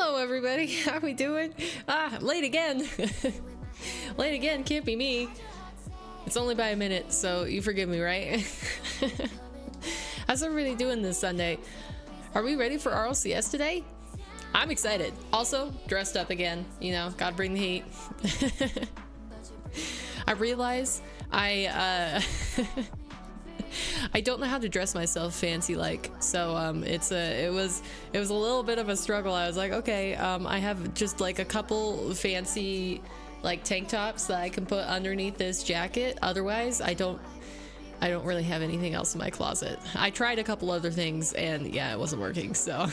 Hello everybody, how we doing? Late again. Late again, can't be me. It's only by a minute, so you forgive me, right? How's everybody doing this Sunday? Are we ready for RLCS today? I'm excited. Also, dressed up again, you know, gotta bring the heat. I realize I don't know how to dress myself fancy like, so it was a little bit of a struggle. I was like, okay, I have just like a couple fancy like tank tops that I can put underneath this jacket. Otherwise, I don't really have anything else in my closet. I tried a couple other things and yeah, it wasn't working, so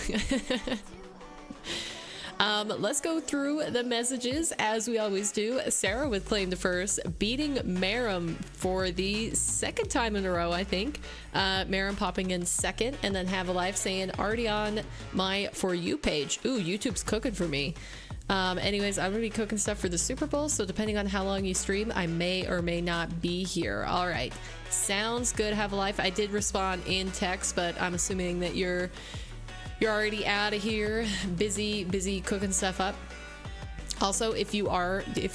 let's go through the messages as we always do. Sarah with claim to first, beating Marum for the second time in a row, I think. Marum popping in second, and then Have a Life saying already on my For You page. Ooh, YouTube's cooking for me. Anyways, I'm gonna be cooking stuff for the Super Bowl, so depending on how long you stream, I may or may not be here. All right, sounds good. Have a Life. I did respond in text, but I'm assuming that you're already out of here, busy cooking stuff up. Also, if you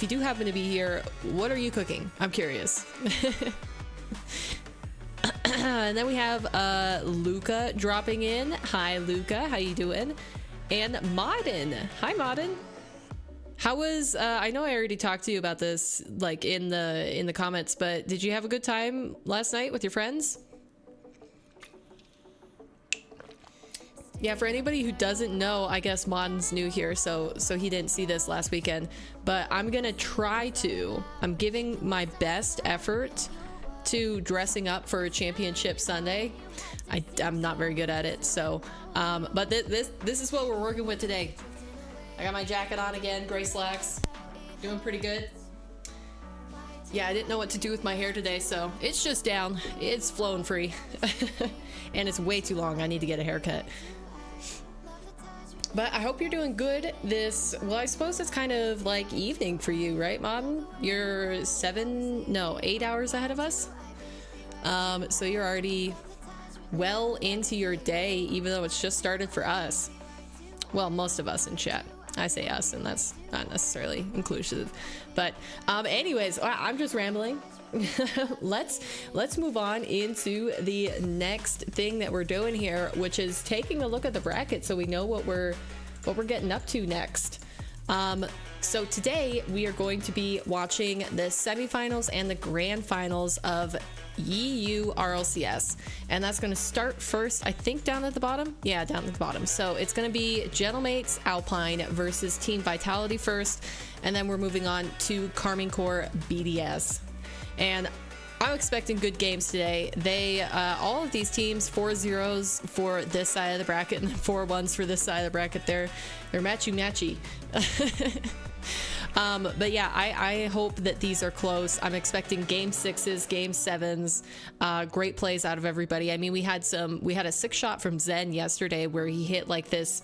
do happen to be here, what are you cooking? I'm curious. And then we have Luca dropping in. Hi Luca, how you doing? And Modin. Hi Modin. How was I know I already talked to you about this like in the comments, but did you have a good time last night with your friends? Yeah, for anybody who doesn't know, I guess Modin's new here, so he didn't see this last weekend, but I'm gonna try to. I'm giving my best effort to dressing up for a championship Sunday. I'm not very good at it, so but this is what we're working with today. I got my jacket on again, gray slacks, doing pretty good. Yeah, I didn't know what to do with my hair today, so it's just down. It's flowing free. And it's way too long. I need to get a haircut. But I hope you're doing good well, I suppose it's kind of like evening for you, right, Modin? You're 8 hours ahead of us. So you're already well into your day, even though it's just started for us. Well, most of us in chat. I say us, and that's not necessarily inclusive. But anyways, I'm just rambling. Let's move on into the next thing that we're doing here, which is taking a look at the bracket so we know what we're getting up to next. So today we are going to be watching the semifinals and the grand finals of EU RLCS, and that's going to start first, I think, down at the bottom. Yeah, down at the bottom. So it's going to be Gentlemates Alpine versus Team Vitality first, and then we're moving on to Carmine Corps BDS. And I'm expecting good games today. All of these teams, 4-0s for this side of the bracket and 4-1s for this side of the bracket. They're matchy. But yeah, I hope that these are close. I'm expecting game 6s, game 7s, great plays out of everybody. I mean, we had a 6 shot from Zen yesterday where he hit like this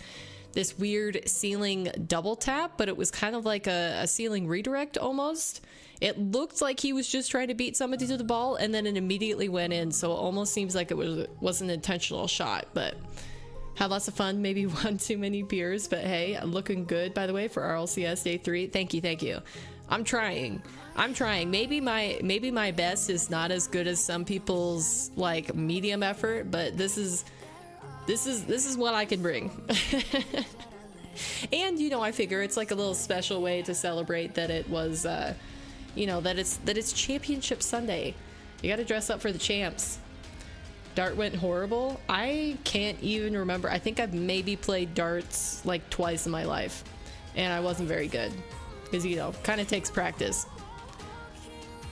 weird ceiling double tap, but it was kind of like a ceiling redirect almost. It looked like he was just trying to beat somebody to the ball, and then it immediately went in, so it almost seems like it was an intentional shot. But had lots of fun, maybe one too many beers, but hey, I'm looking good, by the way, for RLCS Day 3. Thank you. I'm trying. Maybe my best is not as good as some people's like medium effort, but this is what I can bring. And you know, I figure it's like a little special way to celebrate that it was you know, that it's championship Sunday. You got to dress up for the champs. Dart went horrible. I can't even remember. I think I've maybe played darts like twice in my life, and I wasn't very good because, you know, kind of takes practice.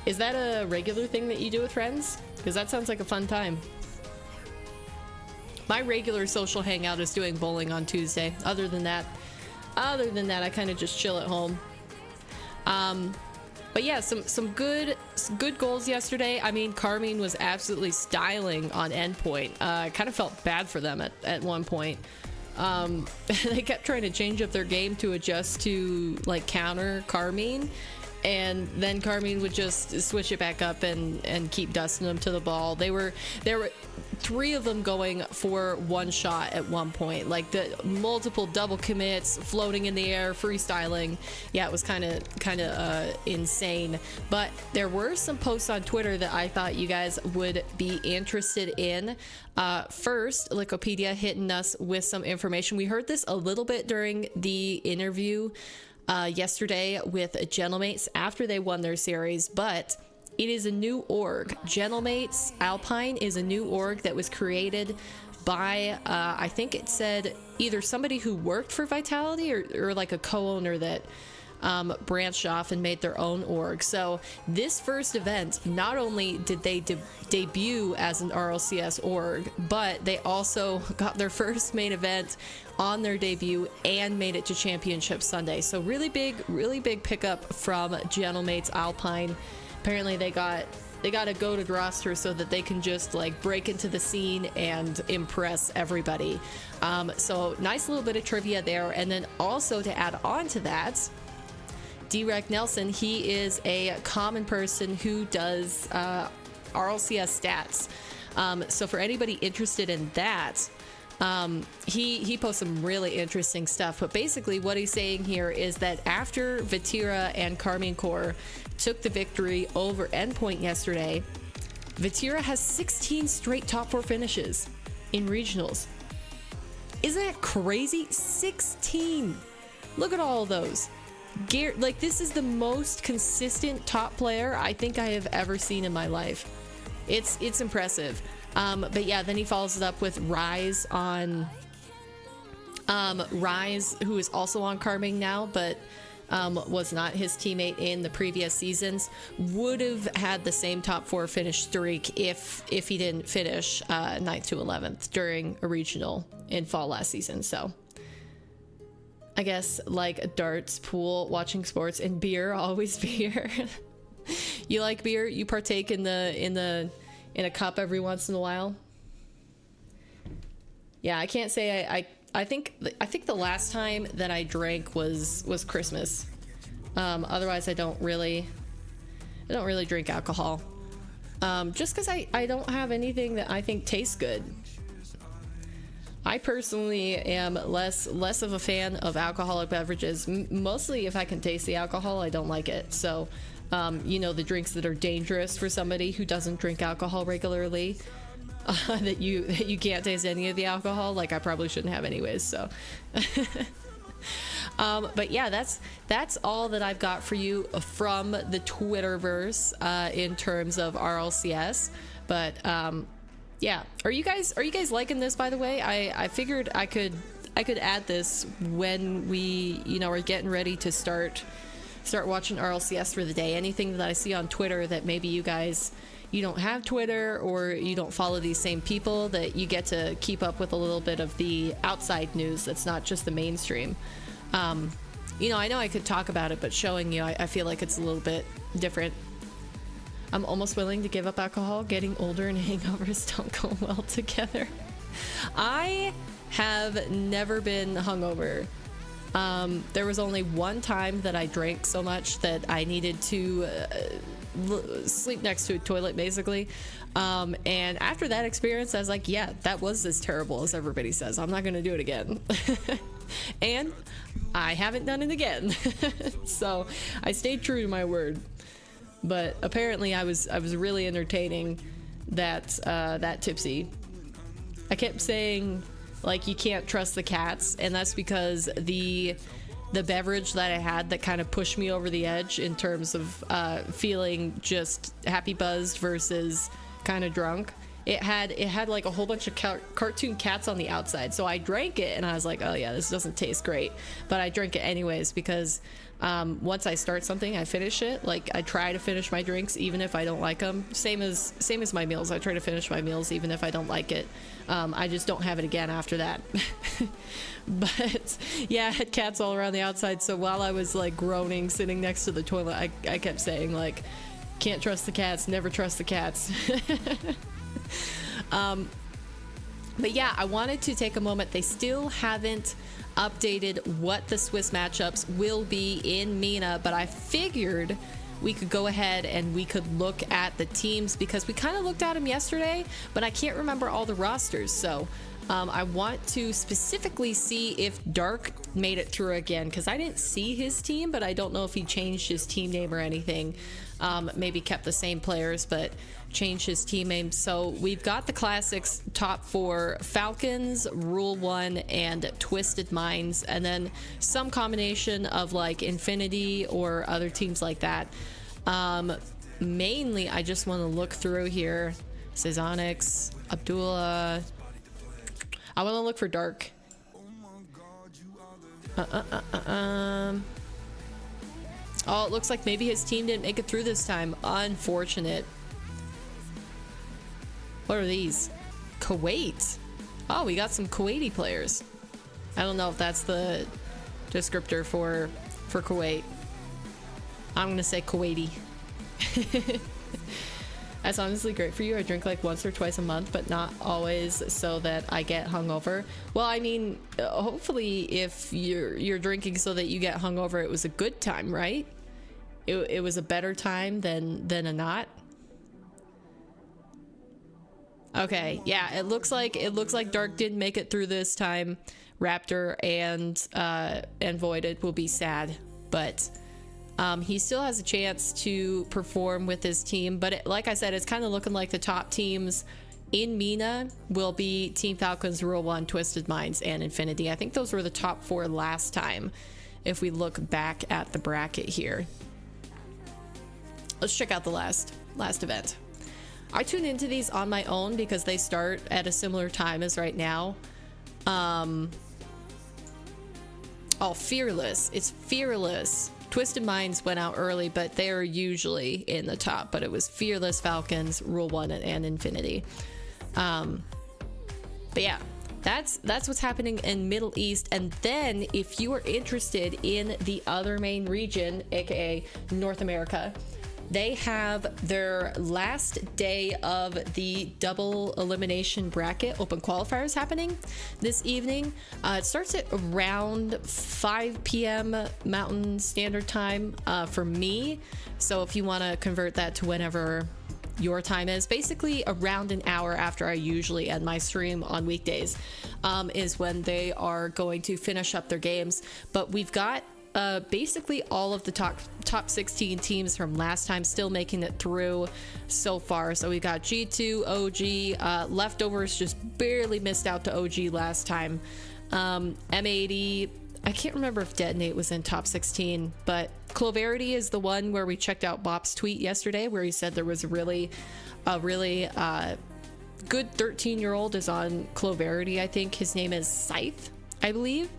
Is that a regular thing that you do with friends? Because that sounds like a fun time. My regular social hangout is doing bowling on Tuesday. Other than that, I kind of just chill at home. But yeah, some good goals yesterday. I mean, Carmine was absolutely styling on endpoint. I kind of felt bad for them at one point. They kept trying to change up their game to adjust to like counter Carmine, and then Carmine would just switch it back up and keep dusting them to the ball. They were three of them going for one shot at one point, like the multiple double commits, floating in the air, freestyling. Yeah, it was kind of insane. But there were some posts on Twitter that I thought you guys would be interested in. First, Licopedia hitting us with some information. We heard this a little bit during the interview yesterday with Gentlemates after they won their series, but it is a new org. Gentlemates Alpine is a new org that was created by, I think it said either somebody who worked for Vitality or like a co-owner that branched off and made their own org. So this first event, not only did they debut as an RLCS org, but they also got their first main event on their debut and made it to Championship Sunday. So really big pickup from Gentlemates Alpine. Apparently they got a goated roster so that they can just like break into the scene and impress everybody. So nice little bit of trivia there. And then also to add on to that, D-Rec Nelson, he is a common person who does RLCS stats. So for anybody interested in that, he posts some really interesting stuff. But basically what he's saying here is that after Vatira and Carmine Corps took the victory over Endpoint yesterday, Vatira has 16 straight top 4 finishes in regionals. Isn't that crazy? 16! Look at all of those. Like, this is the most consistent top player I think I have ever seen in my life. It's impressive. But yeah, then he follows it up with Rise on Rise, who is also on Carming now, but was not his teammate in the previous seasons, would have had the same top 4 finish streak if he didn't finish 9th to 11th during a regional in fall last season. So I guess like a darts, pool, watching sports, and beer, always beer. You like beer? You partake in a cup every once in a while? Yeah, I can't say I think the last time that I drank was Christmas. Otherwise I don't really drink alcohol. Just because I don't have anything that I think tastes good. I personally am less of a fan of alcoholic beverages. Mostly if I can taste the alcohol, I don't like it. So you know, the drinks that are dangerous for somebody who doesn't drink alcohol regularly, that you can't taste any of the alcohol, like I probably shouldn't have anyways. So but yeah, that's all that I've got for you from the Twitterverse in terms of RLCS. But yeah, are you guys liking this, by the way? I figured I could add this when we, you know, are getting ready to start watching RLCS for the day. Anything that I see on Twitter that maybe you don't have Twitter or you don't follow these same people, that you get to keep up with a little bit of the outside news that's not just the mainstream. You know I could talk about it, but showing you, I feel like it's a little bit different. I'm almost willing to give up alcohol. Getting older and hangovers don't go well together. I have never been hungover. There was only one time that I drank so much that I needed to sleep next to a toilet, basically. And after that experience, I was like, yeah, that was as terrible as everybody says. I'm not going to do it again. And I haven't done it again. So I stayed true to my word. But apparently I was really entertaining that tipsy. I kept saying, like, you can't trust the cats, and that's because the beverage that I had that kind of pushed me over the edge in terms of feeling just happy buzzed versus kind of drunk, it had like a whole bunch of cartoon cats on the outside. So I drank it and I was like, oh yeah, this doesn't taste great, but I drank it anyways because once I start something, I finish it. Like, I try to finish my drinks even if I don't like them. Same as my meals. I try to finish my meals even if I don't like it. I just don't have it again after that. But yeah, I had cats all around the outside, so while I was like groaning sitting next to the toilet, I kept saying, like, can't trust the cats, never trust the cats. But yeah, I wanted to take a moment. They still haven't updated what the Swiss matchups will be in MENA, but I figured we could go ahead and we could look at the teams, because we kind of looked at them yesterday, but I can't remember all the rosters. So I want to specifically see if Dark made it through again, because I didn't see his team, but I don't know if he changed his team name or anything. Maybe kept the same players, but changed his team name. So we've got the classics top 4: Falcons, Rule 1, and Twisted Minds, and then some combination of like Infinity or other teams like that. Mainly, I just want to look through here. Cezanix, Abdullah. I want to look for Dark. Oh, it looks like maybe his team didn't make it through this time. Unfortunate. What are these? Kuwait. Oh, we got some Kuwaiti players. I don't know if that's the descriptor for Kuwait. I'm gonna say Kuwaiti. That's honestly great for you. I drink like once or twice a month, but not always, so that I get hungover. Well, I mean, hopefully if you're drinking so that you get hungover, it was a good time, right? It was a better time than a not. Okay, yeah, it looks like Dark did make it through this time. Raptor and Voided will be sad, but he still has a chance to perform with his team. But like I said, it's kind of looking like the top teams in MENA will be Team Falcons, Rule 1, Twisted Minds, and Infinity. I think those were the top 4 last time, if we look back at the bracket here. Let's check out the last event. I tune into these on my own because they start at a similar time as right now. Oh, Fearless. It's Fearless. Twisted Minds went out early, but they're usually in the top. But it was Fearless, Falcons, Rule 1, and Infinity. But yeah, that's what's happening in Middle East. And then if you are interested in the other main region, aka North America, they have their last day of the double elimination bracket open qualifiers happening this evening. It starts at around 5 p.m. Mountain Standard Time for me. So if you want to convert that to whenever your time is, basically around an hour after I usually end my stream on weekdays, is when they are going to finish up their games. But we've got basically all of the top 16 teams from last time still making it through so far. So we got G2, OG, Leftovers just barely missed out to OG last time. M80, I can't remember if Detonate was in top 16, but Cloverity is the one where we checked out Bop's tweet yesterday, where he said there was a really good 13-year-old is on Cloverity. I think his name is Scythe, I believe.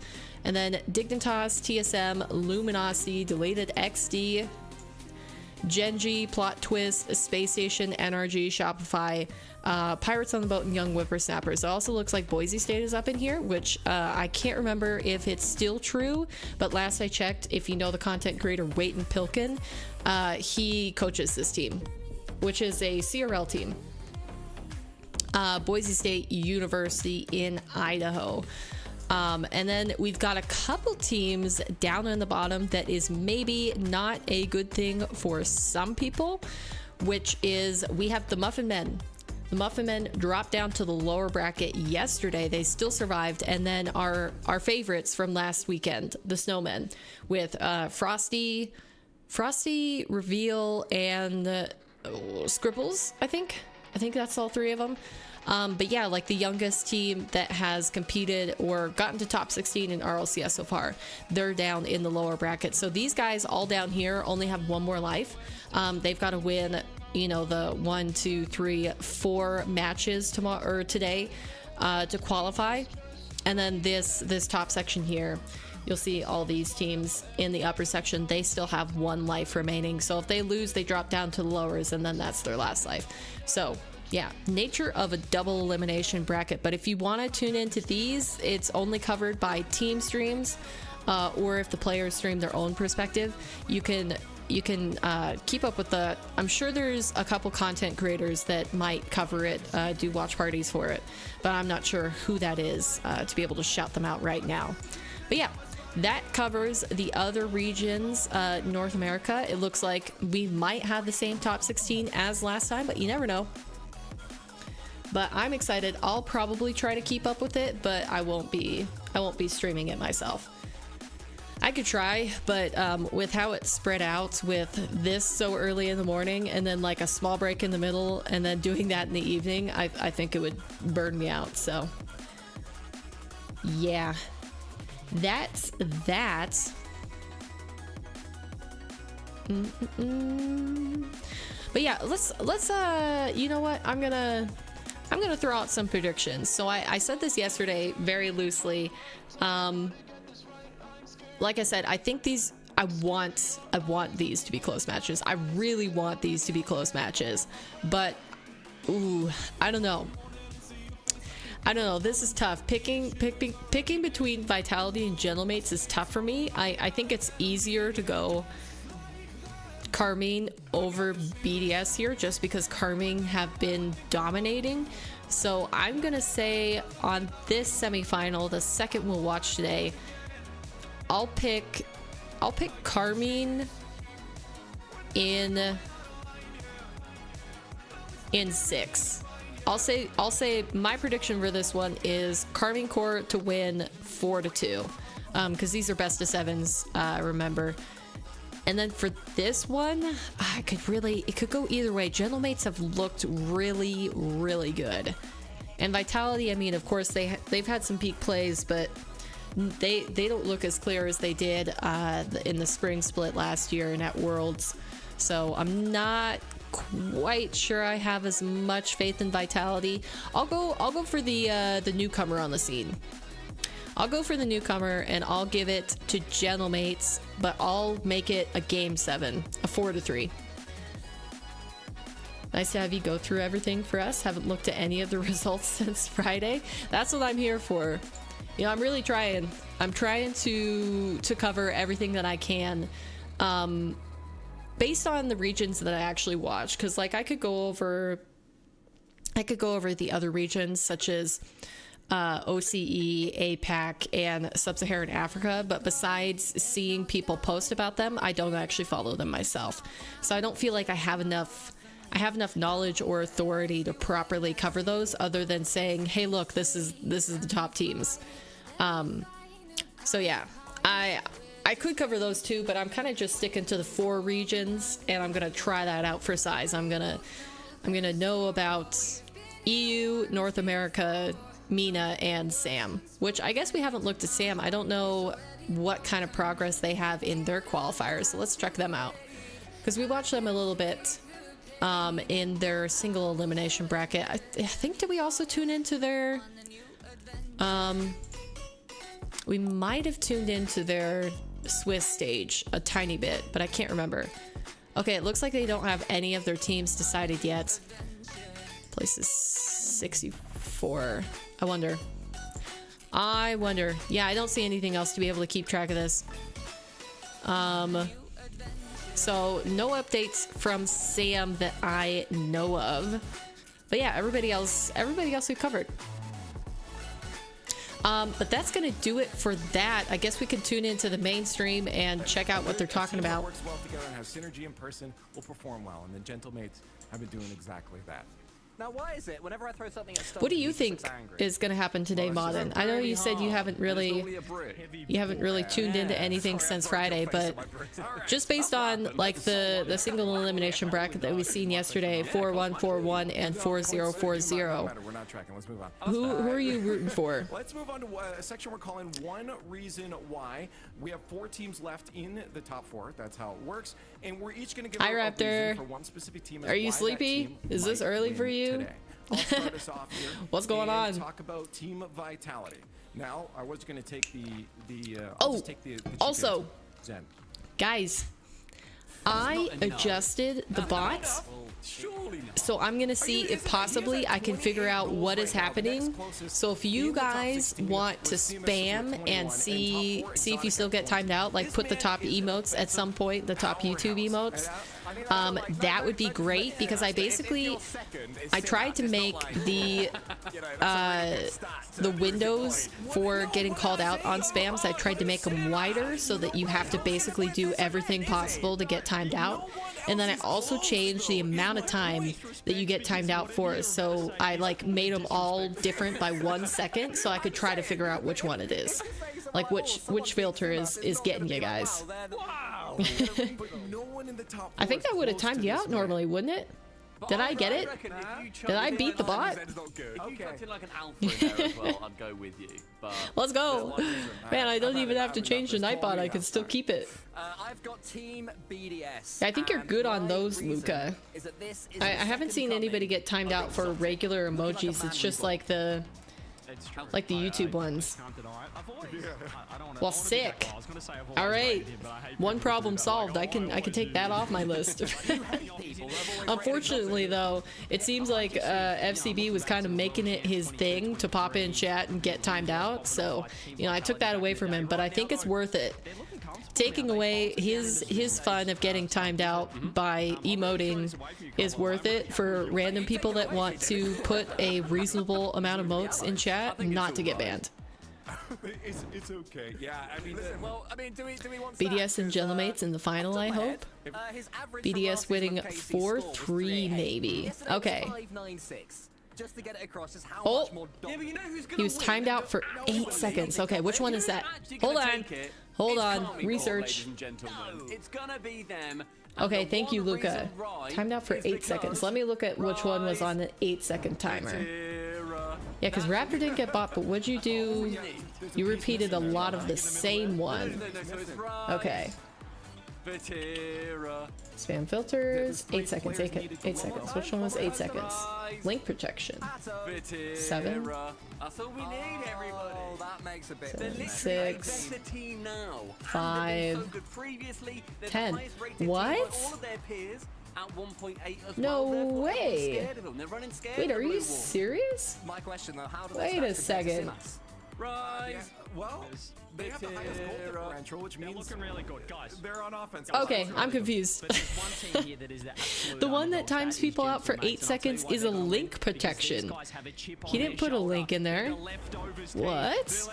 And then Dignitas, TSM, Luminosity, Deleted XD, Genji, Plot Twist, Space Station, NRG, Shopify, Pirates on the Boat, and Young Whippersnappers. It also looks like Boise State is up in here, which I can't remember if it's still true, but last I checked, if you know the content creator Wayton Pilkin, he coaches this team, which is a CRL team. Boise State University in Idaho. And then we've got a couple teams down in the bottom that is maybe not a good thing for some people, which is we have the Muffin Men. The Muffin Men dropped down to the lower bracket yesterday. They still survived. And then our favorites from last weekend, the Snowmen, with Frosty, Reveal, and Scribbles, I think that's all 3 of them. But yeah, like the youngest team that has competed or gotten to top 16 in RLCS so far, they're down in the lower bracket. So these guys all down here only have 1 more life. They've got to win, you know, the 1, 2, 3, 4 matches tomorrow or today to qualify. And then this top section here, you'll see all these teams in the upper section. They still have 1 life remaining. So if they lose, they drop down to the lowers, and then that's their last life. So yeah, nature of a double elimination bracket. But if you want to tune into these, it's only covered by team streams, or if the players stream their own perspective, you can keep up with the. I'm sure there's a couple content creators that might cover it, do watch parties for it, but I'm not sure who that is to be able to shout them out right now. But yeah, that covers the other regions. North America, it looks like we might have the same top 16 as last time, but you never know. But I'm excited. I'll probably try to keep up with it, but I won't be streaming it myself. I could try, but with how it's spread out with this so early in the morning and then like a small break in the middle and then doing that in the evening, I think it would burn me out. So yeah, that's that. But yeah, let's you know what, I'm gonna throw out some predictions. So I said this yesterday very loosely. Like I said, I think I want these to be close matches. I really want these to be close matches, but ooh, I don't know. This is tough. Picking between Vitality and Gentlemates is tough for me. I think it's easier to go Carmine over BDS here, just because Carmine have been dominating. So I'm gonna say on this semifinal, the second we'll watch today, I'll pick Carmine in 6. I'll say my prediction for this one is Carmine Core to win 4-2, because these are best of 7s, remember. And then for this one, it could go either way. Gentlemates have looked really, really good, and Vitality, I mean, of course they've had some peak plays, but they don't look as clear as they did in the spring split last year and at Worlds. So I'm not quite sure I have as much faith in Vitality. I'll go for the newcomer on the scene. I'll go for the newcomer and I'll give it to Gentlemates, but I'll make it a game 7, a 4-3. Nice to have you go through everything for us. Haven't looked at any of the results since Friday. That's what I'm here for. You know, I'm really trying. I'm trying to cover everything that I can, based on the regions that I actually watch. Because like I could go over the other regions such as OCE, APAC, and Sub-Saharan Africa. But besides seeing people post about them, I don't actually follow them myself. So I don't feel like I have enough knowledge or authority to properly cover those, other than saying, hey, look, this is the top teams. So yeah, I could cover those too, but I'm kind of just sticking to the 4 regions, and I'm gonna try that out for size. I'm gonna know about EU, North America, MENA, and SAM, which I guess we haven't looked at SAM. I don't know what kind of progress they have in their qualifiers, so let's check them out, because we watched them a little bit in their single elimination bracket. I think, did we also tune into their we might have tuned into their Swiss stage a tiny bit, but I can't remember. Okay, it looks like they don't have any of their teams decided yet. Place is 64. I wonder. Yeah, I don't see anything else to be able to keep track of this. So no updates from Sam that I know of. But yeah, everybody else we covered. But that's gonna do it for that. I guess we can tune into the mainstream and check out what they're talking about. Works well together and has synergy in person will perform well, and the Gentlemates have been doing exactly that. Now, why is it whenever I throw something at Stone, what do you think is going to happen today, Modern? I know you said you haven't really tuned into anything since Friday, but just based on like the single elimination bracket that we seen yesterday, 4-1, 4-1, and 4-0, 4-0. We're not tracking. Let's move on. Who are you rooting for? Let's move on to a section we're calling One Reason Why. We have 4 teams left in the top 4. That's how it works, and we're each going to give Hi, a Raptor. reason for one specific team. Are you sleepy? Is this early for you? Today. I'll start us off here. What's going on? Talk about Team Vitality. Now, I was going to take the also, Zen. guys, I adjusted the bots, so I'm gonna see if possibly I can figure out what is happening. So if you guys want to spam and see if you still get timed out, like put the top emotes at some point, the top YouTube emotes, that would be great, because I basically tried to make the windows for getting called out on spams. I tried to make them wider so that you have to basically do everything possible to get timed out. And then I also changed the amount of time that you get timed out for. So I like made them all different by 1 second, so I could try to figure out which one it is. Like which filter is getting you guys. I think that would have timed you out normally, wouldn't it? Did I get it? Did I beat the bot? If you chucked in like an alpha in there as well, I'd go with you. But let's go. Man, I don't even have to change the Nightbot. I can still keep it. I've got Team BDS. I think you're good on those, Luca. I haven't seen anybody get timed out for regular emojis. It's just like the YouTube ones. Well, sick. All right, one problem solved. I can take that off my list. Unfortunately, though, it seems like FCB was kind of making it his thing to pop in chat and get timed out. So, you know, I took that away from him, but I think it's worth it. Taking away his fun of getting timed out by emoting is worth it for random people that want to put a reasonable amount of emotes in chat not to get banned. It's okay. Yeah, I mean, do we want BDS and Gentlemates in the final, I hope. BDS winning 4-3 maybe. Okay. Oh, he was timed out for 8 seconds. Okay, which one is that? Hold on. Research. It's gonna be them. Okay, thank you, Luca. Timed out for 8 seconds. Let me look at which one was on the 8-second timer. Yeah, because Raptor didn't get bought, but what'd you do? You repeated a lot of the same one. Okay. Spam filters, 8 seconds, 8 seconds. Which one was 8 seconds? Link protection. 7. That's all we need, everybody. Oh, that makes a bit. 6. 5. 10. What? No way. Wait, are you serious? My question though, how wait a second. Rise. Well, they have the highest goal differential, which means looking really good, guys. They're on offense. Okay, I'm confused. The one that times people out for 8 seconds is a link protection. He didn't put a link in there. What?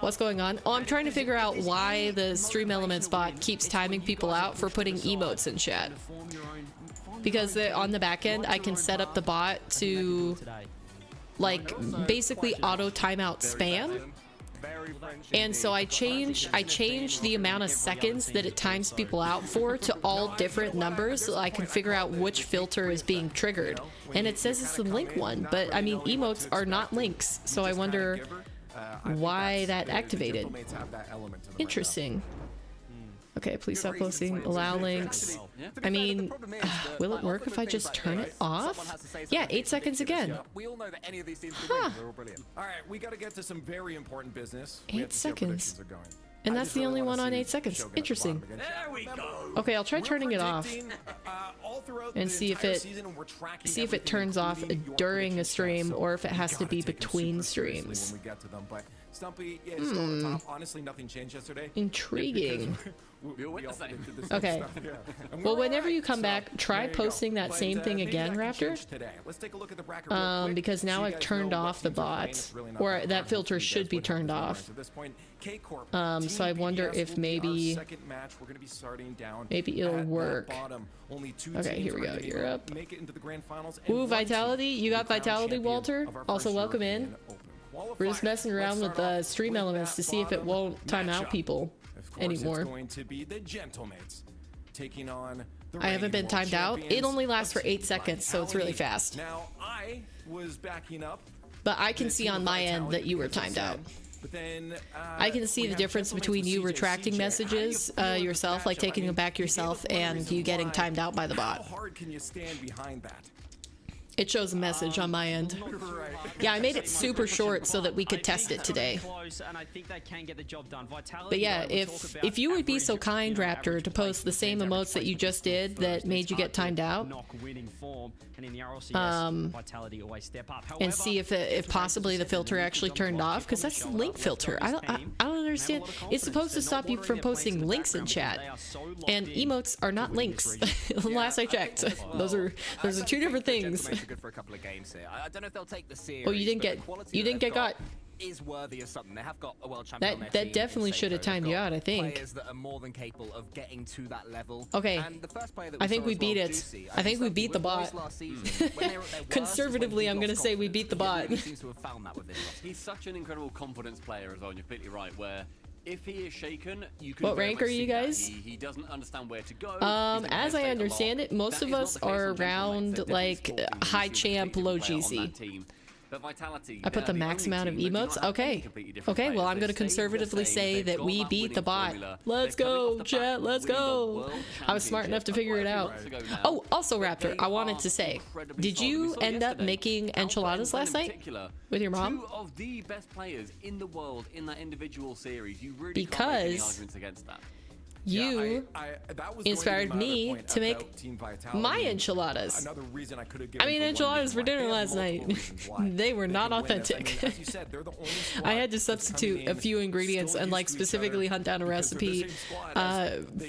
What's going on? Oh, I'm trying to figure out why the Stream Elements bot keeps timing people out for putting emotes in chat. Because on the back end, I can set up the bot to like basically auto timeout spam, and so I change the amount of seconds that it times people out for to all different numbers so I can figure out which filter is being triggered. And it says it's the link one, but I mean emotes are not links, so I wonder why that activated. Interesting. Okay, please stop posting. Allow links. I mean, will it work if I just turn it off? Yeah, 8 seconds again. We all know that any of these teams Huh. They're all brilliant. All right, we got to get to some very important business. 8 seconds. And that's the only one on 8 seconds. Interesting. There we go. Okay, I'll try turning it off and see if it turns off during a stream or if it has to be between streams. Stumpy, yeah, still on top. Honestly, nothing changed yesterday. Intriguing. We all into this Okay. stuff, yeah. Well, whenever you come back, try posting that same thing again, Raptor. Let's take a look at the bracket real quick, Because now so you I've guys turned know what off the teams are playing. bot, It's really not or that that hard filter for you should guys be what turned teams are off. at this point. K-Corp, So I Team wonder BDS if will be maybe- our second match. We're going to be starting down maybe it'll at the work. bottom. Only 2 Okay, teams here we are go. gonna You're up. make it into the grand finals, and Ooh, 1 Vitality. team You will got be crowned Vitality, champion Walter? of our Also first welcome in. European Open We're just qualifier. messing around Let's with start the off stream with elements to that see if it bottom won't time out matchup. people Of course, anymore. It's going to be the Gentlemates taking on the I haven't been reigning timed world out. It champions only lasts for of 8 Team seconds, so it's really Vitality. fast. Now, I was backing up. But I can the see team on of my end Vitality that you were because I timed said- out. But then, I can see we the have difference Gentlemates between with you CJ. retracting CJ, how do messages you feel with yourself, this like matchup? taking I them mean, back you gave yourself, us one and reason you getting why. timed out by the How bot. hard can you stand behind that? It shows a message on my end. Right. Yeah, I made it super short so that we could test it today. But yeah, if you would be so kind, Raptor, to post the same emotes that you just did that made you get timed out, and see if possibly the filter actually turned off, because that's the link filter. I don't understand. It's supposed to stop you from posting links in chat, and emotes are not links. Last I checked, those are two different things. Oh, you didn't get got. Is worthy of something. They have got a world champion. That definitely should have timed you out, I think. Players that are more than capable of getting to that level. Okay. And the first player that I think we beat it. I think we beat the bot. Conservatively, I'm gonna say we beat the bot. He's such an incredible confidence player as well. You're completely right. Where if he is shaken, you can. What rank are you guys? He doesn't understand where to go. As I understand it, most of us are around like high champ, low GC. But Vitality, I put the max amount of emotes. Okay. Okay, well, I'm going to conservatively say that we beat the bot. Let's go, chat. Let's go. I was smart enough to figure it out. Oh, also, Raptor, I wanted to say, did you end up making enchiladas last night with your mom? Two of the best players in the world in that individual series. You really because can't make any arguments against that. You inspired me to make my enchiladas. I mean, enchiladas for dinner last night. They were not authentic. I had to substitute a few ingredients and like specifically hunt down a recipe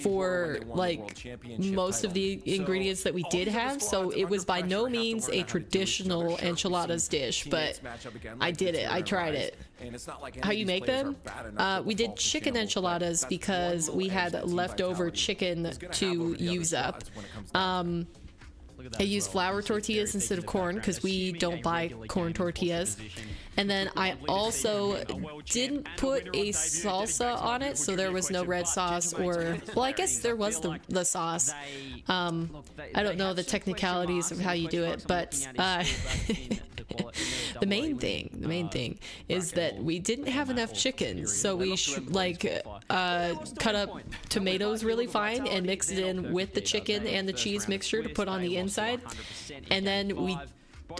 for like most of the ingredients that we did have. So it was by no means a traditional enchiladas dish, but I did it. I tried it. How you make them? We did chicken enchiladas because we had leftover chicken to use up. I used flour tortillas instead of corn because we don't buy corn tortillas. And then I also didn't put a salsa on it, so there was no red sauce or, well, I guess there was the sauce. I don't know the technicalities of how you do it, but the main thing is that we didn't have enough chicken, so we cut up tomatoes really fine and mixed it in with the chicken and the cheese mixture to put on the inside, and then we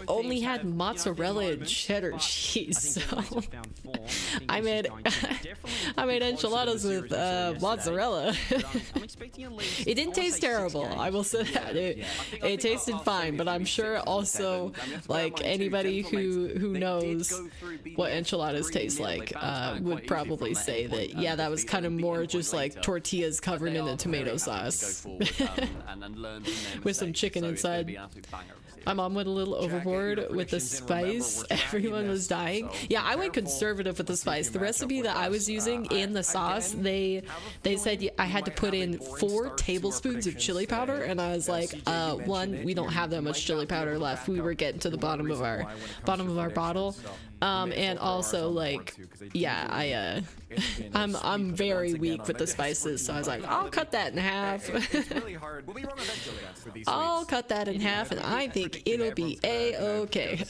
only had mozzarella and cheddar cheese, so I made enchiladas with mozzarella. It didn't taste terrible, I will say that. It tasted fine, but I'm sure also like anybody who knows what enchiladas taste like would probably say that yeah, that was kind of more just like tortillas covered in a tomato sauce with some chicken inside. My mom went a little overboard with the spice. Everyone was dying. Yeah, I went conservative with the spice. The recipe that I was using in the sauce, they said I had to put in 4 tablespoons of chili powder, and I was like, one, we don't have that much chili powder left. We were getting to the bottom of our bottle. And also like, yeah, I'm very weak with the spices, so I was like, I'll cut that in half. I'll cut that in half, and I think it'll be a-okay.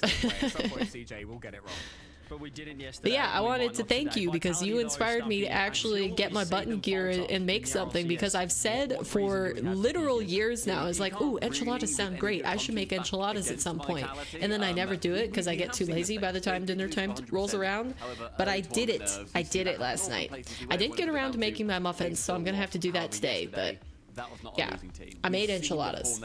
But yeah, I wanted to thank you because you inspired me to actually get my button gear and make something, because I've said for literal years now, it's like, ooh, enchiladas sound great. I should make enchiladas at some point. And then I never do it because I get too lazy by the time dinner time rolls around. But I did it. I did it last night. I didn't get around to making my muffins, so I'm going to have to do that today. But yeah, I made enchiladas.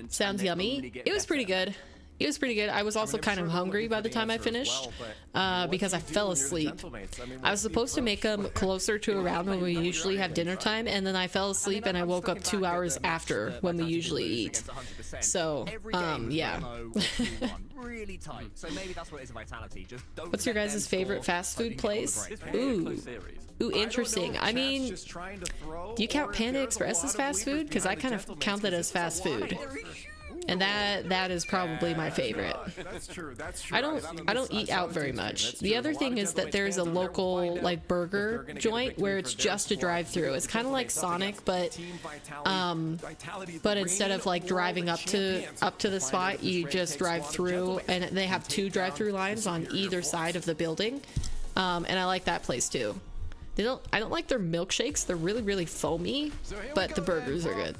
Sounds yummy. It was pretty good. It was pretty good. I was also kind of hungry by the time I finished because I fell asleep. I was supposed to make them closer to around when we usually have dinner time, and then I fell asleep and I woke up 2 hours after when we usually eat. So, yeah. What's your guys' favorite fast food place? Ooh, interesting. I mean, do you count Panda Express as fast food? Because I kind of count that as fast food. And that is probably my favorite. That's true. I don't eat out very much. The other thing is that there's a local like burger joint where it's just a drive-through. It's kind of like Sonic, but instead of like driving up to the spot, you just drive through, and they have 2 drive-through lines on either side of the building. And I like that place too. I don't like their milkshakes. They're really, really foamy, but the burgers are good.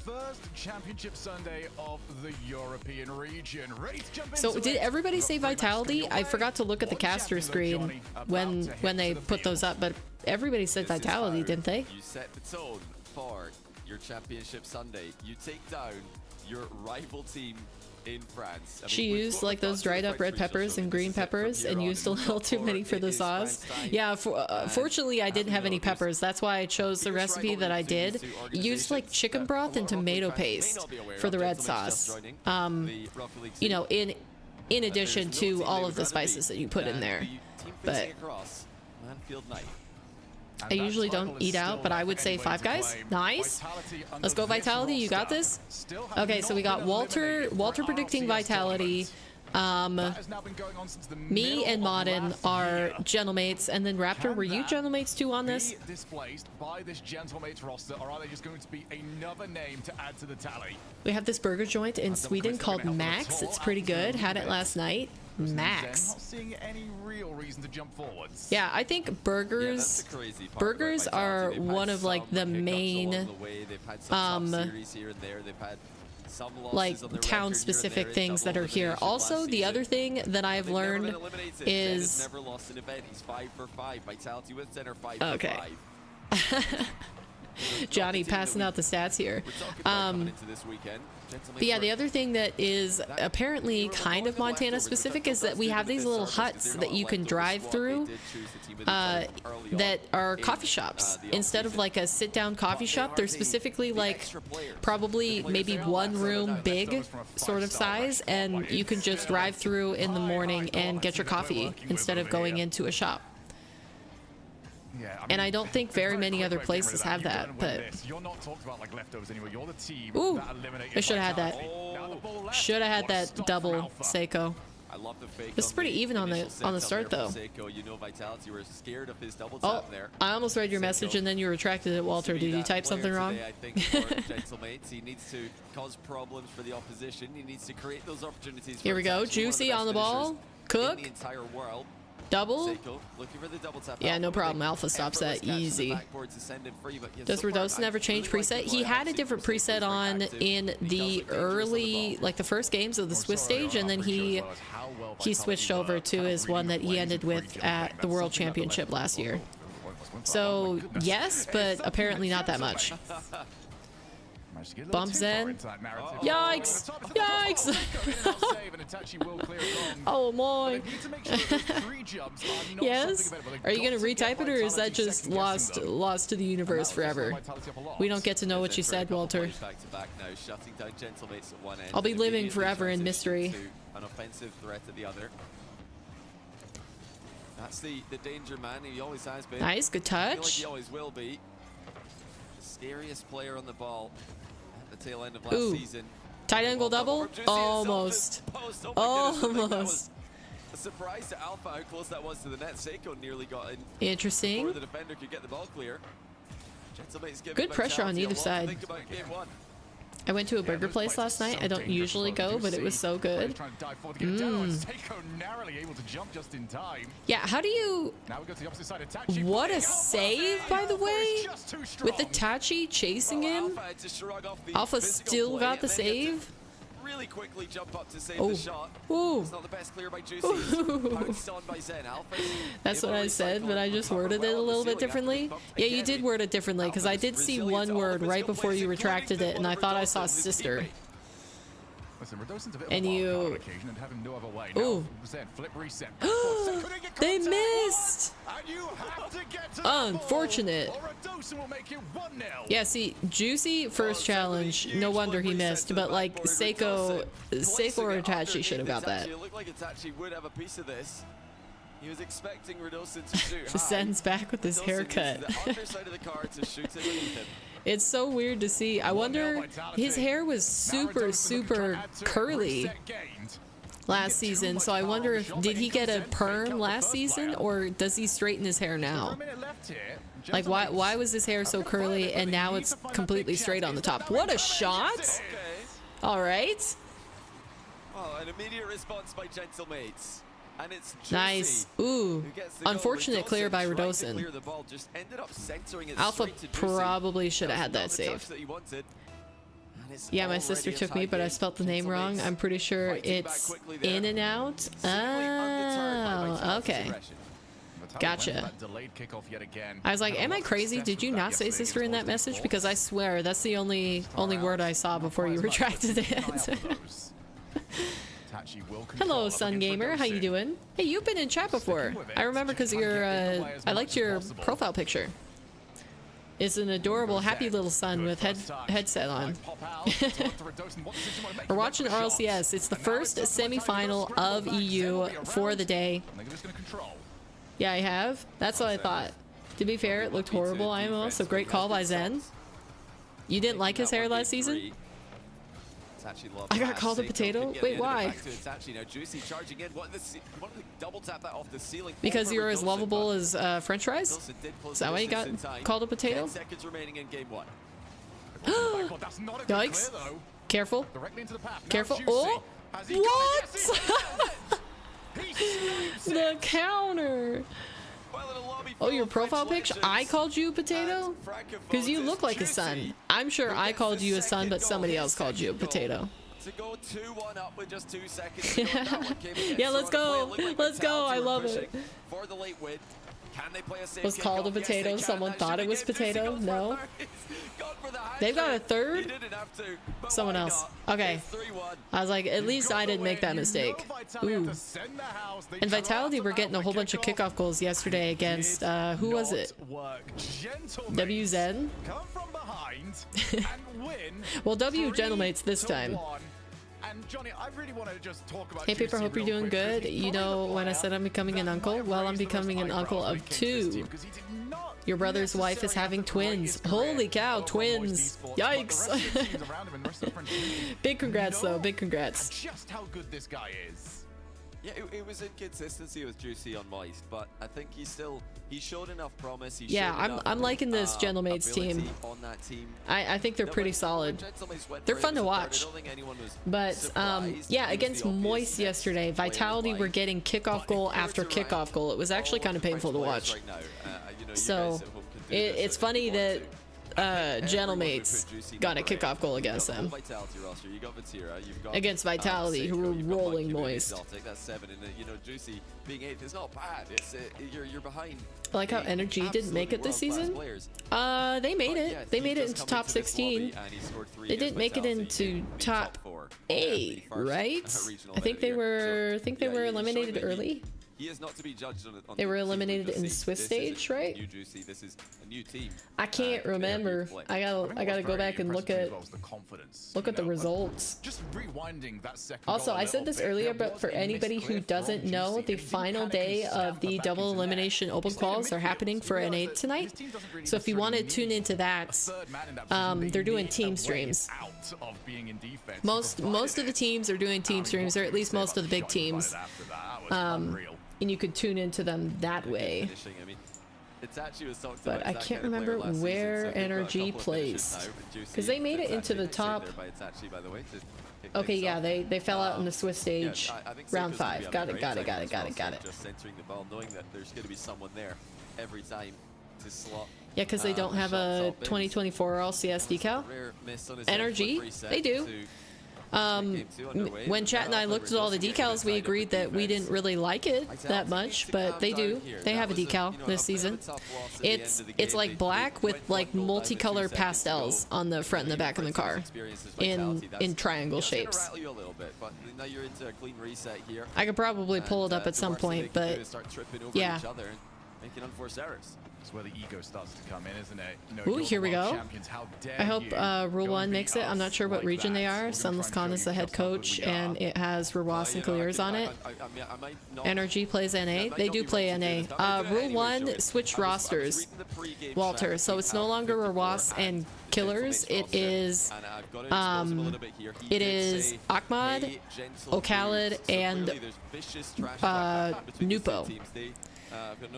So did everybody say Vitality? I forgot to look at the caster screen when they put those up, but everybody said Vitality, didn't they? You set the tone for your Championship Sunday. You take down your rival team in France. I She mean, we've used spoken like those about dried up red Factory peppers Social. and green This is it from peppers here and on. used a little too many for the It is sauce. France time. Yeah, And fortunately I as didn't we have know, any there's peppers. That's why I chose the fierce recipe that I rivalry between did. these two Used like organizations chicken that broth a lot and of Rocket League tomato fans may paste not be aware for of. the red Gentlemen's just sauce. joining the Rocket League You team. know, in addition There's no to team all they of would the rather spices beat that you put in than there. the team But facing across Manfield Knight. I usually don't eat out, but I would say Five Guys. Nice. Let's go Vitality. You got this. Okay, so we got Walter predicting Vitality. Me and Modern are gentlemates, and then Raptor, were you gentlemates too on this? Displaced by this gentlemates roster, or are they just going to be another name to add to the tally? We have this burger joint in Sweden called Max. It's pretty good. Had it last night. Max. Not seeing any real reason to jump forwards. Yeah, I think Yeah, that's burgers the crazy part burgers about are Vitality. They've one had of like some the hiccups main along the way. They've had some tough series here and there. They've had some losses like on their town record here specific and there. things that Double are here. elimination Also, last the other season. thing that I've They've never learned been eliminated. Zen has is never lost an event. He's 5 for 5. Vitality with center 5 Okay. for 5. Johnny passing out the stats here. We're talking about coming into this weekend. But yeah, the other thing that is apparently kind of Montana specific is that we have these little huts that you can drive through that are coffee shops. Instead of like a sit-down coffee shop, they're specifically like probably maybe one room big sort of size, and you can just drive through in the morning and get your coffee instead of going into a shop. Yeah, And I don't think very many other places have that, but you're not talked about like leftovers anyway. You're the team ooh, that eliminated I should have had that. Vitality. Now the ball left. Should have had What a that start from double Alpha. Seiko. I love the fake. This is pretty even on the start though. Seiko, you know, Vitality were scared of his double Oh, tap there. I almost read your message and then you retracted it, Walter. Did you type something wrong? Today, I think for Gentlemates, he needs to cause problems for the opposition. He needs to create those opportunities. Here we go. Juicy on the ball. Cook. In the entire world. Double. Seiko looking for the double tap. Yeah, no problem. Alpha stops that easy. Does Redosa never change preset? He had a different preset on in the early, like the first games of the Swiss stage, and then he switched over to his one that he ended with at the World Championship last year. So yes, but apparently not that much. Bump Zen. Yikes! Yikes! Oh my! Yes. Are you gonna retype it, or is that just lost to the universe forever? We don't get to know what you said, Walter. I'll be living forever in mystery. An offensive threat at the other. That's the danger man. He always has been. Nice, good I feel like touch. he always will be. The scariest player on the ball at the tail end of last Ooh. season. Tight angle double? Almost. Almost. A surprise to Alpha how close that was to the net. Seiko nearly got in Interesting. before the defender could get the ball clear. Gentlemate's giving Good pressure on Vitality a either lot to side. think about game one. I went to a burger place last night. I don't usually go, but it was so good. Yeah, how do you... What a save, by the way, with the Tachi chasing him. Alpha had to shrug off the Alpha physical still play got the and then he had to save. really quickly jump up to save Oh. the shot. Ooh. It's not the best clear by Juicy. Pounced on by Zen. Alpha's That's what able to I said, recycle but I and just recover worded it well a on the little bit ceiling after differently. being bumped Yeah, you again. did word it differently, because I did see one word right before you retracted it, and I thought I saw sister. And you... Ooh. They missed! Unfortunate. Yeah, see, Juicy first challenge, no wonder he missed, but like Seiko or Itachi should have got that. It looked like Itachi would have a piece of this. He was expecting Redosin to shoot high. Zen's back with his Redosin haircut. uses the underside of the card to shoot it underneath him. It's so weird to see. I wonder, his hair was super curly last season, so I wonder if, did he get a perm last season, or does he straighten his hair now? Like, why was his hair so curly and now it's completely straight on the top? What a shot! All right. Oh, an immediate response by Gentlemates. And it's Juicy Nice. Ooh. who gets the goal. Unfortunate clear by tried to Redosin. clear the ball, just ended up centering it Alpha straight to Juicy. probably should have had That that was not the touch save. that he wanted. And it's Yeah, my already sister a took tie me, but I game. spelt the name wrong. Gentlemates I'm pretty sure fighting back it's quickly there. in and out. Seemingly undeterred by Oh, Vitality's okay. aggression. Gotcha. I was like, am I crazy? Did you not say sister in that message? Because I swear that's the only word I saw before you retracted it. Tachi will control Hello, up Sun against Gamer. How you Radosin. doing? Hey, you've been in chat before. I remember because you're. I liked your profile picture. It's an adorable, happy little sun with headset on. We're watching RLCS. It's the first semi-final of EU for the day. Yeah, I have. That's what I thought. To be fair, it looked horrible, IMO, so great call by Zen. You didn't like his hair last season? I got called a potato? Wait, why? Because you were as lovable as French fries? Is that why you got called a potato? Yikes. Careful. Careful. Oh! What? The counter. Oh, your profile picture? I called you a potato? Because you look like a son. I'm sure I called you a son, but somebody else called you a potato. Yeah, let's go. Let's go. I love it. Was called a potato. Someone thought it was potato. No. They've got a third? Someone else. Okay. I was like, at least I didn't make that mistake. Ooh. And Vitality were getting a whole bunch of kickoff goals yesterday against, who was it? WZ? Well, W gentlemates this time. And Johnny, I really want to just talk about hey Paper, hope you're doing good. You know when I said I'm becoming an uncle? Well, I'm becoming an uncle of 2. Your brother's wife is having twins. Holy cow, twins. Yikes. Big congrats though, big congrats. Just how good this guy is. Yeah, it was inconsistency with Juicy on Moist, but I think he showed enough promise. Yeah, I'm liking this Gentlemates team. I think they're pretty solid. They're fun to watch. But yeah, against Moist yesterday, Vitality were getting kickoff goal after kickoff goal. It was actually kind of painful to watch. So it's funny that Gentlemates got a kickoff goal against them. Against Vitality, who were rolling Moist. I like how Energy didn't make it this season. They made it. They made it into top 16. They didn't make it into top 8, right? I think they were eliminated early. He is not to be judged on they were eliminated in the Swiss stage, right? This is a new team. I can't remember. I gotta go back and look at the results. Just rewinding that second also, I said this earlier, but for anybody who doesn't know, the final day of the double elimination open quals are happening for NA tonight. So if you want to tune into that, they're doing team streams. Most of the teams are doing team streams, or at least most of the big teams. And you could tune into them that way. But I can't remember where NRG plays, because they made it into the top. Okay, yeah, they fell out in the Swiss stage, round 5. Got it. Just centering the ball, knowing that there's going to be someone there every time to slot. Yeah, because they don't have a 2024 RLCS decal. NRG, they do. When Chat and I looked at all the decals, we agreed that we didn't really like it that much, but they do. They have a decal this season. It's like black with like multicolor pastels on the front and the back of the car in triangle shapes. I could probably pull it up at some point, but yeah. That's where the ego starts to come in, isn't it? Ooh, here we go. I hope Rule 1 makes it. I'm not sure what region they are. Sunless Khan is the head coach, and it has Rawas and Clears on it. NRG plays NA. They do play NA. Rule 1 switched rosters, Walter. So it's no longer Rawas and Killers. It is Ahmad, Okhalid, and Nupo.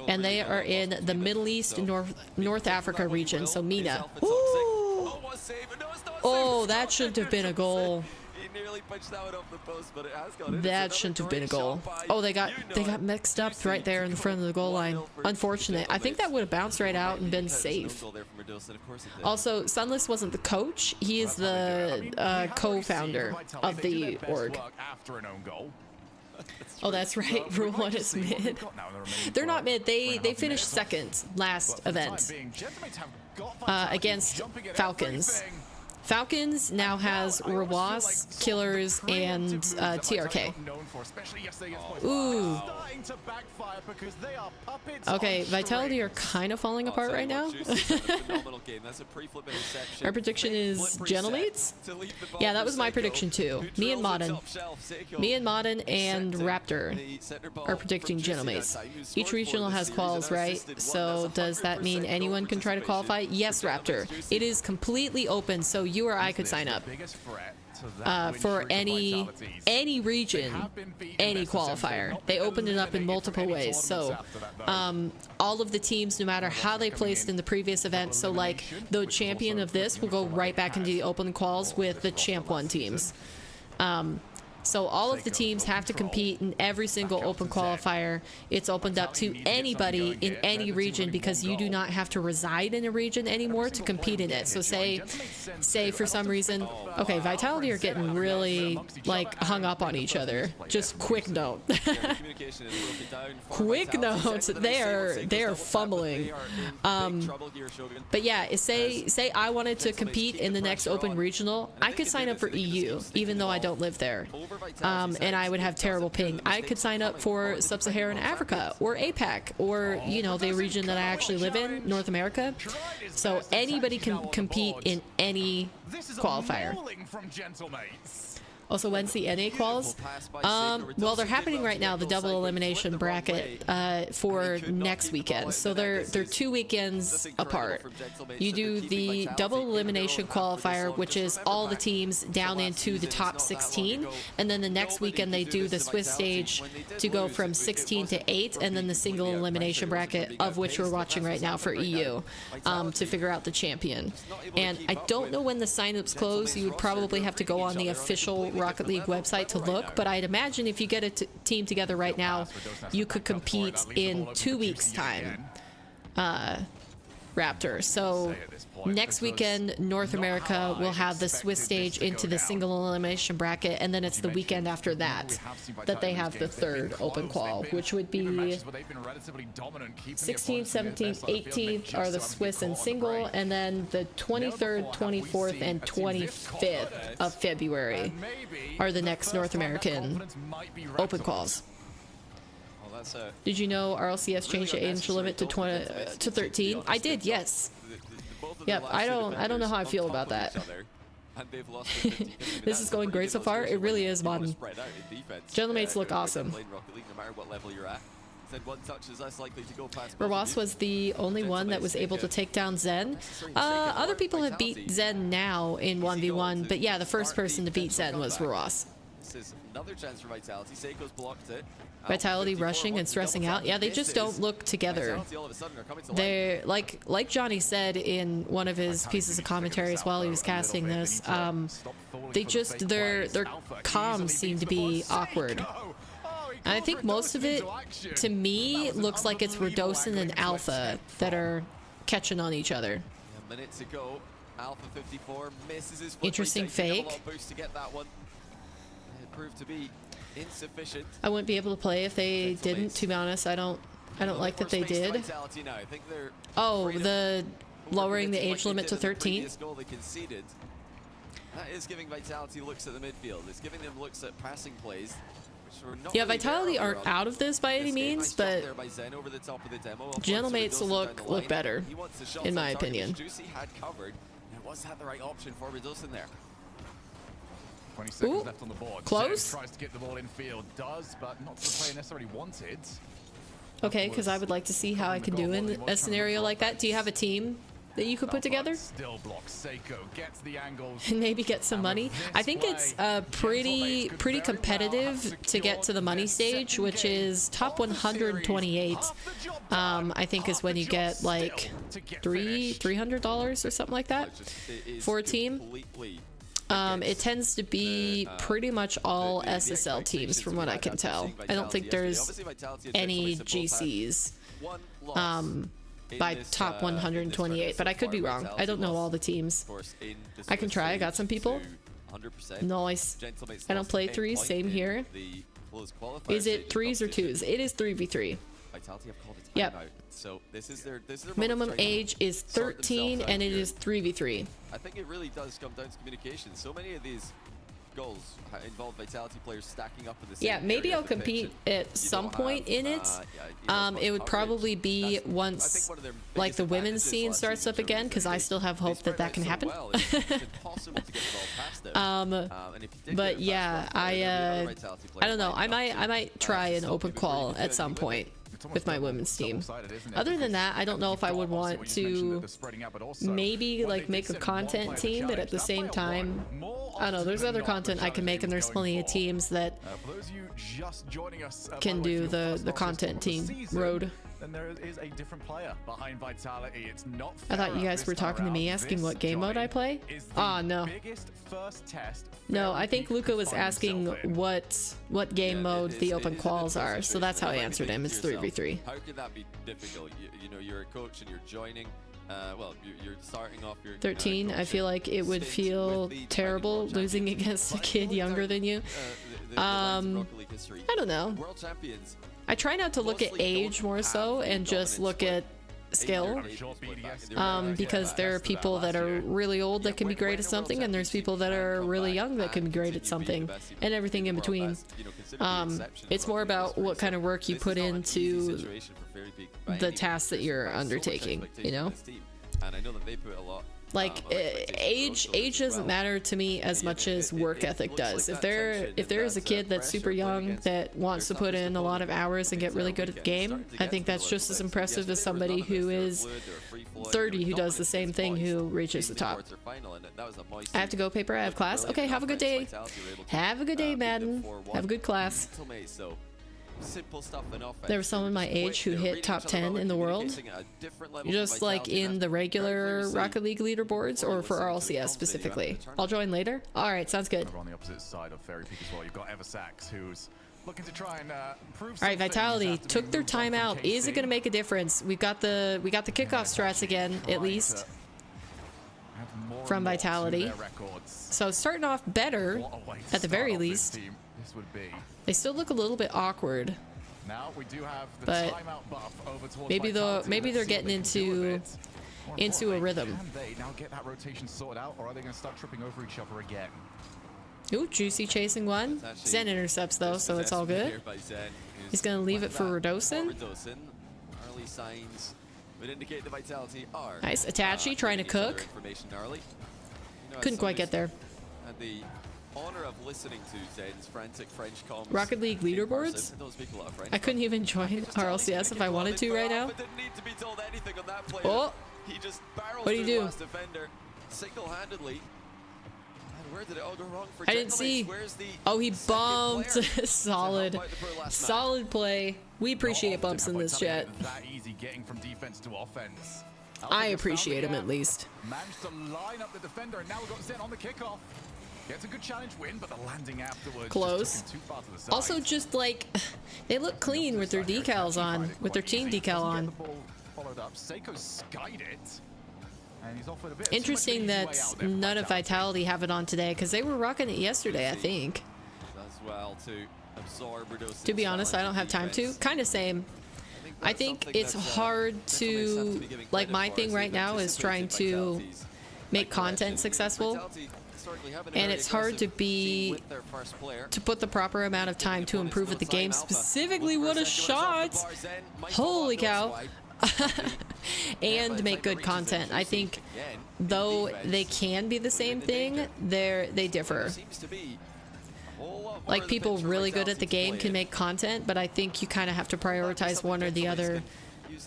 And they are in the Middle East, North Africa region, so MENA. Ooh. Oh, that shouldn't have been a goal. That shouldn't have been a goal. Oh, they got mixed up right there in the front of the goal line. Unfortunate. I think that would have bounced right out and been safe. Also, Sunless wasn't the coach. He is the co-founder of the org. Oh, that's right. Rule 1 is mid. They're not mid. They finished second last event against Falcons. Falcons now has Rawas, Killers, and TRK. Ooh. Okay, Vitality are kind of falling apart right now. Our prediction is Gentlemates? Yeah, that was my prediction too. Me and Modern and Raptor are predicting Gentlemates. Each regional has quals, right? So does that mean anyone can try to qualify? Yes, Raptor. It is completely open, so you or I could sign up for any region, any qualifier. They opened it up in multiple ways. So all of the teams, no matter how they placed in the previous event, so like the champion of this will go right back into the open quals with the champ 1 teams. So all of the teams have to compete in every single open qualifier. It's opened up to anybody in any region because you do not have to reside in a region anymore to compete in it. So say for some reason, okay, Vitality are getting really like hung up on each other. Just quick note. Quick note. They are fumbling. But yeah, say I wanted to compete in the next open regional, I could sign up for EU, even though I don't live there. And I would have terrible ping. I could sign up for Sub-Saharan Africa or APAC or, you know, the region that I actually live in, North America. So anybody can compete in any qualifier. Also, when's the NA quals? Well, they're happening right now, the double elimination bracket for next weekend. So they're 2 weekends apart. You do the double elimination qualifier, which is all the teams down into the top 16. And then the next weekend they do the Swiss stage to go from 16 to 8, and then the single elimination bracket, of which we're watching right now for EU, to figure out the champion. And I don't know when the signups close. You would probably have to go on the official Rocket League website to look, but I'd imagine if you get a team together right now, you could compete in 2 weeks' time. Raptor. So next weekend, North America will have the Swiss stage into the single elimination bracket, and then it's the weekend after that they have the third open qual, which would be 16th, 17th, 18th are the Swiss and single, and then the 23rd, 24th, and 25th of February are the next North American open quals. Did you know RLCS changed the age limit to 13? I did, yes. Yep, I don't know how I feel about that. This is going great so far. It really is, Modern. Gentlemates look awesome. Rawas was the only one that was able to take down Zen. Other people have beat Zen now in 1v1, but yeah, the first person to beat Zen was Rawas. Another chance for Vitality. Seiko's blocked it. Vitality rushing and stressing out. Yeah, they just don't look together. They're like Johnny said in one of his pieces of commentaries while he was casting this. They just their comms seem to be awkward. And I think most of it, to me, looks like it's Redosin and Alpha that are catching on each other. A minute to go. Alpha 54 misses his interesting fake. Proved to be insufficient. I wouldn't be able to play if they didn't, to be honest. I don't like that they did. Oh, the lowering the age limit to 13. That is giving Vitality looks at the midfield. It's giving them looks at passing plays. Yeah, Vitality aren't out of this by any means, but Gentlemates look better, in my opinion. Was that the right option for Redosin there? 20 seconds left on the board. Close. Tries to get the ball in field, does, but not the player necessarily wanted. Okay, because I would like to see how I can do in a scenario like that. Do you have a team that you could put together? Still blocks. Seiko gets the angles. And maybe get some money. I think it's pretty competitive to get to the money stage, which is top 128. I think is when you get like $300 or something like that for a team. It tends to be pretty much all SSL teams from what I can tell. I don't think there's any GCs by top 128, but I could be wrong. I don't know all the teams. I can try. I got some people. Nice. I don't play threes. Same here. Is it threes or twos? It is 3v3. Vitality have called a timeout. Yep. So this is their Minimum moment to try age is sort 13 themselves out and it here. is 3v3. I think it really does come down to communication. So many of these goals involve Vitality players stacking up in the same Yeah, maybe area I'll of the pitch, compete and at you some don't point have, in it. It would coverage. probably be That's, I once think, one of their like the biggest women's advantages scene last starts season up again, was because I they- still have they hope that spread that out can so happen. well, it's impossible to get the ball past them. And if you did But get a yeah, fast one, there'd be another I Vitality player I don't know. lining I up might to try an stop open you before you qual could do at some anything with point it. with my women's team. Double-sided, isn't it? Other than Because that, I don't know if I would you've got, want obviously, what you mentioned, to the spreading out, but also maybe when like they make a did send one content player to team, but at challenge, the that same player time, won. More I don't know. often There's than other not, content the I can make, and challenge there's team plenty of going teams that for those of you just joining us, can by the way, do for your the first RLCS content of the team season, road. then there is a different player behind Vitality. It's not I thought you Farah guys were this time talking to me around. asking This, what game mode I Johnny, play. is the Ah, no. biggest first test No, Farah I think Peak Luca could was find asking himself in. what game Yeah, mode it the is- open it is a quals difficult are, so situation. that's how I You might be answered him. thinking It's to yourself, 3v3. How could that be difficult? You know, you're a coach and you're joining. Well, you're starting off your 13, I feel like it would feel terrible losing against a kid younger than you. I don't know. World champions. I try not to look at age more so and just look at skill. Because there are people that are really old that can be great at something, and there's people that are really young that can be great at something, and everything in between. It's more about what kind of work you put into the task that you're undertaking, you know? And I know that they put a lot. Like age doesn't matter to me as much as work ethic does. If there is a kid that's super young that wants to put in a lot of hours and get really good at the game, I think that's just as impressive as somebody who is 30 who does the same thing who reaches the top. I have to go, Paper. I have class. Okay, have a good day. Have a good day, Madden. Have a good class. Simple stuff and offense. There was someone my age who hit top 10 in the world, just like in the regular Rocket League leaderboards, or for RLCS specifically. I'll join later. All right, sounds good. Over on the opposite side of Fairy Peak as well, you've got Eversax, who's looking to try and prove All right, something Vitality after took being their moved on time from out. Is it KC. going to make a difference? We got the kickoff strats again, at least, Add more from and more to Vitality. their records. So starting off better, What a way to at the start very off this least. team. This would be. They still look a little bit awkward. Now we do have the But timeout buff over towards maybe Vitality. maybe they're Let's see what getting they can do with into it. More into a importantly, rhythm. Can they now get that rotation sorted out, or are they going to start tripping over each other again? Ooh, Juicy chasing one. Zen intercepts though, so it's all good. He's gonna leave it for Radosin. Early signs would indicate the Vitality are. Nice. Attache trying to giving each other cook. information early. You know, Couldn't quite get there. Had the honor of listening to Zen's frantic French comms. Rocket League in leaderboards? person. Those people are French. I couldn't even join RLCS if I wanted to right now. Didn't need to be told anything on that player. Oh, He just barrels What do you through the do? last defender single-handedly. And where did it all go wrong for I didn't Gentleman? see. Where's the Oh, he second bumped. player to Solid. help out the pro last match? Solid play. We appreciate Not bumps often in have this Vitality chat. been that easy getting from defense to offense. I appreciate him at least. Managed to line up the defender, and now we've got Zen on the kickoff. Gets a good challenge win, but the landing afterwards Close. just took him too far to the side. Also, just like they look clean with their decals on, with their team decal on. Followed up. Seiko skied it. And he's offered a bit Interesting that none of Vitality have it on today, because they were rocking it yesterday, I think. Does well to absorb Radosin's To be honest, I don't have time to. defense. Kind of same. I think it's hard to, like, my thing right now is trying to make content successful, and it's hard to put the proper amount of time to improve at the game. Specifically, what a shot! Holy cow! And make good content. I think, though they can be the same thing, they differ. Like, people really good at the game can make content, but I think you kind of have to prioritize one or the other.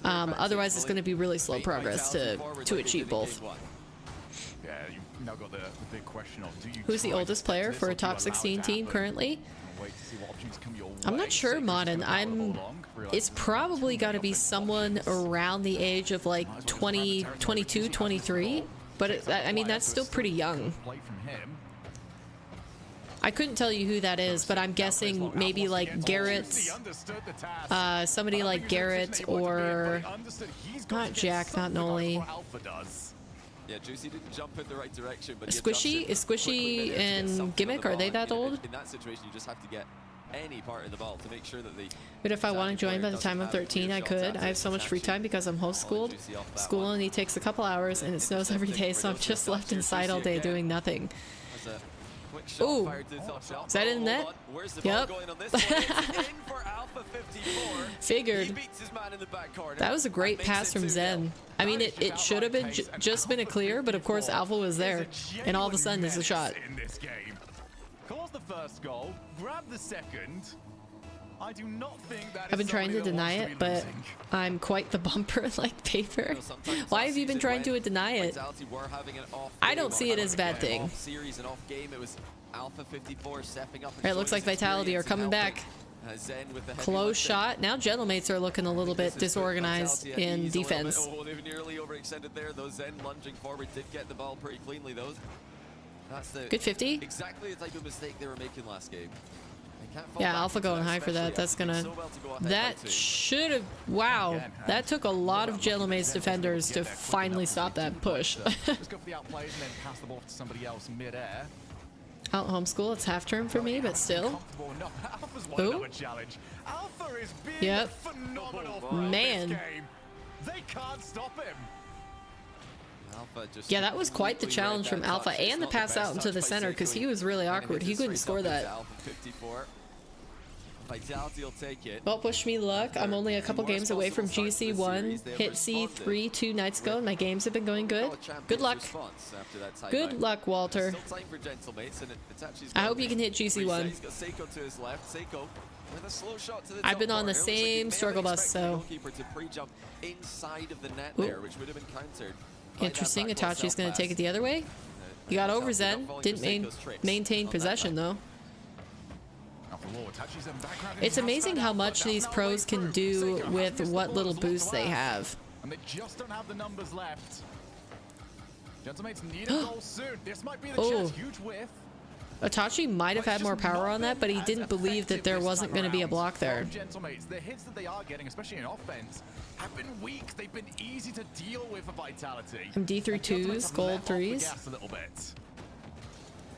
Otherwise, it's going to be really slow progress to achieve both. Yeah, you've now got the big question of, do you Who's the try to oldest protect player this, for or a do you top allow it 16 to team happen? currently? And wait to see what options come your I'm way. not sure, Seiko's Modern. gonna power hold on, realize It's that probably two got to men be off in someone pockets. around the age of like Might as well 20, grab the 22, 23. But I mean, that's still pretty young. Play from him. I couldn't tell you who that is, but I'm guessing maybe like Garrett, somebody like Garrett, or not Jack, not Noli. Yeah, Juicy didn't jump in the right direction, but Squishy? Is Squishy and Gimmick, are they that old? In that situation, you just have to get any part of the ball to make sure that they. But if I want to join by the time I'm 13, I could. I have so much free time because I'm homeschooled. School only takes a couple hours and it snows every day, so I'm just left inside all day doing nothing. Ooh, is that in the net? Yep. Figured. That was a great pass from Zen. I mean, it should have been just been a clear, but of course Alpha was there, and all of a sudden it's a shot. Scores the first goal, grab the second. I do not think that I've been trying to deny it, but I'm quite the bumper like paper. Why have you been trying to deny it? I don't see it as a bad thing. Alright, looks like Vitality are coming back. Close shot. Now Gentlemates are looking a little bit disorganized in defense. Oh, they've nearly overextended there. Those Zen lunging forward did get the ball pretty cleanly though. That's the good 50. Exactly the type of mistake they were making last game. Yeah, Alpha going high for that. That's gonna. That should have. Wow, that took a lot of Gentlemates defenders to finally stop that push. Out homeschool, it's half term for me, but still. Ooh. Yep. Man. They can't stop him. Yeah, that was quite the challenge from Alpha, and the pass out into the center because he was really awkward. He couldn't score that. Vitality will take it. Well, wish me luck. I'm only a couple games away from GC1. Hit C3 2 nights ago, and my games have been going good. Good luck. Good luck, Walter. I hope you can hit GC1. I've been on the same struggle bus, so. Interesting. Itachi's going to take it the other way. He got over Zen. Didn't maintain possession, though. It's amazing how much these pros can do with what little boosts they have. And they just don't have the numbers left. Gentlemates need a goal soon. This might be the chance. Huge whiff. Itachi might have had more power on that, but he didn't believe that there wasn't going to be a block there. Gentlemates, the hits that they are getting, especially in offense, have been weak. They've been easy to deal with for Vitality. I'm D3 2s, gold 3s.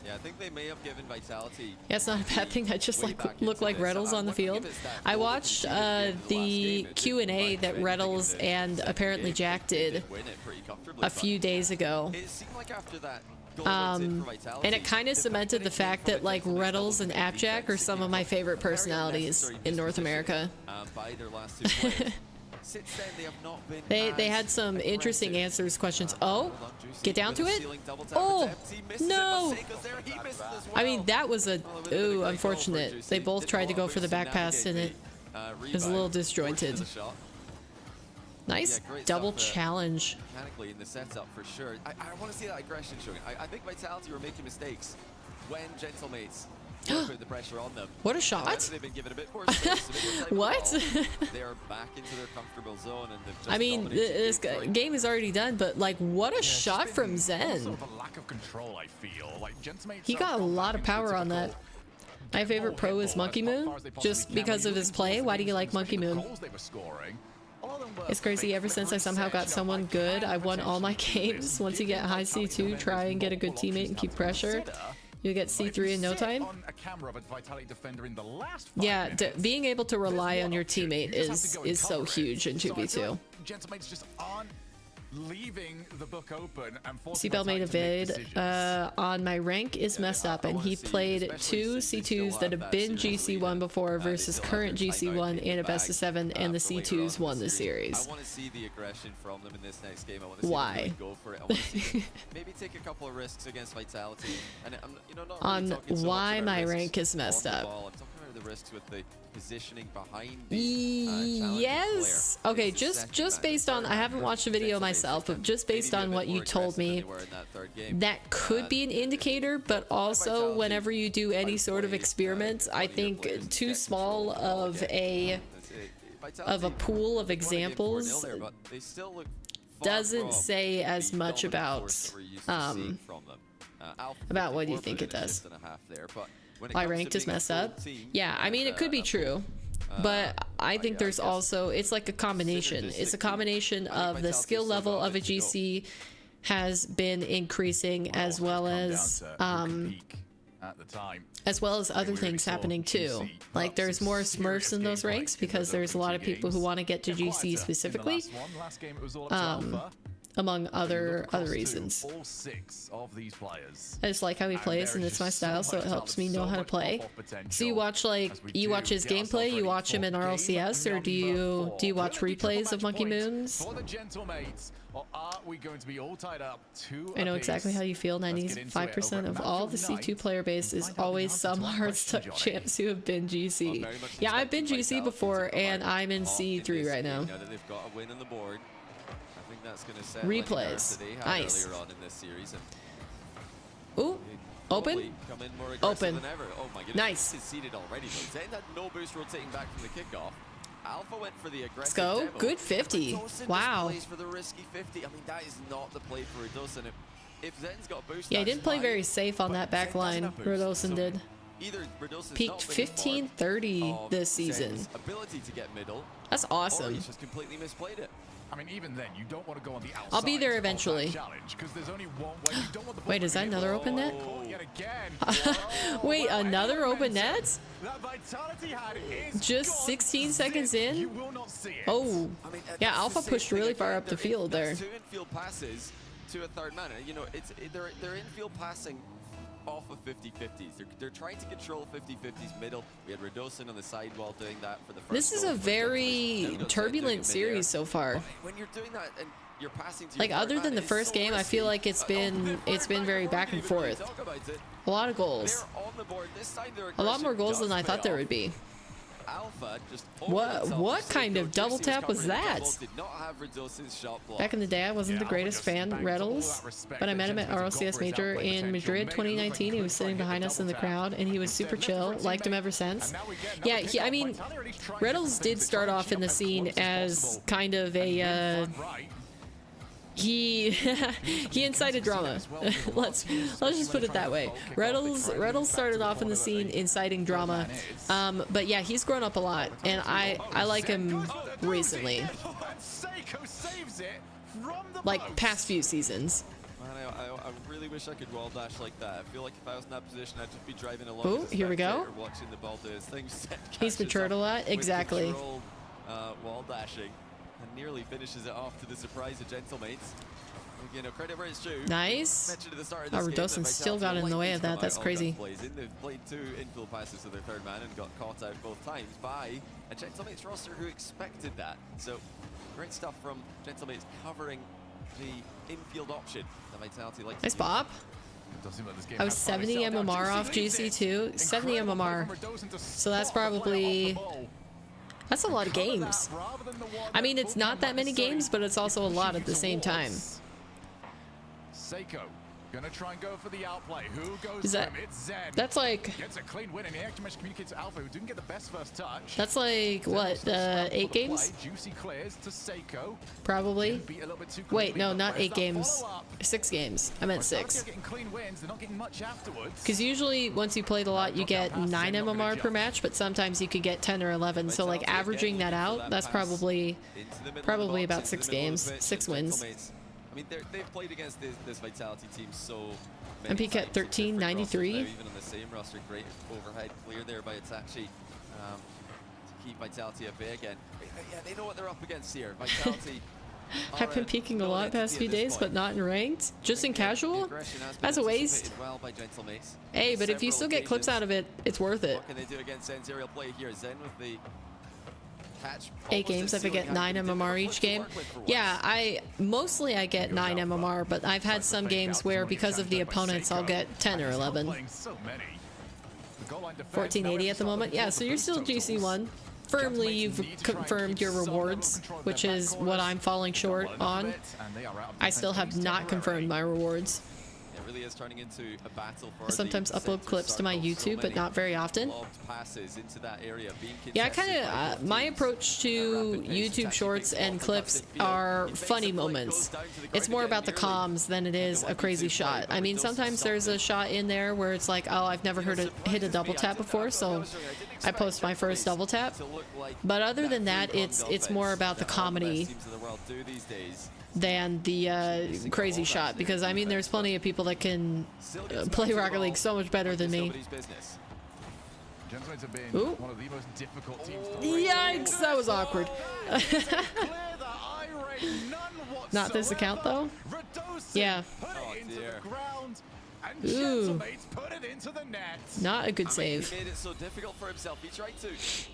Yeah, I think they may have given Vitality. Yeah, it's not a bad thing. I just look like Reddles on the field. I watched the Q&A that Reddles and apparently Jack did a few days ago. And it kind of cemented the fact that like Reddles and Appjack are some of my favorite personalities in North America. They had some interesting answers, questions. Oh, get down to it. Oh, no. I mean, that was a, ooh, unfortunate. They both tried to go for the back pass and it was a little disjointed. Nice double challenge. Mechanically in the setup for sure. I want to see that aggression showing. I think Vitality were making mistakes when Gentlemates put the pressure on them. What a shot! They've been given a bit more space, what? They are back into their comfortable zone, and they've just I mean, this game is already done, but like, what a shot from Zen! Sort of a lack of control, I feel. Like, he got a lot of power on that. My favorite pro is Monkey Moon, just because of his play. Why do you like Monkey Moon? It's crazy, ever since I somehow got someone good, I won all my games. Once you get high C2, try and get a good teammate and keep pressure. You'll get C3 in no time. Yeah, being able to rely on your teammate is so huge in 2v2. Leaving the book open and Seatbelt made a vid on my rank is messed up, and he played 2 C2s that have been GC1 before versus current GC1 in a best of 7, and the C2s won the series. I want to see the aggression from them in this next game. I want to see why? Them go for it. I want to see maybe take a couple of risks against Vitality. And I'm, you know, not on really so why my rank is messed up. I'm talking about the risks with the positioning behind the yes. Okay, just based on, I haven't watched the video myself, but just based on what you told me, that could be an indicator. But also, whenever you do any sort of experiments, I think too small of a pool of examples doesn't say as much about what you think it does. My rank is messed up. Yeah, I mean, it could be true, but I think there's also, it's like a combination. It's a combination of the skill level of a GC has been increasing, as well as at the time. As well as other things happening too. Like there's more Smurfs in those ranks because there's a lot of people who want to get to GC specifically, among other reasons. All 6 of these players. I just like how he plays, and it's my style, so it helps me know how to play. So you watch his gameplay, you watch him in RLCS, or do you watch replays of Monkey Moons? For the gentlemates, or are we going to be all tied up I know exactly how you feel. 95% of all the C2 player base is always some Hearthstone champs who have been GC. Yeah, I've been GC before, and I'm in C3 right now. Now that they've got a win on the board, I think that's going to set Replays. Nice. earlier on in this series. Ooh, open. Open. Than ever. Oh my goodness. Nice. Conceded already. Zen had no boost rotating back from the kickoff. Alpha went for the aggressive Let's go. demo. Good 50. Wow. Plays for the risky 50. I mean, that is not the play for Redosin. If Zen's got a boost, Yeah, he that's didn't play fine, very safe on that back Zen doesn't line. have boost. Rodosin So did. Either Redosin's Peaked not been informed 1530 this of season. Zen's ability to get middle, That's or awesome. he's just completely misplayed it. I mean, even then, you don't want to go on the outside. I'll be there of that eventually. challenge, 'cause there's only one way. You don't want the ball Wait, is that going in. another open net? Caught yet again. Whoa, Wait, well, another open momentum net? that Vitality had is Just gone. 16 seconds in? You will not see it. Oh, I mean, yeah, that's Alpha the same pushed thing really far again. up the They're field there. That's 2 infield passes to a third man. You know, they're infield passing off of 50-50s. They're trying to control 50-50s middle. We had Redosin on the side while doing that for the first This is goal a for very Gentlemen. Now we got Zen doing it turbulent mid-air. series so far. But when you're doing that and you're passing to Like your third other man, than the it's first so game, I feel risky. like it's been very back and Before we even forth. talk about it, A lot of goals. they're on the board. This time their A lot more aggression goals than does I pay thought there off. would be. Alpha just What kind of double tap was that? Back in the day, I wasn't the greatest fan, Reddles, but I met him at RLCS Major in Madrid 2019. He was sitting behind us in the crowd, and he was super chill. Liked him ever since. Yeah, I mean, Reddles did start off in the scene as kind of a he incited drama. let's just put it that way. Reddles started off in the scene inciting drama, but yeah, he's grown up a lot, and I like him recently, like past few seasons. Man, I really wish I could wall dash like that. I feel like if I was in that position, I'd just be driving along. Ooh, as a here we go. spectator watching the ball do its thing. He's matured a lot, exactly. Controlled, wall dashing, and nearly finishes it off to the surprise of Gentlemates. You know, credit where it's due. Nice. Mentioned at the start of this game that Redosin still Vitality got in the way likely of to that. come That's out on crazy. guns blazing. They've played 2 infield passes to their third man and got caught out both times by a Gentlemates roster who expected that. So great stuff from Gentlemates covering the infield option that Vitality likes. Nice Bob. I was 70 MMR off GC2. 70 MMR. So that's probably... That's a lot of games. I mean, it's not that many games, but it's also a lot at the same time. Seiko gonna try and go for the outplay. Who goes Is that? for him? It's Zen. That's like. Gets a clean win, and he actually managed to communicate to Alpha, who didn't get the best first touch. That's like what? 8 games? Juicy clears to Seiko. Probably. Beat a little bit too Wait, quickly, no, but not where's 8 that games. follow-up? 6 games. I meant Vitality 6. are getting clean wins. They're not getting much afterwards. Because usually, once you played a lot, you get 9 MMR per match, but sometimes you could get 10 or 11. So like averaging that out, that's probably about 6 games, 6 wins. I mean, they've played against this Vitality team so And peak at 1393. Even on the same roster, great overhead clear there by Itachi to keep Vitality at bay again. Yeah, they know what they're up against here. Vitality. I've been peaking a lot past few days, but not in ranked. Just in casual? That's a waste. Well by Gentlemates. Hey, but if you still get clips out of it, it's worth it. What can they do against Zen's aerial play here? Zen with the catch. 8 games, if I get 9 MMR each game. Yeah, I get 9 MMR, but I've had some games where because of the opponents, I'll get 10 or 11. 1480 at the moment. Yeah, so you're still GC1. Firmly, you've confirmed your rewards, which is what I'm falling short on. I still have not confirmed my rewards. It really is turning into a battle for I sometimes the upload clips to my YouTube, but not very often. Passes into that area, being Yeah, I contested by kind of, both my teams. approach to YouTube shorts and clips are funny moments. It's more about the comms than it is a crazy shot. I mean, sometimes there's a shot in there where it's like, oh, I've never hit a double tap before, so I post my first double tap. But other than that, it's more about the comedy. than the crazy shot, because I mean there's plenty of people that can play Rocket League so much better than me. Gentlemen have been Ooh. one of the most difficult teams to Yikes, that was awkward. clear the eye rate, none Not this account though. Redosin Yeah. put it into dear. the ground, and Ooh. Gentlemates put it into the net. Not a good I mean, save. he made it so difficult for himself. He tried to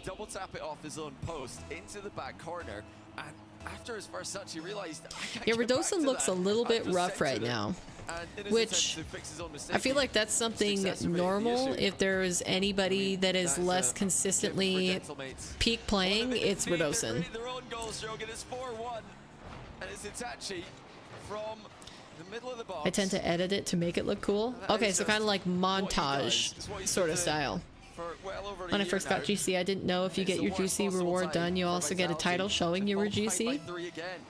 double tap it off his own post into the back corner, and after his first touch, he realized, I can't Yeah, get back Redosin to looks that. a little I've bit just rough right centered it. now, And in his which attempt to fix his own mistake, I feel like that's something exacerbated the normal. issue. If there's anybody that is That's less a consistently gift for Gentlemates. peak playing, it's Redosin. Their own goal stroke, it is 4-1, and it's Itachi from the middle of the box. I tend to edit it to make it look cool. That Okay, is so just kind of like what he montage does. It's what he's sort been of doing style. for well over a When I year first got now. GC, I didn't know if you It's get the your worst GC possible reward time done, you for also get a Vitality title showing to you were fall behind GC. by 3 again.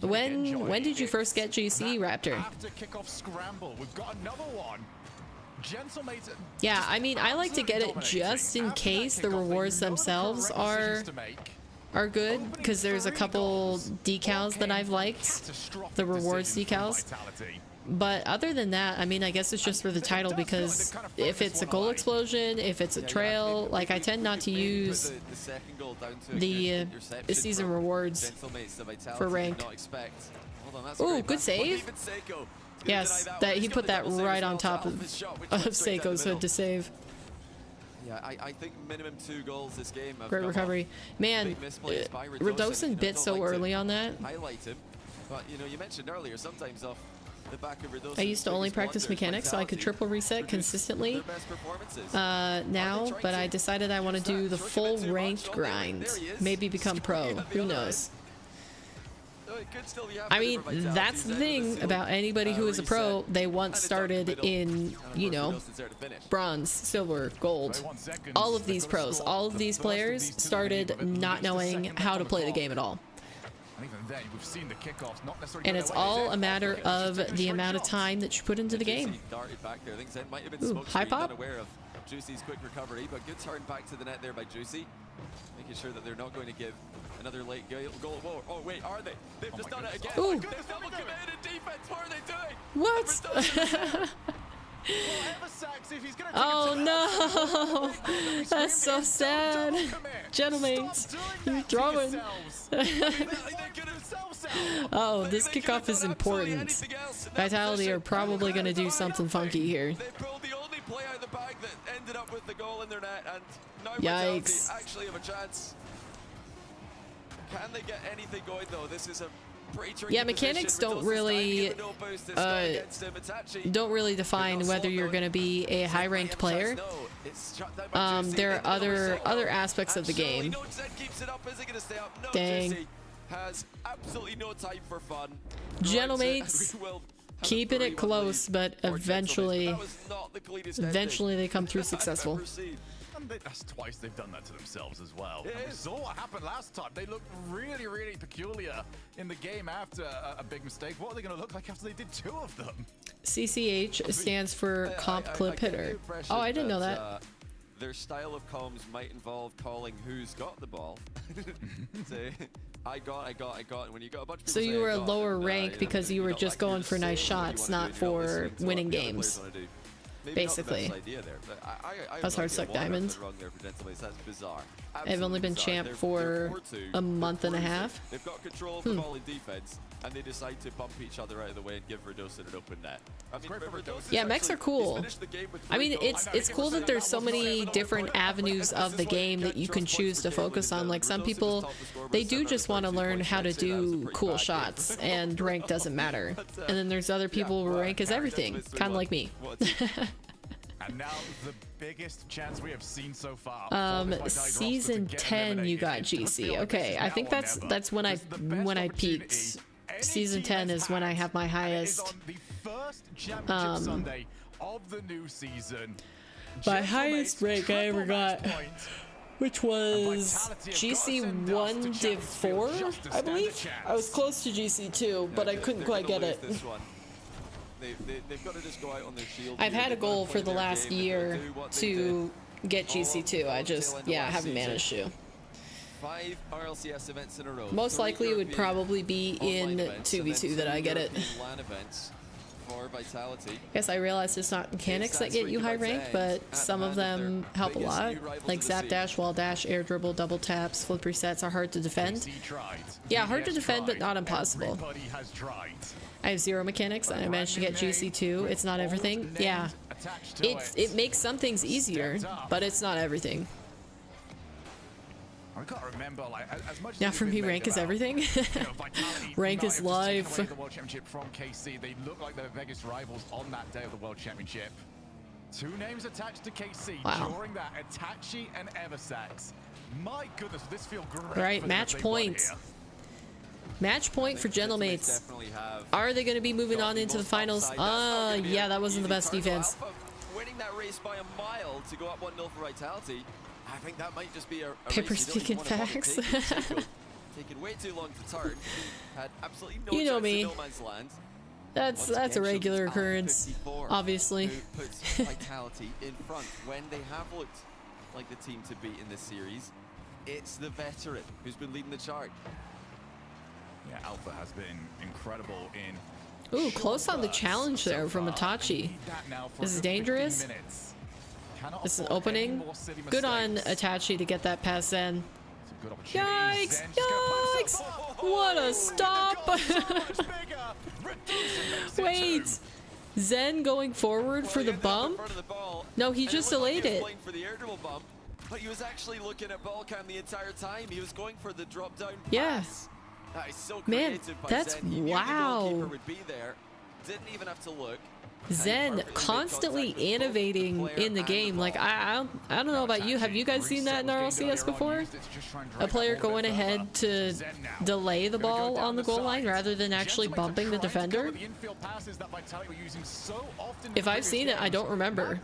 When did you first get GC, Raptor? After kickoff scramble, we've got another one. Gentlemates. Yeah, I mean, I like to get it just in case the rewards themselves are good, because there's a couple decals that I've liked, the rewards decals. But other than that, I mean, I guess it's just for the title, because if it's a goal explosion, if it's a trail, like I tend not to use The second goal down to a the good interception season from rewards Gentlemates, the Vitality for did ranked. not expect. Hold on, that's a Ooh, great good pass. save. Even Seiko is gonna Yes, deny that one. he He's put got that the double save right as on well top to of his shot, which went straight down Seiko, the so middle. to save. Yeah, I think minimum 2 goals this game. I've Great come recovery. off Man, big misplays by Redosin I bit don't so like to early on that. highlight him, but you know, you mentioned earlier, sometimes off the back of Redosin's I used to only biggest practice blunders, mechanics so I could Vitality triple reset produced consistently their best performances. now, but I decided I want to do the full ranked grind. Maybe become pro. Who knows? So it could still be I happening mean, for Vitality. that's the He's ended thing sealed, about anybody who is a pro. reset. They And once it's down the started middle. in, And you of know, course, Redosin's there to finish. bronze, silver, gold. All of these pros, all of these players started not knowing how to play the game at all. And even then, we've seen the kickoffs not necessarily And go it's their way. all a matter Okay, let's of just take the straight amount of shots. time that you put into the game. Juicy darted back there. I think Zen might have been Ooh, smoke high screened, pop? unaware of Juicy's quick recovery, but good turn back to the net there by Juicy, making sure that they're not going to give another late goal. Whoa, oh wait, are they? They've just done it again. Ooh. They've double committed in defense. What are they doing? What? Redosin- Oh no! That's so sad. Gentlemates, you're throwing. Oh, this kickoff is important. Vitality are probably going to do something funky here. They pulled the only play out of the bag that ended up with the goal in their net, and now Yikes. Vitality actually have a chance. Can they get anything going though? This is a pretty tricky Yeah, mechanics position. don't Redosin's really, trying to get the no boost. It's gone against him. Itachi Don't really define could not whether solve you're it. going to be a high ranked player. No, it's shut down by Juicy. There They are did it so other well. aspects of the And surely game. no Zen keeps it up. Is it going to stay up? No, Dang. Juicy has absolutely no time for fun. Gentlemates, We will have a keeping it 3-1 close, lead but for eventually, Gentlemen. That was not the cleanest ending eventually they come through I've successful. ever seen. And that's twice they've done that to themselves as well. It And we is. saw what happened last time. They looked really, really peculiar in the game after a big mistake. What are they going to look like after they did 2 of them? CCH stands for comp clip get the hitter. impression Oh, I didn't know that. Their style of comms might involve calling who's got the ball. Say, I got, and when you got a bunch of people So say, you were "I a got," lower then, rank because you were don't just like, you're going for nice saying what you shots, wanna not do, you're for listening to what winning the other games. players wanna do. Maybe Basically. not the best idea there, but I have That's no hard idea suck what I've diamonds. done wrong there for Gentlemates. That's bizarre. I've only been Absolutely champ bizarre. for They're 4-2. a month and a They're half. cruising. They've got control of the ball in defense, and they decide to bump each other out of the way and give Redosin an open net. I mean, great for Redosin's Yeah, mechs are actually- cool. he's finished the game with I 3 mean, goals. it's cool that there's so many different avenues of the game that you can choose to focus on. Like some people, they do just want to learn how to do cool shots, and rank doesn't matter. And then there's other people where rank is everything, kind of like me. And now the biggest chance we have seen so far. for this Vitality roster to Season get 10 you eliminated. got It does feel GC. like Okay, this is I now think or that's never. when I This is the best peaked. opportunity any Season team 10 has is when I had, have my and it is highest. on the first championship Sunday of the new season. My highest rank I ever Triple match got, point. which was Vitality have got to GC send us 1 to Div Champions 4, Field just to I stand a believe. chance. I was close to GC 2, but I couldn't They're quite gonna get lose it. this one. They've got to just go out on their shield. I've here. had a They've gotta goal play for the their last game. They've gotta year do what they to did get all GC2. I until just, end of yeah, I last haven't season. managed to. 5 RLCS events in a row. Most 3 likely it would European probably be in online events, and 2v2 then that 2 I get it. European LAN events for Vitality. Guess I realize it's not mechanics that get you high rank, but some of them help a lot. Like zap dash, wall dash, air dribble, double taps, flip resets are hard to defend. Yeah, hard to defend, but not impossible. I have 0 mechanics and I managed to get GC2. It's not everything. Yeah, it makes some things easier, but it's not everything. I can't remember, like, as much as Yeah, for me, rank is everything. Rank is life. The World Championship from KC, they look like their biggest rivals on that day of the World Championship. 2 names attached to KC during that, Itachi and Eversax. My goodness, this feels great. Right, match point. Match point for Gentlemates. Are they going to be moving on into the finals? Yeah, that wasn't the best defense. Winning that race by a mile to go up 1-0 for Vitality. I think that might just be a Paper, race stick, and facts. Taking way too long to turn. Had absolutely no You know chance me. in no man's land. That's a regular occurrence, obviously. Who puts Vitality in front when they have looked like the team to beat in this series. It's the veteran who's been leading the charge. Yeah, Alpha has been incredible in... Ooh, close on the challenge there from Itachi. This is dangerous. This is opening. Good on Itachi to get that past Zen. Yikes! Yikes! What a stop! Wait! Zen going forward for the bump? No, he just delayed it. But he was actually looking at ball cam the entire time. He was going for the drop down pass. Yeah. That is so Man, creative by that's Zen. He knew the wow. goalkeeper would be there. Didn't even have to look. Zen constantly innovating in the game. Like I don't know about you. Have you guys seen that in RLCS before? A player going ahead to delay the ball on the goal line rather than actually bumping the defender. If I've seen it, I don't remember.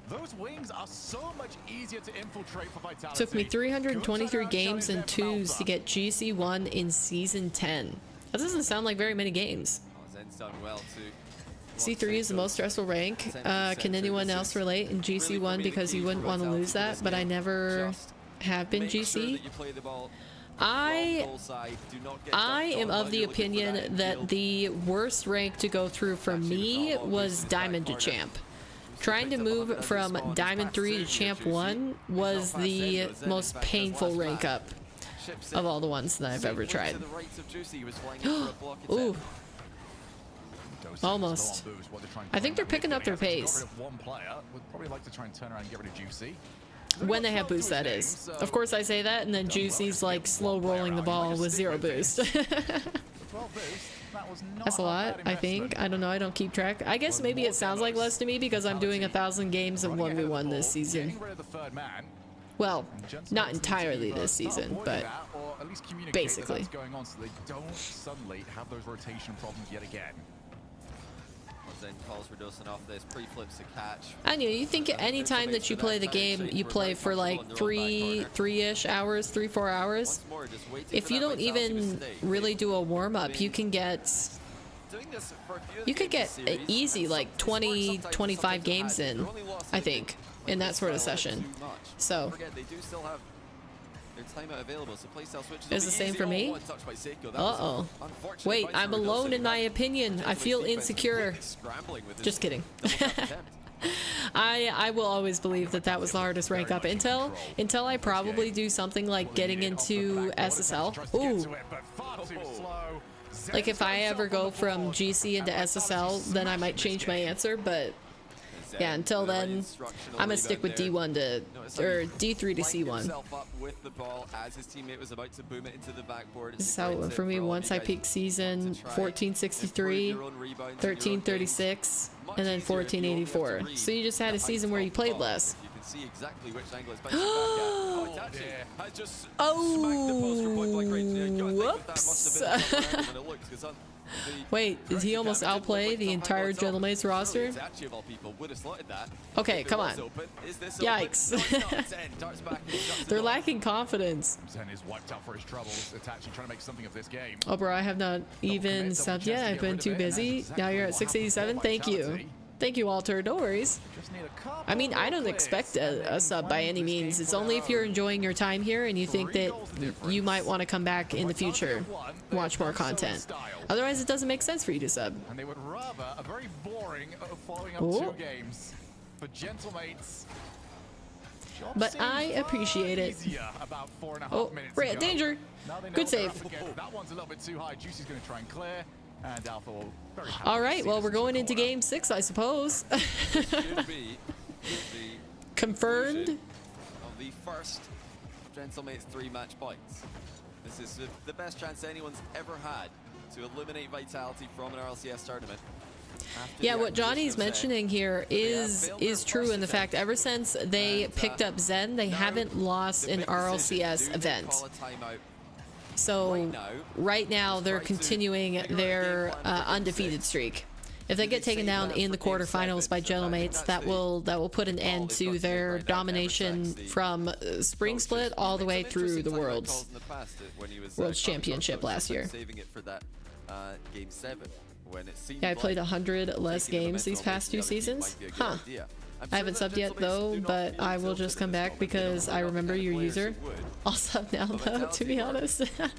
Those wings are so much easier to infiltrate for Vitality. Took me 323 games and 2s to get GC1 in Season 10. That doesn't sound like very many games. Zen's done well too. C3 is the most stressful rank. Can anyone else relate in GC1 because you wouldn't want to lose that? But I never have been GC. I am of the opinion that the worst rank to go through for me was Diamond to Champ. Trying to move from Diamond 3 to Champ 1 was the most painful rank up of all the ones that I've ever tried. Ooh. Almost. I think they're picking up their pace. When they have boost, that is. Of course I say that, and then Juicy's like slow rolling the ball with 0 boost. That's a lot, I think. I don't know, I don't keep track. I guess maybe it sounds like less to me because I'm doing 1,000 games of 1v1 this season. Well, not entirely this season, but basically. I know, you think anytime that you play the game, you play for like 3-ish hours, 3-4 hours. If you don't even really do a warm-up, you can get easy like 20-25 games in, I think, in that sort of session. So it's the same for me. Uh-oh. Wait, I'm alone in my opinion. I feel insecure. Just kidding. I will always believe that that was the hardest rank up until I probably do something like getting into SSL. Ooh. Like if I ever go from GC into SSL, then I might change my answer, but yeah, until then, I'm gonna stick with D1 to, or D3 to C1. This is how it went for me once I peaked season 1463, 1336, and then 1484. So you just had a season where you played less. Oh, whoops. Wait, did he almost outplay the entire Gentlemates roster? Okay, come on. Yikes. They're lacking confidence. Oh, bro, I have not even subbed yet. I've been too busy. Now you're at 687. Thank you. Thank you, Walter. No worries. Just need a couple I mean, I don't clicks, expect and they a can sub by cleanse any this means. game It's for only their if you're own. enjoying your time here and you think 3 that goals you difference. might want to come back in the future, watch more content. Otherwise, it doesn't make sense for you to sub. And they would rather a very boring following up Ooh. 2 games for Gentlemates. Job But seemed I appreciate it. easier about 4.5 Oh, minutes right, ago. danger. Now they know Good they're save. up against- That one's a little bit too high. Juicy's going to try and clear. And Alpha will very happy All to right, see well, this we're going the into corner. game 6, I suppose. Should be the Confirmed. conclusion of the first Gentlemates 3-match points. This is the best chance anyone's ever had to eliminate Vitality from an RLCS tournament. After Yeah, the what Johnny's acquisition of Zen, mentioning here is true in the fact ever since they picked up Zen, they now haven't lost the an big decision, RLCS do they event. call a timeout? So right now they're continuing their undefeated streak. If they get taken down in the quarterfinals by Gentlemates, that will put an end to their domination from spring split all the way through the World's Championship last year. Saving it for that game 7 when it seemed Yeah, I played like 100 less taking the games these momentum past away 2 from the other team seasons. might be a good Huh. idea. I'm I haven't sure subbed that yet Gentlemates though, do not but feel I will tilted just at come this back moment. because They I don't remember have the your kind of user. players who would. I'll sub now But though, to Vitality be were, honest. close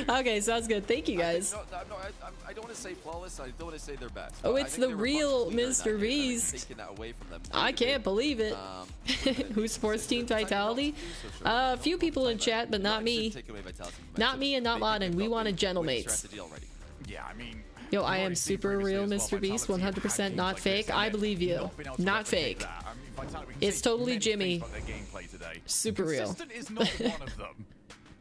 Okay, sounds good. Thank you guys. I don't want to say flawless. I don't want to say they're best. Oh, but I it's think the they were much real cleaner in that Mr. game, and it's Beast. taken that away from them. I can't believe it. Who sports Team Vitality? A few people in chat, but not me. Not me and not Modern. We wanted Gentlemates. Yeah, I mean, Yo, I we've am already seen super real, previously as well, Mr. Beast. Vitality have 100% had not games like fake. this, I and believe you. not been able to Not replicate fake. that. I mean, Vitality, we can It's say totally many Jimmy. things about their gameplay today. Super real. Consistent is not one of them.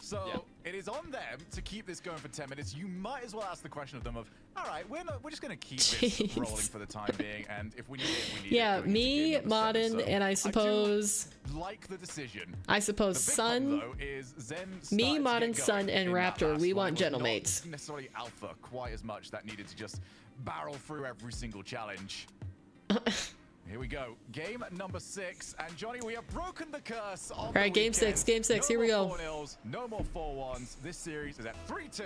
So Yeah. it is on them to keep this going for 10 minutes. You might as well ask the question of them of, all right, we're just going to keep this Jeez. rolling for the time being, and if we need it, we need Yeah, it. going into me, game number 7. Modern, So and I do suppose like the decision. I suppose The big Sun. problem, though, is Zen Me, started to Modern, get Sun, going and in that Raptor, last we one. want It was not Gentlemates. necessarily Alpha quite as much that needed to just barrel through every single challenge. Here we go. Game number 6. And Johnny, we have broken the curse of All right, game 6, game 6. Here we go. No more 4-0s, no more 4-1s. This series is at 3-2.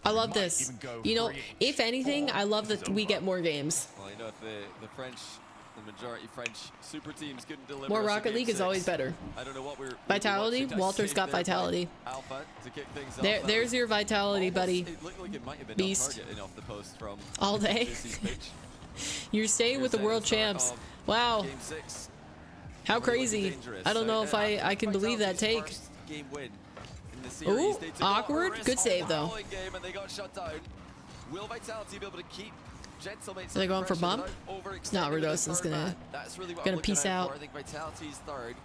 I love Might this. even go You know, 3-each. if anything, I love that we Zova. get more games. Well, you know, if the French, the majority French super teams couldn't deliver More us a Rocket game League is 6, always better. I don't know what we're Vitality? watching. I Walter's saved got it by Vitality. Alpha to kick things off. There, That there's was your Vitality, almost- buddy. It looked like it might have been Beast. on target and off the post from All day. Juicy's pitch. You're staying with the Here's world the start champs. of Wow, Game 6. how Really crazy. dangerous. I don't know if I can believe that Vitality's take. first game win in the Ooh, series. They took awkward. a risk Good save, though. following game and they got shut down. Will Vitality be able to keep Gentlemates Are they under going for pressure bump? without overextending No, with their Rodoson's third gonna- man? That's really what gonna I'm looking peace out out. for. I think Vitality's third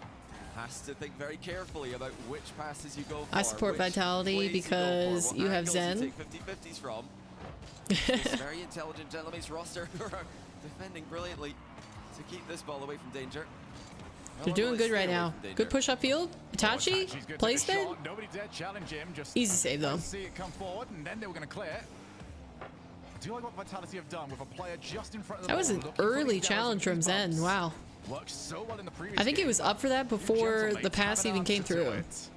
has to think very carefully about which passes you go for. I support which Vitality plays you go for, because what you have angles Zen. take 50-50s from. This very intelligent Gentlemates roster who are defending brilliantly to keep this ball away from danger. They're doing good right now. Good push upfield. Itachi, Itachi's good to the placement. shot. Nobody dared challenge him. Just Easy save, though. see it come forward, and then they were going to clear. I do like what Vitality have done with a player just in front of the That was ball, an looking for early these challenge from bumps. Zen. Wow. Worked so well in the previous I think he game, was up for that before the Gentlemates pass have an even came answer to through. it.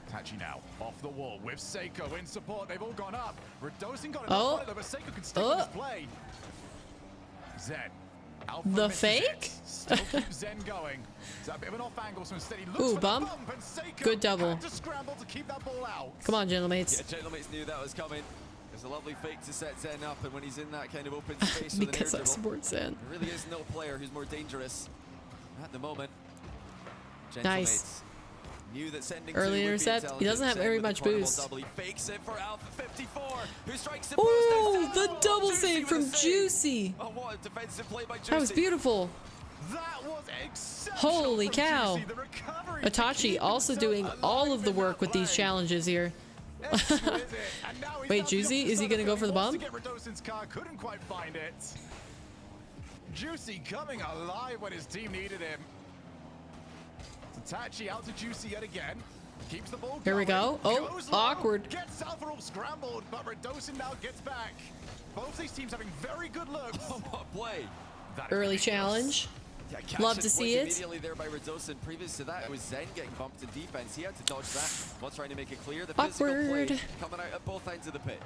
Itachi now off the wall with Seiko in support. They've all gone up. Rodosson got Oh. enough, but Seiko can stick on his play. Zen. Alpha The misses fake? it. Still keeps Zen going. It's a bit of an off angle, so instead he looks Ooh, for bump. the bump, and Seiko Good double. had to scramble to keep that ball out. Come on, Gentlemates. Yeah, Gentlemates knew that was coming. There's a lovely fake to set Zen up, and when he's in that kind of open space with an air Because I dribble, support Zen. there really is no player who's more dangerous at the moment. Nice. Gentlemates knew that sending Early two would be intercept. He doesn't have intelligent. very Zen with much the portable boost. double. He fakes it for Alpha 54, who strikes the Ooh, post. the double Juicy save with from a save. Juicy. Oh, what a defensive play by Juicy. That was beautiful. That was exceptional. Holy from cow. Juicy. The recovery to Itachi keep also himself doing alive all of the in work that with these play. challenges here. Exquisite. And now he's Wait, down Juicy, the is he gonna go for the wants to bump? get Rodoson's car, couldn't quite find it. Juicy coming alive when his team needed him. Itachi out to Juicy yet again. Keeps the ball Here we going. go. Oh, Goes low, awkward. Gets Alpha all scrambled, but Rodosson now gets back. Both these teams having very good looks. What a play. That is Early ridiculous. challenge. Yeah, Love catch to it see was it. Immediately there by Rodosson. Previous to that, it was Zen getting bumped in defense. He had to dodge that while trying to make it clear. The physical play Awkward. coming out at both ends of the pitch.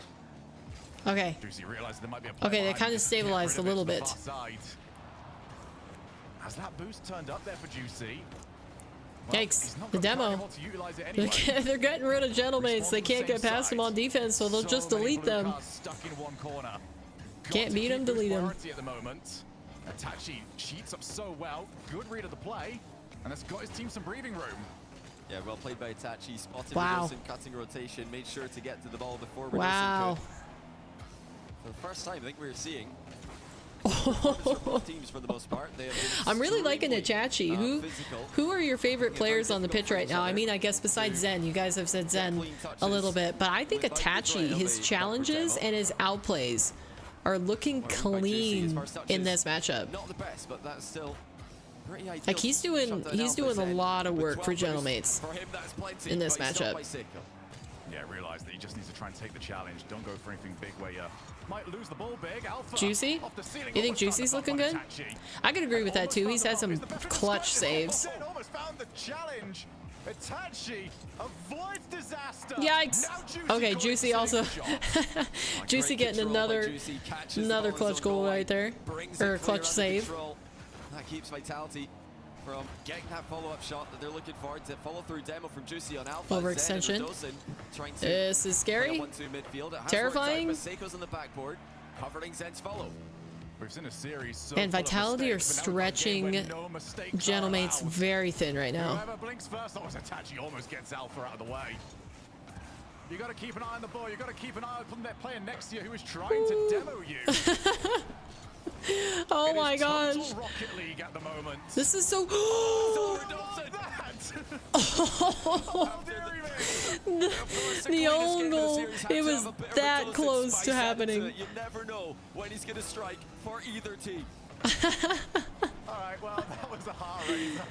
Okay. Juicy realized there might be a Okay, they behind. kind of Just get stabilized a rid of it little to the bit. far side. Has that boost turned up there for Juicy? Well, Yikes, he's not the got demo. able to utilize it anyway. They're getting rid of gentlemates. They can't get past them on defense, so they'll just many delete blue them. cards stuck in one corner. Can't beat them, delete them. At the moment. Itachi cheats up so well. Good read of the play, and that's got his team some breathing room. Yeah, well played by Itachi. Spotted Wow. Redosin, cutting rotation, made sure to get to the ball before Redosin Wow. could. For the first time, I think we're seeing both teams for the most part. They have been I'm really liking extremely, Itachi. physical. Who are your favorite players on the pitch right now? I mean, I guess besides Zen, you guys have said Zen a little bit, but I think Itachi, his challenges and his outplays are looking clean in this matchup. Not the best, but that's still pretty ideal. Like he's doing a lot of work for gentlemates For him, that's plenty, in this but he's stopped matchup. by Seiko. Yeah, realize that he just needs to try and take the challenge. Don't go for anything big where you might lose the ball big. Alpha Juicy? off the ceiling, You think almost found Juicy's the looking bump good? on Itachi. I could agree with that too. He's had Almost some found the bump. Is the clutch defender saves. almost found the challenge. Itachi avoids disaster. Yikes. Now Juicy Okay, got Juicy his also. shot. Juicy Great getting control by another Juicy, catches the ball in his clutch own goal line, right there, brings it or a clear clutch under save. control. That keeps Vitality from getting that follow-up shot that they're looking for. To follow through demo from Juicy on Alpha. Overextension. This is scary. Terrifying. Seiko's on the backboard, covering Zen's follow. We've seen a series so And full of Vitality are mistakes, but now we've got a game where stretching no mistakes are gentlemates allowed. very thin right now. Whoever blinks first, oh, Itachi almost gets Alpha out of the way. You got to keep an eye on the ball. You got to keep an eye on the player next to you who is trying to demo you. Oh It my is gosh. total Rocket League at the moment. This is so. The own goal. It was that close to happening. You never know when he's going to strike for either team. All right, well, that was a heart raiser.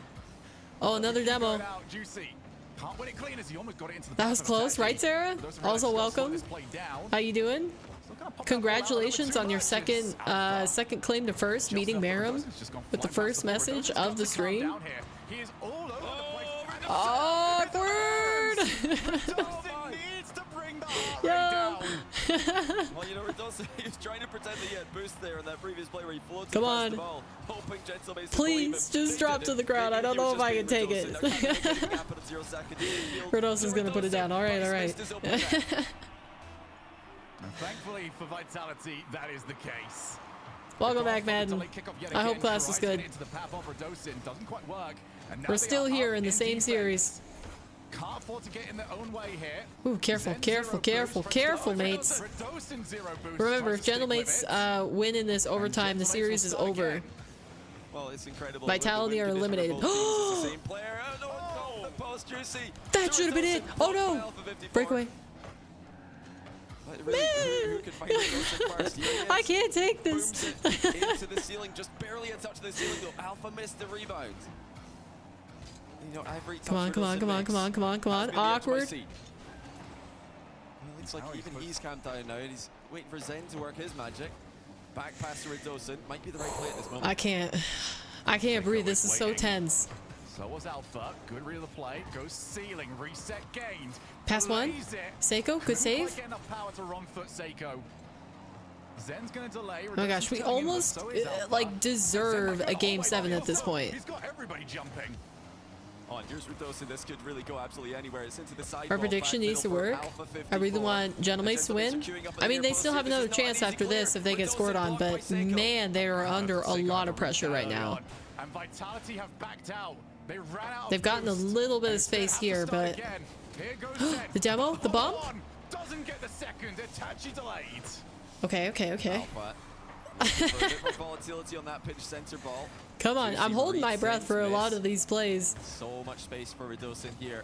Oh, another demo. Out, Juicy. Can't win it clean as he almost got it into the That was back of close, Itachi. right, Sarah? Those of Also us who welcome. slow this play down, How you doing? still gonna pop that ball out Congratulations over on your two second matches. Alpha. second claim to first, Just meeting up for Marum Redosin's just gone with the flying first past the ball. message Redosin's of the got to calm stream. down here. He is all over the place. Awkward. Redosin needs to bring the heart Yo. rate down. Well, you know, Redosin, he was trying to pretend that he had boost there in that previous play where he floated Come past on. the ball, hoping Gentleman Please, just drop to the ground. I don't know if I can take it. Redosin's gonna put it down. All right, all right. And thankfully for Vitality, that is the case. Welcome back, Madden. I hope class was good. We're still here in the same series. Can't afford to get in their own way here. Ooh, careful, careful, careful, careful, mates. Redosin zero boost, Remember, tries if to stick with gentlemates it. win in this overtime, the series is over. Well, it's incredible. Vitality are eliminated. Same player. Oh, no, post Juicy. That should have been it. Oh no! Breakaway. Really, who can find Redosin first? Here he is. I can't take this. Booms it into the ceiling, just barely a touch of the ceiling though. Alpha missed the rebound. You know, every touch Come on, come on, Redosin come on, makes come on, come on, come on. has been the edge of my Awkward. seat. Well, it looks like even he's calmed down now and he's waiting for Zen to work his magic. Back pass to Redosin. Might be the right play at this moment. I can't breathe. This is so tense. So was Alpha. Good read of the play. Goes ceiling. Reset gains. Pass one. Plays it. Seiko, good Couldn't save. quite get enough power to wrong foot Seiko. Zen's gonna delay. Oh my gosh, we Redosin's telling him, but almost so is Alpha. like deserve a game 7 at this point. He's got everybody jumping. Oh, and here's Redosin. This could really go absolutely anywhere. It's into the side Our ball, prediction back needs to middle for work. Alpha 54. I really want gentlemates to win. I mean, they still have another chance after this if they get scored on, but man, they are under a lot of pressure right now. And Vitality have backed out. They ran out. They've gotten a little bit of space here, but Here goes Zen. the demo, the bump. Doesn't get the second. Itachi delayed. Okay, okay, okay. Alpha. Looking for a bit more volatility on that pitch center ball. Come on, I'm holding my Reads breath for a Zen's lot miss. of these plays. So much space for Redosin here.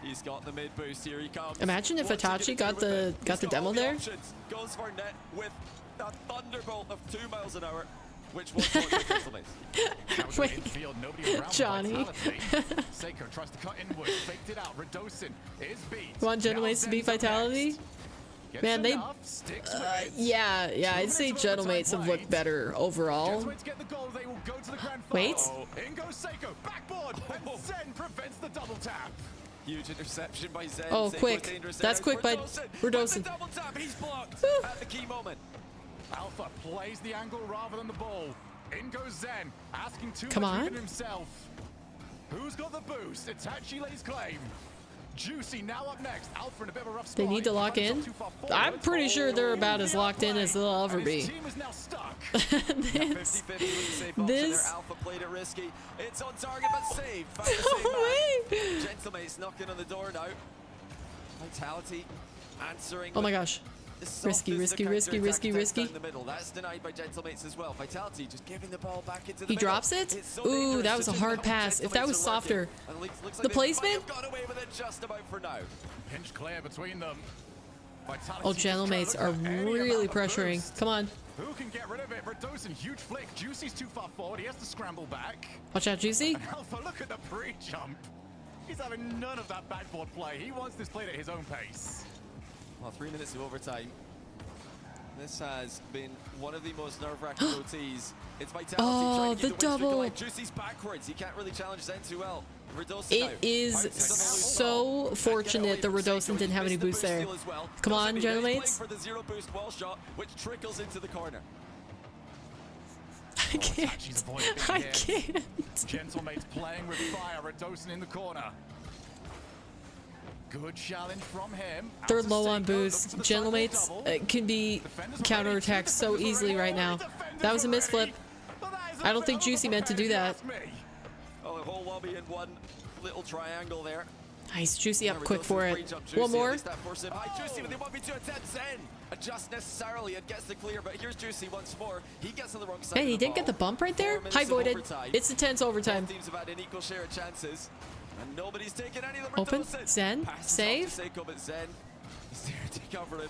He's got the mid boost. Here he comes. Imagine if What's he Itachi gonna got do with the- it? got He's the demo all there. options. Goes for net with a thunderbolt of 2 miles an hour, which was one of the Gentlemen. That was Wait. an infield, nobody around Johnny. Vitality. Seiko tries to cut inward, faked it out. Redosin is beat. You want gentlemates to beat Vitality? Man, they. Yeah, I'd say gentlemates have looked better overall. Wait. In goes Seiko, backboard, and Zen prevents the double tap. Huge interception by Zen. Oh, Seiko quick. dangerous That's there. quick by Redosin. Redosin. With the double tap, he's blown. blocked at the key moment. Alpha plays the angle rather than the ball. In goes Zen, asking too Come much on. even himself. Who's got the boost? Itachi lays claim. Juicy now up next. Alpha in a bit of a rough spot. They need to lock in. I'm pretty sure they're about as locked in as they'll ever be. His team is now stuck. 50-50 with the safe option there. Alpha played it risky. It's on target but saved. Found the same man. Gentlemate's knocking on the door now. Vitality answering. Oh my gosh. Risky, risky, risky, risky, risky. In the middle. That's denied by Gentlemates as well. Vitality just giving the ball back into the He middle. drops it? So Ooh, that was a dangerous. hard pass. If that was softer. Looks The like they placement? might have got away with it just about for now. Pinch clear between them. Vitality Oh, Gentlemates are really pressuring. Come on. Who can get rid of it? Redosin, huge flick. Juicy's too far forward. He has to scramble back. Watch out, Juicy. Alpha, look at the pre-jump. He's having none of that backboard play. He wants this played at his own pace. Well, 3 minutes of overtime. This has been one of the most nerve-wracking OTs. It's Vitality trying to the keep the win streak double. alive. Juicy's backwards. He can't really challenge Zen too well. Redosin It now. is Bounces on the loose so ball. Can't fortunate get the away from Redosin Seiko. didn't have He any missed the boost there. steal as well. Come on, Doesn't he? He's playing Gentlemates. for the zero boost wall shot, which trickles into the corner. I can't. I can't. Gentlemates playing with fire. Redosin in the corner. Good challenge from him. They're Out to low on Seiko, boost. looks for the Gentlemates double. can be counterattacked so easily right now. That was a misflip. I don't think Juicy meant to do that. Oh, the whole lobby in one little triangle there. Nice. Juicy up There we quick go, for some it. free jump Juicy, One at more. least that forced him high. Juicy with the 1v2 attempt. Zen adjusts necessarily and gets the clear, but here's Juicy once more. He gets on the wrong side. Hey, of he the didn't get the ball. bump right there? 4 minutes High of voided. overtime. It's a tense overtime. Both teams have had an equal share of chances, and nobody's taken any of them. Open. Redosin Zen. passes off Save. to Seiko, but Zen is there to cover him.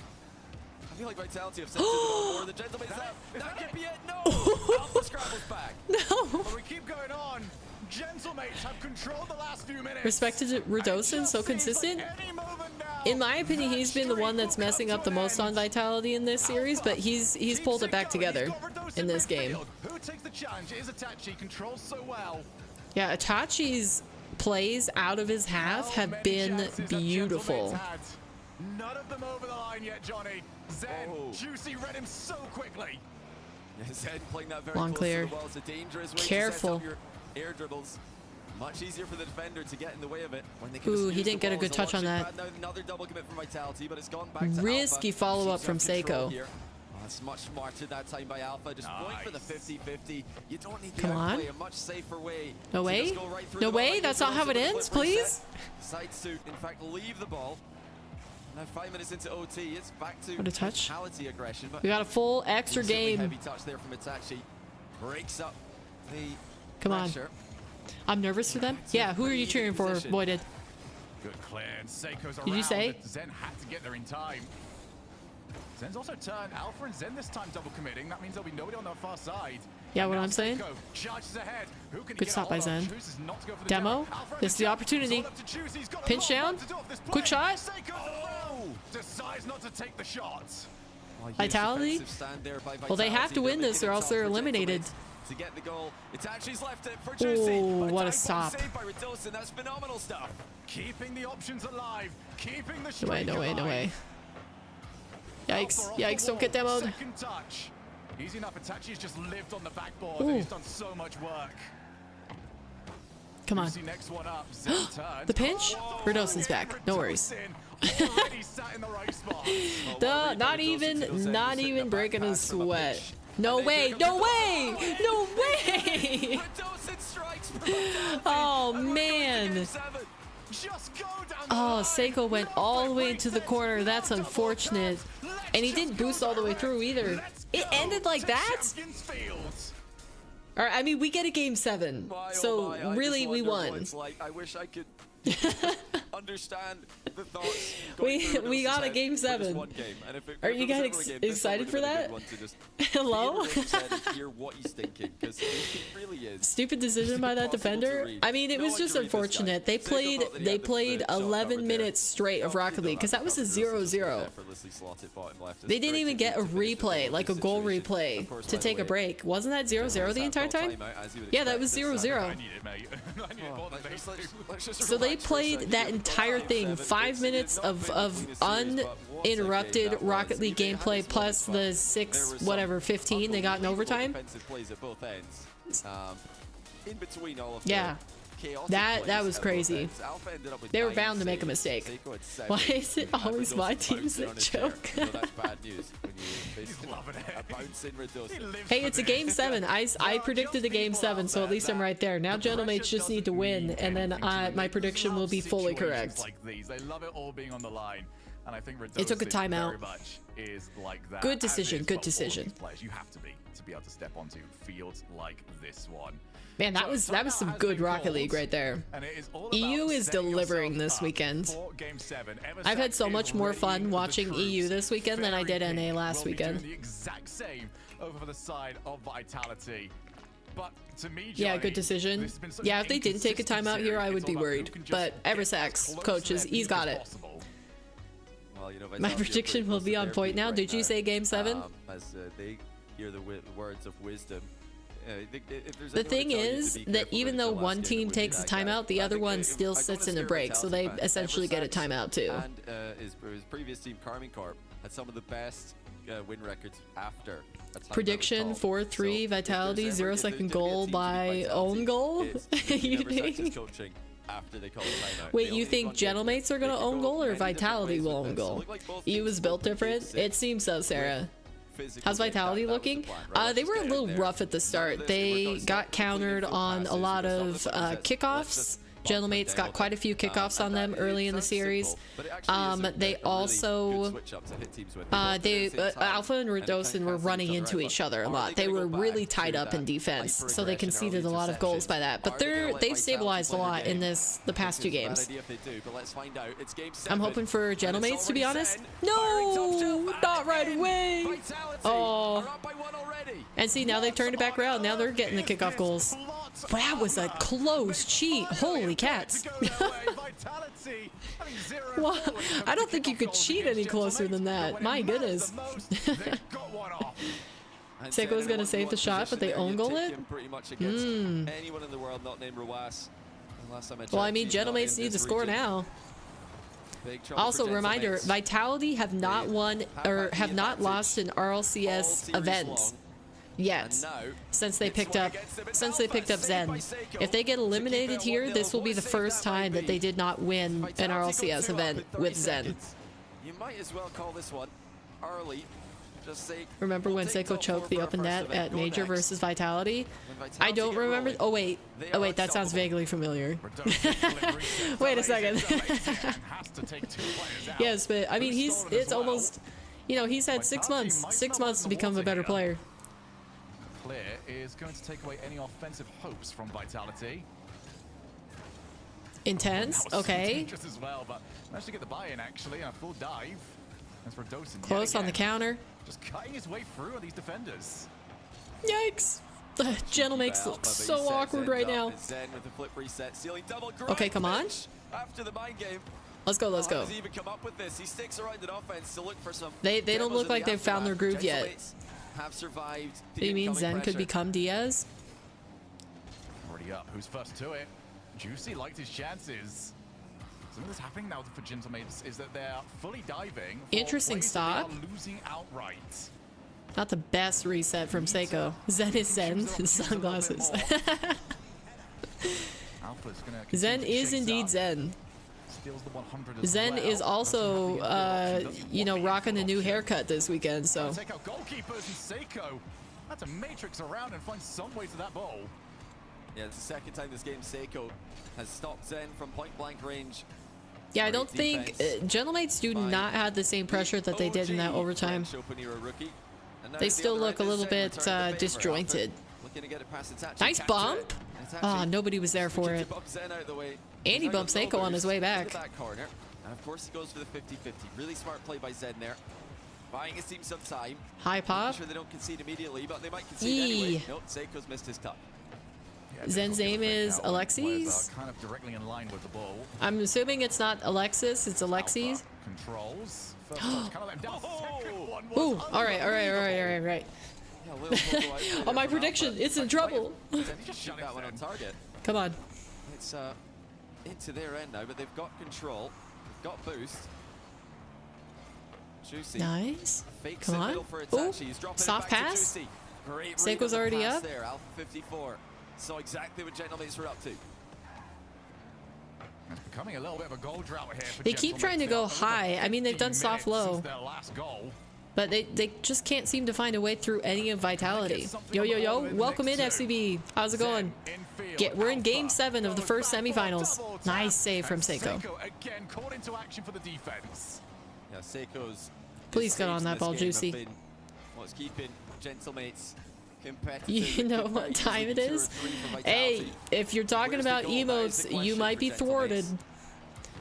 I feel like Vitality have sent it more. The Gentlemates have. That could be it. No. Alpha scrambles back. No. But we keep going on. Gentlemates have controlled the last few minutes. Respect to Redosin, so consistent. In my opinion, he's been the one that's messing up the most on Vitality in this series, but he's pulled it back together in this game. Who takes the challenge? It is Itachi, controls so well. Yeah, Itachi's plays out of his half have been beautiful. None of them over the line yet, Johnny. Zen, Oh. Juicy read him so quickly. Yeah, Zen playing that very Long close clear. to the wall. It's a dangerous way Careful. to set up your air dribbles. Much easier for the defender to get in the way of it when they can Ooh, just he use didn't the get a ball good as touch on launching that. pad. Now another double commit from Vitality, but it's gone back to Risky Alpha. follow-up Seems to from have control Seiko. here. Oh, that's much smarter that time by Alpha. Just going for the 50-50. You don't need the Come on. outplay. A much safer way. No to way? just go right through No the ball way? like That's you not how did it with the ends, flip reset. please? Side suit, in fact, leave the ball. Now 5 minutes into OT, it's back to What a touch. Vitality aggression. But We got a full extra certainly game. heavy touch there from Itachi. Breaks up the Come on. pressure. I'm nervous for them. Yeah, who are you cheering for, Voided? Good clear. And Seiko's around. Did you say? but Zen had to get there in time. Zen's also turned Alpha and Zen this time double committing. That means there'll be nobody on their far side. Yeah, And what now I'm saying? Seiko charges ahead. Who can he Good get stop a by hold of? Zen. Chooses not to go for the Demo. Alpha This is the jump. opportunity. It's all up to Juicy. He's got a Pinch lot down. to do off this play. Quick shot. Seiko's around. Decides not to take the shot. Oh, huge Vitality? defensive stand there by Well, they have Vitality, to but win this making or it else tough they're for eliminated. Gentlemates to get the goal. Itachi's left it for Juicy. Ooh, but what a dive bomb stop. saved by Redosin. That's phenomenal stuff. Keeping the options alive. Keeping the No streak way, no way, no alive. way. Yikes, Alpha off the yikes, don't get wall. demoed. Second touch. Easy enough. Itachi's just lived on the backboard. Ooh. And he's done so much work. Come on. Juicy next one up. Zen turns. The pinch? Oh, Redosin's back. No worries. Redosin already sat in the right spot. Duh, not even breaking a sweat. No way, no way, no way! Redosin strikes for Vitality. Oh, And we're going to man. game 7. Just go down the Oh, line. Seiko went all the way into the corner. That's Double unfortunate. tap. Let's And he just didn't go boost all the way direct. through either. Let's It go ended like to that? Champions Field. Or, I mean, we get a game 7. My, oh So, my, I just really, we wonder what won. it's like. I wish I could understand the thoughts. going We- through we Redosin's got a head game for just 7. one game. And if it, Are if you it was guys ever a game, this excited one for would've been a that? good one to just Hello? be in Redosin's head and hear what he's thinking, because he really is. Stupid decision by that Impossible to defender. read. I mean, it No was one just can read this guy. unfortunate. They Seiko played thought that he had the shot 11 covered minutes straight of Rocket League because that was a 0-0. Effortlessly slotted bottom left. They didn't even get a replay, like a goal replay, to take a break. Wasn't that 0-0 the entire time? Yeah, that was 0-0. I need it, mate. I need it more than they do. So they played that entire thing. 5 minutes of uninterrupted Rocket League gameplay plus the 15 they got in overtime. In between all of Yeah. That was crazy. They were bound to make a mistake. Why is it always my teams that choke? Hey, it's a game 7. I predicted a game 7, so at least I'm right there. Now Gentlemates just need to win, and then my prediction will be fully correct. They love it all being on the line. And I think It took a timeout. Is like that. Good decision. Good decision. You have to be able to step onto fields like this one. Man, that was some good Rocket League right there. EU is delivering this weekend. I've had so much more fun watching EU this weekend than I did NA last weekend. The exact same over for the side of Vitality. But to me, yeah, good decision. Yeah, if they didn't take a timeout here, I would be worried. But Eversax, coaches, he's got it. Well, you know, My prediction will be on point now. Did you say game 7? As they hear the words of wisdom. The thing is that even though one team takes a timeout, the other one still sits in a break, so they essentially get a timeout too. And his previous team, Carmine Corp, had some of the best win records after a timeout. Prediction 4-3 Vitality, 0-second goal by own goal. You think? Wait, you think Gentlemates are gonna own goal or Vitality will own goal? EU was built different. It seems so, Sarah. How's Vitality looking? They were a little rough at the start. They got countered on a lot of kickoffs. Gentlemates got quite a few kickoffs on them early in the series. They also, Alpha and Radosin were running into each other a lot. They were really tied up in defense, so they conceded a lot of goals by that. But they've stabilized a lot in the past 2 games. I'm hoping for Gentlemates, to be honest. No, not right away. Oh, and see, now they've turned it back around. Now they're getting the kickoff goals. That was a close cheat. Holy cats. Well, I don't think you could cheat any closer than that. My goodness. Seiko's gonna save the shot, but they own goal it? Well, I mean, Gentlemates need to score now. Also, reminder, Vitality have not won or have not lost an RLCS event yet since they picked up Zen. If they get eliminated here, this will be the first time that they did not win an RLCS event with Zen. You might as well call this one early. Just say, remember when Seiko choked the open net at Major versus Vitality? I don't remember. Oh wait, that sounds vaguely familiar. Wait a second. Yes, but I mean, it's almost, you know, he's had 6 months to become a better player. Clear is going to take away any offensive hopes from Vitality. Intense, okay. As well, but managed to get the buy-in actually, and a full dive. As for Dosen, close on the counter. Just cutting his way through on these defenders. Yikes! The Gentlemates look so awkward right now. Okay, come on. Let's go, let's go. They don't look like they've found their groove yet. Do you mean Zen could become Diaz? Already up. Who's first to it? Juicy liked his chances. Something that's happening now for Gentlemates is that they're fully diving. Interesting stop. Losing outright. Not the best reset from Seiko. Zen is Zen. Sunglasses. Zen is indeed Zen. Zen is also, you know, rocking a new haircut this weekend, so. Goalkeepers and Seiko. That's a matrix around and find some way to that ball. Yeah, it's the second time this game Seiko has stopped Zen from point-blank range. Yeah, I don't think Gentlemates do not have the same pressure that they did in that overtime. They still look a little bit disjointed. Nice bump. Ah, nobody was there for it. And he bumped Seiko on his way back. And of course he goes for the 50-50. Really smart play by Zen there. Buying his team some time. High pop. I'm sure they don't concede immediately, but they might concede anyway. Nope, Seiko's missed his cut. Zen's aim is Alexis. Kind of directly in line with the ball. I'm assuming it's not Alexis, it's Alexis. Controls. Ooh, all right. On my prediction, it's in trouble. Shoot that one on target. Come on. It's into their end now, but they've got control. They've got boost. Juicy. Nice. Fakes Come in on. middle for Ooh, Itachi. He's dropping soft it back pass. to Juicy. Great Seiko's read of the already pass up. there. Alpha 54. So exactly what Gentlemates were up to. It's becoming a little bit of a goal drought here for They keep trying to go high. I mean, they've done soft low, their last goal. but they just can't seem to find a way through any of Vitality. Yo, yo, yo. Welcome in, FCB. How's it going? We're in game 7 of the first semifinals. Nice save from Seiko. Again, caught into action for the defense. Yeah, Seiko's. Please get on that ball, Juicy. What's keeping Gentlemates competitive? You know what time it is? Hey, if you're talking about emotes, you might be thwarted.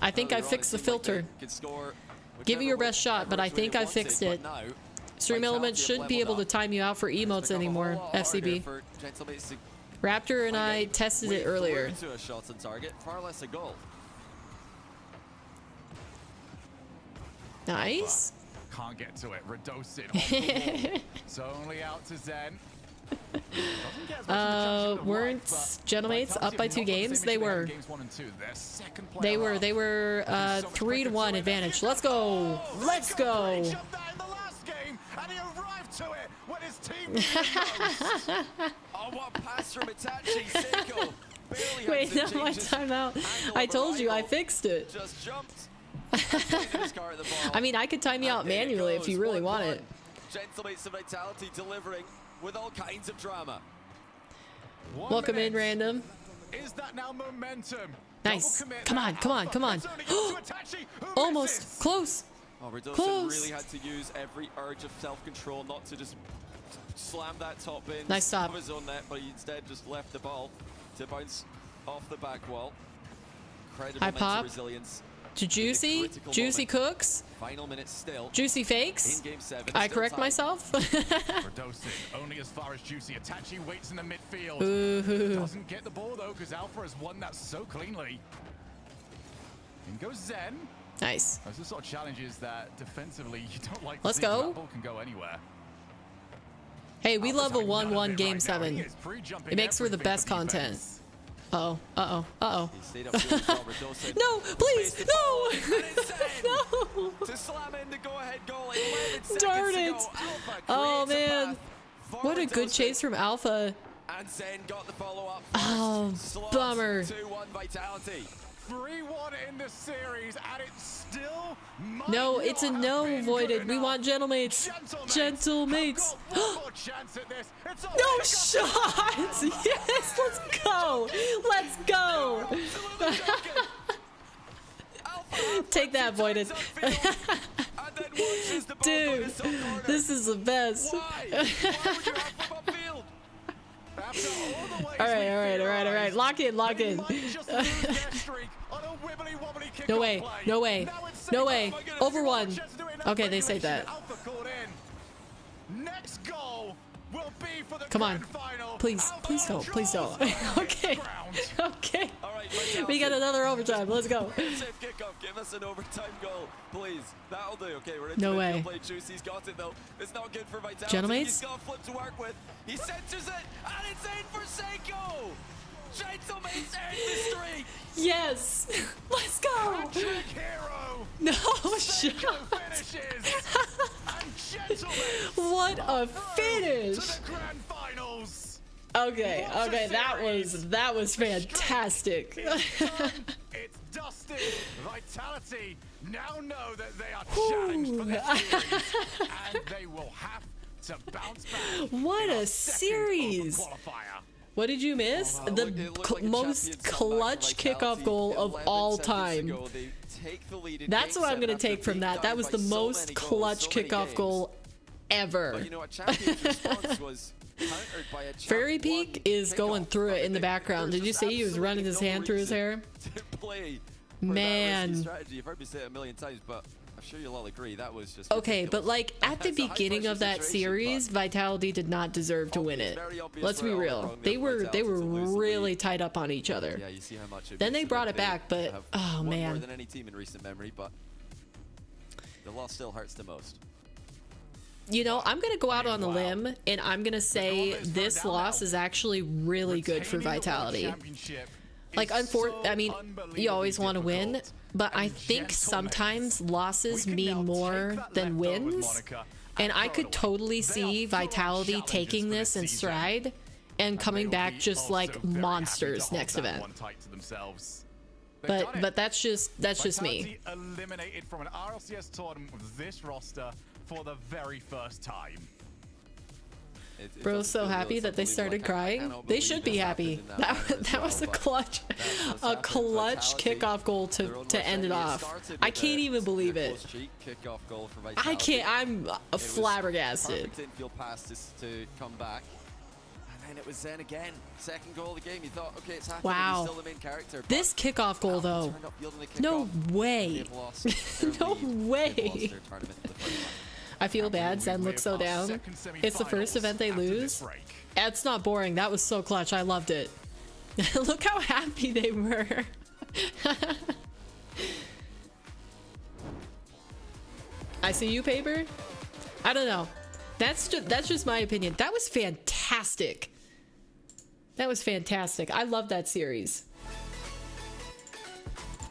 I think I fixed the filter. Give it your best shot, but I think I fixed it. Stream Elements shouldn't be able to time you out for emotes anymore, FCB. Raptor and I tested it earlier. Nice. Can't get to it. Redosin on the wall. So only out to Zen. Weren't Gentlemates up by 2 games? They were. They were 3-1 advantage. Let's go. Let's go. Oh, what pass from Itachi. Seiko barely Wait, had no, to my change his timeout. I angle told of you I arrival. fixed it. Just jumped. His car at the ball. I mean, I could time you out And there it manually if you goes, really 1-1. want it. Gentlemates of Vitality delivering with all kinds of drama. Welcome in, random. Is that now momentum? Nice. Come on, come on, come on. Almost. Close. Oh, Redosin Close. really had to use every urge of self-control not to just slam that top in. Nice stop. Of his own net, but he instead just left the ball to bounce off the back wall. Incredible High mental pop. resilience. To Juicy. critical Juicy moment. cooks. Final minutes still. Juicy fakes. In game 7. I still correct tied. myself. Redosin only as far as Juicy. Itachi waits in the midfield. Ooh. Doesn't get the ball though because Alpha has won that so cleanly. In goes Zen. Nice. Those are sort of challenges that defensively you don't like to Let's see, 'cause go. that ball can go anywhere. Hey, we love a Alpha's having none of 1-1 it game right now. 7. He is pre-jumping It makes for the everything best defense. content. Uh-oh. Uh-oh. Uh-oh. He stayed up to his ball. Redosin No, please. spaced it No. forward, and it's Zen No. to slam in the go-ahead goal. 11 seconds Darn to it. go. Alpha Oh, creates a man. path for What a good Redosin. chase from Alpha. And Zen got the follow-up. Oh, Slots bummer. 2-1 Vitality. 3-1 in the series, and it's still might No, not it's a have no, been Voided. good We enough. want Gentlemates. Gentlemates. Have got one more chance at this. It's all No pick up. shots! Yes, let's go! Let's go! Absolutely joking. Alpha Take that, Voided. and then watches the ball go Dude, to some corner. this is the best. Why? Why would you have from upfield? After all the ways All right, we all right, all right, all right. theorized, Lock in, lock they in. might just lose their streak on a wibbly-wobbly kickoff No way, play. no way, Now it's no Seiko. way. Oh my goodness, Over one one. chance to do it in Okay, they saved regulation. that. Alpha caught in. Next goal will be for the Come on. grand final. Please, Alpha please don't, please don't. draws Okay, ground. okay. All right, Vitality. We got another overtime. Let's go. Safe kickoff. Give us an overtime goal, please. That'll do. Okay, we're into No midfield way. play. Juicy's got it though. It's not good for Vitality. Gentlemates? He's got a flip to work with. He centers it, and it's in for Seiko. Gentlemates end the streak. Yes. Let's go. Trick hero. No Seiko shot. finishes. And Gentlemen What a to finish. the grand finals. Okay, okay, that was fantastic. It's done. It's dusted. Vitality now know that they are challenged for this series, and they will have to bounce back. What in a our second series. Open qualifier. What did you miss? It The looked like a most champion comeback clutch for kickoff Vitality. goal of 11 all seconds time. ago, they take the lead in That's game what I'm 7 going to after take from being that. down That was by the so most many goals, clutch so many kickoff games. goal ever. But you know what? Champion's response was countered by a Fairy champ Peak one is going kickoff. through it in the There background. was Did you just see he was running his absolutely hand through his no hair? reason to play for Man. that risky strategy. You've heard me say it a million times, but I'm sure you'll all agree that was just Okay, but ridiculous. like at the It's a beginning of high-pressure that situation, series, but Vitality did not deserve to win it's it. very obvious Let's be where all real. wrong They the were Vitality to lose the really lead. tied up on each other. Yeah, you see how much it Then means they to brought them. it back, They but have oh won more man. than any team in recent memory, but the loss still hurts the most. You know, I'm going to go out on a limb and I'm going to say this loss is actually really good for Retaining the World Vitality. Championship Like, I mean, you always want to win, but I think sometimes losses mean more than wins. And I could totally see Vitality taking this in stride and coming back just like monsters next event. But that's just me. Eliminated from an RLCS tournament with this roster for the very first time. Bro's so happy that they started crying. They should be happy. That was a clutch kickoff goal to end it off. I can't even believe it. I can't. I'm flabbergasted. Perfect infield pass to come back. And then it was Zen again. Second goal of the game. You thought, okay, it's happening. Wow. He's still the main character. This kickoff goal though. No way. No way. I feel bad. Zen looks so down. It's the first event they lose. It's not boring. That was so clutch. I loved it. Look how happy they were. I see you, Paper. I don't know. That's just my opinion. That was fantastic. That was fantastic. I love that series.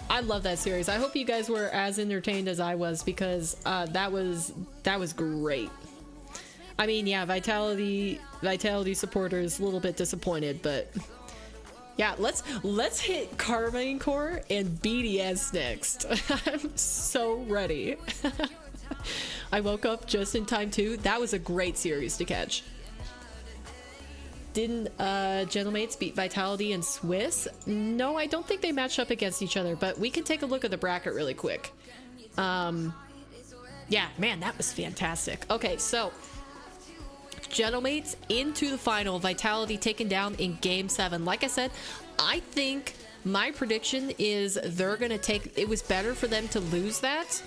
I love that series. I hope you guys were as entertained as I was, because that was great. I mean, yeah, Vitality supporters a little bit disappointed, but yeah, let's hit Carmine Core and BDS next. I'm so ready. I woke up just in time too. That was a great series to catch. Didn't Gentlemates beat Vitality and Swiss? No, I don't think they matched up against each other, but we can take a look at the bracket really quick. Yeah, man, that was fantastic. Okay, so Gentlemates into the final. Vitality taken down in Game 7. Like I said, I think my prediction is they're gonna take. It was better for them to lose that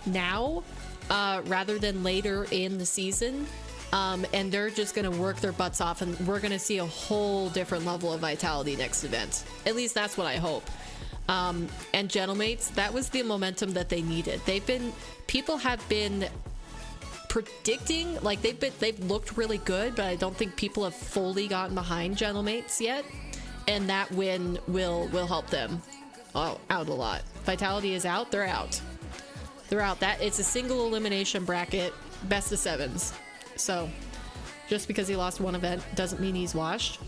now rather than later in the season. And they're just going to work their butts off, and we're going to see a whole different level of Vitality next event. At least that's what I hope. And Gentlemates, that was the momentum that they needed. People have been predicting, like they've looked really good, but I don't think people have fully gotten behind Gentlemates yet. And that win will help them out a lot. Vitality is out. They're out. They're out. It's a single elimination bracket, best of 7s. So, just because he lost one event doesn't mean he's washed.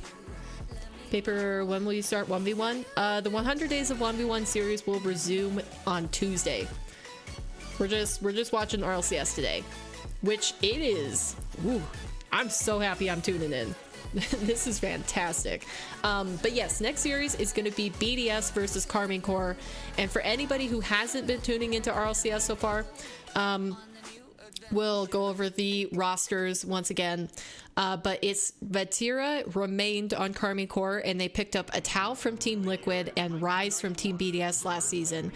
Paper, when will you start 1v1? The 100 Days of 1v1 series will resume on Tuesday. We're just watching RLCS today, which it is. Woo, I'm so happy I'm tuning in. This is fantastic. But yes, next series is going to be BDS versus Carmine Core. And for anybody who hasn't been tuning into RLCS so far, we'll go over the rosters once again, but it's Vatira remained on Carmine Core, and they picked up Atal from Team Liquid and Rise from Team BDS last season.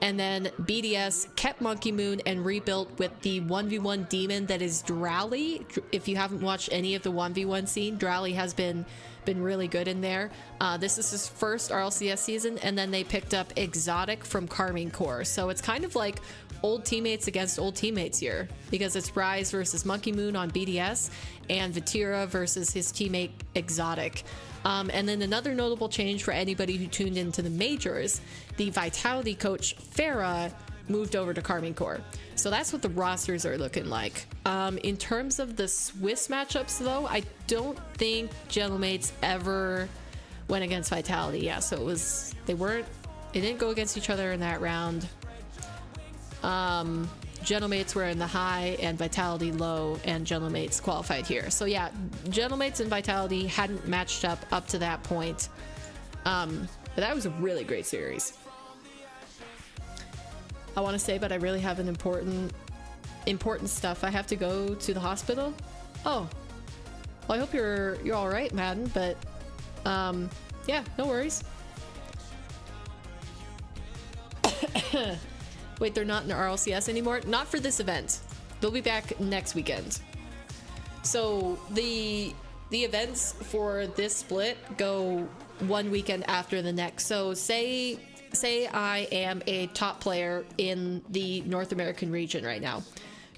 And then BDS kept Monkey Moon and rebuilt with the 1v1 demon that is Drally. If you haven't watched any of the 1v1 scene, Drally has been really good in there. This is his first RLCS season, and then they picked up Exotic from Carmine Core. So it's kind of like old teammates against old teammates here, because it's Rise versus Monkey Moon on BDS and Vatira versus his teammate Exotic. And then another notable change for anybody who tuned into the majors, the Vitality coach Farah moved over to Carmine Core. So that's what the rosters are looking like. In terms of the Swiss matchups though, I don't think Gentlemates ever went against Vitality. Yeah, so it didn't go against each other in that round. Gentlemates were in the high and Vitality low, and Gentlemates qualified here. So yeah, Gentlemates and Vitality hadn't matched up to that point. But that was a really great series. I want to say, but I really have an important stuff. I have to go to the hospital. Oh, well, I hope you're all right, Madden, but yeah, no worries. Wait, they're not in the RLCS anymore? Not for this event. They'll be back next weekend. So the events for this split go one weekend after the next. So say I am a top player in the North American region right now.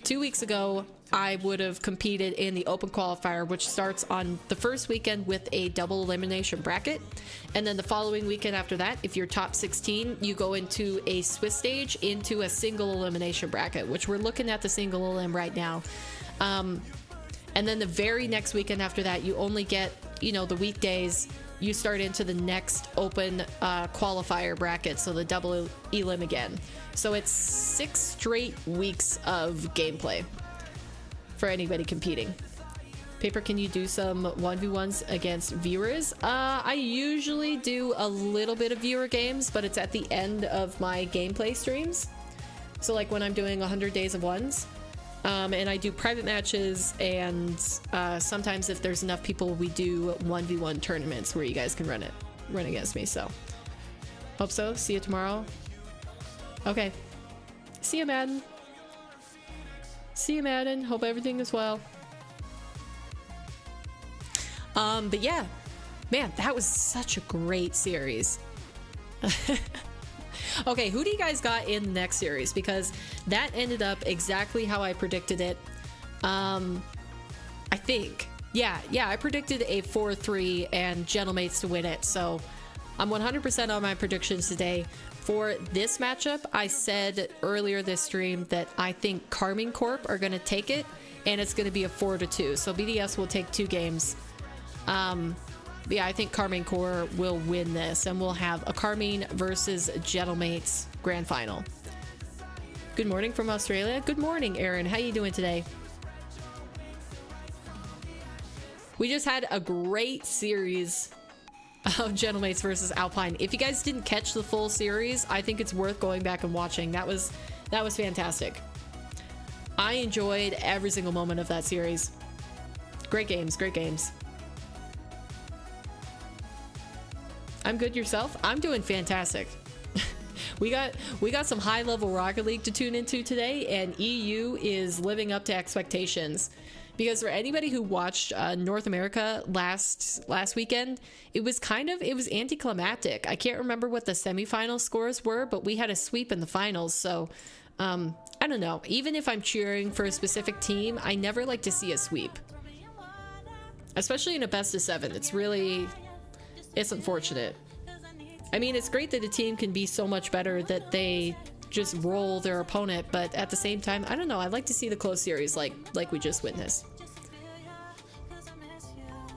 2 weeks ago, I would have competed in the open qualifier, which starts on the first weekend with a double elimination bracket. And then the following weekend after that, if you're top 16, you go into a Swiss stage into a single elimination bracket, which we're looking at the single elim right now. And then the very next weekend after that, you only get, you know, the weekdays. You start into the next open qualifier bracket, so the double elim again. So it's 6 straight weeks of gameplay for anybody competing. Paper, can you do some 1v1s against viewers? I usually do a little bit of viewer games, but it's at the end of my gameplay streams. So like when I'm doing 100 days of ones. And I do private matches, and sometimes if there's enough people, we do 1v1 tournaments where you guys can run against me. So hope so. See you tomorrow. Okay. See you, Madden. See you, Madden. Hope everything is well. But yeah, man, that was such a great series. Okay, who do you guys got in the next series? Because that ended up exactly how I predicted it. I think. Yeah, I predicted a 4-3 and Gentlemates to win it. So I'm 100% on my predictions today. For this matchup, I said earlier this stream that I think Carmine Corp are going to take it, and it's going to be a 4-2. So BDS will take 2 games. Yeah, I think Carmine Corp will win this, and we'll have a Carmine versus Gentlemates grand final. Good morning from Australia. Good morning, Aaron. How you doing today? We just had a great series of Gentlemates versus Alpine. If you guys didn't catch the full series, I think it's worth going back and watching. That was fantastic. I enjoyed every single moment of that series. Great games, great games. I'm good, yourself? I'm doing fantastic. we got some high level Rocket League to tune into today, and EU is living up to expectations. Because for anybody who watched North America last weekend, it was anticlimactic. I can't remember what the semifinal scores were, but we had a sweep in the finals. So I don't know. Even if I'm cheering for a specific team, I never like to see a sweep, especially in a best of 7. It's unfortunate. I mean, it's great that a team can be so much better that they just roll their opponent, but at the same time, I don't know. I'd like to see the close series like we just witnessed.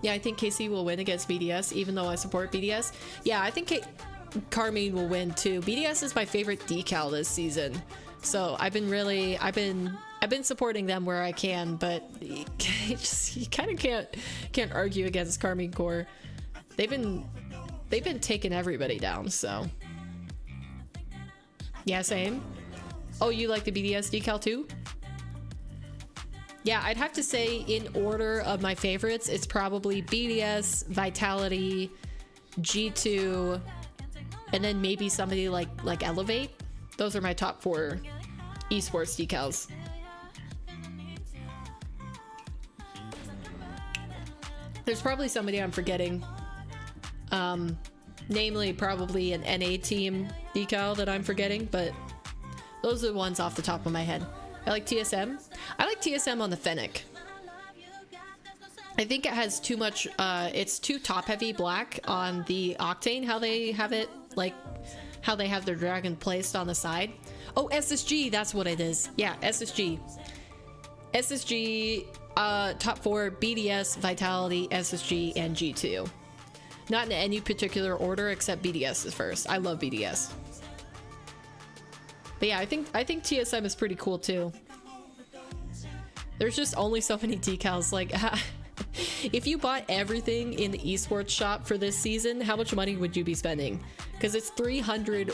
Yeah, I think KC will win against BDS, even though I support BDS. Yeah, I think Carmine will win too. BDS is my favorite decal this season, so I've been supporting them where I can, but you kind of can't argue against Carmine Corp. They've been taking everybody down, so yeah, same. Oh, you like the BDS decal too? Yeah, I'd have to say in order of my favorites, it's probably BDS, Vitality, G2, and then maybe somebody like Elevate. Those are my top 4 esports decals. There's probably somebody I'm forgetting. Namely probably an NA team decal that I'm forgetting, but those are the ones off the top of my head. I like TSM. I like TSM on the Fennec. I think it has too much, it's too top heavy black on the Octane, how they have it, like how they have their dragon placed on the side. Oh, SSG, that's what it is. Yeah, SSG. SSG, top 4, BDS, Vitality, SSG, and G2. Not in any particular order except BDS is first. I love BDS. But yeah, I think TSM is pretty cool too. There's just only so many decals. Like, if you bought everything in the esports shop for this season, how much money would you be spending? Because it's 300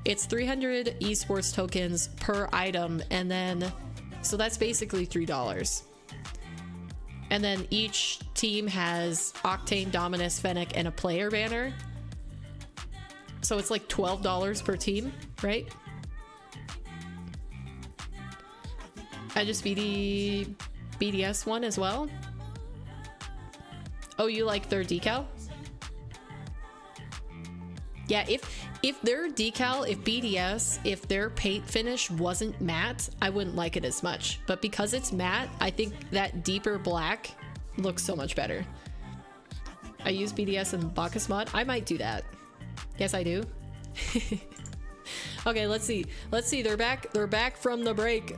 esports tokens per item, and then so that's basically $3. And then each team has Octane, Dominus, Fennec, and a player banner. So it's like $12 per team, right? I just BDS one as well. Oh, you like their decal? Yeah, if their decal, if BDS, if their paint finish wasn't matte, I wouldn't like it as much. But because it's matte, I think that deeper black looks so much better. I use BDS in Bacchus mod. I might do that. Yes, I do. Okay, let's see. Let's see. They're back. They're back from the break.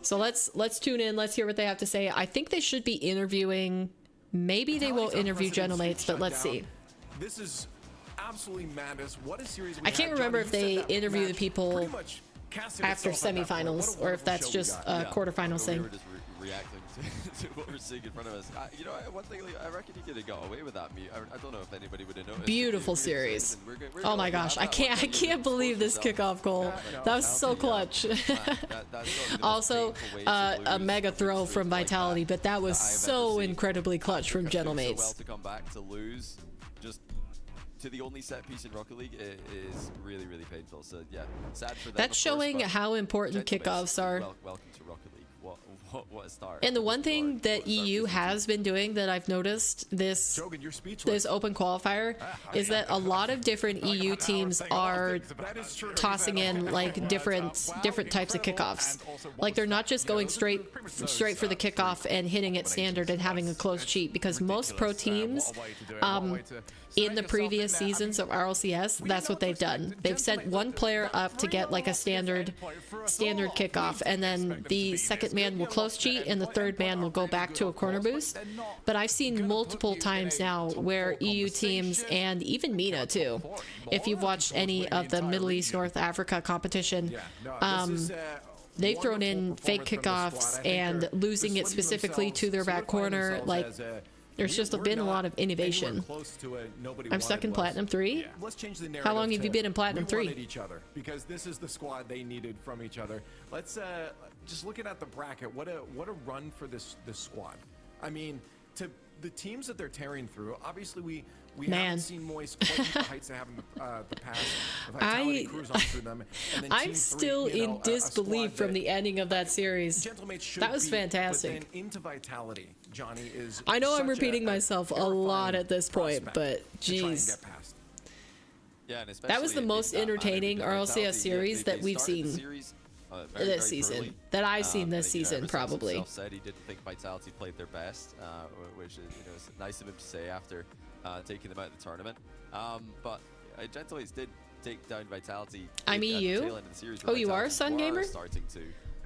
So let's tune in. Let's hear what they have to say. I think they should be interviewing. Maybe they will interview Gentlemates, but let's see. This is absolutely madness. What a series we I can't had. remember Johnny, if you they said that interview the match people pretty much casted after itself at that point. semifinals, What a or if that's wonderful just show we got. a quarterfinals We thing. were just reacting to what we're seeing in front of us. You know, one thing, like, I reckon you could have got away with that mute. I don't know if anybody would have noticed. Beautiful series. Oh my gosh, I can't believe this kickoff goal. That was so clutch. Also, a mega throw from Vitality, but that was so incredibly clutch from So well Gentlemates. to come back to lose just to the only set piece in Rocket League is really, really painful. So yeah, sad for them. That's showing how important kickoffs are. Welcome to Rocket League. What a start. And the one thing that EU has been doing that I've noticed this open qualifier is that a lot of different EU teams are tossing in like different types of kickoffs. Like they're not just going straight for the kickoff and hitting it standard and having a close cheat, because most pro teams in the previous seasons of RLCS, that's what they've done. They've sent one player up to get like a standard kickoff, and then the second man will close cheat and the third man will go back to a corner boost. But I've seen multiple times now where EU teams, and even MENA too, if you've watched any of the Middle East, North Africa competition, they've thrown in fake kickoffs and losing it specifically to their back corner. Like, there's just been a lot of innovation. I'm stuck in Platinum 3? Let's change the How long have you been in Platinum we 3? wanted each other, because this is the squad they needed from each other. Let's just looking at the bracket, what a run for this squad. I mean, to the teams that they're tearing through, obviously we haven't seen Moist quite the heights they have in the past. Vitality cruise on through them, and then I'm Team 3, still you know, in disbelief from the ending of that series. Gentlemates should That was beat, fantastic. But then into Vitality, Johnny is. I know I'm such repeating a myself a terrifying lot at this point, but prospect to try and geez. get past. Yeah, and That was the especially most in that entertaining manner, RLCS Vitality, series they that we've started the seen series, this season. poorly. That I've seen this I think, season, Everson probably. himself said he didn't think Vitality played their best, which is, you know, it's nice of him to say after taking them out of the tournament. But Gentlemates did take down Vitality. I'm at the EU? tail end of the series, Oh, where you are, Vitality Sun were Gamer? starting to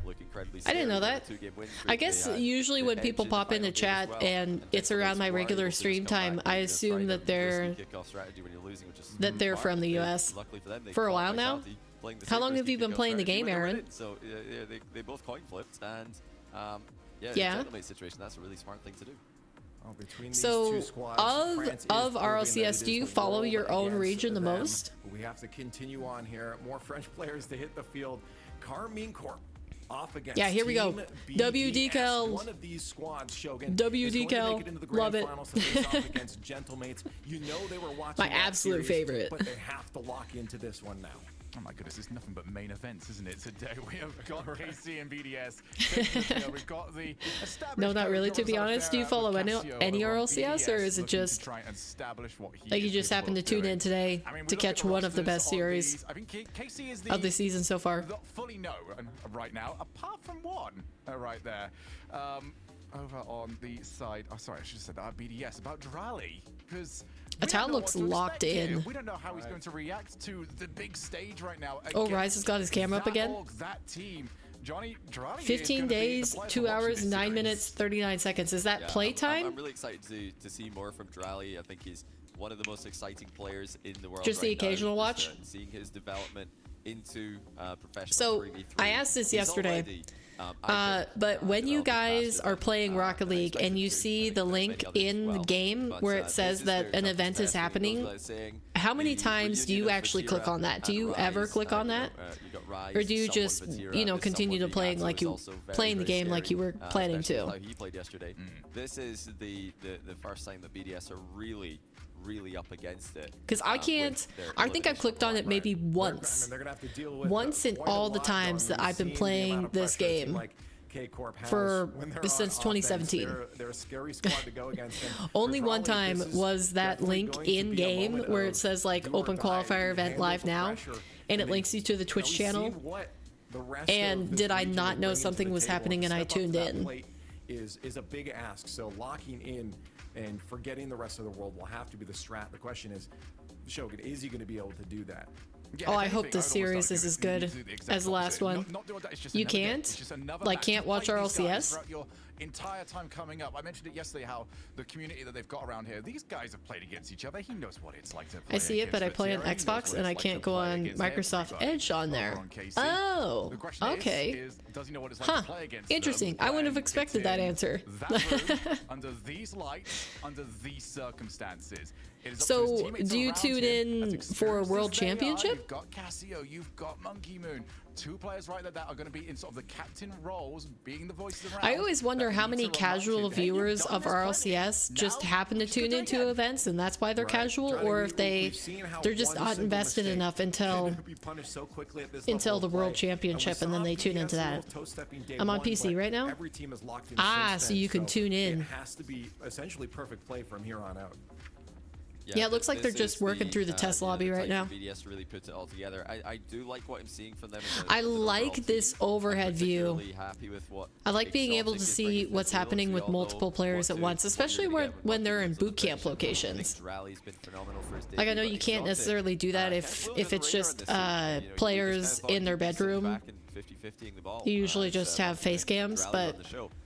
look incredibly I didn't know scary that. with a 2-game win I streak guess they had. usually The when edge people in the pop into final game chat as well, and it's around Gentlemates my were regular able to just stream come time, back I and just assume try that and they're risky kickoff strategy when you're losing, which is that they're smart. from the They- US. luckily for them, they For a caught while now? Vitality playing the How same long have risky you been kickoff playing the strategy game, when they were in Aaron? it. So they both coin flipped, and yeah, Yeah. in Gentlemates situation, that's a really smart thing to do. Oh, between these So, two squads, France is of proving RLCS, that it do is you the follow world your own against region the them. most? We have to continue on here. More French players to hit the field. Carmine Corp off against Yeah, here we go. Team W BDS. decal. One of these squads, Shogun, W is going to decal. make it into the grand Love it. finals to face off against Gentlemates. You know they were watching My that absolute series, favorite. but they have to lock into this one now. Oh my goodness, it's nothing but main events, isn't it? Today we have got KC and BDS. We've got the No, not really, to be honest. Do you follow any RLCS, or is it just like you just happened to tune in today to catch one of the best series of the season so far? Not fully no right now, apart from one right there. Over on the side, oh sorry, I should have said that, BDS, about Drally, because Atal looks locked in. We don't know how he's going to react to the big stage right now. Oh, Rise has got his camera up again. That team. Johnny, Drally 15 days, 2 hours, 9 minutes, 39 seconds. Is that playtime? I'm really excited to see more from Drally. I think he's one of the most exciting players in the world. Just the right now. occasional watch? Seeing his development into professional So 3v3. I asked this yesterday. But when you guys are playing Rocket League and you see the link in the game where it says that an event is happening, how many times do you actually click on that? Do you ever click on that? Or do you just, you know, continue to playing like you playing the game like you were planning to? How he played yesterday. This is the first time that BDS are really up against it. Because I can't, I think I've clicked on it maybe once. Once in all the times that I've been playing this game. K-Corp has for when they're since on offense. 2017. They're a scary squad to go against. And Only for one Raleigh, time this is was that definitely link going to in be a game moment where of it says like do or open die. qualifier event Handle live the now, pressure. and I it mean, links you to the Twitch we've channel. seen what the rest And of this did I region not is know bringing to something the was table. happening and I Step up to tuned that in? plate is a big ask. So locking in and forgetting the rest of the world will have to be the strat. The question is, Shogun, is he going to be able to do that? Yeah, Oh, if I hope anything, this I'd almost series argue is as that you need good to do the exact as the last opposite. one. Not do that, it's just You another game. can't? It's just another Like, match. can't watch Play these guys RLCS? throughout your entire time coming up. I mentioned it yesterday how the community that they've got around here, these guys have played against each other. He knows what it's like to play I see it, but I against play on Vatira. He knows Xbox what and I it's like can't to go play on against Microsoft everybody Edge on over there. on KC. Oh, The question okay. is, does he know what it's like Huh. to play against Interesting. them I wouldn't have when expected it's that in answer. that room, under these lights, under these circumstances. It is up to So, his teammates do you around tune him, in as for a experienced world as they are. championship? You've got Cassio, you've got Monkey Moon, two players right there that are going to be in sort of the captain roles, being the voices around. I always wonder how many casual viewers of RLCS just happen to tune into events and that's why they're casual, Charlie, or if we've seen how they're just one not single invested mistake enough can until be punished so quickly at this until level the of World play. Championship, and we then saw they tune PDS into a that. little toe-stepping day I'm on one, PC but right now. Every team is locked in Ah, since so then, you can tune in. It has to be essentially perfect play from here on out. Yeah, it looks like they're this just is working through the test lobby the right time now. for BDS to really put it all together. I do like what I'm seeing from them. I like this overhead view. Really happy with what I like being able to Exotic is see bringing to the what's table. happening We with all know multiple players what at once, you're especially gonna get with when they're in Monkey boot camp Moon's locations. I think Rally's been phenomenal for his Like, I know debut, you but can't Exotic, necessarily do that if it's just players in their bedroom. You usually just have face cams, but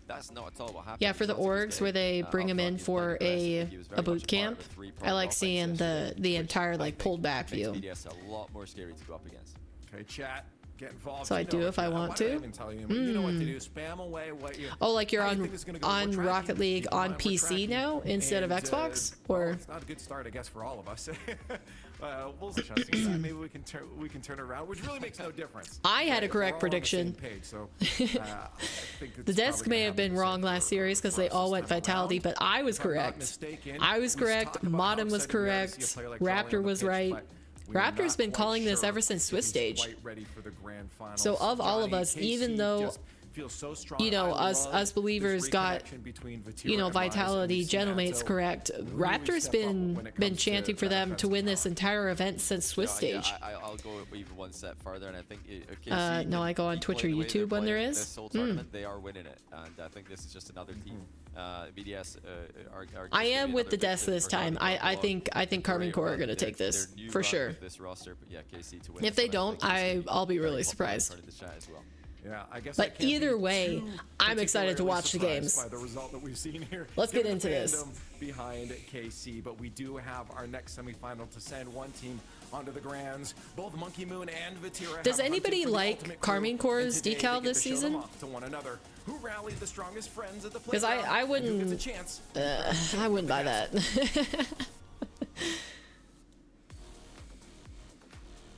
that's not at all what happened. yeah, for the orgs where they bring them in for a boot camp, I like seeing the entire like pulled back view. BDS a lot more scary to go up against. Okay, chat, get involved. So I You know do what, if I chat, want why did I to. even tell you? You know what to do. Spam away what you. Oh, like you're how you on think this is gonna go. on We're tracking. Rocket League People on want- we're PC tracking. now instead of And, Xbox, well, or it's not a good start, I guess, for all of us. We'll see. Maybe we can turn it around, which really makes no difference. I had a If we're correct all on the same prediction. page, so, I think it's The desk probably may gonna have been happen the wrong same last for series because they us all this went time Vitality, around. but I was If I'm not correct. mistaken, I was we correct. talked about how Modem was upsetting it is to correct. see a player like Charlie Raptor on the was pitch, right. but we're Raptor's not been quite calling this sure ever since if Swiss he's stage. quite ready for the grand finals. So of all of Johnny, us, KC even though, just feels so strong. you know, I us love us believers this got, reconnection between Vatira you know, and Rise, and Vitality, we've seen Gentlemate's Anto correct. really Raptor's step up when it been comes to chanting for that them to offensive win this power. entire event since Swiss stage. I'll go even one step further, and I think KC, No, I go on keep Twitch or playing the way YouTube when there playing is. This whole tournament, they are winning it, and I think this is just another team. BDS are I just am maybe with the another desk victim this for time. having I gone think Carmine very Corps are well. gonna take Their this new for run sure. with this roster, but yeah, KC to win If it, they and I don't, think KC I'll be very really popular surprised. part of the chat as well. Yeah, I guess But I can't be either way, too I'm excited to watch the particularly games. surprised by the result that we've seen here. Let's get Given into the this. fandom behind KC, but we do have our next semifinal to send one team onto the grands. Both Monkey Moon and Vatira. Does have anybody hunted for the like ultimate Carmine crew, and Corps' today decal they get this to show them season? off to one another. Who rallied the strongest friends at the 'Cause I playground, and who wouldn't- gets a chance? I wouldn't buy that.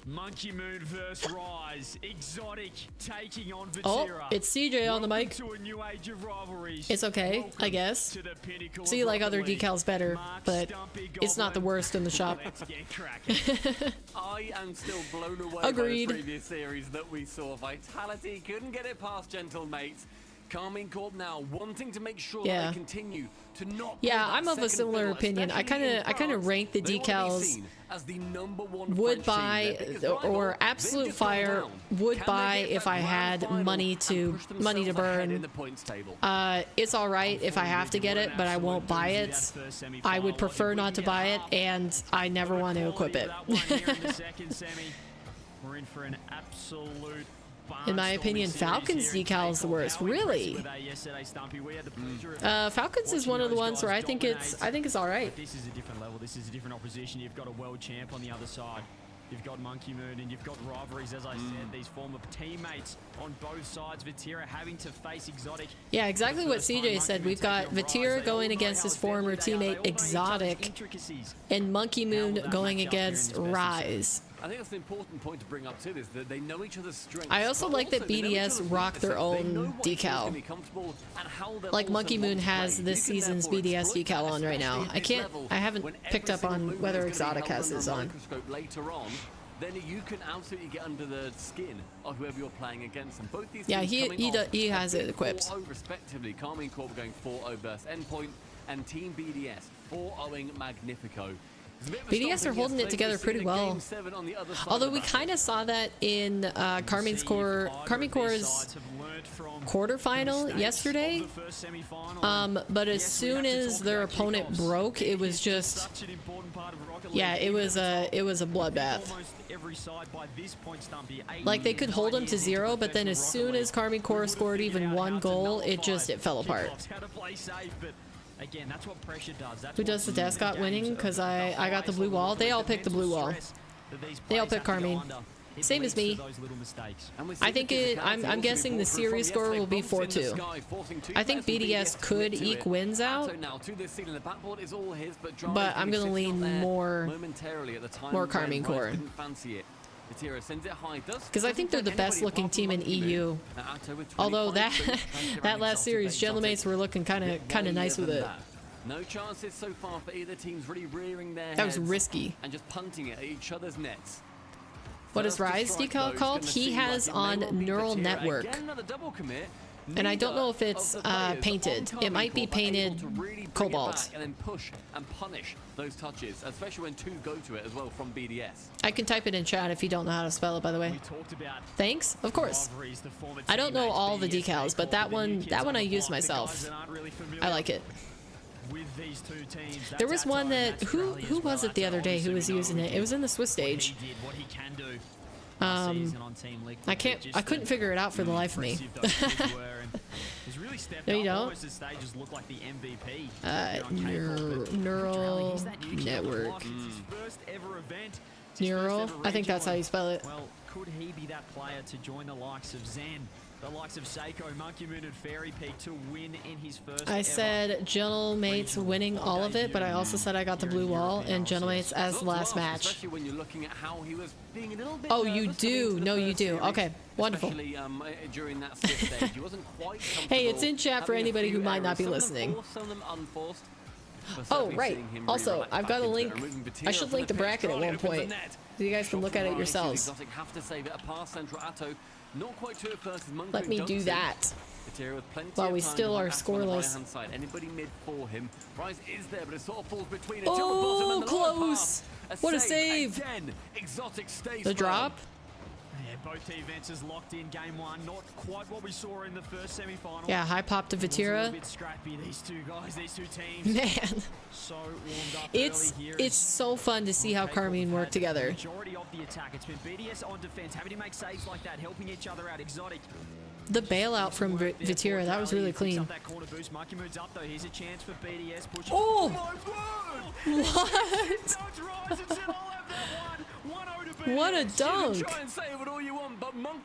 Monkey Moon vs Rise, Exotic taking on Oh, Vatira. it's CJ on the mic. To a new age of rivalries. It's okay, Welcome I guess. to the pinnacle See, of like other Rocket League. decals better, Mark but Stumpy it's not the Goblin. worst in the shop. Let's get cracking. I am still blown away Agreed. by the previous series that we saw. Vitality couldn't get it past Gentlemates. Carmine Corp now wanting to make sure Yeah. that they continue to not Yeah, play that I'm of a second similar fiddle, opinion. I especially in kinda France. rank the They wanna be decals seen as the #1 would French buy team. Their biggest rival, or they've Absolute just gone Fire down. would Can buy they get if that I grand had final money and to push money to themselves ahead in burn. the points table? It's all right if I have to get it, but I won't buy it. I would prefer not to buy it, and I never want to equip it. We're in for an absolute In my opinion, Falcon's decal is the worst. Really? Falcon's is one of the ones where I think it's all right. This is a different level. This is a different opposition. You've got a world champ on the other side. You've got Monkey Moon and you've got rivalries, as I said, these former teammates on both sides. Vatira having to face Exotic. Yeah, exactly what CJ said. We've got Vatira going against his former teammate Exotic, and Monkey Moon going against Rise. I think that's an important point to bring up too, is that they know each other's strengths. I also but like that they know each BDS other's rock their weaknesses. They know own what team's decal. gonna be comfortable and how they'll Like also Monkey Moon want to has play. this You can season's therefore BDS exploit decal that, on right now. especially at I this can't. level, I haven't when picked every up on single move whether is gonna be Exotic held has his under a on. microscope later on. then you can absolutely get under the skin of whoever you're playing against. And both these Yeah, teams he has it equipped. 4-0 respectively. Carmine Corp going 4-0 versus Endpoint, and Team BDS 4-0ing Magnifico. BDS are holding it together pretty well. Although we kind of saw that in Carmine Corp's quarterfinal yesterday. But as soon as their opponent broke, it was just, yeah, it was a bloodbath. Like they could hold them to 0, but then as soon as Carmine Corp scored even 1 goal, it fell apart. Again, that's what pressure does. That's Who does the Descot winning? Because I got the blue wall. They all picked the blue wall. They all picked Carmine. Same as me. I think I'm guessing the series score will be 4-2. I think BDS could eke wins out, but I'm gonna lean more Carmine Corp. Because I think they're the best looking team in EU. Although that last series, Gentlemates were looking kind of nice with it. No chances so far for either teams really rearing their heads. That was risky. And just punting it at each other's nets. What is Rise decal called? He has on neural network. And I don't know if it's painted. It might be painted cobalt. And then push and punish those touches, especially when 2 go to it as well from BDS. I can type it in chat if you don't know how to spell it, by the way. Thanks, of course. I don't know all the decals, but that one I use myself. I like it. There was one that who was it the other day who was using it? It was in the Swiss stage. I couldn't figure it out for the life of me. No, you don't. Neural network. Neural. I think that's how you spell it. Well, could he be that player to join the likes of Zen, the likes of Seiko, Monkey Moon, and Fairy Peak to win in his first? I said Gentlemates winning all of it, but I also said I got the blue wall and Gentlemates as the last match. When you're looking at how he was being a little bit oh, you do? No, you do. Okay, wonderful. During that stage, he wasn't quite hey, it's in chat for anybody who might not be listening. Oh, right. Also, I've got a link. I should link the bracket at one point, so you guys can look at it yourselves. Let me do that while we still are scoreless. Oh, close! What a save! The drop? Yeah, both defenses locked in game 1. Not quite what we saw in the first semi-final. Yeah, high pop to Vatira. Bit scrappy, these two guys, these two teams. Man, so warmed up it's so fun to see how Carmine work together. Majority of the attack, it's been BDS on defense, having to make saves like that, helping each other out. Exotic. The bailout from Vatira, that was really clean. Oh! What? What a dunk!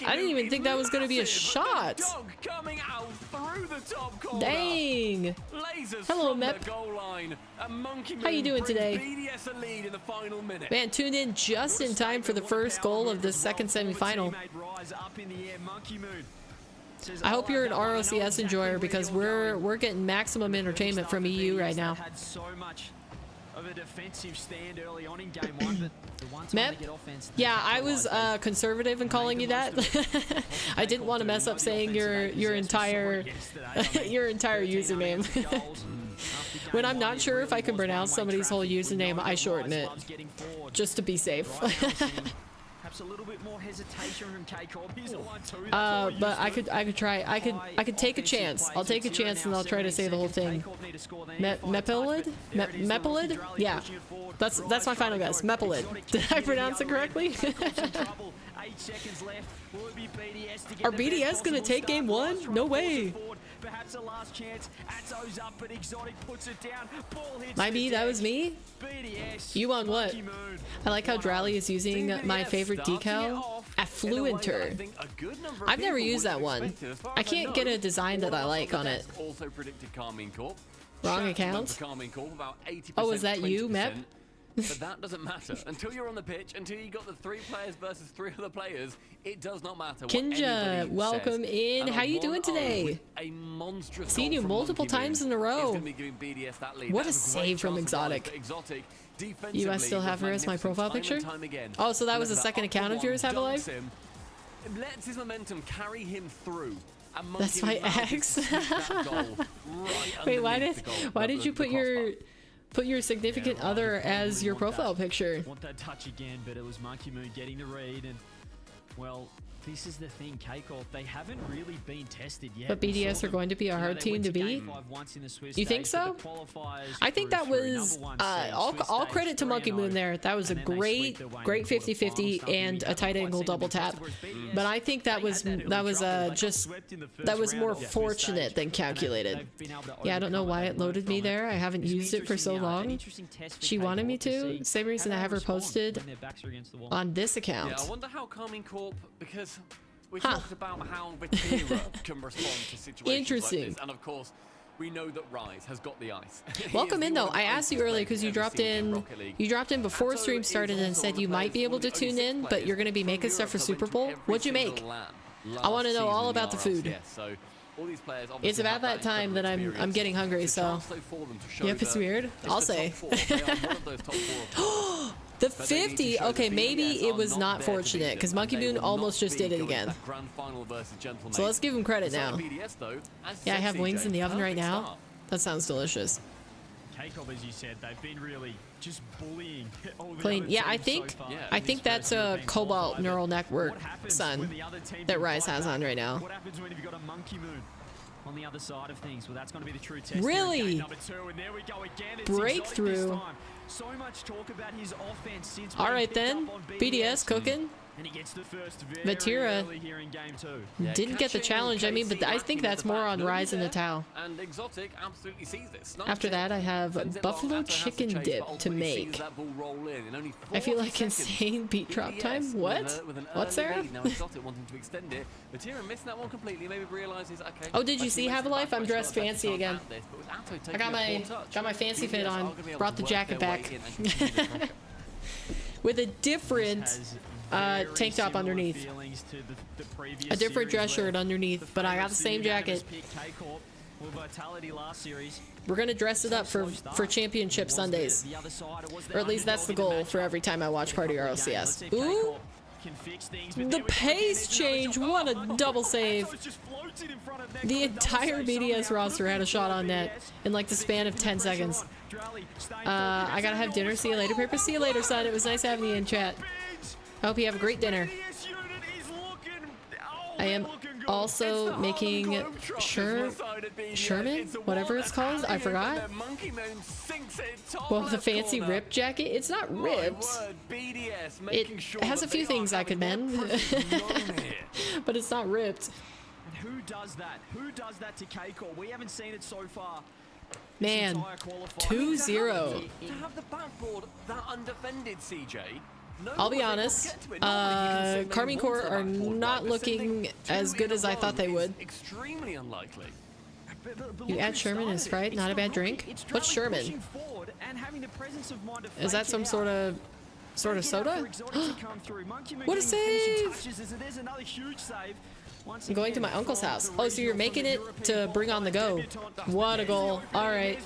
I didn't even think that was going to be a shot. Dang! Hello, Mep. How you doing today? Man, tuned in just in time for the first goal of the second semifinal. I hope you're an RLCS enjoyer because we're getting maximum entertainment from EU right now. Of a defensive stand early on in game 1, but the one time Mep? they get offense, Yeah, I was conservative in calling you that. I didn't want to mess up saying your entire username. When I'm not sure if I can pronounce somebody's whole username, I shorten it just to be safe. Perhaps a little bit more hesitation from K-Corp. He's a 1-2. But I could try. I could take a chance. I'll take a chance and I'll try to say the whole thing. Mepilid? Mepilid? Yeah. That's my final guess. Mepilid. Did I pronounce it correctly? Are BDS gonna take game 1? No way. Perhaps a last chance. Atto's up, but Exotic puts it down. Ball hits. Might be that was me. You on what? I like how Drally is using my favorite decal, Affluenter. I've never used that one. I can't get a design that I like on it. Wrong account? Oh, is that you, Mep? But that doesn't matter. Until you're on the pitch, until you got the 3 players versus 3 other players, it does not matter. Kinja, welcome in. How you doing today? Seen you multiple times in a row. What a save from Exotic. Defensively, You guys still have her as my profile picture? Oh, so that was a second account of yours, Have a Life? It lets his momentum carry him through. And That's my ex. Wait, why did you put your significant other as your profile picture? Want that touch again, but it was Monkey Moon getting the read, and well, this is the thing, K-Corp, they haven't really been tested yet. But BDS are going to be a hard team to beat. You think so? I think that was all credit to Monkey Moon there. That was a great 50-50 and a tight angle double tap. But I think that was more fortunate than calculated. Yeah, I don't know why it loaded me there. I haven't used it for so long. She wanted me to. Same reason I have her posted on this account. Yeah, I wonder how Carmine Corp, because we talked about how Vatira can respond to situations like this, and of course, we know that Rise has got the ice. Welcome in though. I asked you earlier because you dropped in before stream started and said you might be able to tune in, but you're going to be making stuff for Super Bowl. What'd you make? I want to know all about the food. It's about that time that I'm getting hungry, so yep, it's weird. I'll say. The 50. Okay, maybe it was not fortunate because Monkey Moon almost just did it again. So let's give him credit now. Yeah, I have wings in the oven right now. That sounds delicious. K-Corp, as you said, they've been really just bullying all the Clean. Yeah, I think that's a Cobalt neural network son that Rise has on right now. What happens when you've got a Monkey Moon on the other side of things? Well, that's going to be the true test. Really? Number 2, and there we go again. It's breakthrough. So much talk about his offense since all right then, BDS cooking. And he gets the first Vatira here in game 2. didn't get the challenge. I mean, but I think that's more on Rise and Natal. And Exotic absolutely sees this. After that, I have buffalo chicken dip to make. I feel like insane beat drop time. What? What, Sarah? Oh, did you see Have a Life? I'm dressed fancy again. I got my fancy fit on. Brought the jacket back with a different tank top underneath, a different dress shirt underneath, but I got the same jacket. We're gonna dress it up for championship Sundays, or at least that's the goal for every time I watch Party RLCS. Ooh, the pace change! What a double save! The entire BDS roster had a shot on net in like the span of 10 seconds. I gotta have dinner. See you later, Paper. See you later, son. It was nice having you in chat. I hope you have a great dinner. I am also making Sherman, whatever it's called. I forgot. Well, the fancy ripped jacket. It's not ripped. It has a few things I could mend, but it's not ripped. And who does that? Who does that to K-Corp? We haven't seen it so far. Man, 2-0. To have the backboard that undefended, CJ. I'll be honest, Carmine Corp are not looking as good as I thought they would. Extremely unlikely. You add Sherman as Sprite, not a bad drink. What's Sherman? Is that some sort of soda? What a save! I'm going to my uncle's house. Oh, so you're making it to bring on the go. What a goal. All right.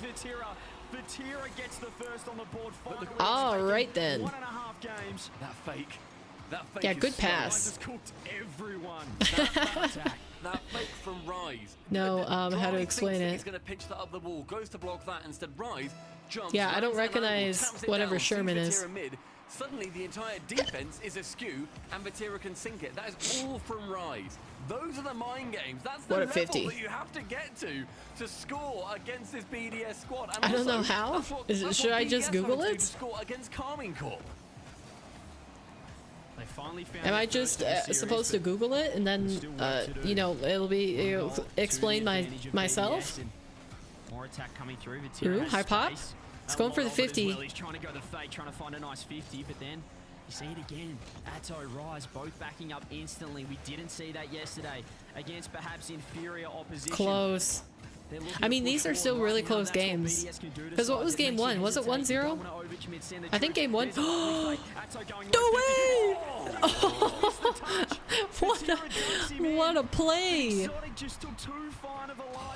All right then. That fake. Yeah, good pass. That fake from Rise. No, how to explain it? He's going to pitch that up the wall, goes to block that, instead Rise jumps. Yeah, I don't recognize whatever Sherman is. Suddenly the entire defense is askew and Vatira can sink it. That is all from Rise. Those are the mind games. That's the level 50 that you have to get to score against this BDS squad. And I don't know how. Should I just Google it? Score against Carmine Corp. Am I just supposed to Google it and then, you know, it'll explain myself? More attack coming through. Ooh, high pop. It's going for the 50. He's trying to go the fake, trying to find a nice 50, but then you see it again. Atto, Rise, both backing up instantly. We didn't see that yesterday against perhaps inferior opposition. Close. I mean, these are still really close games. Because what was game 1? Was it 1-0? I think game 1. No way! What a play!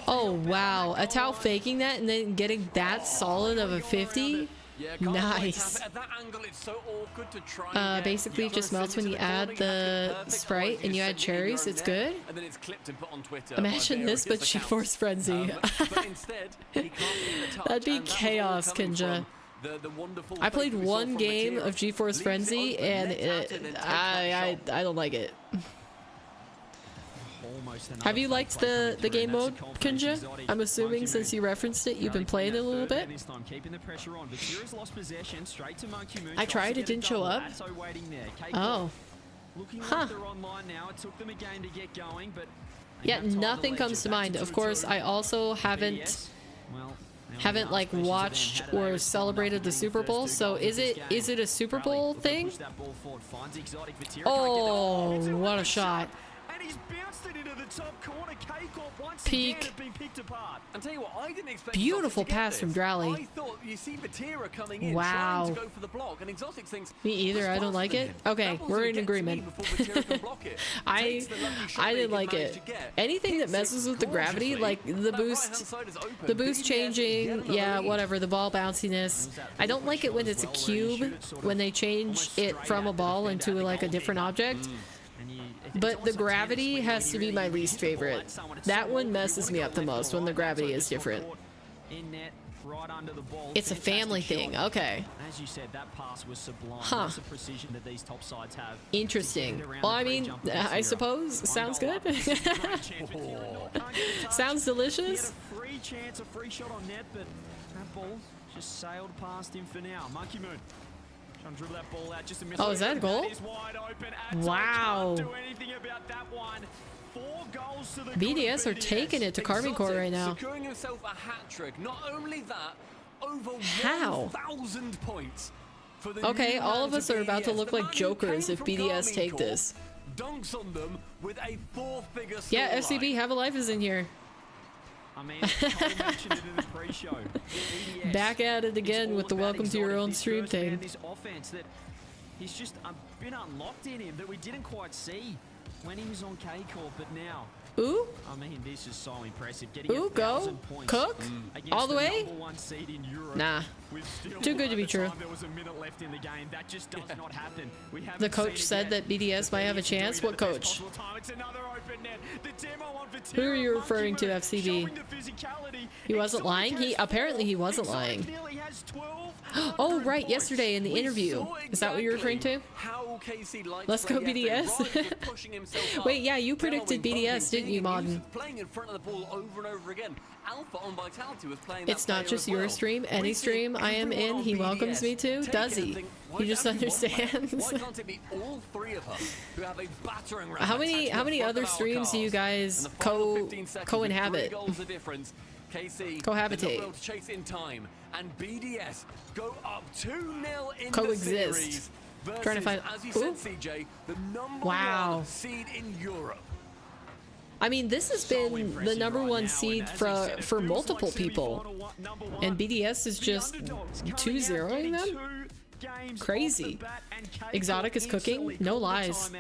Oh wow, Atao faking that and then getting that solid of a 50. Yeah, can't quite Nice. tap it. At that angle, it's so awkward to try and get Basically it just melts when you add the Sprite and you add cherries. It's good. And then it's clipped and put on Twitter. Imagine this, but GeForce Frenzy. But instead, he can't get the touch, That'd be and that was all chaos, coming Kinja. from the wonderful I played fake we saw one from game Matera. of GeForce Leaves it Frenzy open, and lets out and then takes that I shot. don't like it. Almost another Have you fake liked play coming the through, game and that's mode, a confidence Kinja? exotic. I'm assuming Monkey since Moon. you referenced it, you've been playing it a little bit. This time, keeping the pressure on. Vatira's lost possession, straight to Monkey Moon. I tries tried, to it get a didn't show double. up. That's waiting there. Oh. Looking Huh. like they're online now. It took them a game to get going, but they Yeah, have time nothing to comes to ledge it. mind. Back Of to course, 2-2. I also haven't BDS, well, now haven't we like ask questions watched of them. How do they or respond celebrated after the getting Super first Bowl. two So goals is of it this is game? it a Super Rally, Bowl looking to thing? push that ball forward, finds exotic. Vatira can't get Oh, it. It's a what a wicked shot. And he's bounced it into the top corner. K-Corp once Peak. again have been picked apart. And tell you what, I didn't expect Beautiful Exotic to get pass from this. Drally. I thought you see Vatira coming in, Wow. trying to go for the block, and Exotic thinks Me either, "Who's I don't faster like than it." him? Okay, That ball's we're gonna in get to me agreement. before Vatira can block it." I Takes the lucky shot I that he didn't like managed it. to get. Anything that Hits messes it with the gravity, gorgeously. like the That right-hand boost, side is open. the boost BDS is changing, yet another yeah, lead. whatever, the ball bounciness. I don't like it when it's a cube, when they change it from a ball into like a different object. And But the gravity has to be my least favorite. That one messes me up the most when the gravity is different. It's a family thing. Okay. As you said, that pass was sublime. Huh. That's the precision that these top sides have. Interesting. Well, I mean, I suppose sounds good. Sounds delicious. He had a free chance, a free shot on net, but that ball just sailed past him for now. Monkey Moon trying to dribble that ball out, just a miss. Oh, is that a goal? That is wide open. Ato Wow. can't do anything about that one. 4 goals to the BDS good are taking it to Carmine Corps right now. Securing himself a hat trick. Not only that, over How? 1,000 points. For the Okay, new all man of us are about to BDS. look The like man who jokers came if from BDS Carmine take Corps this. Dunks on them with a 4-figure Yeah, scoreline. FCB, Have a Life is in here. I mean, Cole mentioned it in the pre-show. BDS Back at it again is with the all about welcome to your exotic, own this stream first man, thing. This offense that he's just been unlocked in him that we didn't quite see when he was on K-Corp, but now. Ooh, I mean, this is so impressive. Getting ooh, go, 1,000 points cook, against all the way. #1 seed in Europe. Nah. With still Too good to be by the true. time There was a minute left in the game. That just does not happen. We haven't The coach seen it said yet. that BDS might have a BDS doing chance. it What at the best coach? possible time. It's another open net. The demo on Vatira, Who are you Monkey referring to, Moon FCB? showing the physicality. He wasn't Exotic lying? has Apparently he 4. wasn't Exotic lying. nearly has 12. Oh, right, points. yesterday in the We interview. saw Is that what you're referring to? exactly how KC likes Let's to play go yesterday. BDS. Ryan was pushing himself up, Wait, yeah, you predicted demoing, BDS, bumping, didn't you, digging. He Modern? was playing in front of the ball over and over again. Alpha on Vitality was playing It's that not player just as your well. stream. Any We see stream I am everyone in, on he welcomes BDS me to. take Does it and he? think, why He is just that everyone playing? understands. Why can't it be all 3 of us who have a battering ram How many attached to the front other of our streams do you cars? guys In the final 15 seconds, co-inhabit? 3 goals of difference. KC Cohabitate. did not be able to chase in time, and BDS go up 2-0 in Coexist. the series versus, Trying to find- as you Ooh. said, CJ, the Wow. #1 seed in Europe. I mean, this has been the #1 seed for multiple people, and BDS is just 2-0ing them. Crazy. Exotic is cooking? No lies.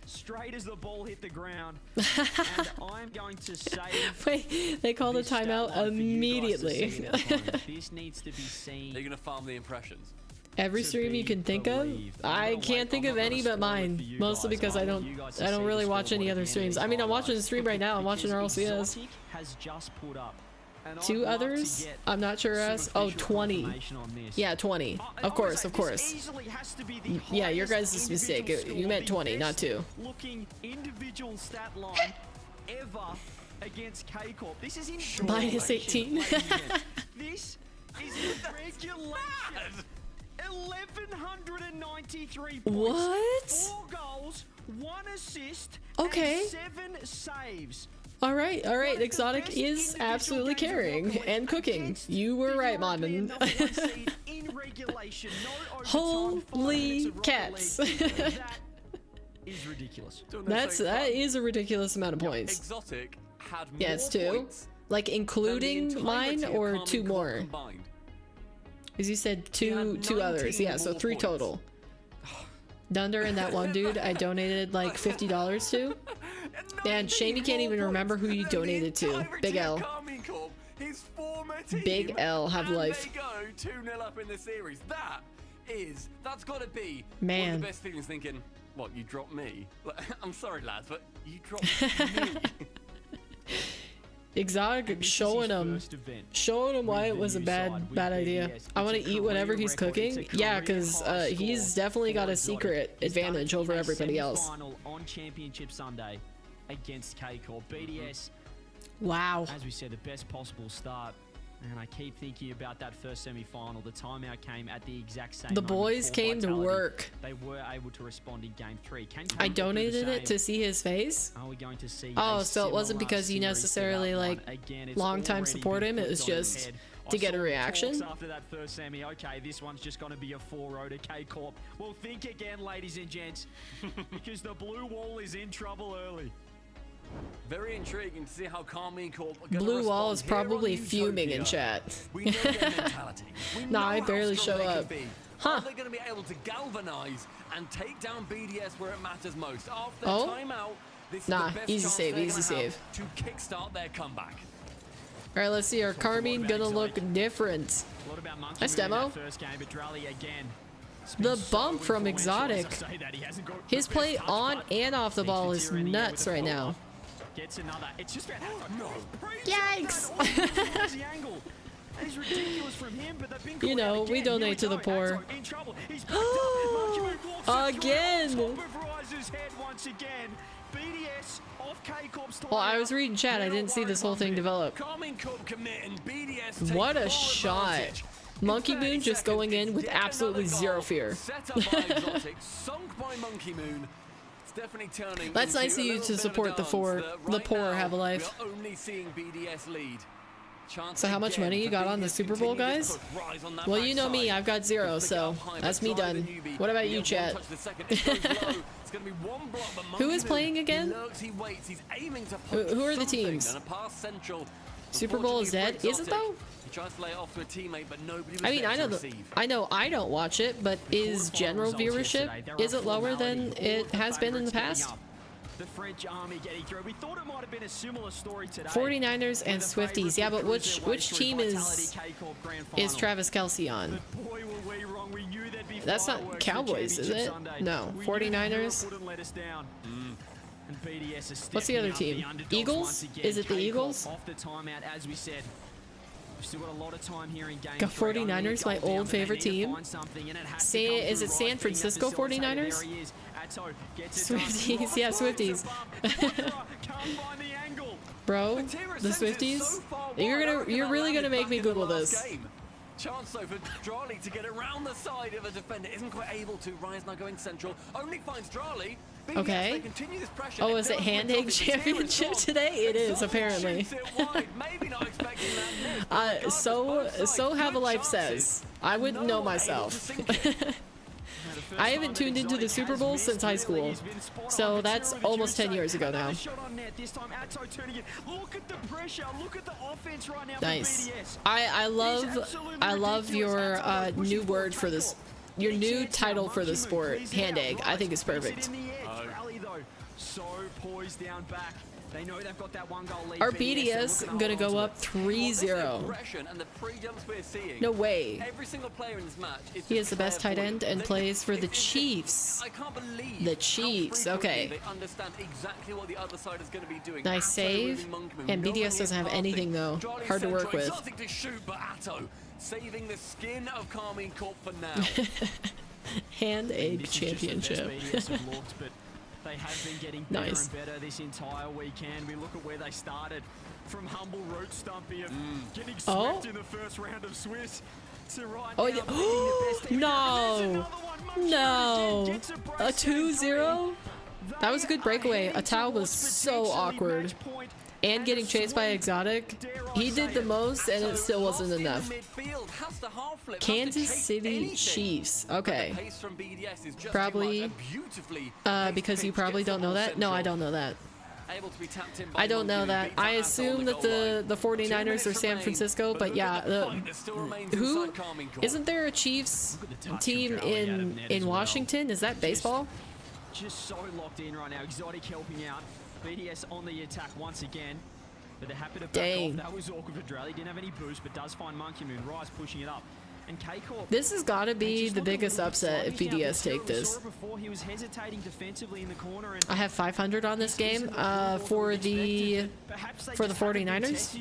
Straight as the ball hit the ground. And I'm going to say Wait, they called a timeout immediately. this needs to be seen. They're going to farm the impressions. Every stream you can think of, I can't think of any but mine. Mostly because I don't really watch any other streams. I mean, I'm watching the stream right now. I'm watching RLCS. Exotic has just put up. And I'd 2 love to others? get I'm not sure as. Oh, superficial 20. confirmation on this. Yeah, 20. Of course, of course. Yeah, your guys' mistake. You meant 20, not 2. Looking individual stat line ever against K-Corp. This is in Minus 18. ladies and gents. This is in regulation. 1,193 points. What? 4 goals, 1 assist, Okay. and 7 saves. All right. Exotic is absolutely carrying and cooking. You were right, Modern. Holy cats. That is ridiculous. That is a ridiculous amount of points. Exotic had more Yeah, it's 2. points Like than the including mine entirety of or Carmine 2 Corp more? combined. As you said, He two had others. 19 Yeah, so more 3 points. total. Dunder and that one dude I donated like $50 to. And shame you can't even remember who you donated to. Big L. his former team. Big L have and life. They go 2-0 up in the series. That's got to be one Man. of the best feelings. Thinking, what, you dropped me? Like, I'm sorry, lads, but you dropped me. Exotic showing him why it was a bad idea. I want to eat whatever he's cooking. Yeah, because he's definitely got a secret advantage over everybody else. On Championship Sunday against K-Corp. BDS, Wow. as we said, the best possible start. And I keep thinking about that first semi-final. The timeout came at the exact same The moment boys for came to Vitality. work. They were able to respond in game 3. Can I K-Corp do the donated it to same? see his face. Are we going to see Oh, a so it wasn't similar because you series to necessarily that one? like Again, it's long time already support been him. It put was on his just head. to I get a saw reaction. talks after that first semi. Okay, this one's just going to be a 4-0 to K-Corp. Well, think again, ladies and gents, because the blue wall is in trouble early. Very intriguing to see how Carmine Corp are gonna Blue Wall respond is here on probably fuming in Utopia. chat. We know their mentality. We Nah, know I how barely strong show they up. can be. Huh. Are they going to be able to galvanize and take down BDS where it matters most? After their Oh? timeout, this Nah, is the best easy chance save, they're easy gonna have save. to kickstart their comeback. All right, let's see. Are Carmine gonna look different? What about Monkey Nice Moon in demo. that first game, but Drally again. The bump from Exotic. His play on and off the ball is nuts right now. Gets another. It's just Yikes! the angle. That is ridiculous from him, but they've been You know, caught out we again. donate Here to we the go. poor. Atto in trouble. He's backed up. Monkey Moon walks it through Again. on top of Rise's head once again. BDS off K-Corp's Well, I timeout. was reading chat. I They're didn't not see this whole worried thing one bit. develop. Carmine Corp commit and BDS take What a full shot. advantage. Monkey In Moon 30 just going seconds, in with yet absolutely another zero goal fear. Set up by Exotic, sunk by Monkey Moon. It's definitely turning. That's into nice of a you little to bit of a support the dance that the right poor now have a life. We are only seeing BDS lead. Chance So how much again money you for got on the BDS Super Bowl, continue this guys? push. Rise on that Well, you know backside. me. I've got zero, Flick it so up high, that's but me try the done. newbie. What about He you, has one chat? touch the second. It goes low. It's going to be one block, but Who Monkey is Moon, playing again? He lurks, he waits, he's aiming to Who punch are the something, teams? and a pass central. Super Bowl is dead. Unfortunately Is for it though? Exotic, he tries to lay it off to a teammate, but nobody was I mean, there I to know receive. I don't watch it, but is general viewership, is it lower than it has been in the past? The French army getting through. We thought it might have been a similar story today. 49ers and Where the Swifties. Yeah, but favourites would which cruise their way team through is Vitality K-Corp Grand Final. Travis Kelce on? But boy, were we wrong. We knew there'd be That's not fireworks Cowboys, for is it? Championship Sunday. No, We 49ers. knew Europe wouldn't let us down. And BDS is What's the other stepping up, team? underdogs Eagles? once again. Is it the K-Corp Eagles? Off the timeout, as we said. We've still got a lot of time here in game Got 3. 49ers, my old favorite team. Is it San Francisco 49ers? Swifties, yeah, Swifties. Bro, the Swifties. You're really gonna make me Google this. Chance though for Drali to get around the side of a defender. Isn't quite able to. Rise now going central. Only finds Drali. Okay. They continue this pressure. Oh, is it Hand Egg Championship today? It is, apparently. Maybe not expecting that miss, but So Have a Life says. I wouldn't know myself. I haven't tuned into the Super Bowl since high school, so that's almost 10 years ago now. Nice. I love your new word for this, your new title for the sport, Hand Egg. I think it's perfect. So poised down back. They know they've got that one goal lead. Our BDS gonna go up 3-0. No way. Every single player in this match is He is the best tight end and plays for the Chiefs. I can't believe The Chiefs, how frequently okay. they understand exactly what the other side is going to be doing. Nice Atto save. moving Monkey Moon, And no BDS one doesn't have passing. anything, though. Drali Hard to work central, with. exotic to shoot, but Atto saving the skin of Carmine Corp for now. Hand Egg Championship. They have been getting better Nice. and better this entire weekend. We look at where they started from humble root stumpy of getting swept in the first round of Swiss to right Oh, now yeah. being the best team. No. And there's another one. Monkey No. Moon gets a break A 2-0? century. That was a good breakaway. They are Atao heading was towards so potentially awkward. match point And getting a chased by sweep. Exotic. Dare I He say did the it. most, and it Atto still lost wasn't in the enough. midfield, has to half flip, has to Kansas chase City anything. Chiefs. But the Okay. pace from BDS is just Probably, too much. A beautifully paced because you pitch probably gets the don't know ball that. No, I central. don't know that. Able to be tapped in by I don't know Monkey, that. beats I Atto on assume the that goal line. the 49ers 2 are minutes San remain, Francisco, but look yeah, at the fight that still remains who inside Carmine Corp. isn't there a Chiefs touch team of Drali out of net as in well. Washington? Is that baseball? Just so locked in right now. Exotic helping out. BDS on the attack once again. but they're happy to back Dang. off. That was awkward for Drell. He didn't have any boost, but does find Monkey Moon. Rise pushing it up. And K-Corp, This has got to be the biggest upset if BDS take this. before he was hesitating defensively in the corner, and I have 500 on this game for the 49ers.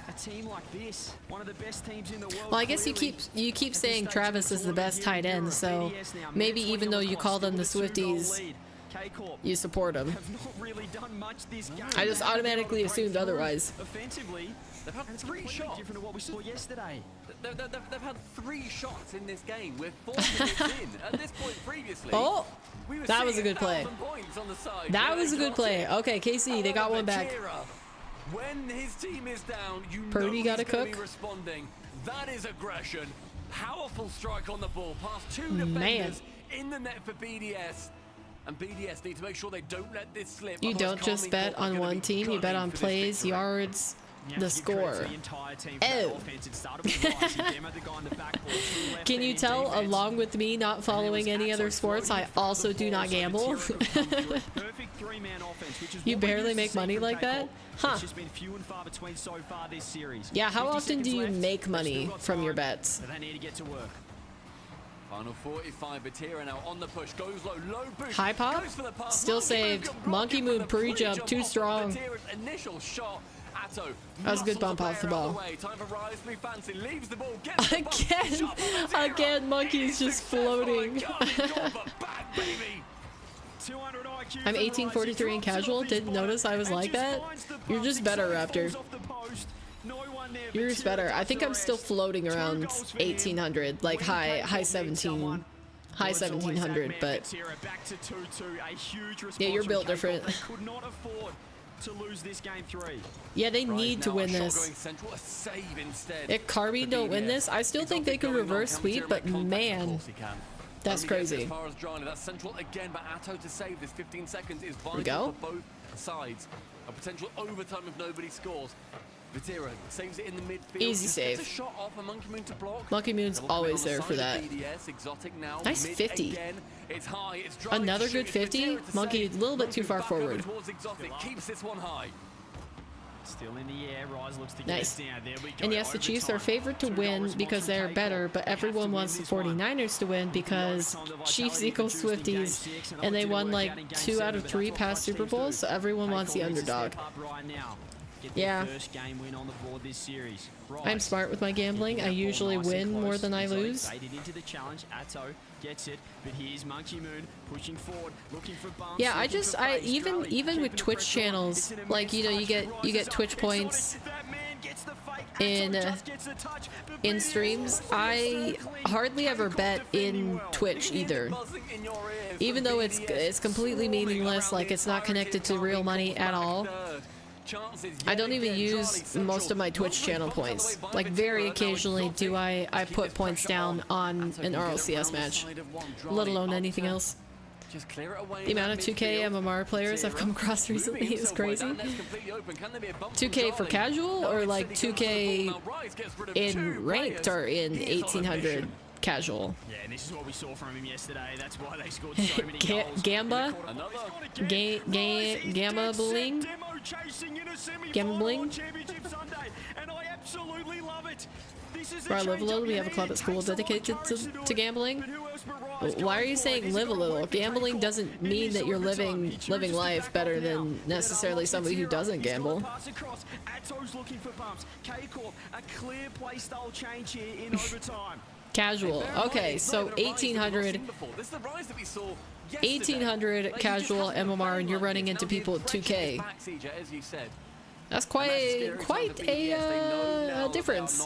A team like this, one of the best teams in the world. Well, I guess you keep saying Travis is the best tight end, so maybe even though you call them the Swifties, you support them. I just automatically assumed otherwise. Offensively, They've had 3 shots. different to what we saw yesterday. They've had 3 shots in this game. We're 4 minutes in. At this point previously, Oh, we were that was a seeing good play. 1,000 points on the side. That was a good play. Okay, KC, they got one back. When his team is down, you Purdy know got a he's gonna cook. be responding. That is aggression. Powerful strike on the ball. Past 2 Man. defenders in the net for BDS. And BDS need to make sure they don't let this slip. You Otherwise, don't just Carmine bet Corp are on gonna one be team, you bet gunning on for this plays, victory. yards, You the have to give credit to score. the entire team for that Oh. offense. It started with Rice. He demoed the guy in the backboard to the left Can hand you in tell, defense. along with me not following any other sports, I also do not gamble? Perfect three-man offense, which is You what we barely used to make see money from like that? K-Corp. Huh. It's just been few and far between so far this series. Yeah, how 50 often do seconds you left. make They've money still got from your time, bets? but they need to get to work. Final 45, Batira now on the push, goes low boost. High pop? Goes for the pass. Still saved. Monkey with move the pre-jump, pre-jump too off strong. Batira's initial shot. Atto That was a good muscles bump off the player out ball. of way. Time for Rise to be fancy, leaves the ball, gets the bump, Again, shot from Batira. again, Monkey's just Successful floating. and Carmine Corp back, baby. 200 IQ I'm for 1843 in Rice. He drops casual. it off his Didn't body notice I was and like just that. finds the You're bump. just better, Six Raptor. falls off the post. No one there. You're just Batira better. does I think the I'm still rest. floating 2 around goals for him. 1800, like When high K-Corp needs 17, someone, high well, it's always that 1700, man, but Batira back to 2-2. A huge response yeah, you're from built K-Corp. different. They could not afford to lose this game 3. Yeah, they Rise need to now, win a shot this. going central, a save instead If Carby for don't win BDS. this, I still He's think got they it could going on. reverse Can sweep, Batira but make contact? Of man, course he can. that's Only gets crazy. As far as Johnny, that's central again, but Atto to save this 15 seconds is we go. vital for both sides. A potential overtime if nobody scores. Batira saves it in the midfield. Easy Just save. gets a shot off a Monkey Moon to block. Monkey Moon's Double commit always on the there side for of that. BDS, exotic now, Nice mid 50. again. It's high, it's driving Another to good shoot. It's 50. Batira to Monkey, save. a little bit too Monkey far back over forward. towards exotic, keeps this one high. Still in the air. Rise looks to Nice. get it down. There we go. And yes, the Chiefs are favored to win because they're better, but everyone wants the 49ers to win because Chiefs equals Swifties, and they won like 2 out of 3 past Super Bowls, so everyone wants the underdog. Yeah. First game win on the board this series. I'm smart with my gambling. I usually win more than I lose. Into the challenge. Atto gets it, but here's Monkey Moon pushing forward, looking for bumps. Yeah, even with Twitch channels, like you know, you get Twitch points in streams. I hardly ever bet in Twitch either. Even though it's completely meaningless, like it's not connected to real money at all. I don't even use most of my Twitch channel points. Like very occasionally do I put points down on an RLCS match, let alone anything else. The amount of 2K MMR players I've come across recently is crazy. 2K for casual or like 2K in ranked or in 1800 casual? Yeah, and this is what we saw from him yesterday. That's why they scored so many goals. Gamba? Gamma Bling? Gamma Bling? And I absolutely love it. Where I live a little, we have a club at school dedicated to gambling. Why are you saying live a little? Gambling doesn't mean that you're living life better than necessarily somebody who doesn't gamble. Casual. Okay, so 1800 casual MMR, and you're running into people at 2K. That's quite a difference.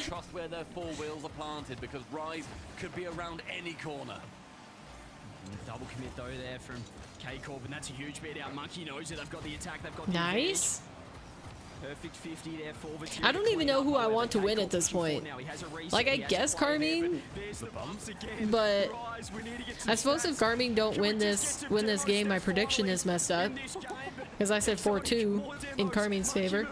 Trust where their 4 wheels are planted because Rise could be around any corner. Double commit though there from K-Corp, and that's a huge beat out. Monkey knows it. They've got the attack. They've got the Nice. perfect 50 there for Batira. I don't even know who I want to win at this point. Like, I guess Carmine, but I suppose if Carmine don't win this game, my prediction is messed up. Because I said 4-2 in Carmine's favor.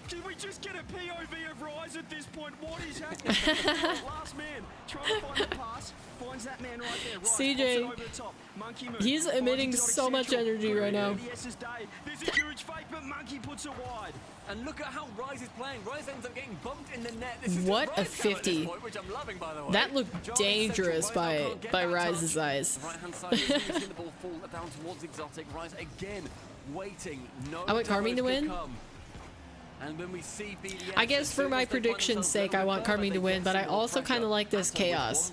Can we just get a POV of Rise at this point? What is happening? Last man trying to find the pass, finds that man right there. Rise, CJ, over the top. Monkey move. he's emitting so much energy right now. There's a huge fake, but Monkey puts it wide. And look at how Rise is playing. Rise ends up getting bumped in the net. This is What just a Rise count at this 50. point, which I'm loving, by the way. That looked dangerous by Rise's eyes. Right hand side, seeing the ball fall down towards Exotic. Rise again, waiting. No I want Carmine to win. And when we see BDS, I guess for my prediction's sake, I want Carmine to win, but I also kind of like this chaos,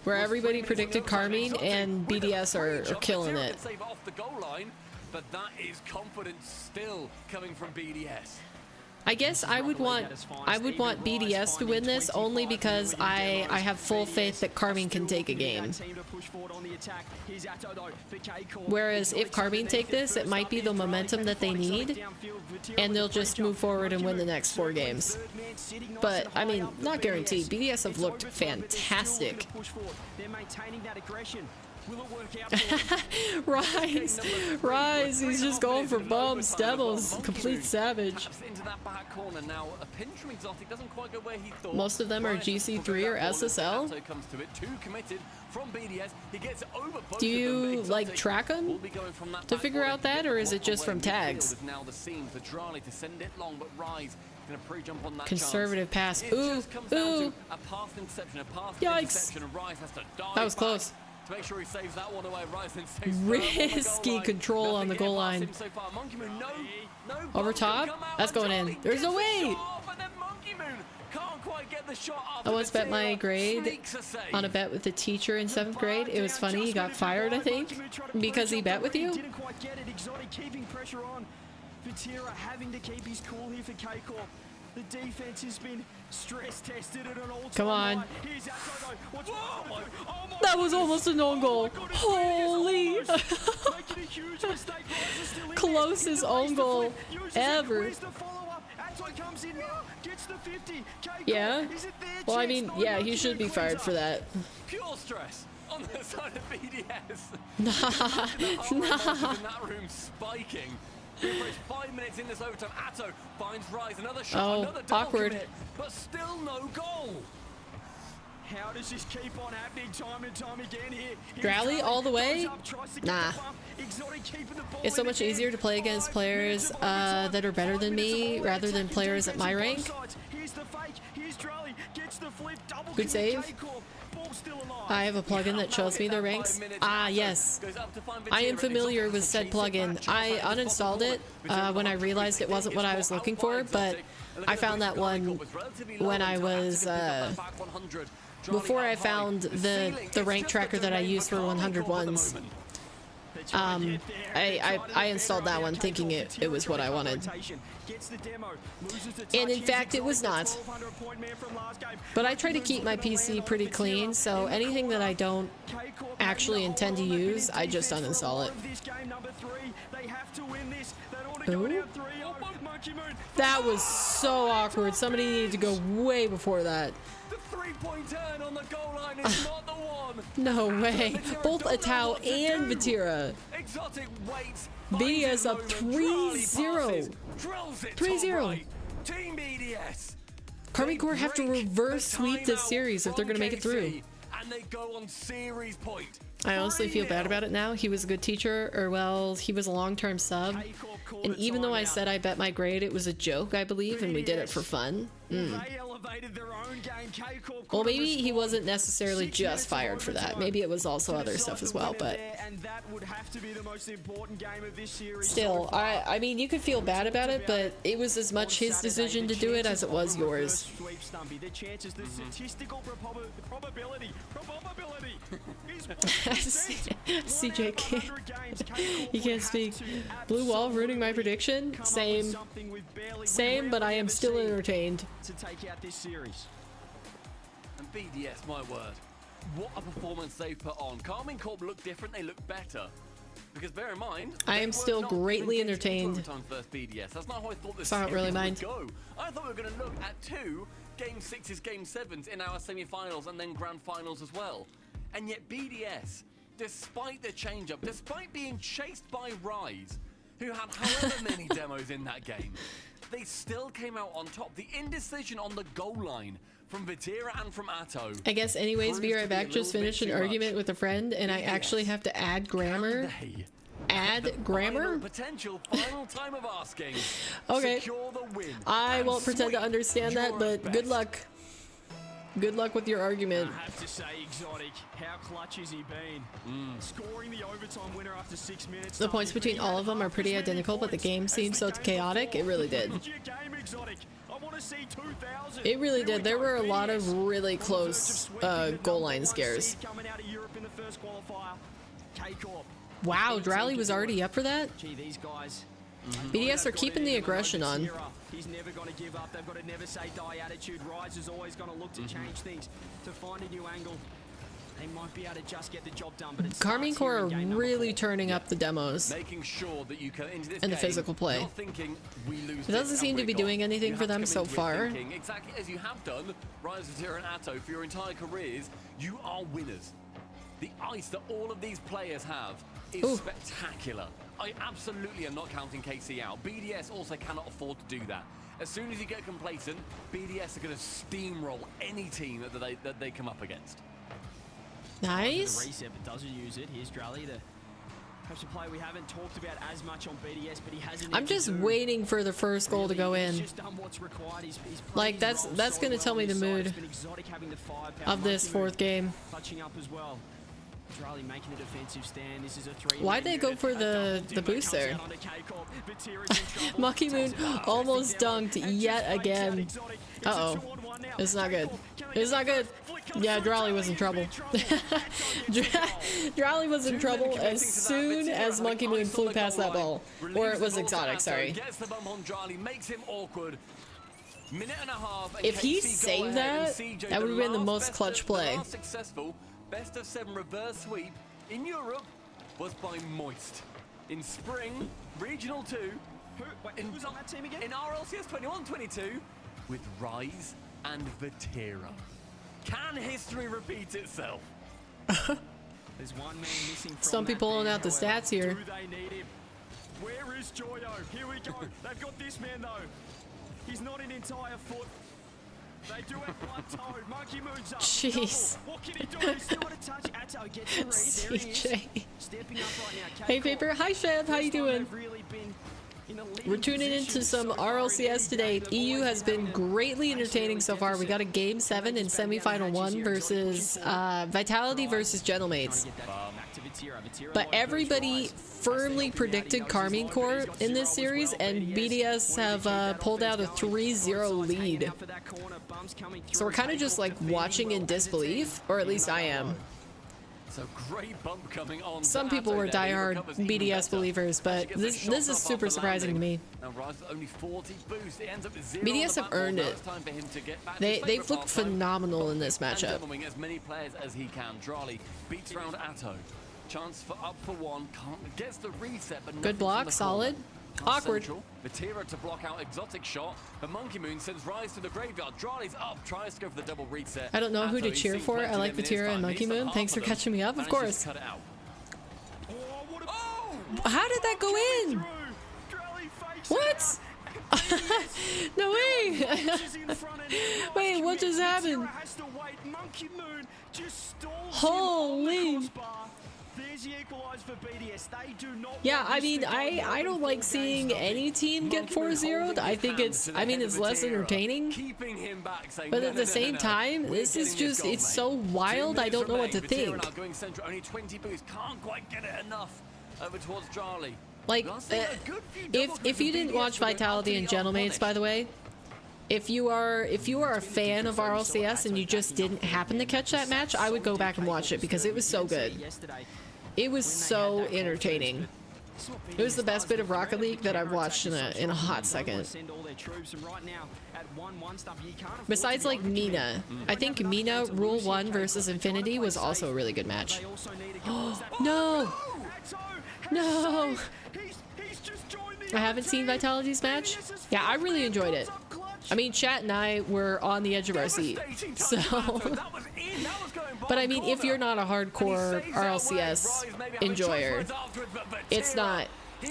where everybody predicted Carmine and BDS are killing it. Save off the goal line, but that is confidence still coming from BDS. I guess I would want BDS to win this only because I have full faith that Carmine can take a game. Whereas if Carmine take this, it might be the momentum that they need, and they'll just move forward and win the next 4 games. But I mean, not guaranteed. BDS have looked fantastic. They're maintaining that aggression. Will it work out? Rise, he's just going for bumps. Devil's complete savage. Into that back corner now. A pinch from Exotic doesn't quite go where he thought. Most of them are GC3 or SSL. Comes to it, 2 committed from BDS. He gets over both Do of you them. like track them to figure out that, or is it just from tags? Now the scene for Drali to send it long, but Rise gonna pre-jump on that Conservative chance. pass. Ooh, ooh. A pass interception, a pass Yikes. interception, and Rise has to dive That was back close. to make sure he saves that one away. Rise then saves Risky control on the goal line. So far. Monkey Moon, no Over top? That's going in. There's no way. But then Monkey Moon can't quite get the shot off. I once bet my grade on a bet with a teacher in 7th grade. It was funny. He got fired, I think, because he bet with you. Didn't quite get it. Exotic keeping pressure on. Vatira having to keep his cool here for K-Corp. The defense has been stress tested at an all-time Come on. high. Here's Atto, though. Oh my That was almost a known goal. Holy. Making a huge mistake. Rise is still in Closest there. own goal Uses ever. Where's the follow-up? Atto comes in now. Gets the 50. K-Corp, Yeah. is it their Well, I chance? mean, No, yeah, Monkey he should Moon be fired cleans for up. that. Pure stress on the side of BDS. Nah. In that room spiking. We approach 5 minutes in this overtime. Atto finds Rise. Another shot. Oh, another double awkward. commit, but still no goal. How does this keep on happening time and time again here? Drally all the way? Nah. It's so much easier to play against players that are better than me rather than players at my rank. Good save. I have a plugin that shows me their ranks. Ah, yes. I am familiar with said plugin. I uninstalled it when I realized it wasn't what I was looking for, but I found that one when I was before I found the rank tracker that I use for 101s. I installed that one thinking it was what I wanted. And in fact, it was not. But I try to keep my PC pretty clean, so anything that I don't actually intend to use, I just uninstall it. Ooh. That was so awkward. Somebody needed to go way before that. The 3-point turn on the goal line is not the one. No way. Both Atau and Vatira. Exotic waits. BDS up 3-0. 3-0. Team BDS. Carmine Corps have to reverse sweep this series if they're going to make it through. And they go on series point. I honestly feel bad about it now. He was a good teacher, or well, he was a long-term sub. And even though I said I bet my grade, it was a joke, I believe, and we did it for fun. Well, maybe he wasn't necessarily just fired for that. Maybe it was also other stuff as well, but still, I mean, you could feel bad about it, but it was as much his decision to do it as it was yours. CJ can't, he can't speak. Blue wall ruining my prediction? Same, but I am still entertained. To take out this series. And BDS, my word, what a performance they put on. Carmine Corp looked different, they look better. Because bear in mind, I am still greatly entertained. BDS. That's not how I thought this So I don't really series mind. would go. I thought we were going to look at 2 Game 6s, Game 7s in our semi-finals and then Grand Finals as well. And yet BDS, despite the change-up, despite being chased by Rise, who had however many demos in that game, they still came out on top. The indecision on the goal line from Vatira and from Atto. I guess anyways, be right back. Just finished an argument with a friend and I actually have to add grammar. Add grammar? Potential final time of asking. Okay. Secure the win. I won't pretend to understand that, but good luck. Good luck with your argument. I have to say, Exotic, how clutch has he been? Scoring the overtime winner after 6 minutes. The points between all of them are pretty identical, but the game seemed so chaotic. It really did. It really did. There were a lot of really close goal line scares. Wow, Drally was already up for that? Gee, these guys. BDS are keeping the aggression on. He's never going to give up. They've got a never say die attitude. Rise is always going to look to change things, to find a new angle. They might be able to just get the job done, but it's Carmine Corps are really turning up the demos Making sure that you come into this and the game physical play. not thinking we lose It doesn't seem to be doing anything for them so far. Exactly as you have done, Rise, Vatira, and Atto, for your entire careers, you are winners. The ice that all of these players have is spectacular. I absolutely am not counting KC out. BDS also cannot afford to do that. As soon as you get complacent, BDS are going to steamroll any team that they come up against. Nice. The reset, but doesn't use it. Here's Drally, perhaps a player we haven't talked about as much on BDS, but he hasn't. I'm just waiting for the first goal to go in. He's just done what's required. He's Like that's going to tell me the mood of this fourth game. Clutching up as well. Drally making a defensive stand. This is a 3. Why'd they go for the boost there? Monkey Moon almost dunked yet again. Uh-oh. It's not good. It's not good. Yeah, Drally was in trouble. Drally was in trouble as soon as Monkey Moon flew past that ball. Or it was Exotic, sorry. Gets the bump on Drally, makes him awkward. Minute and a half. If he saved that, that would have been the most clutch play. Successful best of 7 reverse sweep in Europe was by Moist. In spring, Regional 2. Who was on that team again? In RLCS 21-22 with Rise and Vatira. Can history repeat itself? There's one man missing from Stumpy that pulling band, out the however. stats here. Do they need him? Where is Joyo? Here we go. They've got this man though. He's not an entire foot. They do have plateau. Monkey Moon's up. Jeez. Double. What can he do? He's still got a touch. Atto gets the read. There he is. CJ. Stepping up right now. Hey Paper, hi Chev, how you doing? Really been in a leading We're tuning into position some so far in RLCS today. the EU has been game. greatly entertaining so far. We got a game 7 in semifinal 1 versus Vitality versus Gentlemates. But everybody firmly predicted Carmine Corps in this series, and BDS have pulled out a 3-0 lead. So we're kind of just like watching in disbelief, or at least I am. So great bump coming on. Some people were diehard BDS believers, but this is super surprising to me. Only 40 boost. It ends up with 0 BDS have earned it. They've looked phenomenal in this matchup. As many players as he can. Drally beats around Atto. Chance for up for 1. Gets the reset, but good block, solid. Awkward. Vatira to block out Exotic shot. The Monkey Moon sends Rise to the graveyard. Drally's up, tries to go for the double reset. I don't know who to cheer for. I like Vatira and Monkey Moon. Thanks for catching me up, of course. Cut it out. How did that go in? What? No way! Wait, what just happened? Holy! Yeah, I mean, I don't like seeing any team get 4-0'd. I think it's less entertaining. But at the same time, this is just, it's so wild, I don't know what to think. Only 20 boost, can't quite get it enough over towards Drally. Like, if you didn't watch Vitality and Gentlemates, by the way, if you are a fan of RLCS and you just didn't happen to catch that match, I would go back and watch it because it was so good. It was so entertaining. It was the best bit of Rocket League that I've watched in a hot second. Besides like Mina. I think Mina Rule 1 versus Infinity was also a really good match. No! No! I haven't seen Vitality's match. Yeah, I really enjoyed it. I mean, chat and I were on the edge of our seat. So, but I mean, if you're not a hardcore RLCS enjoyer, it's not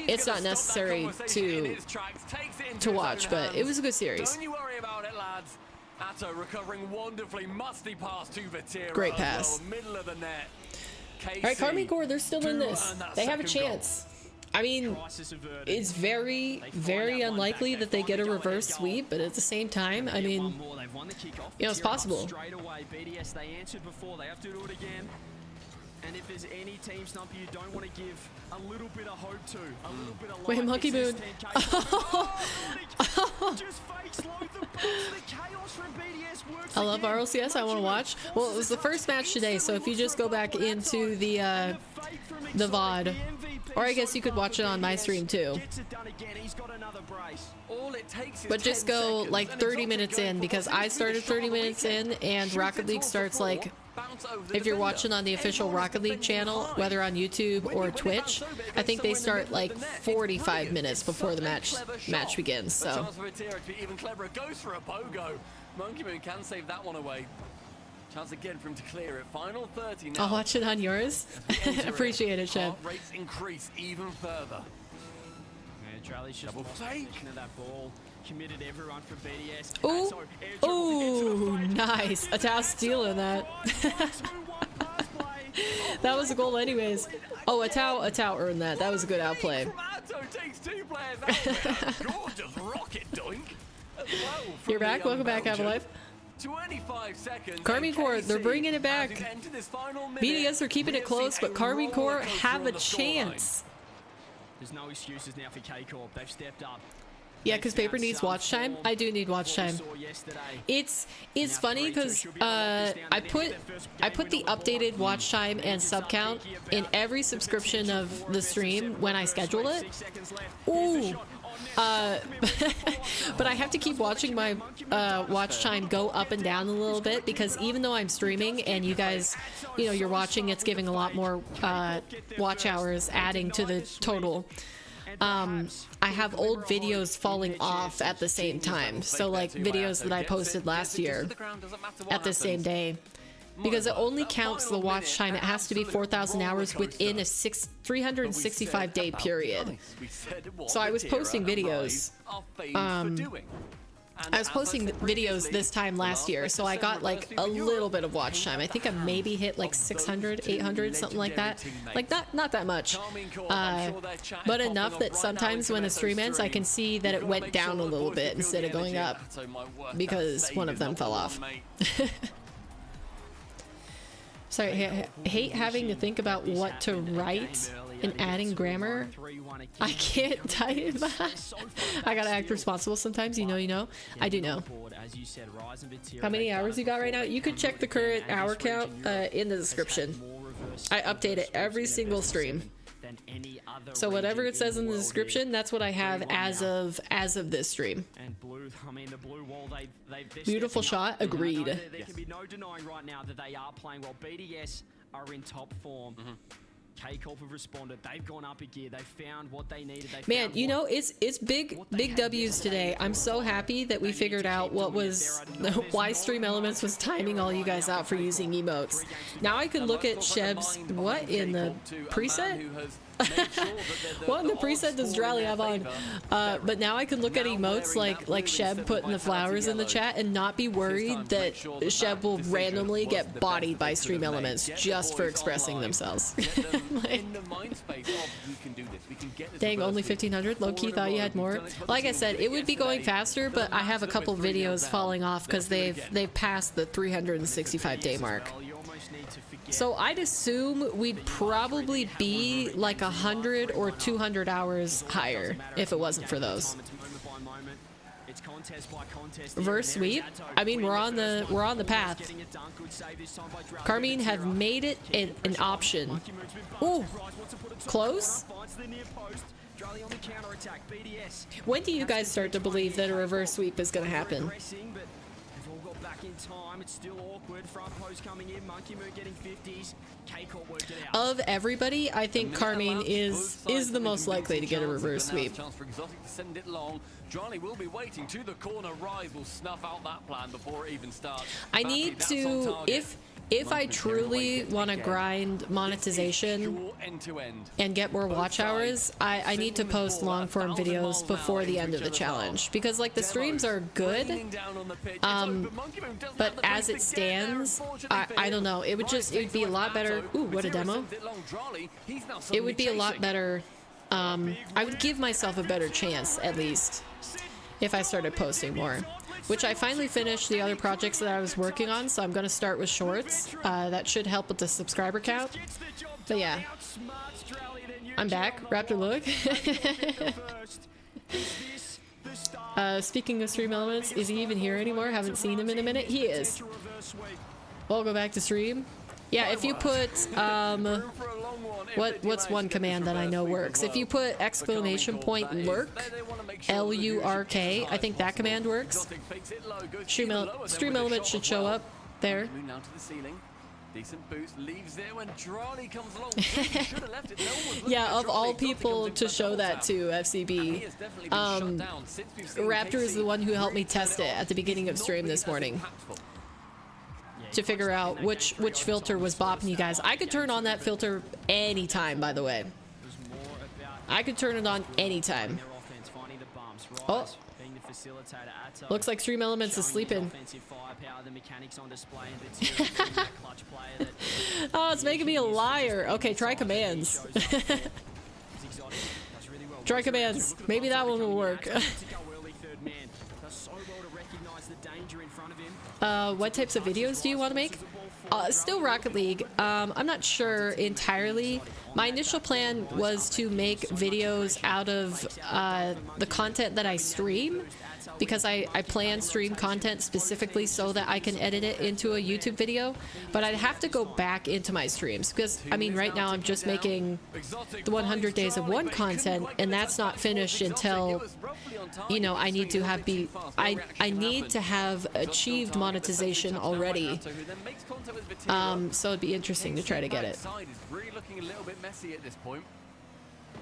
it's not necessary to watch, but it was a good series. Don't you worry about it, lads. Atto recovering wonderfully. Musty pass to Vatira. Great pass. Middle of the net. All right, Carmine Corps, they're still in this. They have a chance. I mean, it's very, very unlikely that they get a reverse sweep, but at the same time, I mean, you know, it's possible. Straight away, BDS, they answered before. They have to do it again. And if there's any team stumper you don't want to give a little bit of hope to, a little bit of wait, Monkey Moon. I love RLCS. I want to watch. Well, it was the first match today, so if you just go back into the VOD, or I guess you could watch it on my stream too. But just go like 30 minutes in, because I started 30 minutes in, and Rocket League starts like, if you're watching on the official Rocket League channel, whether on YouTube or Twitch, I think they start like 45 minutes before the match begins. So even cleverer, goes for a pogo. Monkey Moon can save that one away. Chance again for him to clear it. Final 30 now. I'll watch it on yours. Appreciate it, Shed. Heart rates increase even further. Charlie's just lost possession of that ball. Committed everyone for BDS. Ooh, ooh, nice. Atao stealing that. That was a goal anyways. Oh, Atao earned that. That was a good outplay. Takes two players out. Gorgeous rocket doink. You're back. Welcome back, Have a Life. 25 seconds. Carmine Corps, they're bringing it back. BDS are keeping it close, but Carmine Corps have a chance. There's no excuses now for K-Corp. They've stepped up. Yeah, because Paper needs watch time. I do need watch time. It's funny because I put the updated watch time and sub count in every subscription of the stream when I schedule it. Ooh. But I have to keep watching my watch time go up and down a little bit, because even though I'm streaming and you guys, you know, you're watching, it's giving a lot more watch hours, adding to the total. I have old videos falling off at the same time. So like videos that I posted last year at the same day. Because it only counts the watch time. It has to be 4,000 hours within a 365-day period. So I was posting videos. I was posting videos this time last year, so I got like a little bit of watch time. I think I maybe hit like 600, 800, something like that. Like not that much, but enough that sometimes when the stream ends, I can see that it went down a little bit instead of going up, because one of them fell off. Sorry, hate having to think about what to write and adding grammar. I can't type. I gotta act responsible sometimes, you know. I do know. How many hours you got right now? You could check the current hour count in the description. I update it every single stream. So whatever it says in the description, that's what I have as of this stream. Beautiful shot. Agreed. There can be no denying right now that they are playing well. BDS are in top form. K-Corp have responded. They've gone up a gear. They found what they needed. Man, you know, it's big W's today. I'm so happy that we figured out why Stream Elements was timing all you guys out for using emotes. Now I could look at Sheb's what in the preset. What in the preset does Drally have on? But now I can look at emotes like Sheb putting the flowers in the chat and not be worried that Sheb will randomly get bodied by Stream Elements just for expressing themselves. Like, dang, only 1,500? Low-key thought you had more. Like I said, it would be going faster, but I have a couple videos falling off because they've passed the 365-day mark. So I'd assume we'd probably be like 100 or 200 hours higher if it wasn't for those. Reverse sweep. I mean, we're on the path. Carmine have made it an option. Ooh, close. When do you guys start to believe that a reverse sweep is going to happen? In time, it's still awkward. Front post coming in. Monkey Moon getting 50s. K-Corp worked it out. Of everybody, I think Carmine is the most likely to get a reverse sweep. Chance for Exotic to send it long. Johnny will be waiting to the corner. Rise will snuff out that plan before it even starts. I need to, if I truly want to grind monetization and get more watch hours, I need to post long form videos before the end of the challenge, because like the streams are good, but as it stands, I don't know, it would be a lot better. Ooh, what a demo. It would be a lot better. I would give myself a better chance, at least, if I started posting more. Which I finally finished the other projects that I was working on, so I'm going to start with shorts. That should help with the subscriber count. But yeah. I'm back. Raptor look. Speaking of stream elements, is he even here anymore? Haven't seen him in a minute. He is. We'll go back to stream. Yeah, if you put what's one command that I know works? If you put exclamation point lurk, L-U-R-K, I think that command works. Stream element should show up there. Yeah, of all people to show that to, FCB, Raptor is the one who helped me test it at the beginning of stream this morning to figure out which filter was bopping you guys. I could turn on that filter anytime, by the way. I could turn it on anytime. Oh, looks like Stream Elements is sleeping. Oh, it's making me a liar. Okay, try commands. Try commands. Maybe that one will work. What types of videos do you want to make? Still Rocket League. I'm not sure entirely. My initial plan was to make videos out of the content that I stream, because I plan stream content specifically so that I can edit it into a YouTube video. But I'd have to go back into my streams, because I mean right now I'm just making the 100 Days of One content, and that's not finished until, you know, I need to have I need to have achieved monetization already. So it'd be interesting to try to get it.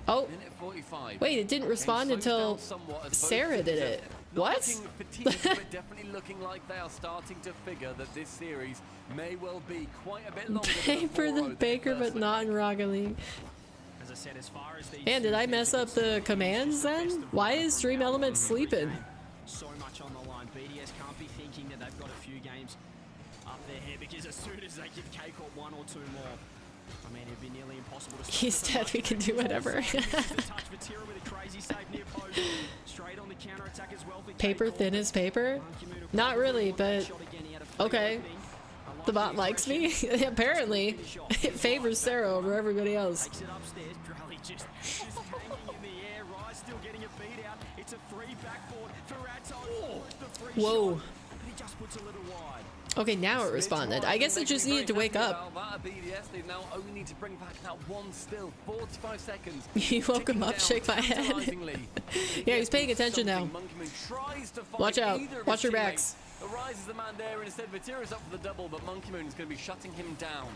Oh, wait, it didn't respond until Sarah did it. What? Definitely looking like they are starting to figure that this series may well be quite a bit longer. Paper the Baker, but not in Rocket League. Man, did I mess up the commands then? Why is Stream Element sleeping? So much on the line. BDS can't be thinking that they've got a few games up their head, because as soon as they give K-Corp one or two more, I mean, it'd be nearly impossible to. He's dead, we can do whatever. Paper thin as paper? Not really, but okay. The bot likes me? Apparently. It favors Sarah over everybody else. Whoa. Okay, now it responded. I guess it just needed to wake up. You woke him up, shake my head. Yeah, he's paying attention now. Watch out. Watch your backs. Arises the man there, and instead Vatira's up for the double, but Monkey Moon is going to be shutting him down.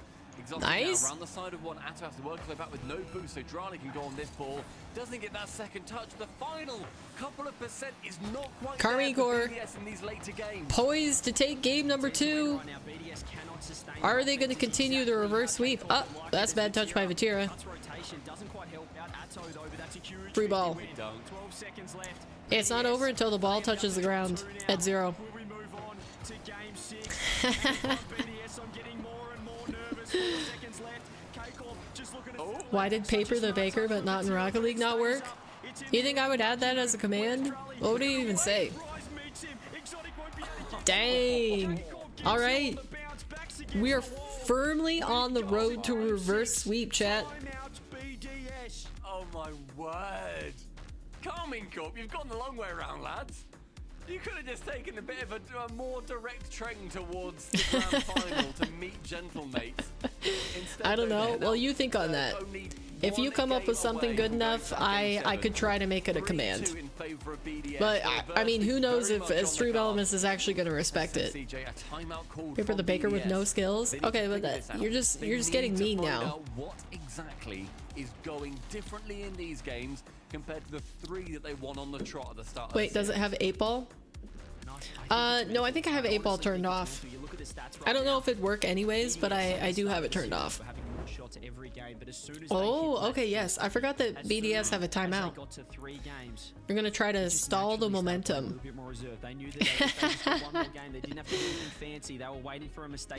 Nice. Now, around the side of one, Atto has to work his way back with no boost, so Drani can go on this ball. Doesn't get that second touch. The final couple of percent is not quite there for BDS in these later games. Poised to take game number 2. Are they going to continue the reverse sweep? Oh, that's bad touch by Vatira. Free ball. It's not over until the ball touches the ground at 0. Why did Paper the Baker but not in Rocket League not work? You think I would add that as a command? What would he even say? Dang. Alright. We are firmly on the road to reverse sweep, chat. Oh my word. Calming Corp, you've gone the long way around, lads. You could have just taken a bit of a more direct train towards the grand final to meet gentlemates. I don't know. Well, you think on that. If you come up with something good enough, I could try to make it a command. But I mean, who knows if Stream Elements is actually going to respect it. Paper the Baker with no skills. Okay, but you're just getting mean now. What exactly is going differently in these games compared to the 3 that they won on the trot at the start? Wait, does it have 8 ball? No, No, I think I have 8-ball turned off. I don't know if it'd work anyways, but I do have it turned off. Oh, okay, yes. I forgot that BDS have a timeout. We're gonna try to stall the momentum.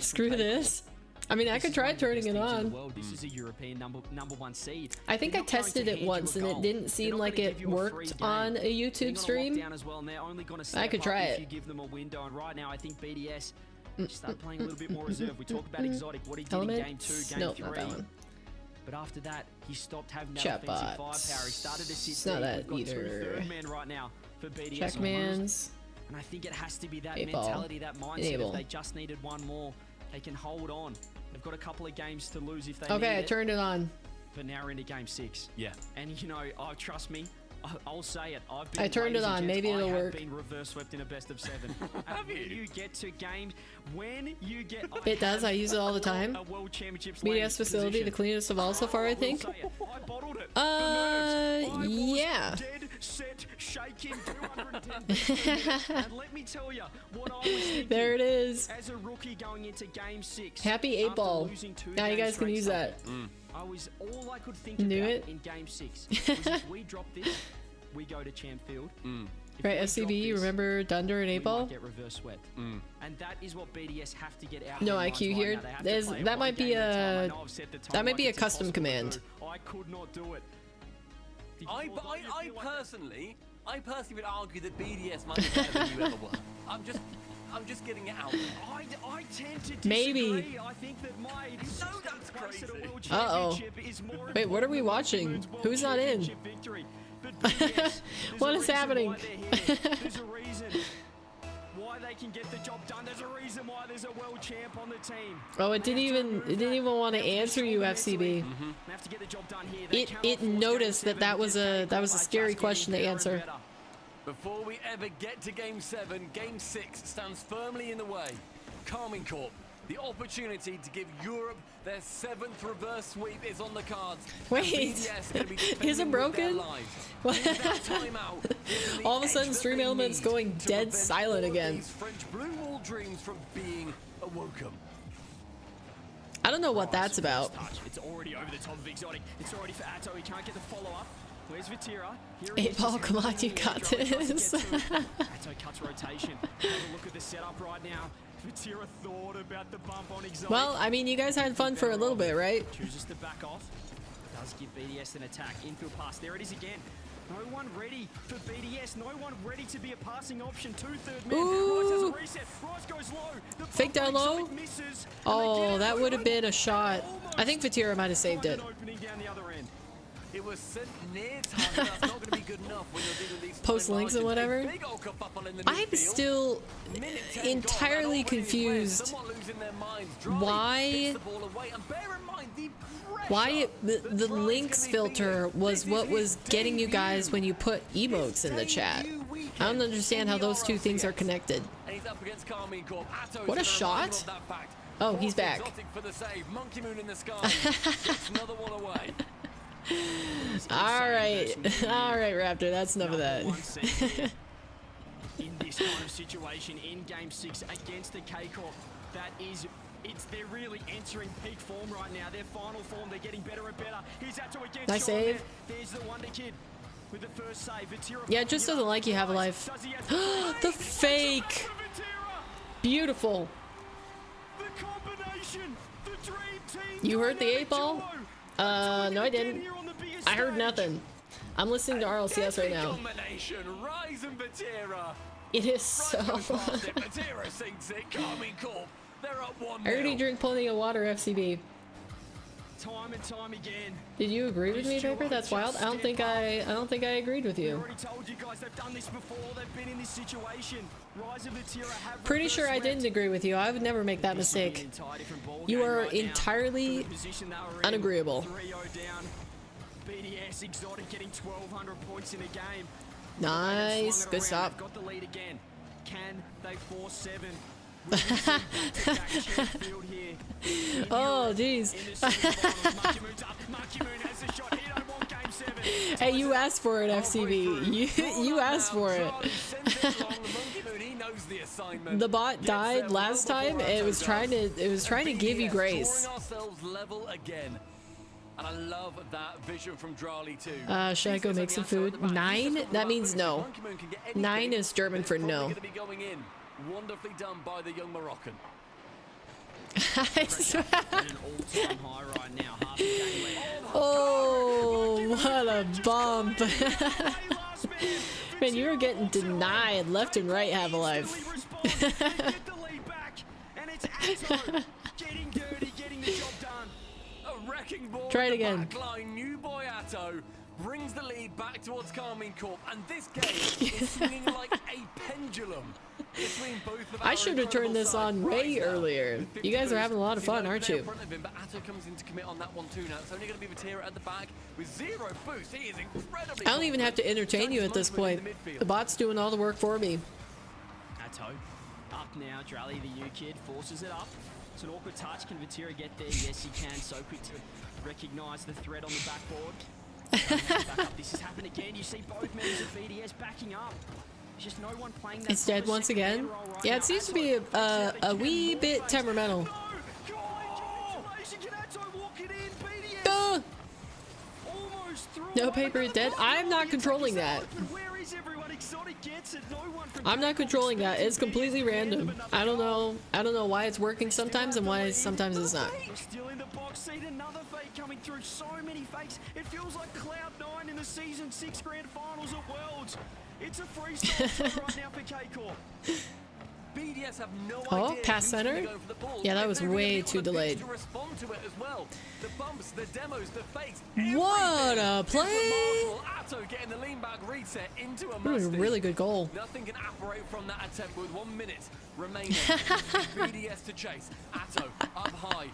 Screw this. I mean, I could try turning it on. This is a European number one seed. I think I tested it once and it didn't seem like it worked on a YouTube stream. I could try it. You give them a window, and right now I think BDS start playing a little bit more reserved. We talk about Exotic, what he did in game 2, game 3. Not that one. But after that, he stopped having that Chat offensive bots. firepower. He started to sit It's not deep. that We've got either. 2 third men right now for BDS. Checkmans. And I think it has to be that 8-ball. mentality, that mindset. Enable. If they just needed one more, they can hold on. They've got a couple of games to lose if they Okay, need I it. turned it on. But now we're into game 6. Yeah. And you know, trust me, I'll say it. I've been, I turned it ladies and on. gents, Maybe it'll I have work. been reverse swept in a best of 7. Have When you? you get to games, when you get, It does, I use it all the time. A world championships BDS facility, the cleanest of all so far, I think. I bottled it. For nerves. I was Yeah. dead set shaking 210. And let me tell you what I was thinking. There it is. As a rookie going into game 6. Happy 8-ball. Now you guys can use that. I was all I could think Knew about it. in game 6 was if we drop this, we go to champ field. If Right, we SCB, drop you this, remember Dunder and we might 8-ball? get reverse swept. And that is what BDS have to get out. No of their IQ minds right here. now. They have to There's- play that one might be game at a- time. I know I've set the time that might like be a it's custom impossible to command. do. I could not do it. Did you I feel like you feel like that? personally would argue that BDS might be better than you ever were. I'm just getting it out there. I tend to disagree. Maybe. I think that my No, that's race at a crazy. world Uh-oh. championship is more Wait, what are we important watching? than World Who's not in? Championship victory. But BDS, there's What a is reason happening? why they're here. There's a reason why they can get the job done. There's a reason why there's a world champ on the team. Oh, it didn't even want to answer you, FCB. They have to get the job done here. They cannot It force noticed game that 7 was against a K-Corp by scary just question to getting answer. better and better. Before we ever get to game 7, game 6 stands firmly in the way. Carmine Corp, the opportunity to give Europe their 7th reverse sweep is on the cards. Wait, BDS gonna be defending is it with their broken? lives. With that timeout, gives them the All of a edge sudden, that Stream they Element's need going to dead prevent silent all of again. These French Blue Wall dreams from being awoken. I don't know what that's about. Touch. It's already over the top of Exotic. It's already for Atto. He can't get the follow-up. Where's Vatira? Here he is. 8-ball, come on, you got this. Atto cuts rotation. Have a look at the setup right now. Vatira thought about the bump on Exotic. Well, I mean, you guys had fun for a little bit, right? Chooses to back off. Does give BDS an attack. Infield pass. There it is again. No one ready for BDS. No one ready to be a passing option. 2 third men. Rice has a reset. Rice goes low. The Fake down low. misses. And they get Oh, it that would have open. been a shot. I think Vatira might have saved it. Find an opening down the other end. It was sent near target. That's not going to be good enough when you're dealing with these Post fine links and margins. A whatever. big old kerfuffle in the I'm midfield. still Minute 10 gone, entirely and already the players confused somewhat losing their minds. Drive why- gets the ball away. And bear in mind the pressure why the that Drive's links gonna be filter feeling. was This is what his was getting you guys debut. when you put emotes in the chat. I don't understand how those two things are connected. And he's up against Carmine Corp. Atto's What a gonna remind him shot. of that fact. Oh, he's Forced back. Exotic for the save. Monkey Moon in the sky. Gets another one away. All right, Raptor, that's enough of that. One seed here. In this kind of situation, in game 6 against the K-Corp, that is, they're really entering peak form right now. Their final form, they're getting better and better. Here's Atto against Nice Sean save. there. There's the Wonder Kid with the first save. Vatira Yeah, it just doesn't like you have a life. Does he have The fake. Vatira? Beautiful. The combination, the dream team. You heard the dynamic 8-ball? duo. No, I Again didn't. here on the biggest I heard stage. nothing. I'm listening to RLCS right now. Combination. Rise and Vatira. It is so. Vatira sinks it. Carmine Corp. They're up 1-0. I already drink plenty of water, FCB. Time and time again. Did you agree with me, Paper? That's wild. I don't think I agreed with I you. already told you guys they've done this before. They've been in this situation. Rise of Vatira have Pretty reverse sure I swept. didn't agree with you. I would never make that This will be an mistake. entire different ball You game are right now. entirely From the position they were in, unagreeable. 3-0 down. BDS Exotic getting 1,200 points in a game. Nice. Swung it Good around. stop. They've got the lead again. Can they force 7? Back-to-back Sheffield here. Oh, jeez. In the semifinals, Monkey Moon's up. Monkey Moon has the shot. He don't want game Hey, you asked for it, FCB. You asked for it. The bot died last time. It was trying to give you grace. And I love that vision from Drali too. Should I go make some food? 9? That means no. 9 is German for no. Wonderfully done by the young Moroccan. Oh, what a bump. Man, you were getting denied left and right, have a life. Try it again. New boy Atto brings the lead back towards Carmine Corp, and this game is swinging like a pendulum between both of I should have turned this on way earlier. You guys are having a lot of fun, aren't you? But Atto comes in to commit on that one too now. It's only going to be Vatira at the back with 0 boost. He is incredibly. I don't even have to entertain you at this point. The bot's doing all the work for me. Atto up now. Drali, the U kid, forces it up. It's an awkward touch. Can Vatira get there? Yes, he can. So quick to recognize the threat on the backboard. Back up. This has happened again. You see both members of BDS backing up. There's just no one playing that. It's dead once again. Yeah, it seems to be a wee bit temperamental. No paper is dead. I'm not controlling that. I'm not controlling that. It's completely random. I don't know why it's working sometimes and why sometimes it's not. Still in the box seat, another fake coming through. So many fakes. It feels like Cloud9 in the season 6 grand finals at Worlds. It's a freestyle show right now for K-Corp. BDS have no oh, idea pass center? Yeah, that was way too delayed. To respond to it as well. The bumps, the demos, the fakes. What a play! Atto getting the lean back reset into a really good goal. Nothing can operate from that attempt with 1 minute remaining. BDS to chase. Atto up high.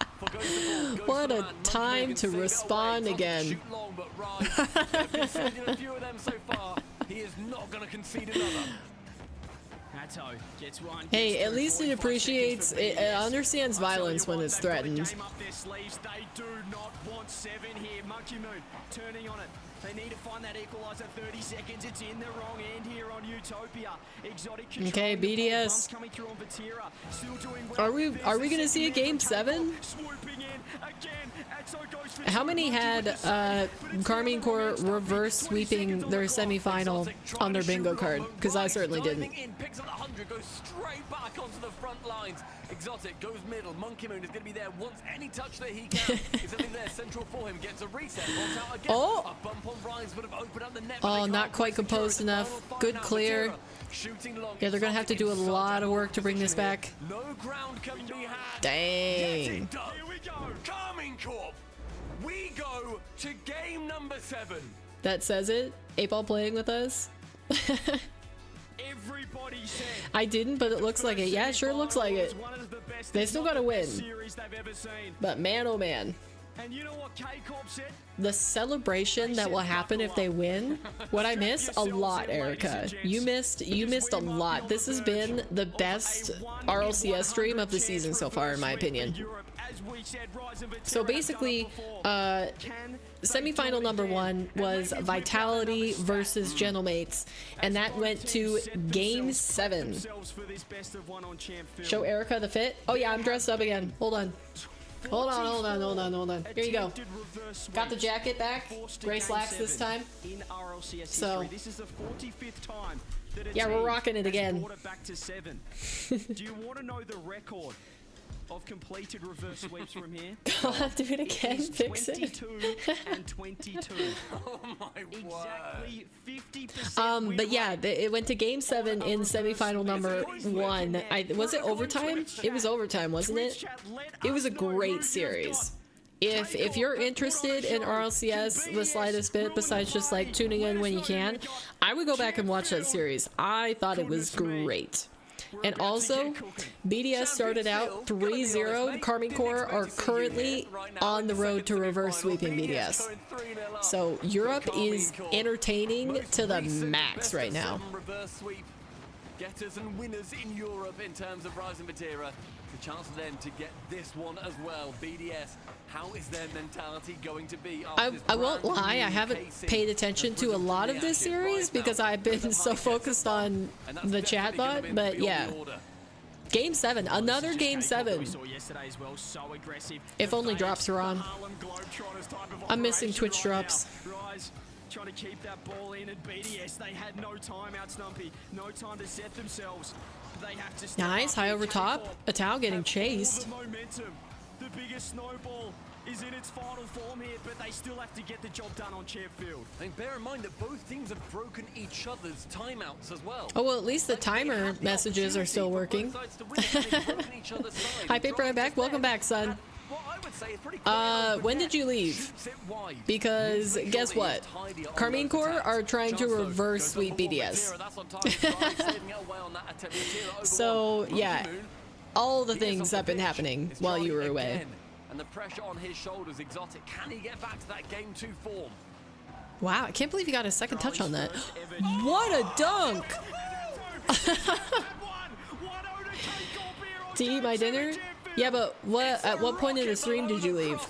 What a time to respond again. Shoot long, but right. Conceded a few of them so far. He is not going to concede another. Gets one, hey, at least it appreciates, it understands violence when it's threatened. They do not want 7 here. Monkey Moon turning on it. They need to find that equalizer. 30 seconds. It's in the wrong end here on Utopia. Exotic control. Okay, BDS. Coming through on Vatira. Still doing well. Are we gonna see a game 7? Swooping in again. How many had Carmine Corp reverse sweeping their semifinal on their bingo card? Because I certainly didn't. Picks up the 100, goes straight back onto the front lines. Exotic goes middle. Monkey Moon is going to be there once any touch that he can. He's only there central for him. Gets a reset. Out again. Oh! A bump on Rise would have opened up the net. Oh, not quite composed enough. Good clear. Yeah, they're going to have to do a lot of work to bring this back. No ground can be had. Dang. Here we go. Carmine Corp. We go to game number 7. That says it. 8Ball playing with us. Everybody said I didn't, but it looks like it. Yeah, it sure looks like it. They still gotta win. But man, oh man. And you know what K-Corp said? The celebration that will happen if they win. What I miss? A lot, Erica. You missed a lot. This has been the best RLCS stream of the season so far, in my opinion. So basically, semifinal number 1 was Vitality versus Gentlemates, and that went to game 7. Show Erica the fit. Oh yeah, I'm dressed up again. Hold on. Hold on. Here you go. Got the jacket back. Gray slacks this time. So, yeah, we're rocking it again. Do you want to know the record of completed reverse sweeps from here? Go on, do it again. Fix it. 22 and 22. Oh my Exactly 50%. But yeah, it went to game 7 in semifinal number 1. Was it overtime? It was overtime, wasn't it? It was a great series. If you're interested in RLCS the slightest bit, besides just like tuning in when you can, I would go back and watch that series. I thought it was great. And also, BDS started out 3-0. Carmine Corp are currently on the road to reverse sweeping BDS. So Europe is entertaining to the max right now. getters and winners in Europe in terms of Rise and Vatira. It's a chance for them to get this one as well. BDS, how is their mentality going to be? I won't lie, I haven't paid attention to a lot of this series because I've been so focused on the chatbot, but yeah. Game 7, another Game 7. If only drops are on. I'm missing Twitch drops. Trying to keep that ball in, and BDS, they had no time out, Snumpy. No time to set themselves. They have to nice, high over top. Atao getting chased. The momentum. The biggest snowball is in its final form here, but they still have to get the job done on Champ Field. And bear in mind that both teams have broken each other's timeouts as well. Oh, well, at least the timer messages are still working. Hi, Paper, I'm back. Welcome back, son. When did you leave? Because guess what? Carmine Corps are trying to reverse sweep BDS. So yeah, all the things have been happening while you were away. And the pressure on his shoulders, Exotic. Can he get back to that game 2 form? Wow, I can't believe he got a second touch on that. What a dunk! To eat my dinner? Yeah, but what? At what point in the stream did you leave?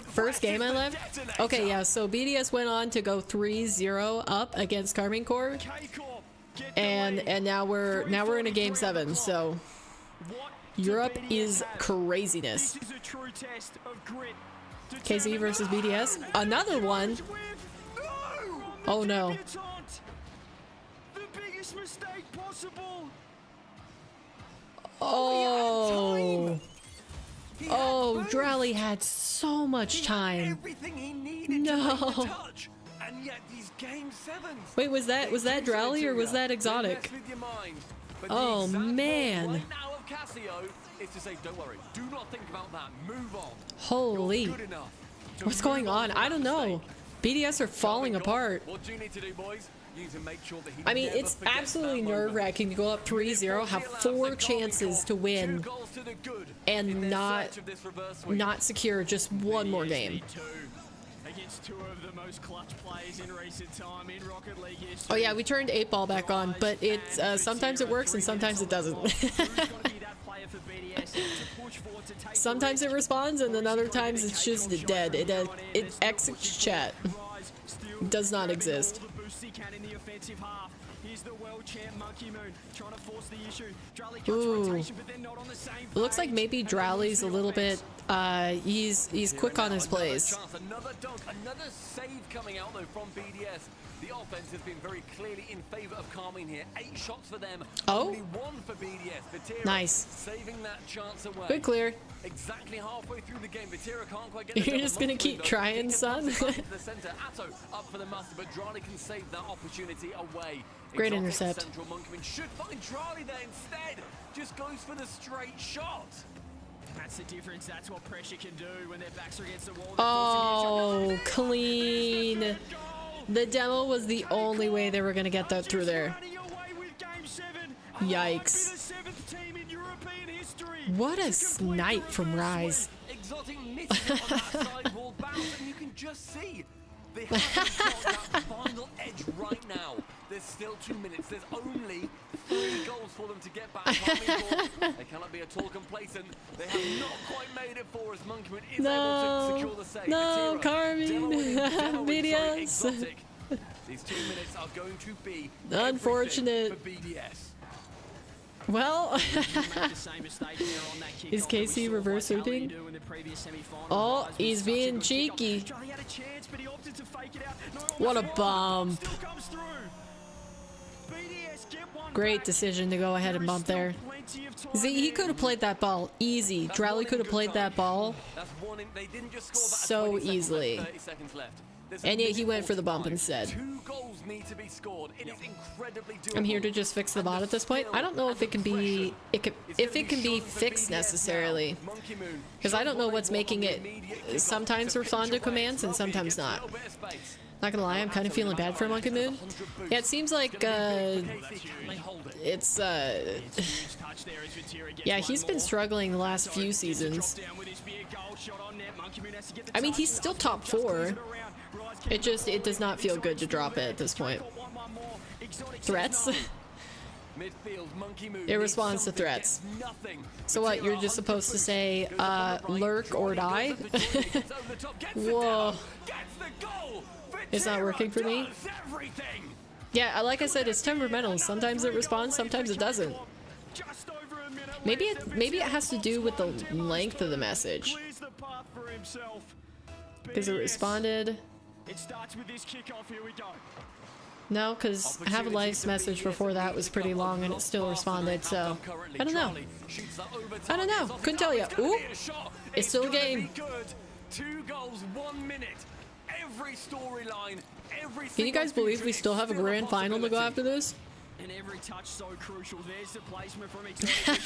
First game I left? Okay, yeah, so BDS went on to go 3-0 up against Carmine Corps. And now we're in a Game 7, so Europe is craziness. KZ versus BDS. Another one. Oh no. The biggest mistake possible. Oh. Oh, Drally had so much time. No. Wait, was that Drally or was that Exotic? Oh man. Holy. What's going on? I don't know. BDS are falling apart. I mean, it's absolutely nerve-wracking to go up 3-0, have 4 chances to win, and not secure just one more game. Oh yeah, we turned 8-ball back on, but it's sometimes it works and sometimes it doesn't. Sometimes it responds and then other times it's just dead. It exits chat. It does not exist. Ooh. It looks like maybe Drowley's a little bit he's quick on his plays. Another dunk, another save coming out though from BDS. The offense has been very clearly in favor of Carmine here. 8 shots for them. Oh. Only 1 for BDS. Vatira nice. Saving that chance away. Good clear. Exactly halfway through the game. Vatira can't quite get You're just gonna keep trying, son. the center. Atto up for the master, but Drali can save that opportunity away. Great intercept. Central Monkman should find Drali there instead. Just goes for the straight shot. That's the difference. That's what pressure can do when their backs are against the wall. Oh, clean. The demo was the only way they were going to get that through there. Yikes. What a snipe from Rise. Exotic misses on that sidewall bounce, and you can just see they haven't got that final edge right now. There's still 2 minutes. There's only 3 goals for them to get back. They cannot be at all complacent. They have not quite made it for us. Monkeyman is able to secure the save. No, Carmine. BDS. These 2 minutes are going to be unfortunate for BDS. Well, is KC reverse sweeping? Oh, he's being cheeky. What a bump. Great decision to go ahead and bump there. See, he could have played that ball easy. Drally could have played that ball so easily. And yet he went for the bump instead. 2 goals need to be scored. It is incredibly doable. I'm here to just fix the bot at this point. I don't know if it can be fixed necessarily, because I don't know what's making it sometimes respond to commands and sometimes not. Not gonna lie, I'm kind of feeling bad for Monkey Moon. Yeah, it seems like it's yeah, he's been struggling the last few seasons. I mean, he's still top 4. It does not feel good to drop it at this point. Threats? Midfield, monkey move. It responds to threats. So what, you're just supposed to say, lurk or die? Whoa. It's not working for me? Yeah, like I said, it's temperamental. Sometimes it responds, sometimes it doesn't. Maybe it has to do with the length of the message. Because it responded. It starts with this kickoff. Here we go. No, because Have a Life's message before that was pretty long and it still responded, so I don't know. I don't know. Couldn't tell you. Ooh, it's still a game. 2 goals, 1 minute. Every storyline, every. Can you guys believe we still have a grand final to go after this? And every touch so crucial. There's the placement from Exotic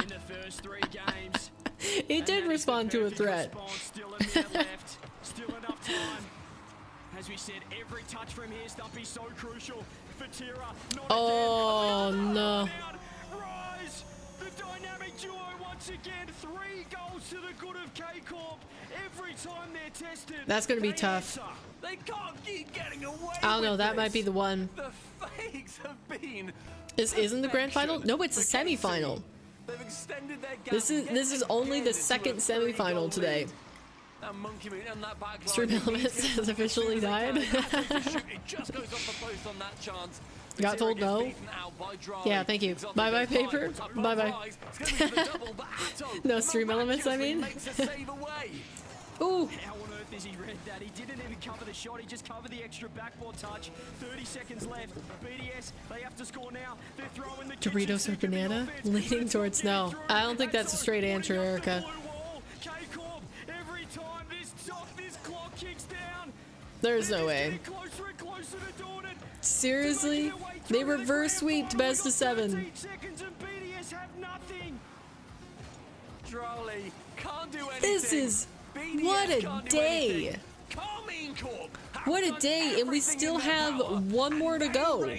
in the first 3 games. He did respond to a threat. Still a minute left. Still enough time. As we said, every touch from here, Stumpy, so crucial for Tira. Oh no. Rise! The dynamic duo once again. 3 goals to the good of K-Corp. Every time they're tested. That's gonna be tough. They can't keep getting away. I don't know, with that this. might be the one. The fakes have been. Isn't the grand final? No, it's a semi-final. They've extended their gap. This is only the second semi-final today. Stream Elements has officially died. Got told no. Yeah, thank you. Bye bye paper. Bye bye. No Stream Elements, I mean. Ooh. How on earth is he read that? He didn't even cover the shot, he just covered the extra backboard touch. 30 seconds left. BDS, they have to score now. They're throwing the Doritos or banana? Leaning towards no. I don't think that's a straight answer, Erica. Every time this clock kicks down. There's no way. Closer and closer to doing it. Seriously? They reverse sweeped best of 7. Seconds and BDS have nothing. Drolly can't do anything. This is what a day. What a day, and we still have 1 more to go.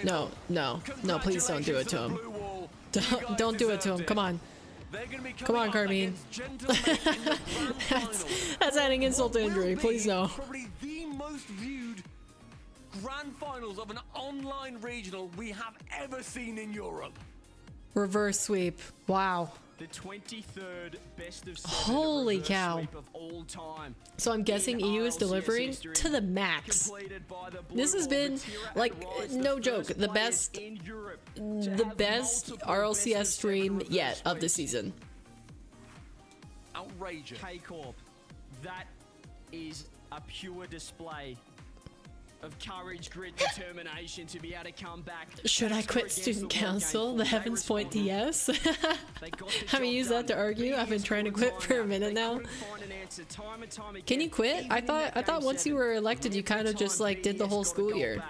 No, no, no, please don't do it to him. Don't do it to him. Come on. Come on, Carmine. That's adding insult to injury. Please no. Probably the most viewed grand finals of an online regional we have ever seen in Europe. Reverse sweep. Wow. The 23rd best of 7 Holy cow. sweep of all time. So I'm guessing EU is delivering history. to the max. Completed by the Blue This has Wall. been, Batira like, Rise, no the joke, first the players best in Europe to the have best multiple RLCS best of 7 stream reverse yet of the sweeps. season. Outrageous. K-Corp, that is a pure display of courage, grit, determination to be able to come back. Should I quit student council? The heavens point to yes. Haven't used that to argue. I've been trying to quit for a minute now. Can you quit? I thought once you were elected, you kind of just like did the whole school year.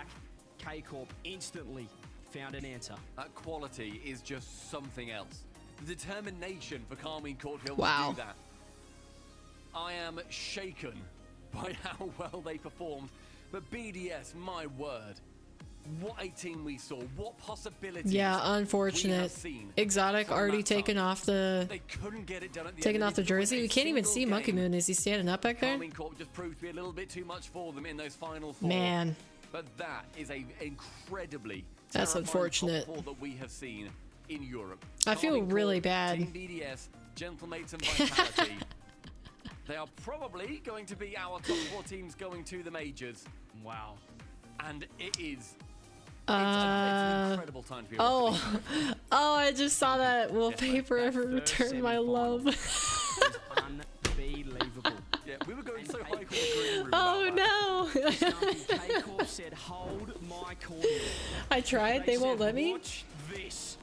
K-Corp instantly found an answer. That quality is just something else. The determination for Carmine Courtfield Wow. to do that. I am shaken by how well they performed. But BDS, my word, what a team we saw, what possibilities. Yeah, unfortunate. Exotic already taken off the They couldn't get it done at the taken end off the of this jersey. We can't even see Monkey game. Moon. Is he standing up back there? Carmine Corp just proved to be a little bit too much for them in those final 4. Man, But that is a incredibly That's terrifying unfortunate. top 4 that we have seen in Europe. I feel Carmine really Corp, bad. Team BDS, Gentlemates and Vitality. They are probably going to be our top 4 teams going to the majors. Wow. And it is it's an incredible time for you. oh, I just saw that. Will paper ever return my love? Unbelievable. Yeah, we were going so high for the green room. Oh no! K-Corp said, hold my corner. I tried. They won't let me. Watch this.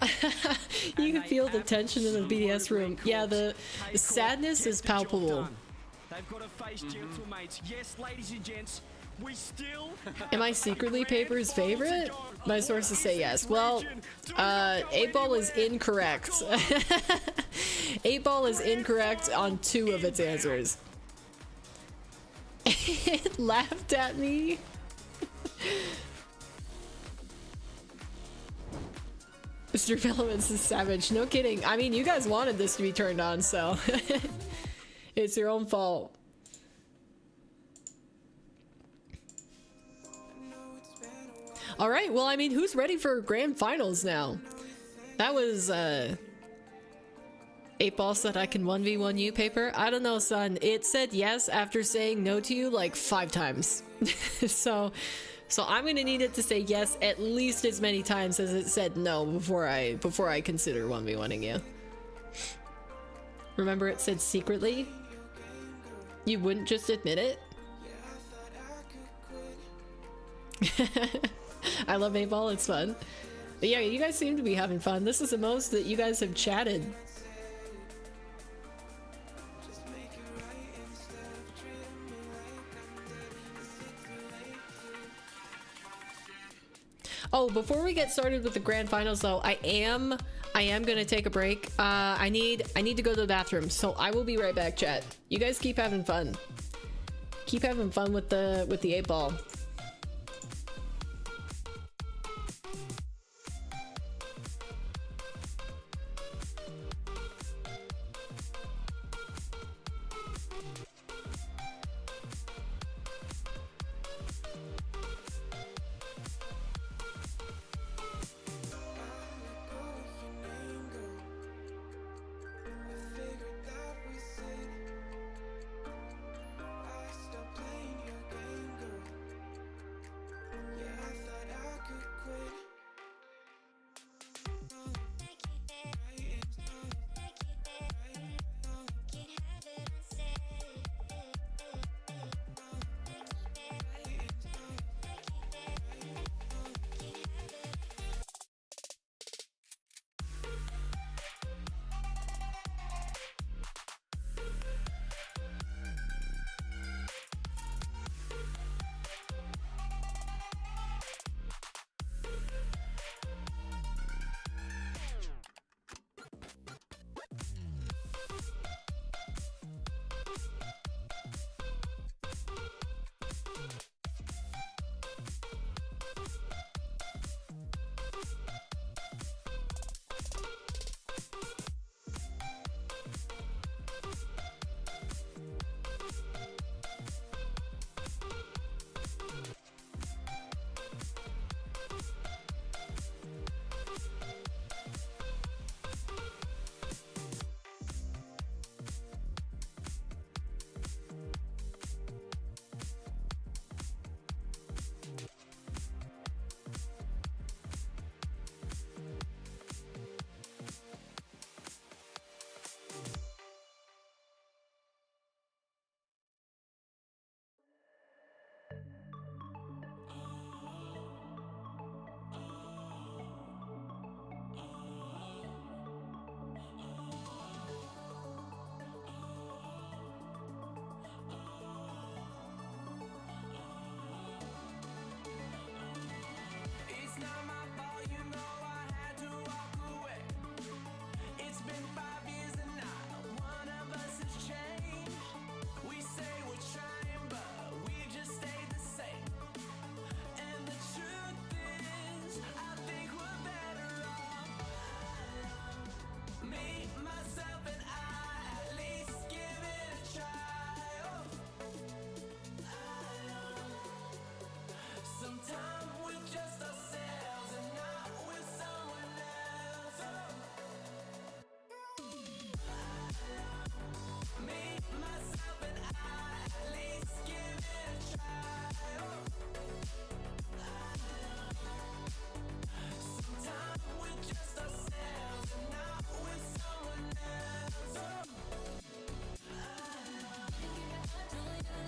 You can feel the tension in the BDS room. Yeah, the sadness is palpable. They've got to face Gentlemates. Yes, ladies and gents, we still Am I secretly Paper's favorite? My sources say yes. Well, 8-Ball is incorrect. 8-Ball is incorrect on 2 of its answers. It laughed at me. Mr. Elements is savage. No kidding. I mean, you guys wanted this to be turned on, so it's your own fault. All right, well, I mean, who's ready for grand finals now? That was 8 Ball said I can 1v1 you, Paper. I don't know, son. It said yes after saying no to you like 5 times. so I'm gonna need it to say yes at least as many times as it said no before I consider 1v1ing you. Remember it said secretly? You wouldn't just admit it? I love 8 Ball, it's fun. But yeah, you guys seem to be having fun. This is the most that you guys have chatted. Oh, before we get started with the grand finals though, I am gonna take a break. I need to go to the bathroom, so I will be right back, chat. You guys keep having fun. Keep having fun with the 8 Ball.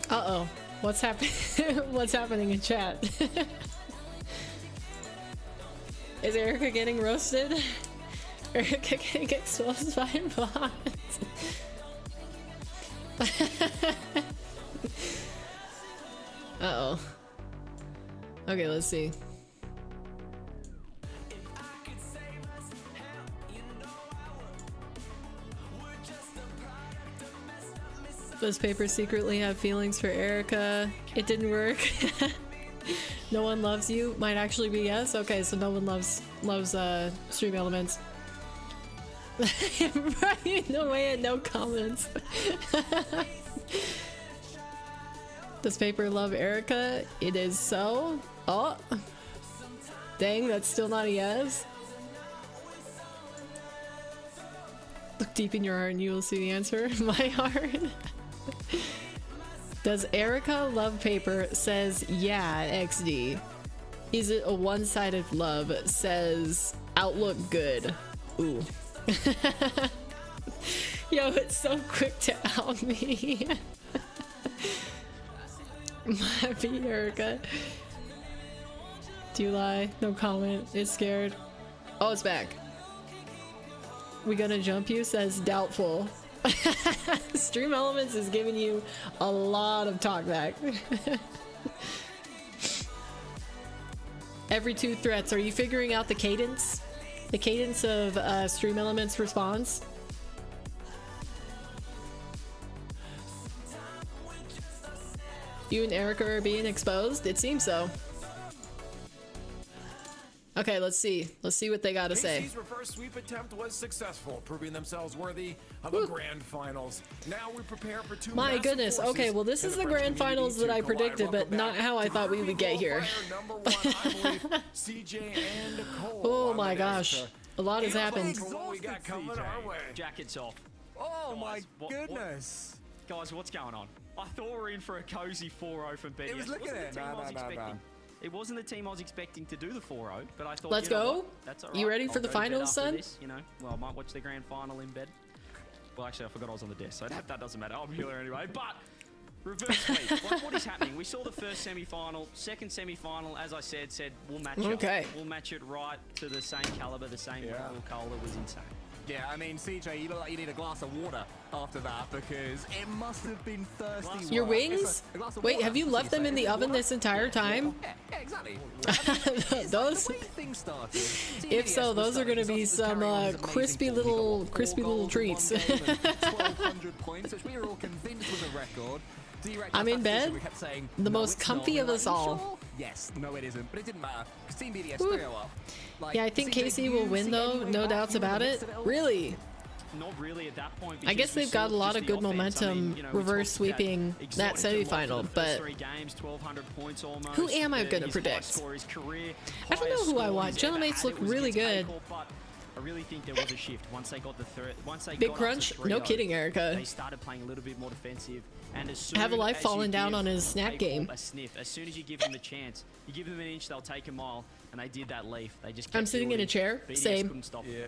Uh-oh. What's happening? What's happening in chat? Is Erica getting roasted? Erica getting exposed by bots? Uh-oh. Okay, let's see. Does Paper secretly have feelings for Erica? It didn't work. No one loves you might actually be yes. Okay, so no one loves Stream Elements. Right away and no comments. Does Paper love Erica? It is so. Oh. Dang, that's still not a yes. Look deep in your heart and you will see the answer. My heart. Does Erica love paper? Says yeah, XD. Is it a one-sided love? Says outlook good. Ooh. Yo, it's so quick to out me. Happy Erica. Do you lie? No comment. It's scared. Oh, it's back. We gonna jump you? Says doubtful. Stream Elements is giving you a lot of talkback. Every 2 threats. Are you figuring out the cadence? The cadence of Stream Elements response? You and Erica are being exposed? It seems so. Okay, let's see. Let's see what they got to say. KC's reverse sweep attempt was successful, proving themselves worthy of a grand finals. Now we prepare for 2 My goodness. Okay, well this is the grand finals that I predicted, but not how I thought we would get here. Oh my gosh. A lot has happened. Jackets off. Oh my goodness. Guys, what's going on? I thought we were in for a cozy 4-0 from BDS. It was looking at it. It wasn't the team I was expecting to do the 4-0, but I thought, let's go. That's all right. You ready for the finals, son? This, you know, well, I might watch the grand final in bed. Well, actually, I forgot I was on the desk, so that doesn't matter. I'll be here anyway. But reverse sweep. What is happening? We saw the first semi-final, second semi-final. As I said we'll match it. We'll match it right to the same caliber, the same level. Cole, that was insane. Yeah, I mean, CJ, you look like you need a glass of water after that because it must have been thirsty. Your wings? Wait, have you left them in the oven this entire time? Yeah, exactly. Those? If so, those are going to be some crispy little treats. 1,200 points, which we were all convinced was a record. I'm in bed, the most comfy of us all. Yes, no it isn't, but it didn't matter. Because Team BDS 3-0 up. Like, yeah, I think KC will win though, no doubts about it. Really? Not really at that point. I guess they've got a lot of good momentum reverse sweeping that semifinal, but who am I going to predict? I don't know who I want. Gentlemates look really good. I really think there was a shift once they got the third. Once they Big got crunch? No kidding, Erica. They started playing a little bit more defensive. And as soon Have a life as falling you down give on his snap game. A sniff. As soon as you give them the chance, you give them an inch, they'll take a mile. And they did that leaf. They just kept I'm sitting in a chair. BDS Same. couldn't stop Yeah.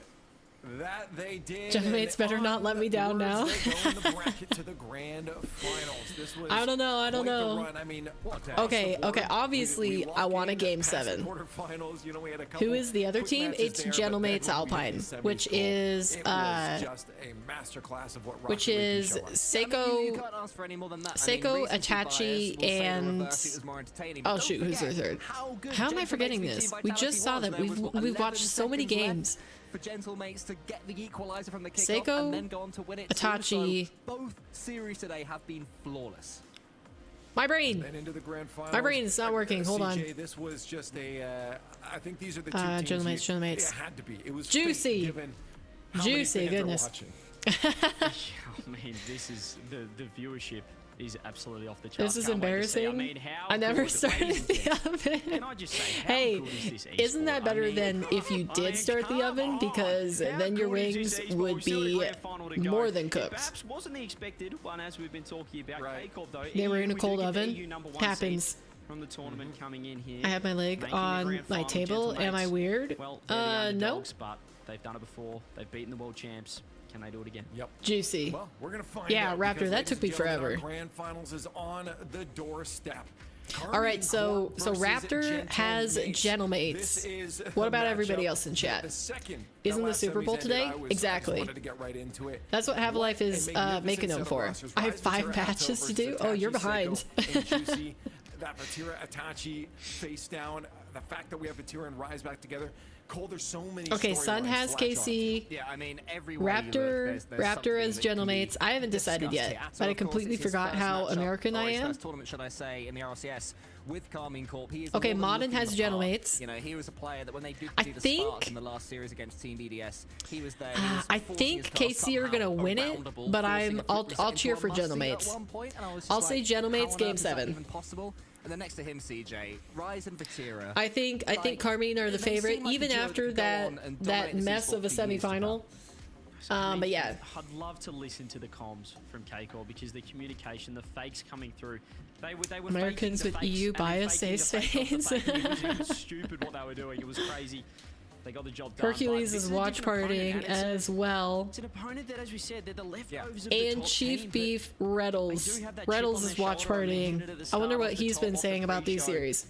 That they did. Gentlemates better not let me down now. They go in the bracket to the grand finals. This was I don't know. I don't quite the know. run. I mean, Okay. Obviously, I want a game 7. You know, we had a Who is the other team? It's Gentlemates Alpine, which is just a masterclass of what which is Seiko, Itachi, and oh shoot, who's their third? How am I forgetting this? We just saw them. We've watched so many games. For Gentlemates to get the equalizer from the kickoff Seiko, and then go on to win it. Itachi. So both series today have been flawless. My brain. Into the grand finals. My brain is not working. Hold on. This was just a. I think these are the two teams. Gentlemates. It had to be. It was juicy. Juicy Goodness. I mean, this is the viewership is absolutely off the charts. This is embarrassing. I mean, how I never started the oven. Can I just say, hey, isn't that better than if you did start the oven? Because then your wings would be more than cooked. Perhaps wasn't the expected one, as we've been talking about. K-Corp, though, they were in a cold oven. Happens. From the tournament coming in here. I have my leg on my table. Am I weird? Well, no. But they've done it before. They've beaten the world champs. Can they do it again? Yep. Juicy. Well, we're gonna find out Raptor, that took me our forever. Grand finals is on the doorstep. All right, so Raptor has Gentlemates. What about everybody else in chat? Isn't the Super Bowl today? Exactly. That's what Have a Life is making them for. I have 5 matches to do. Oh, you're behind. That Vatira Itachi face down. The fact that we have Vatira and Rise back together. Cole, there's so many. Okay, Sun has KC. Yeah, I mean, Raptor as Gentlemates. I haven't decided yet, but I completely forgot how American I am. First tournament, should I say, in the RLCS with Carmine Corp. He is okay, Modern has Gentlemates. You know, he was a player that when they did the Sparks in the last series against Team BDS, he was there. I think KC are gonna win it, but I'll cheer for Gentlemates. I'll say Gentlemates game 7. And then next to him, CJ, Rise and Vatira. I think Carmine are the favorite, even after that mess of a semifinal. But yeah, I'd love to listen to the comms from KCOR because the communication, the fakes coming through. They were Americans with EU bias say face. It was stupid what they were doing. It was crazy. They got the job done. Hercules is watch partying as well. It's an opponent that, as we said, they're the leftovers of And the top Chief team, Beef Reddles. Reddles is watch partying. I wonder what he's been saying about these series.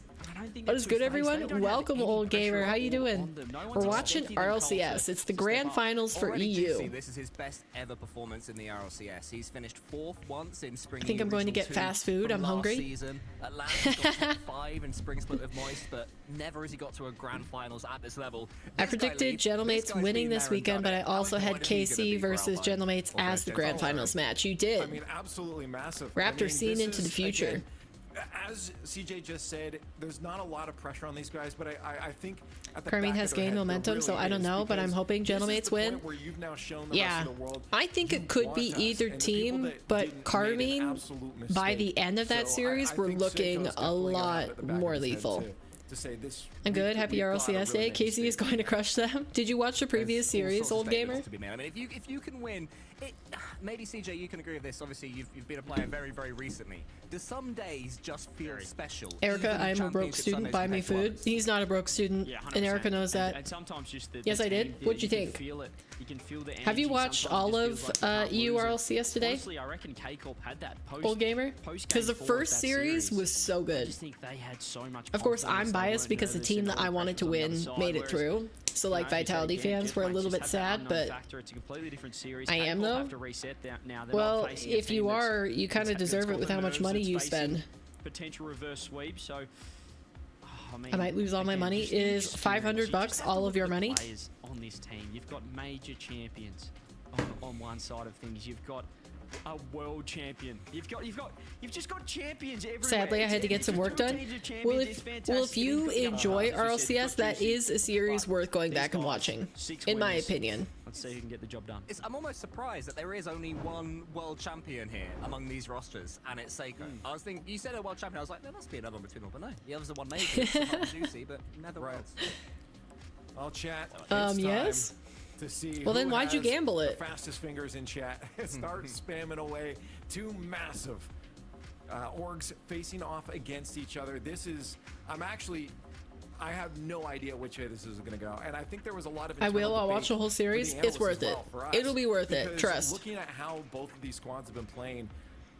What is good, everyone? Welcome, old gamer. How you doing? We're watching RLCS. It's the grand finals for EU. This is his best ever performance in the RLCS. He's finished 4th once in Spring. I think I'm going to get fast food. I'm hungry. Season. Atlanta's got top 5 in Spring Split with Moist, but never has he got to a grand finals at this level. I predicted Gentlemates winning this weekend, but I also had KC versus Gentlemates as the grand finals match. You did. I mean, absolutely massive. Raptor seen into the future. Again, as CJ just said, there's not a lot of pressure on these guys, but I think at the Carmine back has of their gained head, momentum, there so really I don't is, know, but I'm because hoping this is the Gentlemates win. point where you've now shown the Yeah, rest of the world I think you it could want be us, either and the people team, that but didn't made an Carmine, absolute by mistake. the end of that So series, I we're think looking Seiko's a definitely gonna have lot it at the back more of his head lethal. to say this. I'm good. Happy we've gotta RLCS really day. make a Casey is statement. going to crush them. Did you watch the previous series, old gamer? To be made. I mean, if you can win, maybe CJ, you can agree with this. Obviously, you've been a player very, very recently. Do some days just feel special? Erica, Even I'm a broke championship student. Sundays Buy me compared to food. others? He's not a broke student, Yeah, and 100%. Erica knows that. And sometimes just the Yes, I did. team, What'd you can think? feel it. You can feel the Have you energy. watched Sometimes all it of feels like you EU can't lose it. RLCS today? Honestly, I reckon K-Corp had that post. Old gamer? Post Because the game four of first that series was so I good. just think they had so much. Of course, confidence, I'm they biased weren't because the nervous, team and that no I wanted to pressure on the win other side, made it whereas, through. So, like, as you said Vitality again, fans were a Jetmates little just bit had that sad, unknown but factor. It's a completely different series. I am, K-Corp though. have to reset now. They're well, not facing a if you team that's- are, you kind of that's deserve got it with the how much nerves, money that's you facing spend. Potential reverse sweep. So, I might lose all my money. just It is experience. $500 You bucks, just have to all look of your at the money. players on this team. You've got major champions on one side of things. You've got a world champion. You've just got champions everywhere. Sadly, I had to get some work done. Well, if you enjoy RLCS, that is a series worth going back and watching, in my opinion. Let's see who can get the job done. I'm almost surprised that there is only one world champion here among these rosters, and it's Seiko. I was thinking, you said a world champion, I was like, there must be another one between them, but no. The others are one major. It's not juicy, but never else. I'll chat. Yes. To see Well, then who why'd you has gamble the it? fastest fingers in chat. Start spamming away. Two massive orgs facing off against each other. This is, I have no idea which way this is going to go. And I think there was a lot of I will. internal I'll watch debate the whole for series. the It's analysts worth as it. well for us, It'll be worth it. because Trust. Looking at how both of these squads have been playing,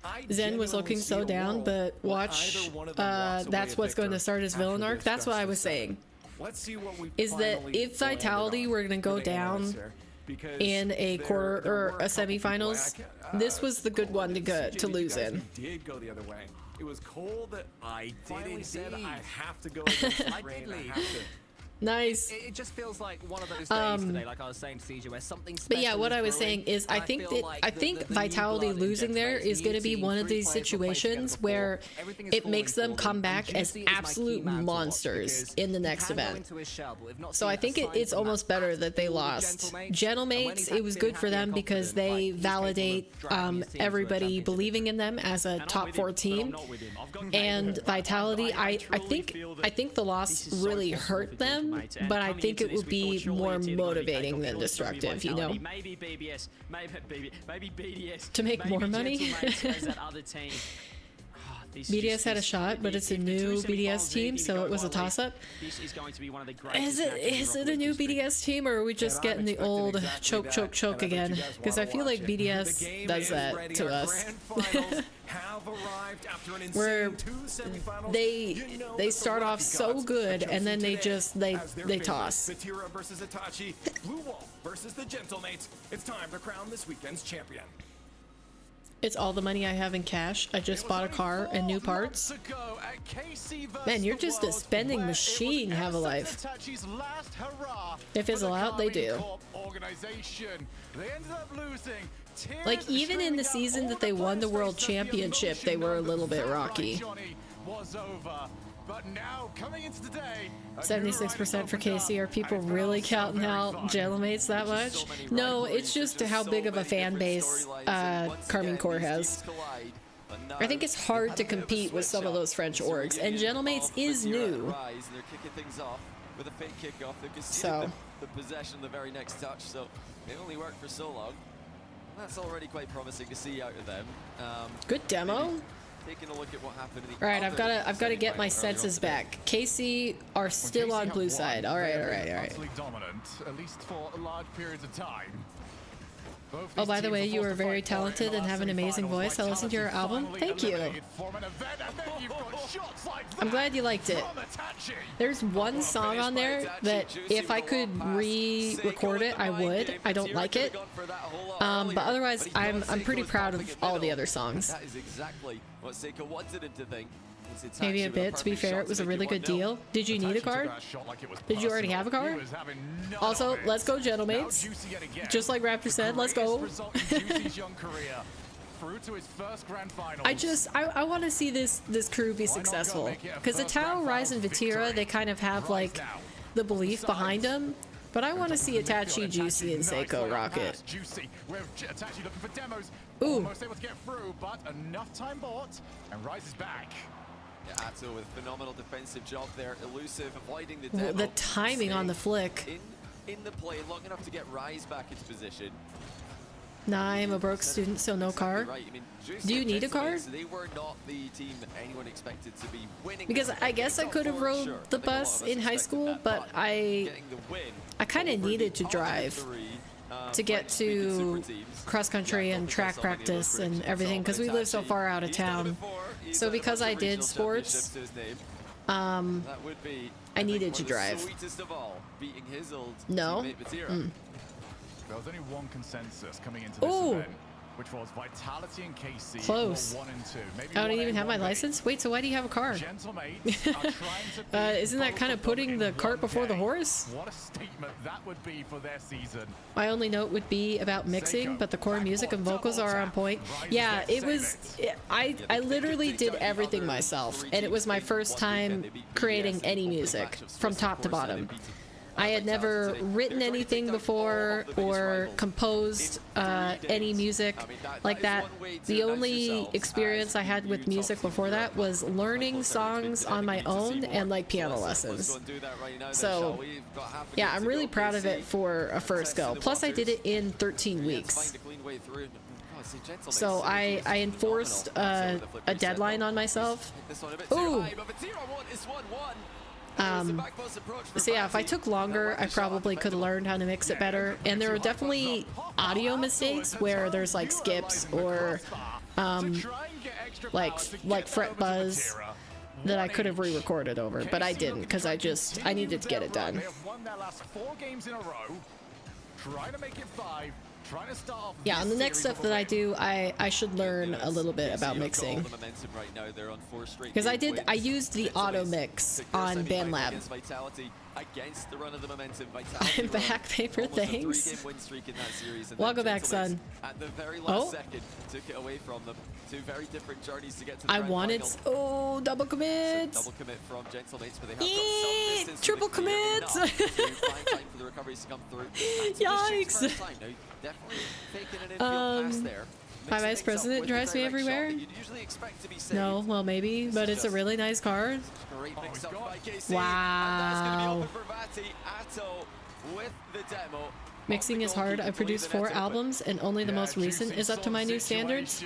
I Zen was genuinely looking see so a down, world but where watch. either one of them walks away That's a what's going to victor start his villain after arc. this That's what best I of was seven. saying. Let's see what we Is that finally if landed Vitality on were going to go for the analysts down here, because in a there quarter were or a couple people semifinals, this was the good one to go to lose in. Did go the other way. It was Cole that I did finally said, indeed. I have to go against the I grain. did leave. I have to. Nice. It just feels like one of those days today, like I was saying to CJ, where something special But yeah, what is I was brewing, saying is, I and think feel that like I think the new Vitality blood in losing there Jetmates, is going to new be team, one of 3 these players who played together situations before. where Everything is it falling makes them for come and back as Juicy is my key absolute man to watch, monsters because in the he next can go event. into his shell, but we've not So seen I think a sign it's from almost that better at that they all with lost. And when Gentlemates, he's it was feeling good for happy them and because confident, they like, he's capable of validate driving his team to a everybody championship. believing in them as a And I'm top with 4 him, but I'm team. not with him. I've got And K-Corp. Vitality, I truly feel that think the loss this is so really possible hurt for them, Gentlemates, and but I coming think into it would this, we be thought surely more it's either gonna be motivating K-Corp, than surely it's gonna be destructive, you know? Vitality, maybe BBS, maybe BDS. To make maybe more money? Gentlemates as that other team. This BDS just- had a this- shot, but it's a if the new two BDS semifinals team, either so go it was a one league, toss-up. This is going to be one of the greatest matches in Is it Rocket a League new history. BDS team, or are we just And I'm getting the expecting old exactly choke that, and I bet you again? guys Because I wanna feel like watch it. The BDS game does is that ready. to Our us. grand finals have arrived after an insane Where 2 semifinals. they You know they that the start off Rocky so gods good, are and then they chosen just today as their they favorites. toss. Vatira versus Itachi, Blue Wall versus the Gentlemates. It's time to crown this weekend's champion. It's all the money I have in cash. I just bought a car and new parts. Man, you're just a spending machine, Have a Life. They fizzle out, they do. Like, even in the season that they won the World Championship, they were a little bit rocky. But now, coming into the day, 76% for KC. Are people really counting out Gentlemates that much? No, it's just how big of a fan base Carmine Core has. I think it's hard to compete with some of those French orgs, and Gentlemates is new. They're kicking things off with a fake kickoff. They've So the possession the very next touch, so it only worked for so long. That's already quite promising to see out of them. good demo. Taking a look at what happened in the All right, I've got to get my senses back. KC are still on blue side. All right. Utterly dominant, at least for large periods of time. Oh, by the way, you are very talented and have an amazing voice. I listened to your album. Thank you. I'm glad you liked it. There's one song on there that if I could re-record it, I would. I don't like it. But otherwise, I'm pretty proud of all the other songs. That is exactly what Seiko wanted him to think. Maybe a bit. To be fair, it was a really good deal. Did you need a card? Did you already have a card? Also, let's go, Gentlemates. Just like Raptor said, let's go. I want to see this crew be successful. Because Atao, Rise, and Vatira, they kind of have like the belief behind them. But I want to see Itachi, Juicy, and Seiko rock it. Ooh. Almost able to get through, but enough time bought, and Rise is back. Yeah, Atto with a phenomenal defensive job there, elusive, avoiding the demo. The timing on the flick. In the play, long enough to get Rise back into position. Nah, I'm a broke student, so no car. Right. I mean, do you need a car? They were not the team that anyone expected to be winning. Because I guess I could have rode the bus in high school, but I kind of needed to drive to get to cross country and track practice and everything because we live so far out of town. So because I did sports, I needed to drive. No? There was only one consensus coming into this event, which was Vitality and KC. Close. 1 and 2. Maybe I don't even have my license? Wait, so why do you have a car? Isn't that kind of putting the cart before the horse? What a statement that would be for their season. My only note would be about mixing, but the core music and vocals are on point. Yeah, it was... I literally did everything myself, and it was my first time creating any music from top to bottom. I had never written anything before or composed any music like that. The only experience I had with music before that was learning songs on my own and like piano lessons. So yeah, I'm really proud of it for a first go. Plus I did it in 13 weeks. So I enforced a deadline on myself. Ooh! So yeah, if I took longer, I probably could have learned how to mix it better. And there are definitely audio mistakes where there's like skips or like fret buzz that I could have re-recorded over, but I didn't because I needed to get it done. They have won their last 4 games in a row, trying to make it 5. Yeah, on the next stuff that I do, I should learn a little bit about mixing. Because I used the auto mix on BandLab. I'm back, paper things. Well, I'll go back, son. Oh? I wanted... Oh, double commit! Triple commit! Yikes! My vice president drives me everywhere? No, well maybe, but it's a really nice card. Wow. Mixing is hard. I produced 4 albums and only the most recent is up to my new standards.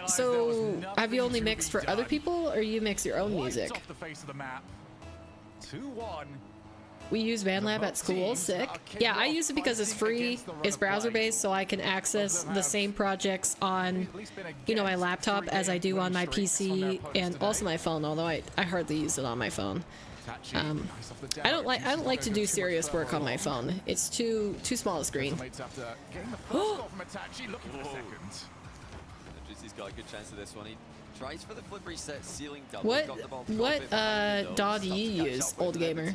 So, have you only mixed for other people or you mix your own music? 2-1. We use BandLab at school. Sick. Yeah, I use it because it's free, it's browser-based, so I can access the same projects on, you know, my laptop as I do on my PC and also my phone, although I hardly use it on my phone. I don't like to do serious work on my phone. It's too small a screen. He's got a good chance of this one. He tries for the flip reset, ceiling double. What DAW do you use, old gamer?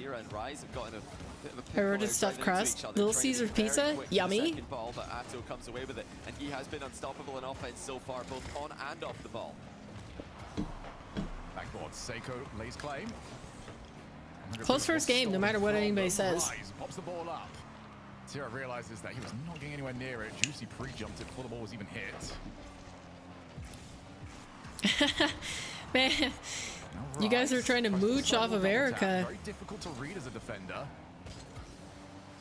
I ordered stuffed crust. Little Caesar pizza? Yummy. Ball, but Atto comes away with it, and he has been unstoppable in offense so far, both on and off the ball. Backboard, Seiko lays claim. Close first game, no matter what anybody says. Pops the ball up. Tira realizes that he was not getting anywhere near it. Juicy pre-jumped it before the ball was even hit. Man, you guys are trying to mooch off of Erica. Very difficult to read as a defender.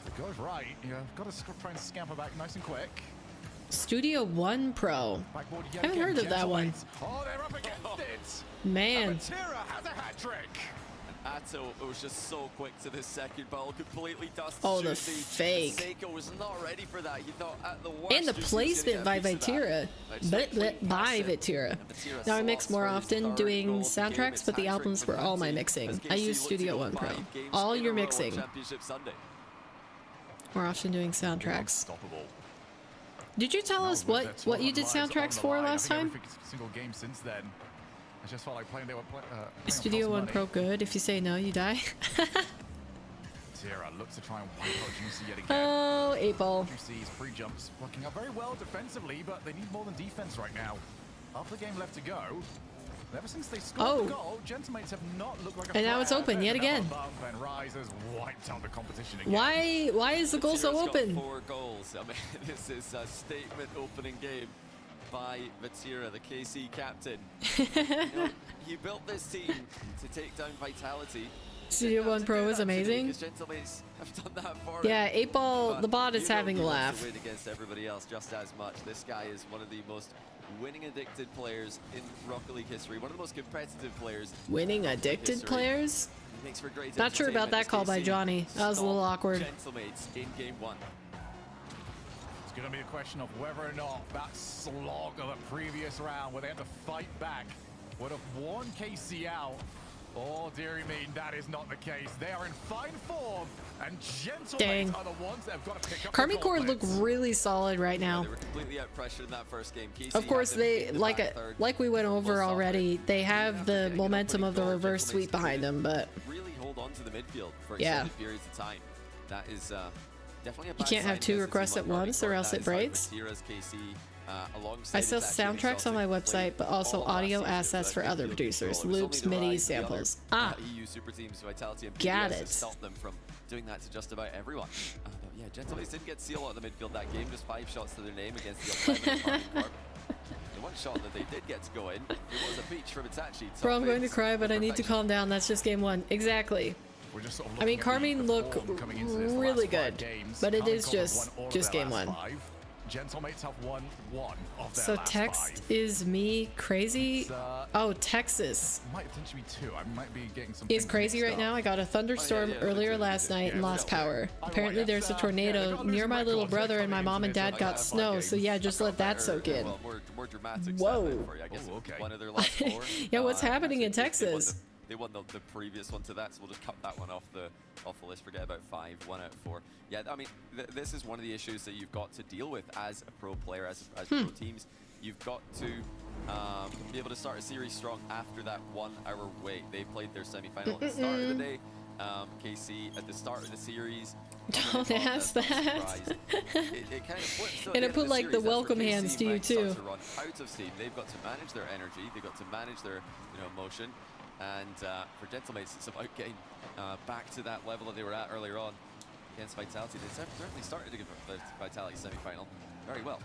It goes right. You've got to try and scamper back nice and quick. Studio One Pro. Backboard I haven't heard of that one. Oh, they're up against it. Man. Vatira has a hat trick. Atto was just so quick to the second ball, completely dusted. Oh, the fake. Seiko was not ready for that. He thought at the worst. And the placement by Vatira. By Vatira. Now I mix more often doing soundtracks, but the albums were all my mixing. I use Studio One Pro. All your mixing. More often doing soundtracks. Did you tell us what you did soundtracks for last time? Every single game since then. I just felt like playing. They were playing Studio One Pro good. If you say no, you die. Tira looks to try and wipe out Juicy yet again. Oh, 8-ball. Juicy's pre-jumps working out very well defensively, but they need more than defense right now. Half the game left to go. Ever since they scored the goal, Gentlemates have not looked like a and now it's open yet again. And Rise has wiped out the competition again. Why is the goal so open? Got 4 goals. I mean, this is a statement opening game by Vatira, the KC captain. You built this team to take down Vitality. Studio One Pro is amazing. Gentlemen have done that for yeah, 8-ball, the bot is having a laugh. Win against everybody else just as much. This guy is one of the most winning addicted players in Rocket League history. One of the most competitive players. Winning addicted players? He makes for great Not sure about that call by Johnny. That was a little awkward. Gentlemates in game 1. It's going to be a question of whether or not that slog of the previous round, where they had to fight back, would have worn KC out. Oh, dearie me, that is not the case. They are in fine form, and Gentlemates are the ones that have got to pick up Karmi Core look really solid right now. They were completely out pressured in that first game. KC of course, they like we went over already. They have the momentum of the reverse sweep behind them, but really hold on to the midfield for extended periods of time. That is definitely a bad you can't have 2 requests at once, or else it breaks. I sell soundtracks on my website, but also audio assets for other producers, loops, MIDI, samples. EU Super Teams, Vitality, and got PBS it. Stop them from doing that to just about everyone. But yeah, Gentlemates didn't get seal out of the midfield that game, just 5 shots to their name against the 11 Karmi Core. The one shot that they did get to go in, it was a peach from Itachi. Bro, I'm going to cry, but I need to calm down. That's just game 1. Exactly. I mean, Carmine look really good, but it is just game 1. Gentlemates have won 1 of their so last text 5. is me crazy? Oh, Texas. Might potentially be 2. I might be getting some. Is crazy right now. I got a thunderstorm earlier last night and lost power. Apparently there's a tornado near my little brother, and my mom and dad got snow, so yeah, just let that soak in. Whoa. One of their last 4. Yeah, what's happening in Texas? They won the previous one to that, so we'll just cut that one off the list. Forget about 5, 1 out of 4. Yeah, I mean, this is one of the issues that you've got to deal with as a pro player, as pro teams. You've got to be able to start a series strong after that 1 hour wait. They played their semi-final at the start of the day. KC at the start of the series. Don't ask that. It kind of flips. So and it put like the welcome hands to you too. To run out of steam. They've got to manage their energy. They've got to manage their emotion. And for Gentlemates, it's about getting back to that level that they were at earlier on against Vitality. They certainly started to give the Vitality semi-final very well.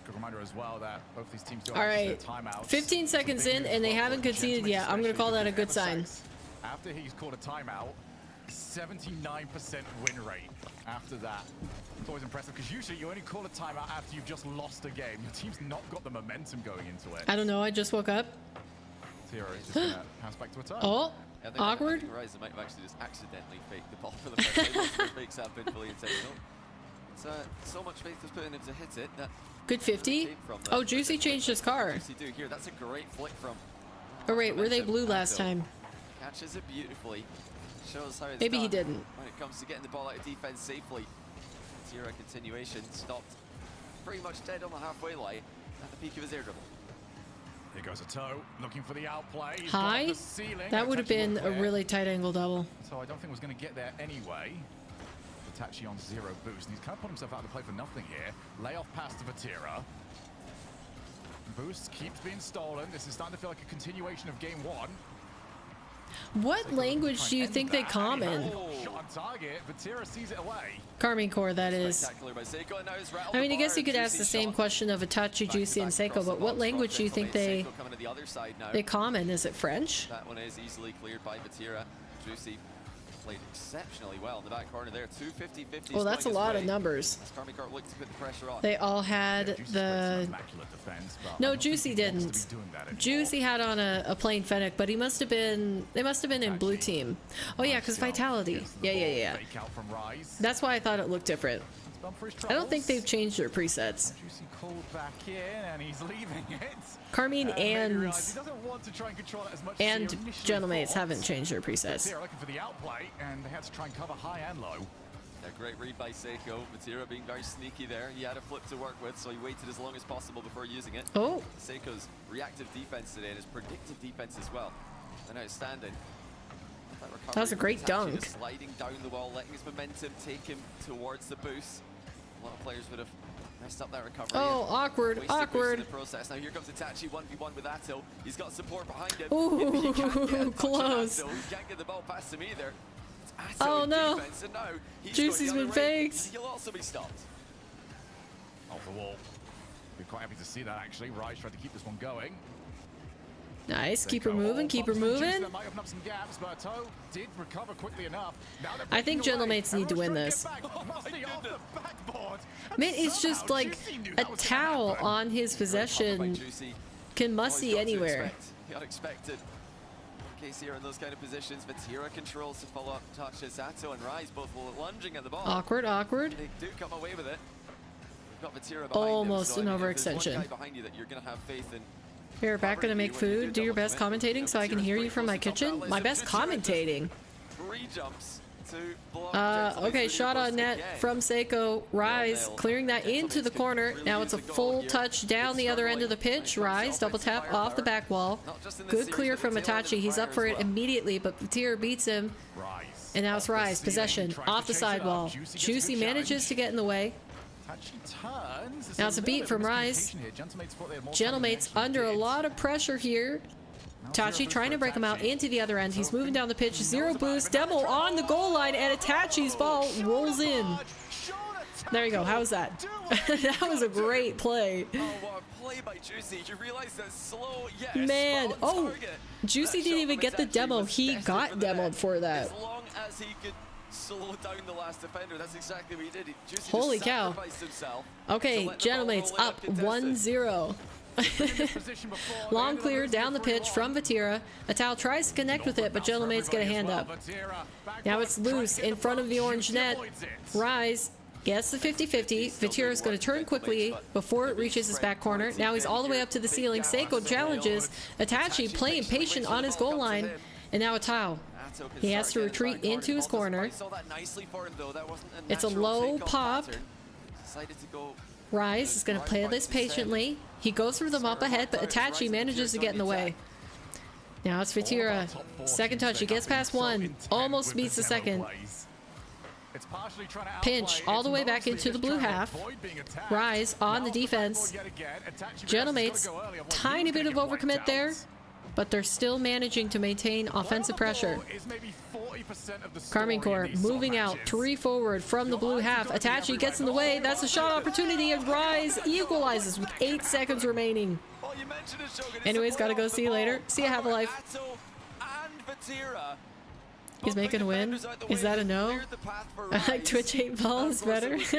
Good reminder as well that both these teams do all right, timeouts. 15 seconds in, and they haven't conceded yet. I'm going to call that a good sign. After he's called a timeout, 79% win rate after that. It's always impressive, because usually you only call a timeout after you've just lost a game. Your team's not got the momentum going into it. I don't know. I just woke up. Tira is just going to pass back to a turn. Oh, awkward. I think Rise might have actually just accidentally faked the ball for the first time. Fakes that fully intentional. It's so much faith was put in him to hit it. That good 50. Oh, Juicy changed his car. Juicy do here. That's a great flick from. Oh wait, were they blue last time? Catches it beautifully. Shows how it's maybe done he didn't. When it comes to getting the ball out of defense safely. Tira continuation stopped pretty much dead on the halfway line at the peak of his air dribble. Here goes a toe, looking for the outplay. He's high? the ceiling. That would have been a really tight angle double. So I don't think it was going to get there anyway. Itachi on 0 boost. And he's kind of put himself out of the play for nothing here. Layoff pass to Vatira. Boost keeps being stolen. This is starting to feel like a continuation of game 1. What language do you think they common? Shot on target. Vatira sees it away. Carmine Core, that is. Spectacular by Seiko, and now he's rattled I mean, the I guess bar. you could ask the Juicy same shot. question of Itachi, Juicy, and Back Seiko, across but the what box language do you from think they Seiko coming to the other side now. common? Is it French? That one is easily cleared by Vatira. Juicy played exceptionally well in the back corner there. 250-50. Well, that's a lot of numbers. Carmine Core looked to put the pressure on. They all had the... No, Juicy didn't. Juicy had on a plain Fennec, but he must have been... They must have been in blue team. Oh yeah, because Vitality. Yeah. That's why I thought it looked different. I don't think they've changed their presets. Juicy called back in, and he's leaving it. Carmine and Gentlemen Gentlemates haven't changed their presets. They're looking for the outplay, and they had to try and cover high and low. A great read by Seiko. Vatira being very sneaky there. He had a flip to work with, so he waited as long as possible before using it. Oh. Seiko's reactive defense today and his predictive defense as well. And outstanding. That was a great dunk. Just sliding down the wall, letting his momentum take him towards the boost. A lot of players would have messed up that recovery. Oh, awkward, Wasted boost in awkward. the process. Now here comes Itachi 1v1 with Atto. He's got support behind him. Ooh, If he can't get a touch on close. Atto, he can't get the ball past him either. It's Atto Oh, in no. defense, and now he's Juicy's going the been other way, faked. and he'll also be stopped. Off the wall. We're quite happy to see that actually. Rise tried to keep this one going. Nice. Keep her moving, keep her moving. Might open up some gaps, but Toe did recover quickly enough. Now they're I think breaking away. Gentlemates need to win this. Musty off the backboard. Man, it's just Somehow like Juicy knew a that was gonna towel happen. on his possession can musty anywhere. The unexpected. Case here in those kind of positions. Vatira controls to follow up touches. Atto and Rise both lunging at the ball. Awkward, awkward. They do come away with it. You've got Vatira behind Almost him, so an I mean, if there's overextension. one guy behind you that you're going to have faith in. Here, back gonna make food. Do your best commentating so I can hear you from my kitchen. My best commentating. 3 jumps to block Okay, shot on net from Seiko. Rise, clearing that into the corner. Now it's a full touch down the other end of the pitch. Rise, double tap off the back wall. Good clear from Itachi. He's up for it immediately, but Vatira beats him. And now it's Rise, possession, off the sidewall. Juicy manages to get in the way. Now it's a beat from Rise. Gentlemates under a lot of pressure here. Itachi trying to break him out into the other end. He's moving down the pitch. Zero boost. Demo on the goal line, and Itachi's ball rolls in. There you go. How was that? That was a great play. Oh, what a play by Juicy. You realize that slow, yes, Man, spot on oh, target. Juicy That didn't shot even from get the Itachi demo. was He destined got for the demoed net. for that. As long as he could slow down the last defender, that's exactly what he did. Juicy Holy just cow. sacrificed himself Okay, to let the ball Gentlemates roll in up uncontested. 1-0. Long clear down the pitch from Vatira. Atal tries to connect with it, but Gentlemates get a hand up. Now it's loose in front of the orange net. Rise gets the 50-50. Vatira's going to turn quickly before it reaches his back corner. Now he's all the way up to the ceiling. Seiko challenges. Itachi playing patient on his goal line. And now Atal. He has to retreat into his corner. It's a low pop. Rise is going to play this patiently. He goes for them up ahead, but Itachi manages to get in the way. Now it's Vatira. Second touch. He gets past one. Almost beats the second. Pinch all the way back into the blue half. Rise on the defense. Gentlemates, tiny bit of overcommit there, but they're still managing to maintain offensive pressure. Carmine Core moving out, 3 forward from the blue half. Itachi gets in the way. That's a shot opportunity, and Rise equalizes with 8 seconds remaining. Anyways, gotta go. See you later. See you. Have a life. He's making a win. Is that a no? I like Twitch 8 balls better. He's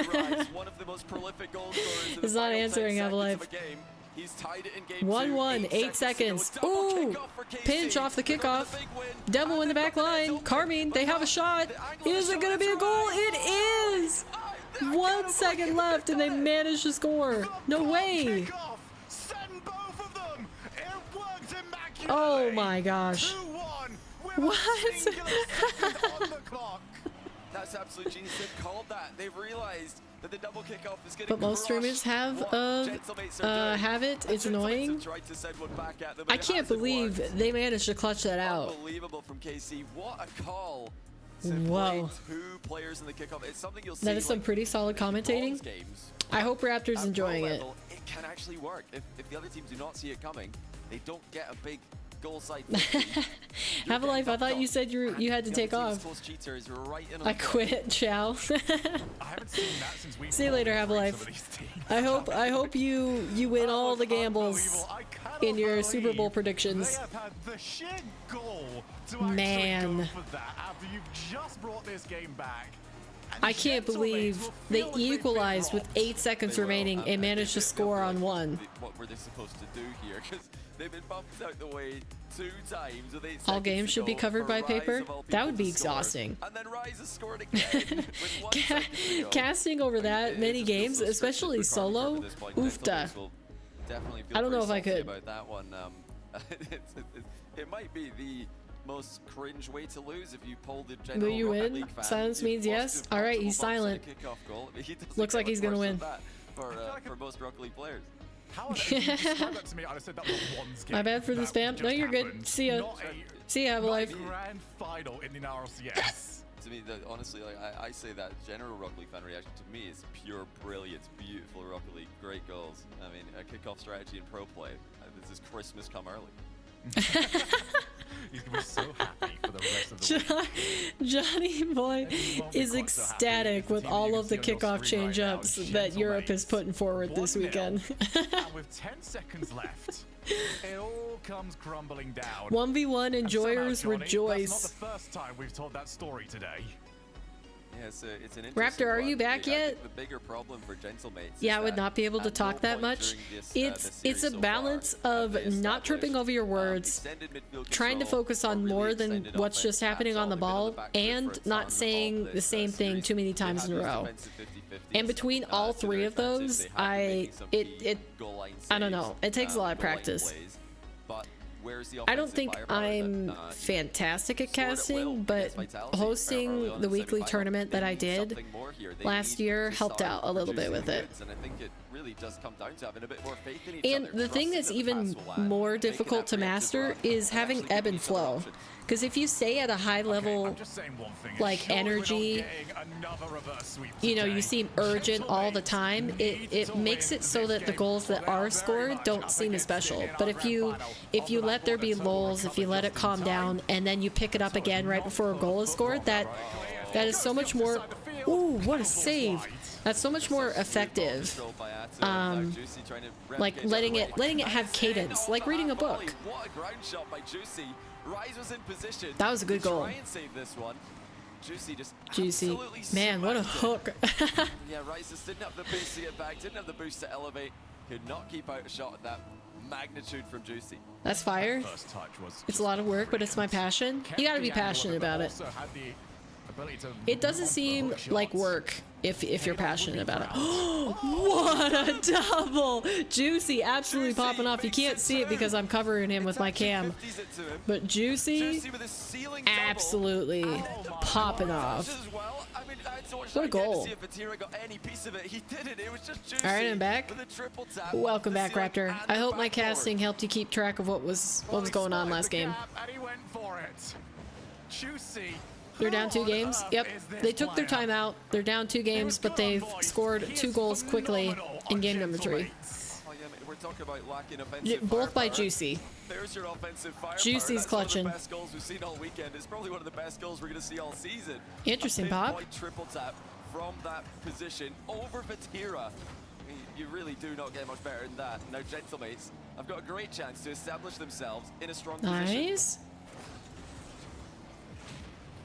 not answering. Have a life. 1-1, 8 seconds. Ooh! Pinch off the kickoff. Demo in the back line. Carmine, they have a shot. Is it going to be a goal? It is! 1 second left and they managed to score. No way! Oh my gosh. What? That's absolute genius. They've called that. They've realized that the double kickoff is going to But most streamers have it. It's annoying. I can't believe they managed to clutch that out. Unbelievable from KC. What a call. Whoa. 2 players in the kickoff. It's something you'll see. That is some pretty solid commentating. I hope Raptors At enjoying pro it. level, it can actually work. If the other teams do not see it coming, they don't get a big goal side. Have a life. I thought you said you had to take off. I quit, Chow. I haven't seen that since we See you later, Have a life. I hope you win all the gambles in your Super Bowl predictions. They have had the sheer goal to Man. actually go for that after you've just brought this game back. And I can't believe they equalized with 8 seconds remaining and managed to score on one. What were they supposed to do here? Because they've been bumped out the way 2 times. With 8 All seconds games to should be go covered for by Rise paper. of all That would people be to score. exhausting. And then Rise has scored again with 1 second to go. Casting over that many games, especially solo, oofta. I don't know if I could. About that one. It might be the most cringe way to lose if you pull the general Will you Rocket win? League fan. Silence You've means lost yes. to All right, multiple he's bumps on a silent. kickoff goal. He doesn't Looks get like he's much gonna worse win. than that for most Rocket League players. How if you described that to me, I'd have said that was one's game. My bad for the That spam. just No, you're good. happened. See ya. See ya, Have a Not life. a grand final in the RLCS. To me, honestly, like I say that general Rocket League fan reaction to me is pure brilliance, beautiful Rocket League, great goals. I mean, a kickoff strategy in pro play. This is Christmas come early. He's gonna be so happy for the rest of the week. Johnny Boy is ecstatic with all of the kickoff change-ups that Europe is putting forward this 1-0, weekend. and with 10 seconds left, it all comes crumbling down. 1v1 And enjoyers somehow, Johnny, rejoice. That's not the first time we've told that story today. Yeah, it's an interesting Raptor, are one. you back I yet? think the bigger problem for Gentlemates Yeah, I is would that not be able to at talk no that point much. during this It's series a so balance far of have they not tripping over your established, words, extended midfield trying to control, focus or on really more than extended what's offense just happening at on the all. They've been ball, on the back foot for and a ton not of saying this the same thing series. too many They times have in a used row. defensive 50-50s And between all to 3 their of those, advantage. They have been making some key goal line I don't saves, know. It takes a lot of goal line practice. plays. But where's the I don't offensive think firepower I'm that, fantastic at scored at will casting, but against Vitality hosting early on in the the weekly semi-final? tournament that They I need did something more here. They last need year to helped start out a little bit producing with it. wins, and I think it really does come down to having a bit more faith in each And other, the thing trusting that's that the even pass will land, more making difficult that to preemptive master run, is and having actually ebb and giving each other flow. options. Because if you stay at a high level, I'm just saying one thing. like, Surely we're not energy, getting another reverse sweep you know, today. you seem urgent all the time, it makes it so that the goals that are scored don't seem as special. But if you let there be lulls, if you let it calm down, and then you pick it up again right before a goal is scored, that is so much more. Ooh, what a save! That's so much more effective. Like letting it have cadence, like reading a book. What a ground shot by Juicy. Rise was in position. That was a good to goal. try and save this one. Juicy just Juicy, absolutely man, what a smacked it. hook! Yeah, Rise just didn't have the boost to get back, didn't have the boost to elevate, could not keep out a shot at that magnitude from Juicy. That's fire. First touch was It's a lot of work, but it's my passion. You gotta be passionate about it. It doesn't seem like work if you're passionate about it. What a double! Juicy absolutely popping off. You can't see it because I'm covering him with my cam. But Juicy absolutely popping off. What a goal. Alright, I'm back. Welcome back, Raptor. I hope my casting helped you keep track of what was going on last game. And he went for it. Juicy. They're down 2 games. Yep, they took their time out. They're down 2 games, but they've scored 2 goals quickly in game number 3. Both by Juicy. There's your offensive firepower. Juicy's clutching. That's one of the best goals we've seen all weekend. It's probably one of the best goals we're going to see all season. Interesting, Bob. Pinpoint triple tap from that position over Vatira. You really do not get much better than that. Now, Gentlemates have got a great chance to establish themselves in a strong position. Nice.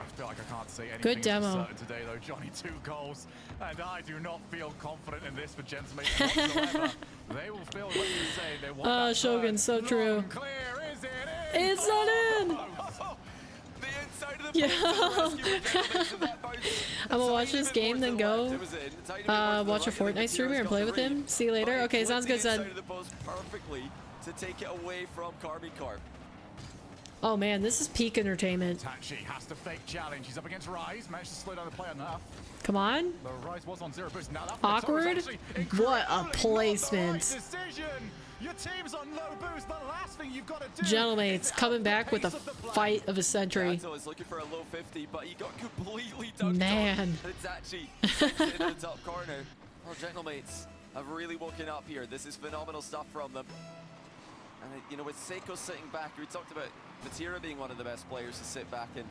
I feel like I can't say anything Good demo. certain today, though. Johnny, 2 goals, and I do not feel confident in this for Gentlemates whatsoever. They will feel what you say. They want that Shogun, third. so true. Long clear, is it in? It's not in! The inside of the Yeah. post to the rescue of Gentlemates in that bounce. I'm gonna watch this game, then go It was in. Tiny bit more to the watch a right, and then Fortnite streamer Vatira's and got play the with read. him. See you later. But Okay, he sounds flipped good, the son. inside of the post perfectly to take it away from Carby Carp. Oh man, this is peak entertainment. Tachi has to fake challenge. He's up against Rise. Managed to slow down the play enough. Come on. The Rise was on 0 boost. Now that Awkward. actually What a incredibly placement. not the right decision. Your team's on low boost. The last thing you've got to do. Gentlemates is coming up back the with a pace of the play. fight of a century. Gato is looking for a low 50, but he got completely dunked Man. on. It's actually in the top corner. Oh, Gentlemates have really woken up here. This is phenomenal stuff from them. And you know, with Seiko sitting back, we talked about Vatira being one of the best players to sit back and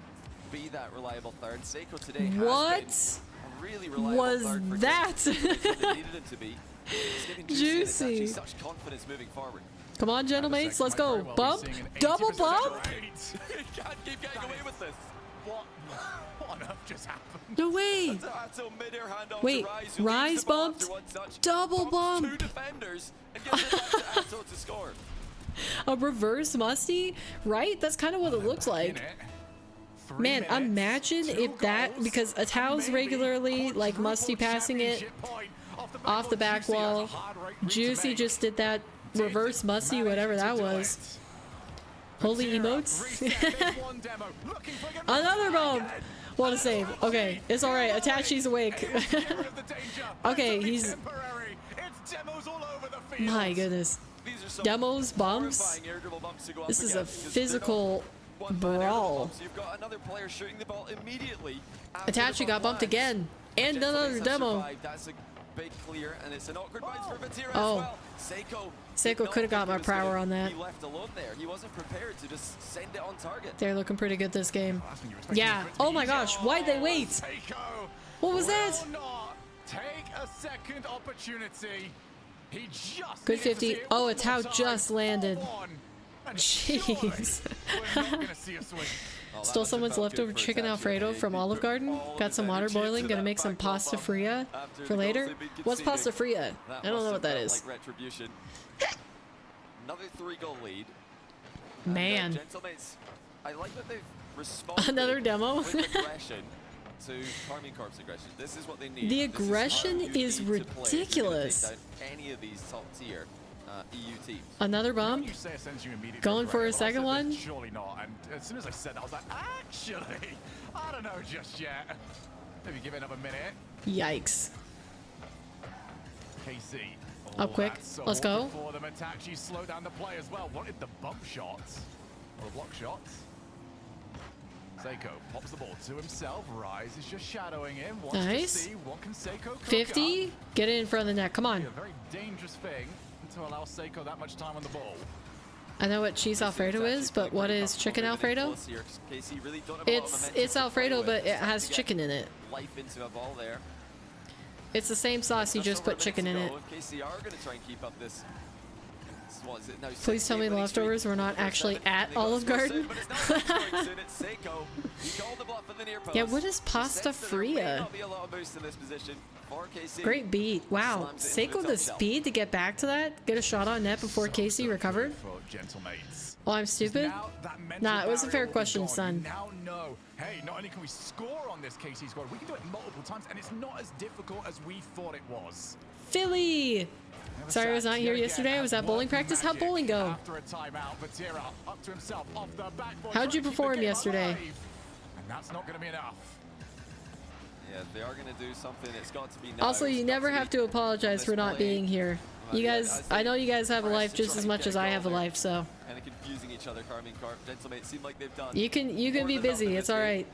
be that reliable third. Seiko today has been a really reliable was third for that? they needed him to be. It's giving Juicy. such confidence moving forward. Come on, gentlemen, let's go. Very well Bump, be seeing an double 80% bump. rate. Can't keep getting away with this. What on earth just happened? No way. That's a mid-air handoff Wait, to Rise, who Rise leaves the ball bumped, after one touch, double bumps bump. 2 defenders, and gives it back to Atto to score. A reverse musty, right? That's kind of what it looks like. Man, imagine if that, because Atao's regularly like musty passing it off the back wall. Juicy just did that reverse musty, whatever that was. Holy emotes. Another bomb. What a save. Okay, it's alright. Atachi's awake. Okay, he's... My goodness. Demos, bumps. This is a physical brawl. You've got another player shooting the ball immediately. Atachi got bumped again. And another demo. That's a big clear, and it's an awkward bounce for Vatira as Oh. well. Seiko could have got my power on that. He left alone there. He wasn't prepared to just send it on target. They're looking pretty good this game. Yeah. Oh my gosh, why'd they wait? What was that? Take a second opportunity. He just Good 50. Oh, it's how just landed. Jeez. Jeez. Stole someone's leftover chicken Alfredo from Olive Garden. Got some water boiling. Gonna make some pasta fria for later. What's pasta fria? I don't know what that is. Another 3-goal lead. Man. Gentlemates, I like that they've responded Another demo. with aggression to Carmine Corp's aggression. This is what they need. The This is aggression how you is need to play if you're gonna ridiculous. take down any of these top tier EU teams. Another bomb. Going for a second one. Surely not. And as soon as I said that, I was like, actually, I don't know just yet. Maybe give it another minute. Yikes. KC. Up quick. Let's go. For them, Itachi slow down the play as well. Wanted the bump shots or the block shots. Seiko pops the ball to himself. Rise is just shadowing him. Wants Nice. to see what can Seiko cook 50. up. Get it in front of the net. Come on. A very dangerous thing to allow Seiko that much time on the ball. I know what cheese Alfredo is, but what is chicken Alfredo? It's Alfredo, but it has chicken in it. Life into a ball there. It's the same sauce, you just put chicken in it. KC are going to try and keep up this. What is it now? Please tell me the leftovers were not actually at Olive Garden. Yeah, what is pasta fria? Great beat. Wow. Seiko the speed to get back to that? Get a shot on net before Casey recovered? Oh, I'm stupid? Nah, it was a fair question, son. Now know, hey, not only can we score on this KC squad, we can do it multiple times, and it's not as difficult as we thought it was. Philly! Sorry I was not here yesterday. I was at bowling practice. How'd bowling go? How'd you perform yesterday? And that's not going to be enough. Yeah, they are going to do something. It's got to be now. Also, you never have to apologize for not being here. You guys, I know you guys have a life just as much as I have a life, so. Kind of confusing each other, Carmine Corp. Gentlemen, it seemed like they've done. You can be busy. It's all right.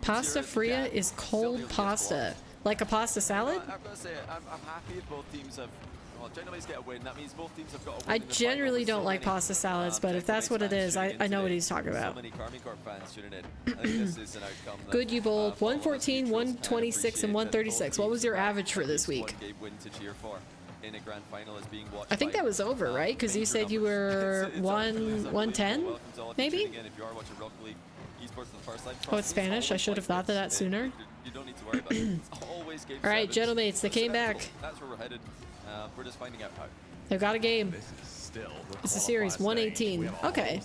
Pasta fria is cold pasta, like a pasta salad. I've got to say, I'm happy if both teams have. Well, Gentlemates get a win. That means both teams have got a win. I generally don't like pasta salads, but if that's what it is, I know what he's talking about. So many Carmine Corp fans tuning in. I think this is an outcome that, Good, you bowled 114, 126, and 136. What was your average for this week? One game win to cheer for in a grand final is being watched. I think that was over, right? Because you said you were 110, maybe? If you are watching Rocket League esports for the first time, Oh, it's Spanish. I should have thought of that sooner. You don't need to worry about it. It's always game All right, 7. gentlemates, they came back. That's where we're headed. We're just finding out how. They've got a game. This is still It's a series, 118. Okay.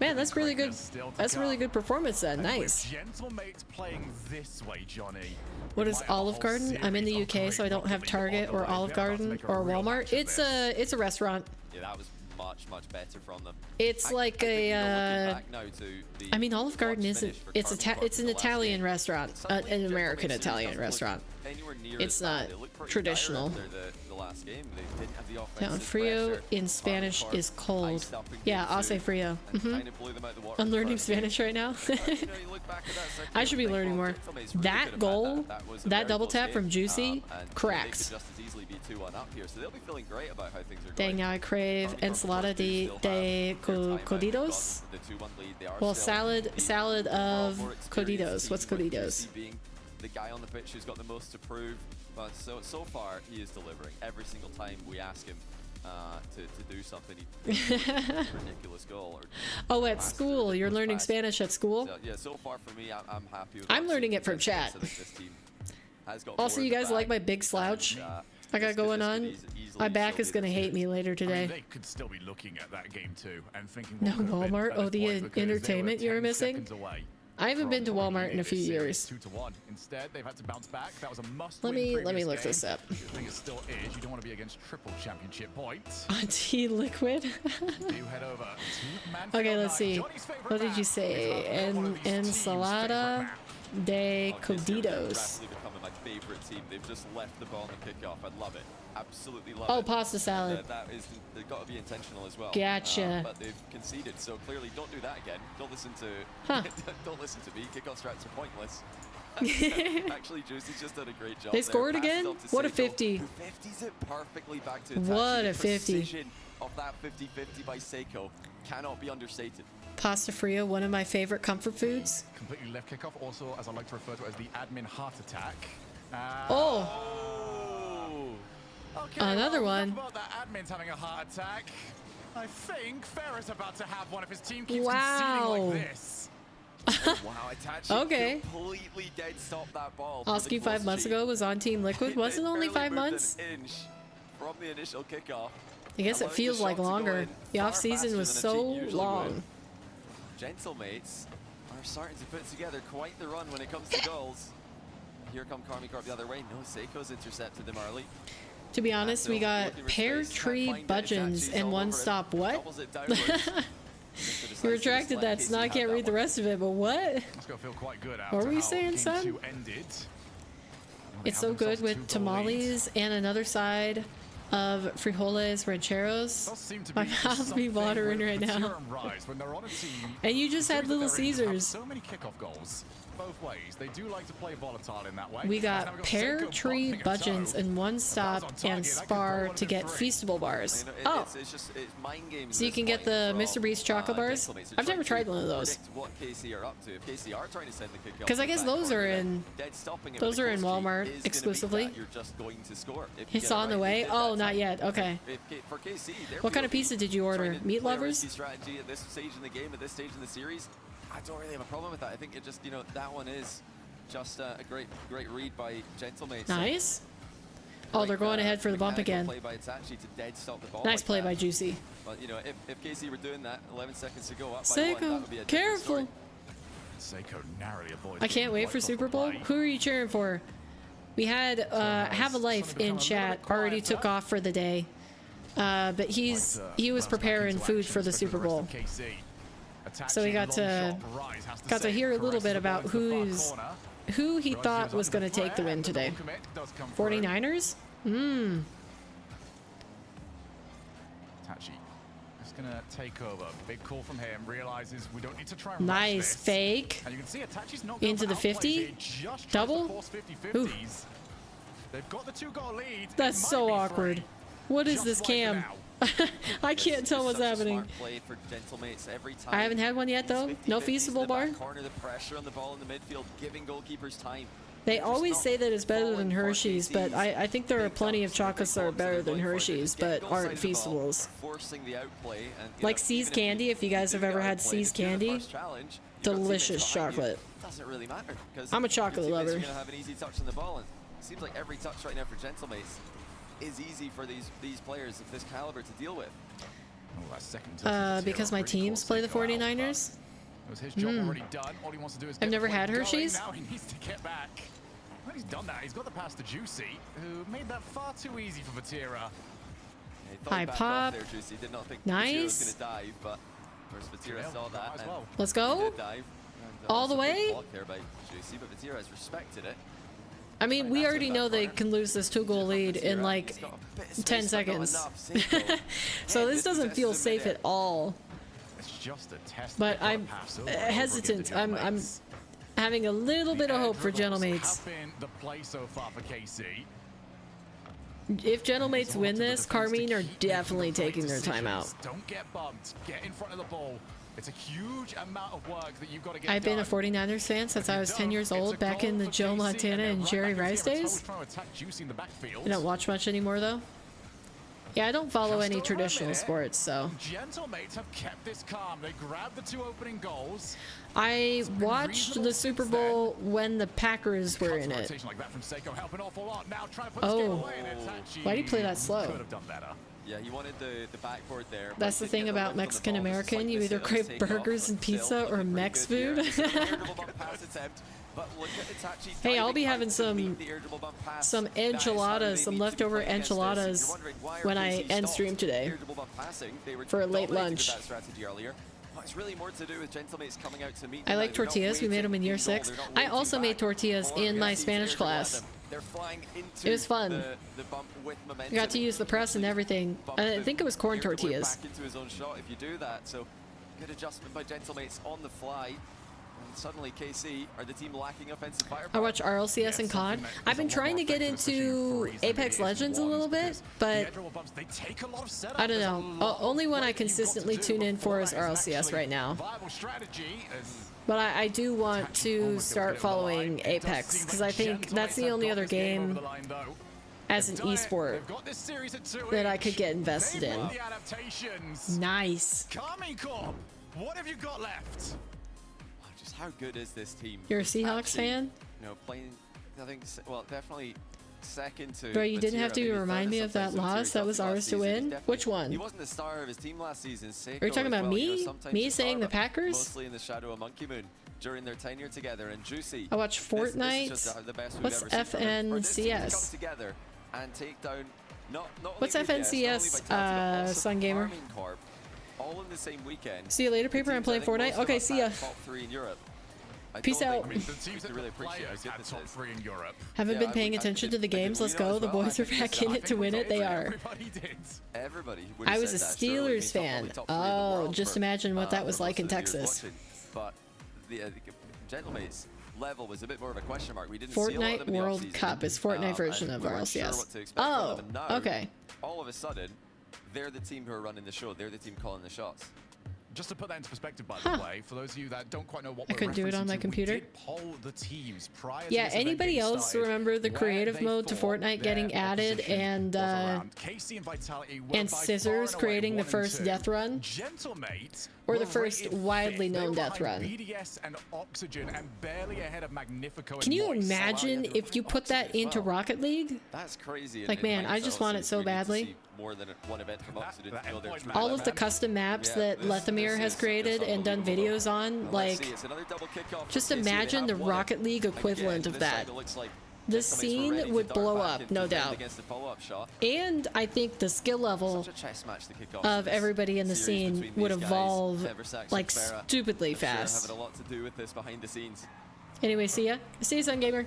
Man, that's really good. That's a really good performance then. Nice. Gentlemates playing this way, Johnny. What is Olive Garden? I'm in the UK, so I don't have Target or Olive Garden or Walmart. It's a restaurant. Yeah, that was much better from them. It's like a. I mean, Olive Garden isn't. It's an Italian restaurant, an American Italian restaurant. anywhere near It's as bad. not They looked pretty traditional. dire after the last game. They didn't have the offensive Down frio pressure. in Spanish Farming is Corp cold. iced up in Yeah, game I'll 2 say frio. and kind of blew them out the water I'm in the learning first game. Spanish right now. You know, you look back at that second I game should be and think, learning well, more. Gentle Mates really could That have had goal, that was a that very double close tap game. from Juicy, And, you know, they cracks. could just as easily be 2-1 up here, so they'll be feeling great about how things are Dang, going. now I crave Farming Corp, of ensalada course, do de still have their timeout. They've got coditos. the 2-1 lead. They are Well, still salad the of more experienced coditos. What's team, with coditos? Juicy being the guy on the pitch who's got the most to prove. But so far, he is delivering. Every single time we ask him to do something, he ridiculous goal. Or Oh, at school. You're learning pass. Spanish at school? So, yeah, so far for me, I'm happy with I'm what learning I've it from seen. chat. I think this team has got Also, more you in the guys like bag. my big slouch And, I got this going could on? easily My back still is be going to the hate me later I today. mean, they could still be looking at that game too and thinking, No what could have been Walmart? at Oh, this the point, because they were entertainment you were 10 missing? seconds away I haven't from been to Walmart in winning a few this years. series 2-1. Instead, they've had to bounce back. That was a must. Let me look this up. I think it still is. You don't want to be against triple championship points. Tea liquid. You head over to Manfield Okay, let's Knight, see. Johnny's favorite What did man. you say? He's one of these teams' Ensalada favorite man. de Oh, this year they're coditos. rapidly becoming my favorite team. They've just left the ball in the kickoff. I love it. Absolutely love Oh, it. pasta salad. That is, they've got to be intentional as well. Gotcha. But they've conceded, so clearly don't do that again. Don't listen to Huh. don't listen to me. Kickoff strats are pointless. Actually, Juicy's just done a great job. They there. scored Passed again? off to What a Seiko, 50. who 50s it perfectly back to What Itachi. a 50. The precision of that 50-50 by Seiko cannot be understated. Pasta frio, one of my favorite comfort foods. Completely left kickoff. Also, as I like to refer to it, as the admin heart attack. Oh, Okay, Another well, one. enough about that admin's having a heart attack. I think Farah's about to have one if his team keeps Wow. conceding like this. Wow, Itachi Okay. completely dead stopped that ball. for the Oski 5 close months cheat. ago was on Team Liquid. Was it They only barely 5 moved an months? inch from the initial kickoff. I guess it allowing feels the like shot to go longer. in The far off season faster was than a cheat so usually long. would. Gentlemates are starting to put together quite the run when it comes to goals. Here come Karmi Corp the other way. No, Seiko's intercepted them early. To be honest, we got Looking for pear space, tree can't find it. budgeons Itachi's and all one over it. stop what? Doubles it downwards. You retracted that, so now I can't read the rest of it, but what? It's going to feel quite good after What were you how saying, game son? 2 ended. They It's have so good themselves a with 2-goal lead. tamales and another side of frijoles rancheros. Does seem to My be mouth's be something watering with right now. Batira and Rise when they're on a team. And you just the had series that Little they're in have Caesars. So many kickoff goals, both ways. They do like to play volatile in that way. We And now got we've pear Seiko tree blocking a toe. budgeons and one stop on target, and that could spar go one to of get three. feastable bars. You know, Oh, it's just it's mind games. So you at can this get point the from, Mr. Beast chocolate bars? Gentlemates. I've They're never trying tried one of to those. predict what KC are up to. If KC are trying to send the kick out 'Cause I to the guess back those corner, are then in- dead stopping it those with are a in close cheat Walmart is gonna beat exclusively. that. You're just going to score. If you It's get it on the right, way. you did that Oh, not time. yet. Okay. For KC, their What kind of POV, pizza did you order? trying to Meat play a lovers? risky strategy at this stage in the game, at this stage in the series. I don't really have a problem with that. I think it just, you know, that one is just a great read by Gentlemates. Nice. Oh, they're going ahead for the bump again. Play by Itachi to dead stop the ball Nice like play that. by Juicy. But you know, if KC were doing that, 11 seconds to go up by one, that Seiko, would be a different careful. story. Seiko narrowly avoids I can't wait for Super Bowl. Who are you cheering for? We had Have a Life in chat already took off for the day, but he was preparing food for the Super Bowl. So we got to hear a little bit about who he thought was going to take the win today. 49ers? Tachi is going to take over. Big call from him. Realizes we don't need to try and rush Nice this. fake. And you can see Itachi's not Into the going for 50? outplays here, just tries Double? to force 50-50s. They've got the 2-goal lead. That's It might so be awkward. free. What is Just this right for cam? now. I can't tell what's Such a happening. smart play for Gentlemates every time. I haven't had one yet, though. These No 50-50s in feasible the back bar. Corner, the pressure on the ball in the midfield, giving goalkeepers time. They They're just always not say that it's better than falling for Hershey's, but KC's I think there are big plenty of dumps, big chocolates that are blocks that better they're than going for. They're Hershey's, just getting but goal aren't side of the ball, feastables. forcing the outplay, and, you Like know, C's even candy, if you guys do have ever get had outplayed, C's if you're the candy, first challenge, you've got teammates delicious behind you. chocolate. Doesn't really matter, 'cause I'm a your chocolate teammates lover. are going to have an easy touch on the ball, and it seems like every touch right now for Gentlemates is easy for these players of this caliber to deal with. Oh, that second touch of Because my Batira teams really play the caught Seiko out, 49ers. but it was his job already done. All he wants to do is I've get never the play had going. Hershey's. Now he needs to get back. When he's done that, he's got the pass to Juicy, who made that far too easy for Batira. Yeah, he thought High he backed pop. off there, Juicy. Did not think Nice. Batira was going to dive, but of course Batira Yeah, saw that as and well. Let's he go. did dive. And, All also the good way? block there by Juicy, but Batira has respected it. I mean, we already know they can lose this 2-goal lead in like 10 seconds. So this doesn't feel safe at all. It's just a test. But I'm hesitant. I'm having a little bit of hope for Gentlemates. Have been the play so far for KC. If Gentlemates win this, Carmine are definitely taking their time out. Don't get bumped. Get in front of the ball. It's a huge amount of work that you've got to get I've been a done. 49ers fan since I was 10 years old, back in the Joe Montana and Jerry Rice days. I don't watch much anymore, though. Yeah, I don't follow any traditional sports, so. Gentlemates have kept this calm. They grabbed the 2 opening goals. I watched the Super Bowl when the Packers were in it. Oh, why do you play that slow? Could have done better. Yeah, he wanted the backboard there. That's the thing about Mexican American. You either crave burgers and pizza or Mex food. Hey, I'll be having some enchiladas, some leftover enchiladas when I end stream today for a late lunch. I like tortillas. We made them in year 6. I also made tortillas in my Spanish class. It was fun. I got to use the press and everything. I think it was corn tortillas. Good adjustment by Gentlemates on the fly. And suddenly KC are the team lacking offensive firepower. I watch RLCS and COD. I've been trying to get into Apex Legends a little bit, but I don't know. Only one I consistently tune in for is RLCS right now. But I do want to start following Apex, because I think that's the only other game as an esport that I could get invested in. Nice. What have you got left? Just how good is this team? You're a Seahawks fan? You know, playing, I think, well, definitely second to. Bro, you didn't have to remind me of that loss. That was ours to win. Which one? He wasn't the star of his team last season. Are you talking about me? Me saying the Packers? Mostly in the shadow of Monkey Moon during their tenure together, and Juicy. I watch Fortnite. What's FNCS? Together and take down not what's FNCS, Sun Gamer? All in the same weekend. See you later, Paper. I'm playing Fortnite. Okay, see ya. Top 3 in Europe. Peace out. I mean, the teams that really appreciate top 3 in Europe. Haven't been paying attention to the games. Let's go. The boys are back in it to win it. They are. Everybody. I was a Steelers fan. Oh, just imagine what that was like in Texas. But the Gentlemates level was a bit more of a question mark. We didn't Fortnite World Cup is Fortnite version of RLCS. Oh, okay. All of a sudden, they're the team who are running the show. They're the team calling the shots. Just to put that into perspective, by the way, for those of you that don't quite know what I couldn't do it on my computer. The teams prior yeah, to anybody else remember the creative mode to Fortnite getting added and Scissors creating the first death run? Or the first widely known death run? Can you imagine if you put that into Rocket League? That's crazy. Like, man, I just want it so badly. More than one event from Oxygen. All of the custom maps that Lethamir has created and done videos on, like, just imagine the Rocket League equivalent of that. The scene would blow up, no doubt. And I think the skill level of everybody in the scene would evolve, like, stupidly fast. Anyway, see ya. See you, Sun Gamer.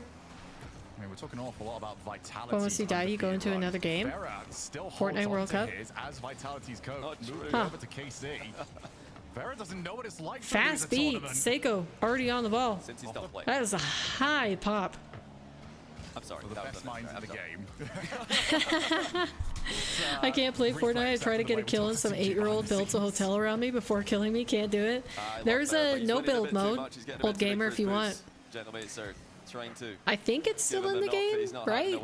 I mean, we're talking an awful lot about vitality. Well, once you die, you go into another game. Fortnite World Cup. As Vitality's coach, moving huh. over to KC. Vera doesn't know what it's like. Fast beat. Seiko already on the ball. Since he's done playing. That is a high pop. I'm sorry. For the best minds in the game. I can't play Fortnite. I try to get a kill and some 8-year-old builds a hotel around me before killing me. Can't do it. There's a no build mode. Old gamer if you want. I think it's still in the game, right?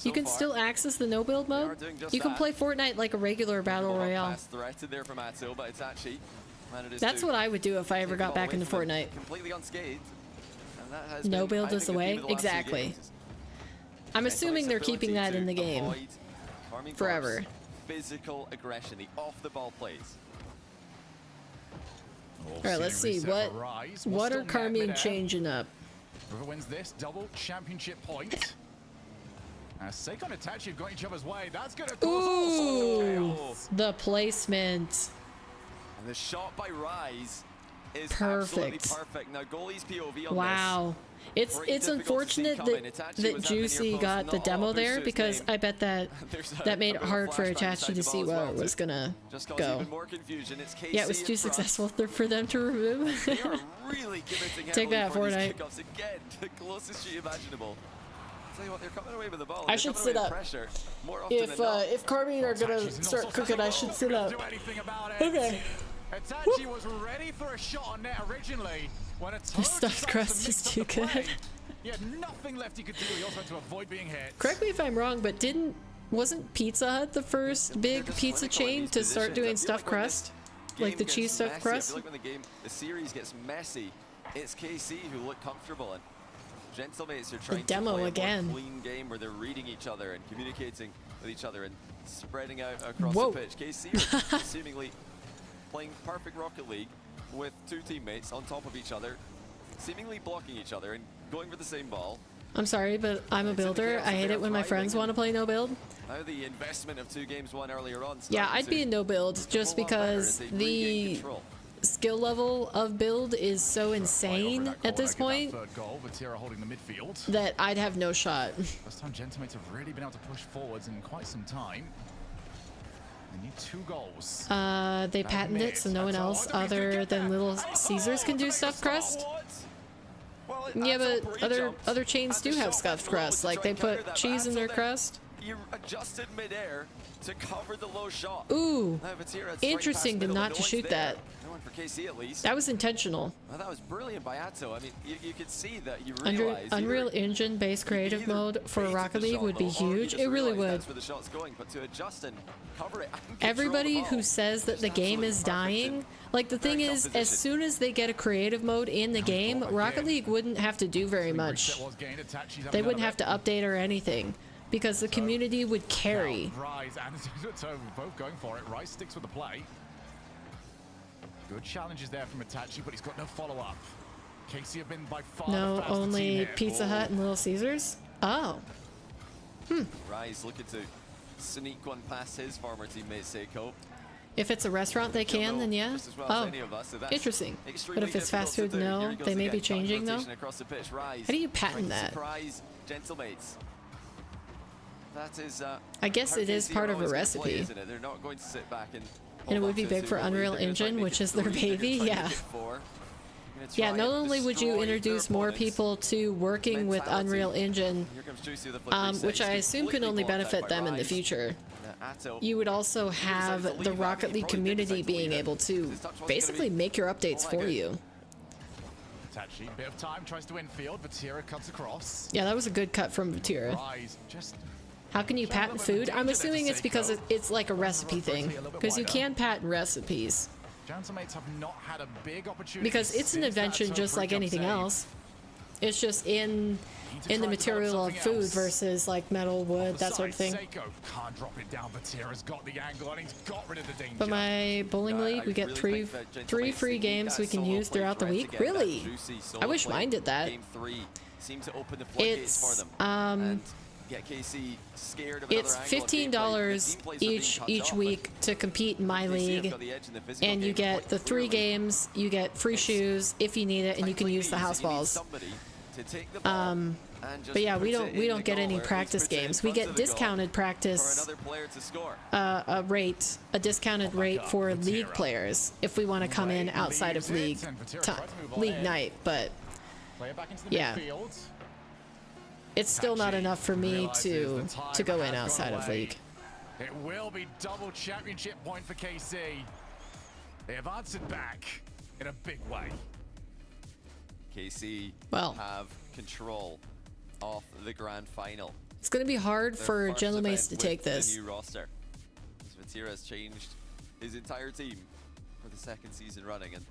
You can still access the no build mode. You can play Fortnite like a regular battle royale. That's what I would do if I ever got back into Fortnite. No build is the way? Exactly. I'm assuming they're keeping that in the game forever. Physical aggression, the off the ball plays. All right, let's see what are Carmine changing up. Whoever wins this, double championship point. Seiko and Itachi have got each other's way. That's going to cause the placement. And the shot by Rise is absolutely Perfect. perfect. Now goalie's POV on Wow. It's Pretty difficult to unfortunate see coming. that Itachi that was having Juicy near post, got the not demo all there Busu's because name. I bet that There's that made it a bit of hard for flashback Itachi inside to the see ball as where well, it was too. gonna Just cause go. even more confusion. It's KC Yeah, it was in too front. successful for them to remove. They are really committing Take heavily that, for these Fortnite. kickoffs. Again, the closest shoot imaginable. I'll tell you what, they're coming away with the ball. I They're should coming sit away with up. pressure more often than not. If Carmine are gonna Itachi's start not cooking, I should sit up. do anything about it. Okay. Itachi was ready for a shot on net originally when a toad stuffed decides to crust mix is up too the play. good. He had nothing left he could do. He also had to avoid being hit. Correct me if I'm wrong, but wasn't Pizza Hut the first big They're just pizza clinical in chain these to start positions. doing I feel stuffed like when this crust? Like the game cheese gets stuffed messy, crust? I feel like when the series gets messy, it's KC who look comfortable, and Gentlemates are trying demo to play again. a more clean game where they're reading each other and communicating with each other and spreading out across Whoa. the pitch. KC are seemingly playing perfect Rocket League with two teammates on top of each other, seemingly blocking each other and going for the same ball. I'm sorry, but I'm a It's in the builder. chaos I and hate they're it when my friends thriving. want to play no build. Now the investment of 2 games won earlier on. Yeah, starting I'd be to in no build look a just whole lot better because as they regain the control. skill level of build is so insane at this point Third goal, Vatira holding the midfield. that I'd have no shot. First time Gentlemates have really been able to push forwards in quite some time. They need 2 goals. They patented it so no one else other than Little Caesars can do stuffed crust. Well, Yeah, that's but all pre-jumped. other chains Had do the have shot stuffed back low crust. to Like try they and counter put that, cheese but in their Hansel crust. then, you adjusted midair to cover the low shot. Ooh, Now Vatira straight interesting past to middle, not but to no shoot one's there. that. No one for KC at least. That was intentional. Well, that was brilliant by Atto. I mean, you could see that he realized Unreal either- Engine based creative either mode for baited Rocket the League shot would be low, or he huge. just It really realized would. That's where the shot's going, but to adjust and cover it. And control Everybody the who ball. says that the Just game is absolutely perfect dying, like the thing Very tough is, as position. soon as they get a creative mode in the game, Rocket League wouldn't have to do very much. They wouldn't have to update or anything because the community would carry. Rise and Zuto both going for it. Rise sticks with the play. Good challenges there from Itachi, but he's got no follow-up. Casey have been by far the No, faster team only here. Pizza Hut and Little Caesars? Oh. Rise looking to sneak one past his former teammate Seiko. If it's a restaurant they He'll can, know then yeah. just as well as Oh, any of us, so that's interesting. extremely But if it's difficult fast to food, do. Here no. he goes They may again, be changing though. rotation across the pitch. Rise How do you trying patent to that? Surprise Gentlemates. That is. I guess how it is KC part are of a always gonna play, recipe. isn't it? They're not going to sit back and. And it hold would on be to big a for 2-1 lead. Unreal They're gonna try and Engine, make which it is their 3. They're gonna baby, try and yeah. make it 4. They're gonna Yeah, try not and only would you destroy introduce their more opponents' people to working with mentality. Unreal Engine, Here comes Juicy with the flip reset. which He's I assume can completely only blocked out benefit by them in the Rise. future, Atto. you would also decided to have leave the that, Rocket he League probably did community decide to leave being it. able to His touch wasn't gonna basically be make your updates all that for good. you. Itachi, bit of time, tries to infield. Vatira cuts across. Yeah, that was a good cut from Vatira. Rise just How can you patent food? I'm assuming it's because it's like a recipe thing. Because you can patent recipes. Gentlemates have not had a big opportunity. Because it's an since that invention Atto just like pre-jump anything save. else. It's just in Need to the try and material develop of something food else. versus like metal, wood, that sort of thing. Seiko can't drop it down. Vatira's got the angle and he's got rid of the danger. But my bowling Yeah, league, I we get really three think that three Gentlemates free need games that we can solo use play throughout the threat week. again, that Really? juicy solo I wish play. mine did that. Game 3 seemed to open the floodgates for It's them. And get KC scared of it's another angle on gameplay. The $15 team plays are being each cut off, week to compete in my but KC have league, got the edge in the physical and you game get quite the 3 clearly. games, you get free shoes if you need it, and you can Tight use the like house these, you need balls. somebody to take the ball and just But yeah, we put it don't in get the any goal, or at least practice put it in games. We front get of the goal discounted for practice another player to score. a discounted rate for Vatira. league players if we want to come in Ray outside of league leaves it, and Vatira tries to move on league in. night, but Play it back into the Yeah. midfield. it's still not Itachi enough for me realizes to the time go in has gone outside of away. league. It will be double championship point for KC. They have answered back in a big way. KC Well. have control of the grand final. It's going to be hard Their for first Gentlemates event to with take the this. new roster. Vatira has changed his entire team for the 2nd season running, and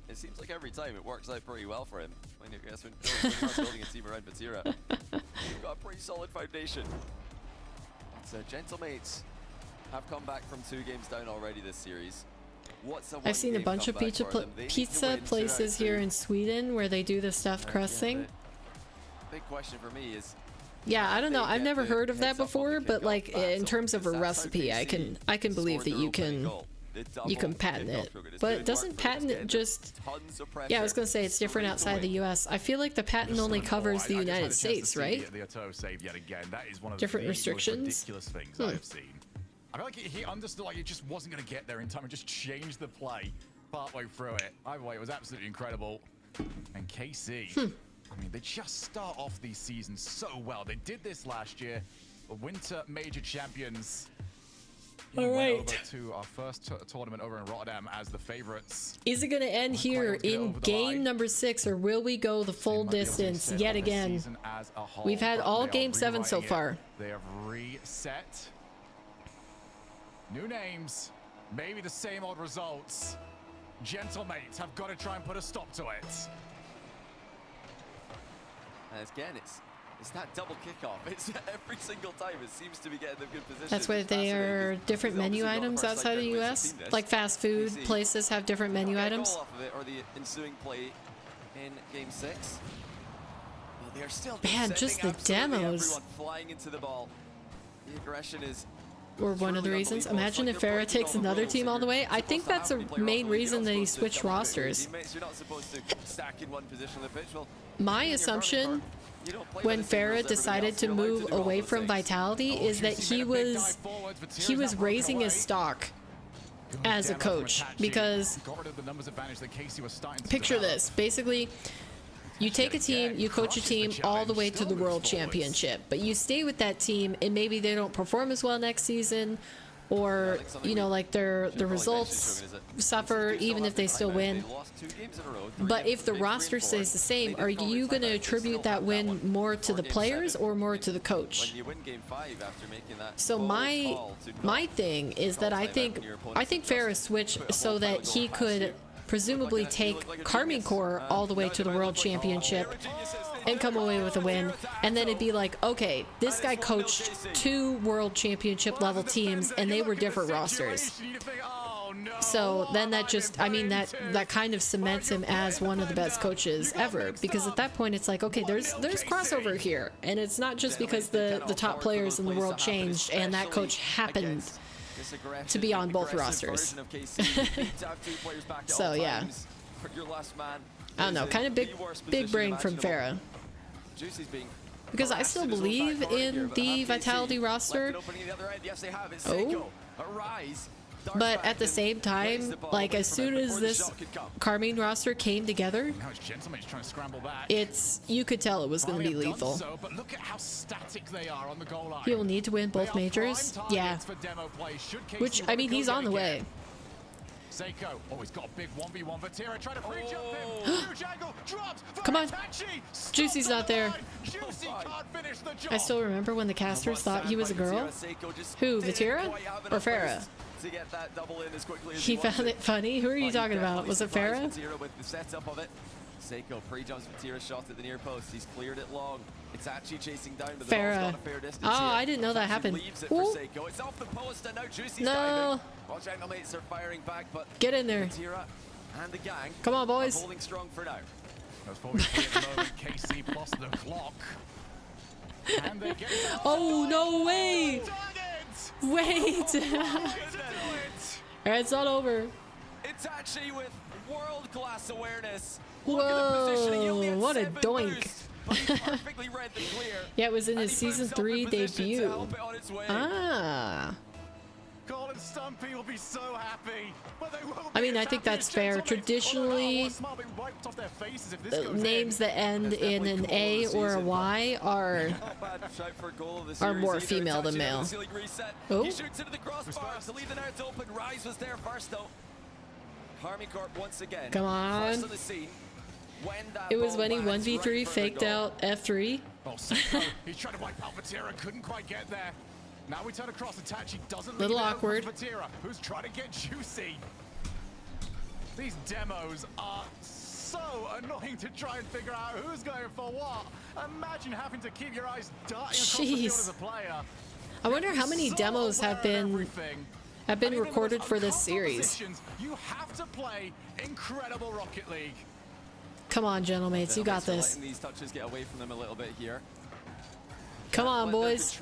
it seems like every time it works out pretty well for him. When you are building a team around Vatira, you've got a pretty solid foundation. So Gentlemates have come back from 2 games down already this series. What's I've seen a bunch of pizza places here in Sweden where they do the stuffed crust thing. Big question for me is, Yeah, I don't know. they I've get never the heard of that heads up on the before, but kickoff like battle, in terms of a because that's how recipe, I KC can believe scored that their you opening can goal. you can patent it. But doesn't patent it just... Yeah, I was going to say it's different outside the US. I feel like the patent only covers the United States, right? The auto save yet again. That is one of different the restrictions. Most ridiculous things I have seen. I feel like he understood like it just wasn't going to get there in time and just changed the play partway through it. Either way, it was absolutely incredible. And KC, I mean, they just start off these seasons so well. They did this last year, the Winter Major Champions. All right. Went over to our first tournament over in Rotterdam as the favorites. Is it going to end here in game number 6, or will we go the full distance yet again? We've had all game 7 so far. They have reset. New names, maybe the same old results. Gentlemates have got to try and put a stop to it. And again, it's that double kickoff. It's every single time it seems to be getting them good position. That's why they are different menu items outside of the US. Like fast food places have different menu items. Off of it or the ensuing play in game 6. Well, they are still man, just the demos. Everyone flying into the ball. The aggression is. Or one of the reasons. Imagine if Farah takes another team all the way. I think that's a main reason that he switched rosters. My assumption when Farah decided to move away from Vitality is that he was raising his stock as a coach, because picture this, basically you take a team, you coach a team all the way to the World Championship, but you stay with that team and maybe they don't perform as well next season, or you know, like the results suffer even if they still win. But if the roster stays the same, are you going to attribute that win more to the players or more to the coach? So my thing is that I think Farah switched so that he could presumably take Carmine Corps all the way to the World Championship and come away with a win, and then it'd be like, okay, this guy coached 2 World Championship level teams and they were different rosters. So then that just, I mean, that kind of cements him as one of the best coaches ever, because at that point it's like, okay, there's crossover here, and it's not just because the top players in the world changed and that coach happened to be on both rosters. So yeah, I don't know, kind of big brain from Farah, because I still believe in the Vitality roster. Oh, but at the same time, like, as soon as this Carmine roster came together, you could tell it was going to be lethal. He will need to win both majors. Yeah. Which, I mean, he's on the way. Seiko. Oh, he's got a big 1v1 for Tira. Trying to pre-jump him. Come on. Juicy's not there. I still remember when the casters thought he was a girl. Who, Vatira or Farah? He found it funny. Who are you talking about? Was it Farah? Seiko pre-jumps Vatira's shot at the near post. He's cleared it long. It's actually chasing down, but Farah. Oh, I didn't know that happened. It's off the post, and now Juicy's no. Watch out, mates are firing back, but get in there. Vatira and the gang. Come on, boys. Holding strong for now. KC plus the clock. And they get oh, no way. Wait. It's not over. It's actually with world-class awareness. Whoa, what a doink. Yeah, it was in his Season 3 debut. Ah. Colin Stumpy will be so happy, but they won't. I mean, I think that's fair. Traditionally, names that end in an A or a Y are more female than male. Oh. He shoots into the crossbar to leave the net open. Rise was there first, though. Carmine Corp once again. Come on. It was when he 1v3 faked out F3. Oh, he's trying to wipe out Vatira, couldn't quite get there. Now we turn across attack. She doesn't little awkward. Vatira, who's trying to get Juicy. These demos are so annoying to try and figure out who's going for what. Imagine having to keep your eyes darting across the field as a player. I wonder how many demos have been recorded for this series. You have to play incredible Rocket League. Come on, gentlemates, you got this. These touches get away from them a little bit here. Come on, boys.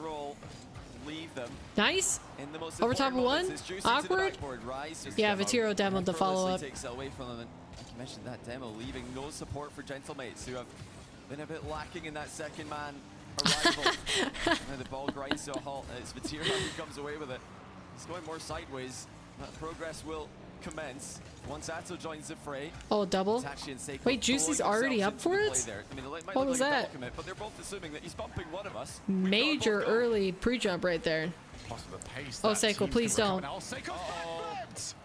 leave them Nice. in the most Over top of important one. moments. It's Juicy to the Awkward. backboard. Rise just Yeah, came out Vatiro demoed and the follow-up. effortlessly takes it away from them. And like you mentioned, that demo leaving no support for Gentlemates, who have been a bit lacking in that second man arrival. And the ball grinds to a halt, and it's Vatiro who comes away with it. He's going more sideways. That progress will commence once Atto joins the fray. Oh, double. Tachi and Seiko Wait, Juicy's throwing already up themselves for into the it? play there. I mean, it might What look was like a that? double commit, but they're both assuming that he's bumping one of us. Major We've got to both go. early pre-jump right there. Plus with the pace Oh, that Seiko, team's please coming don't. out. Seiko flipped!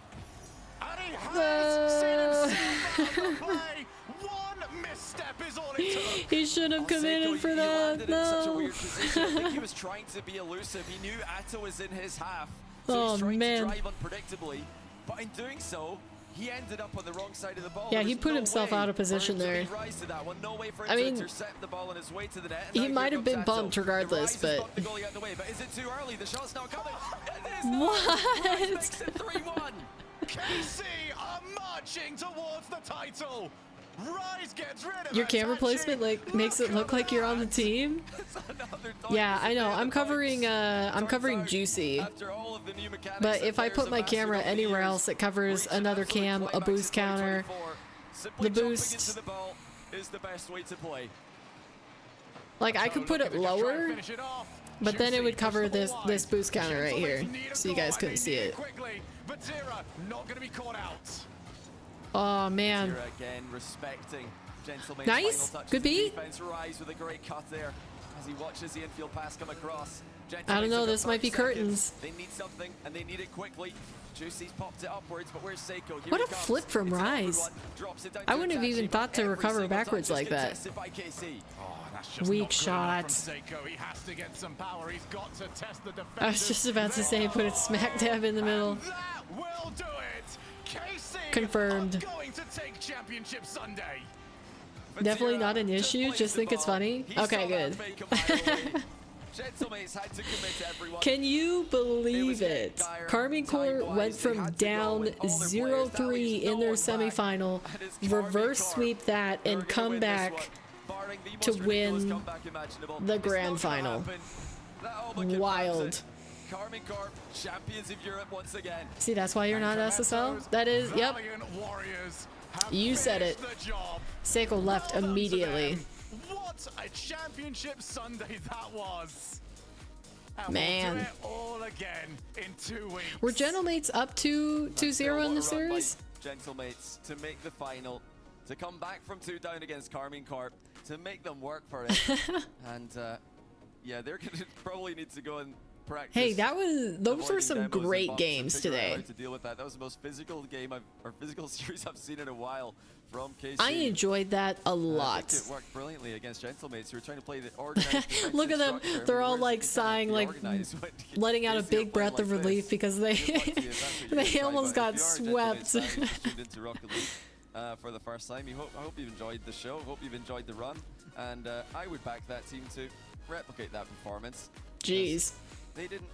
And he has seen himself out of the play. One misstep is all it took. He should have committed Seiko, for he landed that. in such a No. weird position. I think he was trying to be elusive. He knew Atto was in his half, so Oh, he's trying man. to drive unpredictably. But in doing so, he ended up on the wrong side of the ball. Yeah, There he was put no himself way out of for position him to there. beat Rise to that one. No way for him I to mean, intercept the ball on his way to the net. And he now here might have comes been Atto. bumped regardless, The Rise has but- bumped the goalie out of the way, but is it too early? The shot's not coming. It is not. What? Rise makes it 3-1. KC are marching towards the title. Rise gets rid of Your camera Itachi. placement like makes it look like you're on the team. It's another dog Yeah, I know. disappear I'm the covering points. I'm covering Turns out, Juicy. after all of the new mechanics But that if I players put my have mastered camera over the anywhere years, else, it covers reach an another absolute cam, a climax boost in counter, 2024. Simply the jumping boost. into the ball is the best way to play. Like I could put it lower, Finish it off. but then it would Juicy cover pushed the this line. this boost counter right here, Gentlemates need a so you goal, guys and couldn't they see need it. Quickly. Vatira not going to be caught out. Oh man. Here again, respecting Gentlemate's Nice. final touches Good of beat. defense. Rise with a great cut there as he watches the infield pass come across. I don't Gentlemates know, have got this might be 30 seconds. curtains. They need something, and they need it quickly. Juicy's popped it upwards, but where's Seiko? Here What he a comes. flip from It's an awkward Rise. one. Drops it down I to wouldn't have Itachi, even but thought to every recover single backwards touch is like that. contested by KC. Oh, that's just Weak not good shot. enough from Seiko. He has to get some power. He's got to test the defense. I was just about to say put it smack dab in the middle. And that will do it. KC Confirmed. are going to take Championship Sunday. Definitely Vatira not an just issue, plays just the think it's ball. funny. He Okay, saw that good. fake a mile away. Gentlemates had to commit to everyone. Can you believe getting it? dire. Carmine Corp Time-wise, went they from had to go down with all their players. That 0-3 leaves in no their one back. semifinal, And it's Carmine reverse Corp sweep that, who are and gonna come win this back one, barring the to most ridiculous win comeback imaginable. the It's grand not gonna final. happen. That all but confirms Wild. it. Carmine Corp, champions of Europe once again. See, that's why you're not SSL? That is, yep. Valiant Warriors have You said it. finished the job. Seiko left Well done to immediately. them. What a championship Sunday that was. And Man. we'll do it all again in 2 weeks. Were Gentlemates up 2-0 in the What a run by series? Gentlemates to make the final, to come back from 2 down against Carmine Corp, to make them work for it. And yeah, they're going to probably need to go and practice. Hey, those were avoiding some demos and great bumps and games figure out today. how to deal with that. That was the most physical game or physical series I've seen in a while from KC. I enjoyed that a I lot. think it worked brilliantly against Gentlemates who were trying to play the organized Look at them. defensive structure, They're all whereas like they can't sighing, be like organized when letting out a KC are big playing breath of like relief this. because they Good luck to you if that's what you're they inside, almost but got if you are a swept. Gentlemates fan who's tuned into Rocket League for the first time, I hope you've enjoyed the show. Hope you've enjoyed the run, and I would back that team to replicate that performance. Jeez. They didn't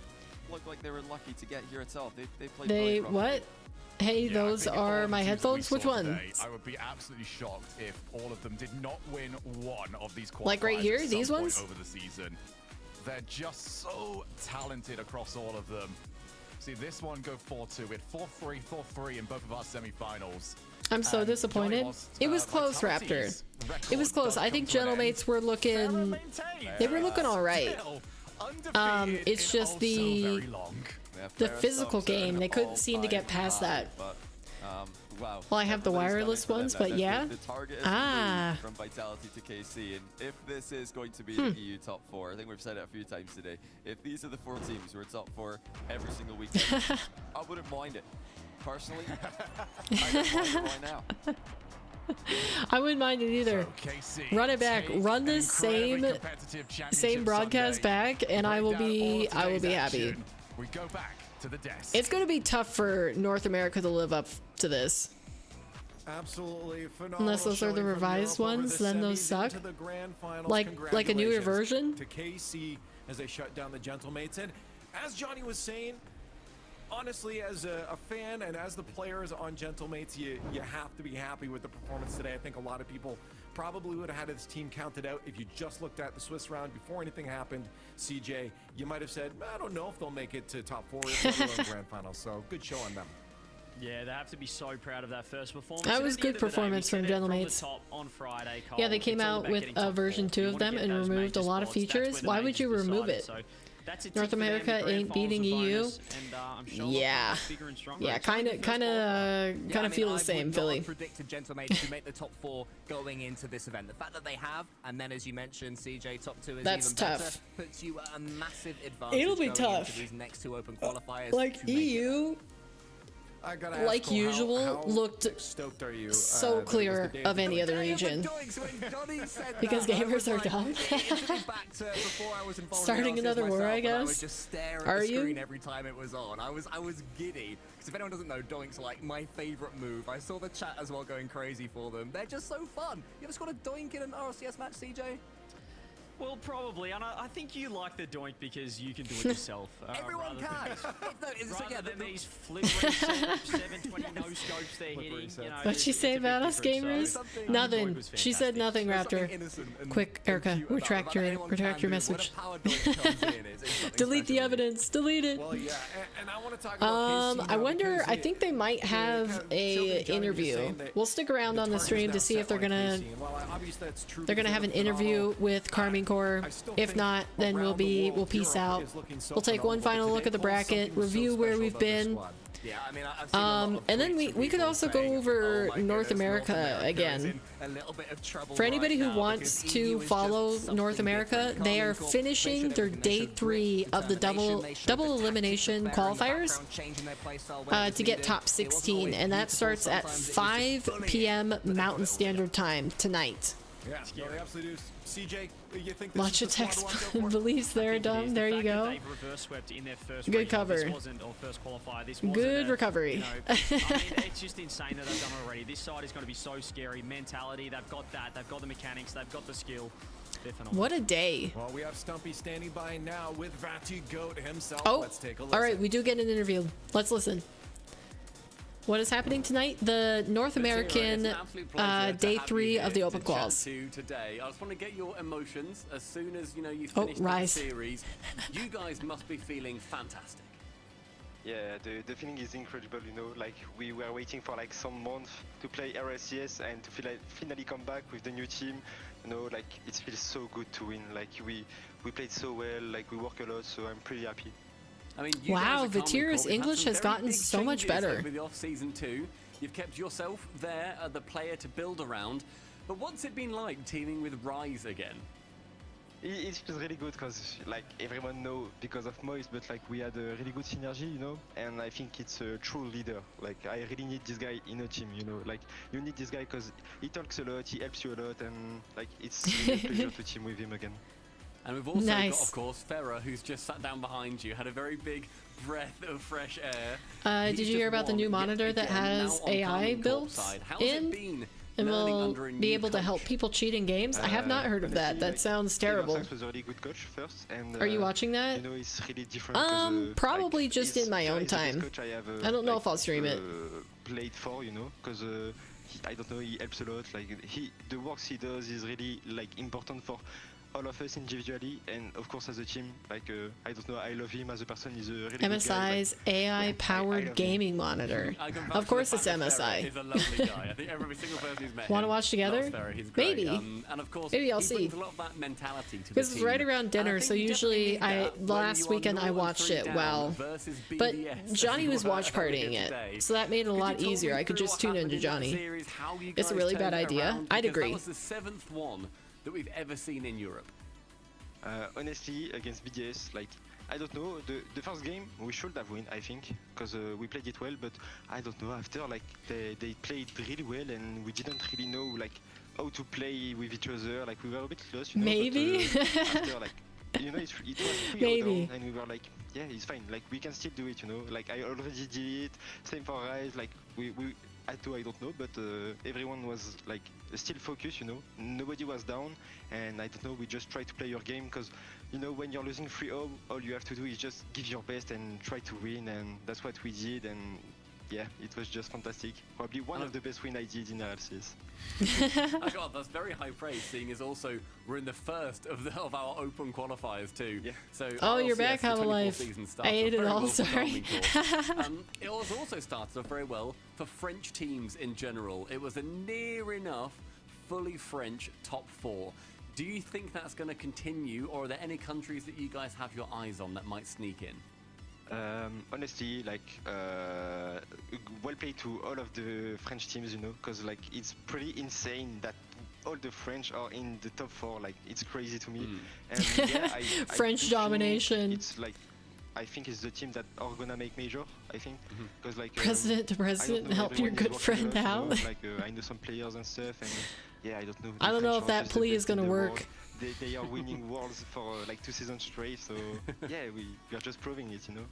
look like they were lucky to get here at all. They played They brilliant Rocket what? League. Hey, Yeah, I those think of all are the my teams that we headphones. saw Which ones? today, I would be absolutely shocked if all of them did not win one of these qualifiers Like right here, at some these point ones? over the season. They're just so talented across all of them. See, this one go 4-2. We had 4-3, 4-3 in both of our semi-finals. I'm so And disappointed. Johnny lost, It was close, Raptor. Vitality's It was record close. does I think come to an end. Gentlemates were looking. Maintained. They were looking all right. Still undefeated It's in just oh so the- very long. Yeah, The Ferris physical Thompson, game, they couldn't seem to get all-time past high, that. But, wow. Well, I have the Everybody's wireless gunning ones, for them but now. yeah. The target is Ah. moved from Vitality to KC, and if this is going to be the EU top 4, I think we've said it a few times today, if these are the 4 teams who are top 4 every single weekend, I wouldn't mind it. Personally, I don't mind it right now. I wouldn't mind it either. So, KC, Run it back. take Run an this same incredibly competitive championship same broadcast Sunday. back, and I will Break down be all of today's happy. action. We go back to the desk. It's gonna be tough for North America to live up to this. Absolutely phenomenal. Unless those are the showing from revised Europe over ones, the then those semis suck. into the grand finals. Like a newer Congratulations version. to KC as they shut down the Gentlemates. And as Johnny was saying, honestly, as a fan and as the players on Gentlemates, you have to be happy with the performance today. I think a lot of people probably would have had his team counted out. If you just looked at the Swiss round before anything happened, CJ, you might have said, I don't know if they'll make it to top 4 let alone grand finals. So good show on them. Yeah, they have to be so proud of that first performance. That was good performance from Gentlemates. Yeah, they came out with a version 2 of them and removed a lot of features. Why would you remove it? North America ain't beating EU. Yeah, yeah, kind of feel the same, Philly. I predicted Gentlemates to make the top 4 going into this event. The fact that they have, and then as you mentioned, CJ top 2 is That's even tough. better, puts you at a massive advantage. It'll be going tough. into these next 2 open qualifiers. Like EU. I gotta ask, Like Cole, usual, how looked stoked are you, so that it was clear the day of the any other region. Because gamers are dumb. Starting another war, I guess. I would just stare at the screen every time it was on. I was giddy. Because if anyone doesn't know, doinks are like my favorite move. I saw the chat as well going crazy for them. They're just so fun. You ever scored a doink in an RLCS match, CJ? Well, probably, and I think you like the doink because you can do it yourself. Everyone can. Rather than these flipping 720 no scopes they're hitting. You know, What'd she say about us gamers? Nothing. She said nothing, Raptor. Quick, Erica, retract your message. Delete the evidence. Delete it. Well, yeah, and I want to talk about KC I now wonder. because I think they might have a interview. We'll stick around on the stream to see if they're gonna. They're gonna have an interview with Carmine Core. If not, then we'll peace out. We'll take one final look at the bracket, review where we've been. Yeah, I mean, I've seen a lot of And then we could also go over North America again. For anybody who wants to follow North America, they are finishing their day 3 of the double elimination qualifiers to get top 16, and that starts at 5 p.m. Mountain Standard Time tonight. Yeah, no, they absolutely do. CJ, you think Watch a text believes they're dumb. There you go. Good cover. Good recovery. You know, I mean, it's just insane that they've done it already. This side is going to be so scary. Mentality, they've got that. They've got the mechanics. They've got the skill. What a day. Well, we have Stumpy standing by now with Vati Goat himself. Oh, let's take a listen. all right. We do get an interview. Let's listen. What is happening tonight? The North American day 3 of the Open Quals. Today, I just want to get your emotions as soon as you finish the series. You guys must be feeling fantastic. Yeah, the feeling is incredible. Like we were waiting for like some months to play RLCS and to finally come back with the new team. Like it feels so good to win. Like we played so well. Like we work a lot, so I'm pretty happy. I mean, wow, Vatira's English has gotten so much better. Over the off-season too. You've kept yourself there, the player to build around. But what's it been like teaming with Rise again? It feels really good because like everyone know because of Moise, but like we had a really good synergy, and I think it's a true leader. Like I really need this guy in a team, like you need this guy because he talks a lot, he helps you a lot, and like it's really a pleasure to team with him again. And we've also got, of course, Farah, who's just sat down behind you, had a very big breath of fresh air. Did you hear about the new monitor that has AI built in? And will be able to help people cheat in games? I have not heard of that. That sounds terrible. Was a really good coach first, and, are you watching that? It's really different. Probably like, just in my own time. I don't know if I'll stream it. Played for, because I don't know, he helps a lot. Like the works he does is really like important for all of us individually, and of course as a team. Like I don't know, I love him as a person. He's a really MSI's AI-powered gaming monitor. Of course, it's MSI. He's a lovely guy. I think every single person who's met Want to watch together? Maybe. And of course, maybe I'll see. A lot of that mentality to because it's right around dinner, so usually last weekend I watched it. Well, but Johnny was watch partying it, so that made it a lot easier. I could just tune into Johnny. It's a really bad idea. I'd agree. That was the 7th one that we've ever seen in Europe. Honestly, against BDS, like I don't know, the first game we should have won, I think, because we played it well, but I don't know, after like they played really well and we didn't really know like how to play with each other, like we were a bit lost, maybe but, after, like, it was maybe down, and we were like, yeah, it's fine, like we can still do it, like I already did it, same for Rise, like we had to, I don't know, but everyone was like still focused, nobody was down, and I don't know, we just try to play your game, because when you're losing 3-0, all you have to do is just give your best and try to win, and that's what we did, and yeah, it was just fantastic. Probably one of the best wins I did in RLCS. Oh God, that's very high praise. Seeing as also we're in the first of our open qualifiers too. Yeah. So Oh, you're RLCS, back, the Hollow 24 Life. season I started ate it very all, well for sorry. Carmine. It was also started off very well for French teams in general. It was a near enough fully French top 4. Do you think that's going to continue, or are there any countries that you guys have your eyes on that might sneak in? Honestly, like, well played to all of the French teams, you know, because like it's pretty insane that all the French are in the top 4. Like, it's crazy to me. And yeah, I French do domination. think it's like, I think it's the team that are gonna make major. I think because like President to president, help your good friend out. Like I know some players and stuff, and yeah, I don't know. I don't know if that plea is gonna work. They are winning worlds for like 2 seasons straight, so yeah, we are just proving it, you know.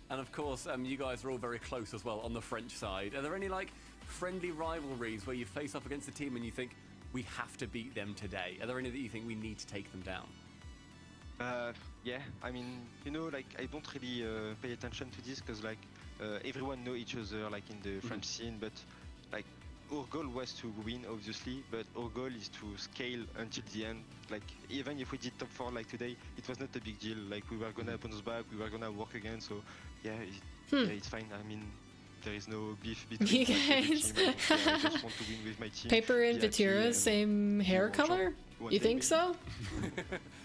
And of course, you guys are all very close as well on the French side. Are there any like friendly rivalries where you face off against a team and you think we have to beat them today? Are there any that you think we need to take them down? Yeah, I mean, you know, like I don't really pay attention to this because like everyone know each other like in the French scene, but like our goal was to win obviously, but our goal is to scale until the end. Like even if we did top 4 like today, it was not a big deal. Like we were gonna bounce back, we were gonna work again, so yeah, yeah, it's fine. I mean, there is no beef between You guys. team. I just want to win with my team. Paper and DRT, Vatira, and same hair color? You think so?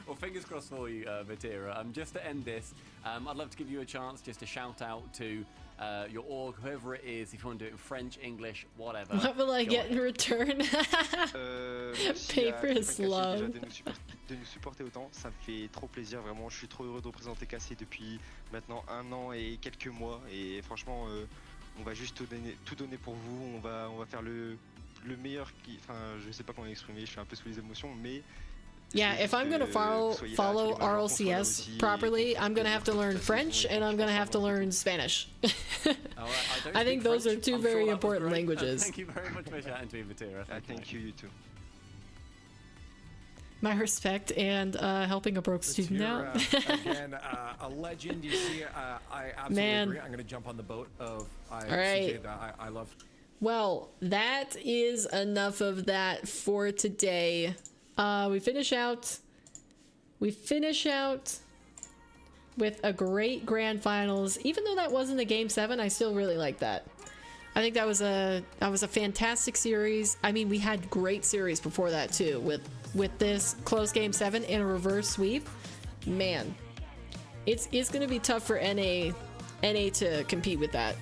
Well, fingers crossed for you, Vatira. Just to end this, I'd love to give you a chance just to shout out to your org, whoever it is, if you want to do it in French, English, whatever. What will I get in return? Paper is love. De nous supporter autant, ça me fait trop plaisir, vraiment. Je suis trop heureux de représenter KC depuis maintenant 1 an et quelques mois, et franchement, on va juste tout donner pour vous. On va faire le meilleur enfin, je sais pas comment l'exprimer, je suis un peu sous les émotions, mais yeah, if I'm gonna follow RLCS properly, I'm gonna have to learn French and I'm gonna have to learn Spanish. I think those are 2 very important languages. Thank you very much for chatting to me, Vatira. Thank you, you too. My respect, and helping a broke student out. Again, a legend. You see, I absolutely agree. I'm going to jump on the boat of CJ that I love. Well, that is enough of that for today. We finish out with a great grand finals. Even though that wasn't a game 7, I still really like that. I think that was a fantastic series. I mean, we had great series before that too, with this close game 7 and a reverse sweep. Man, it's going to be tough for NA to compete with that.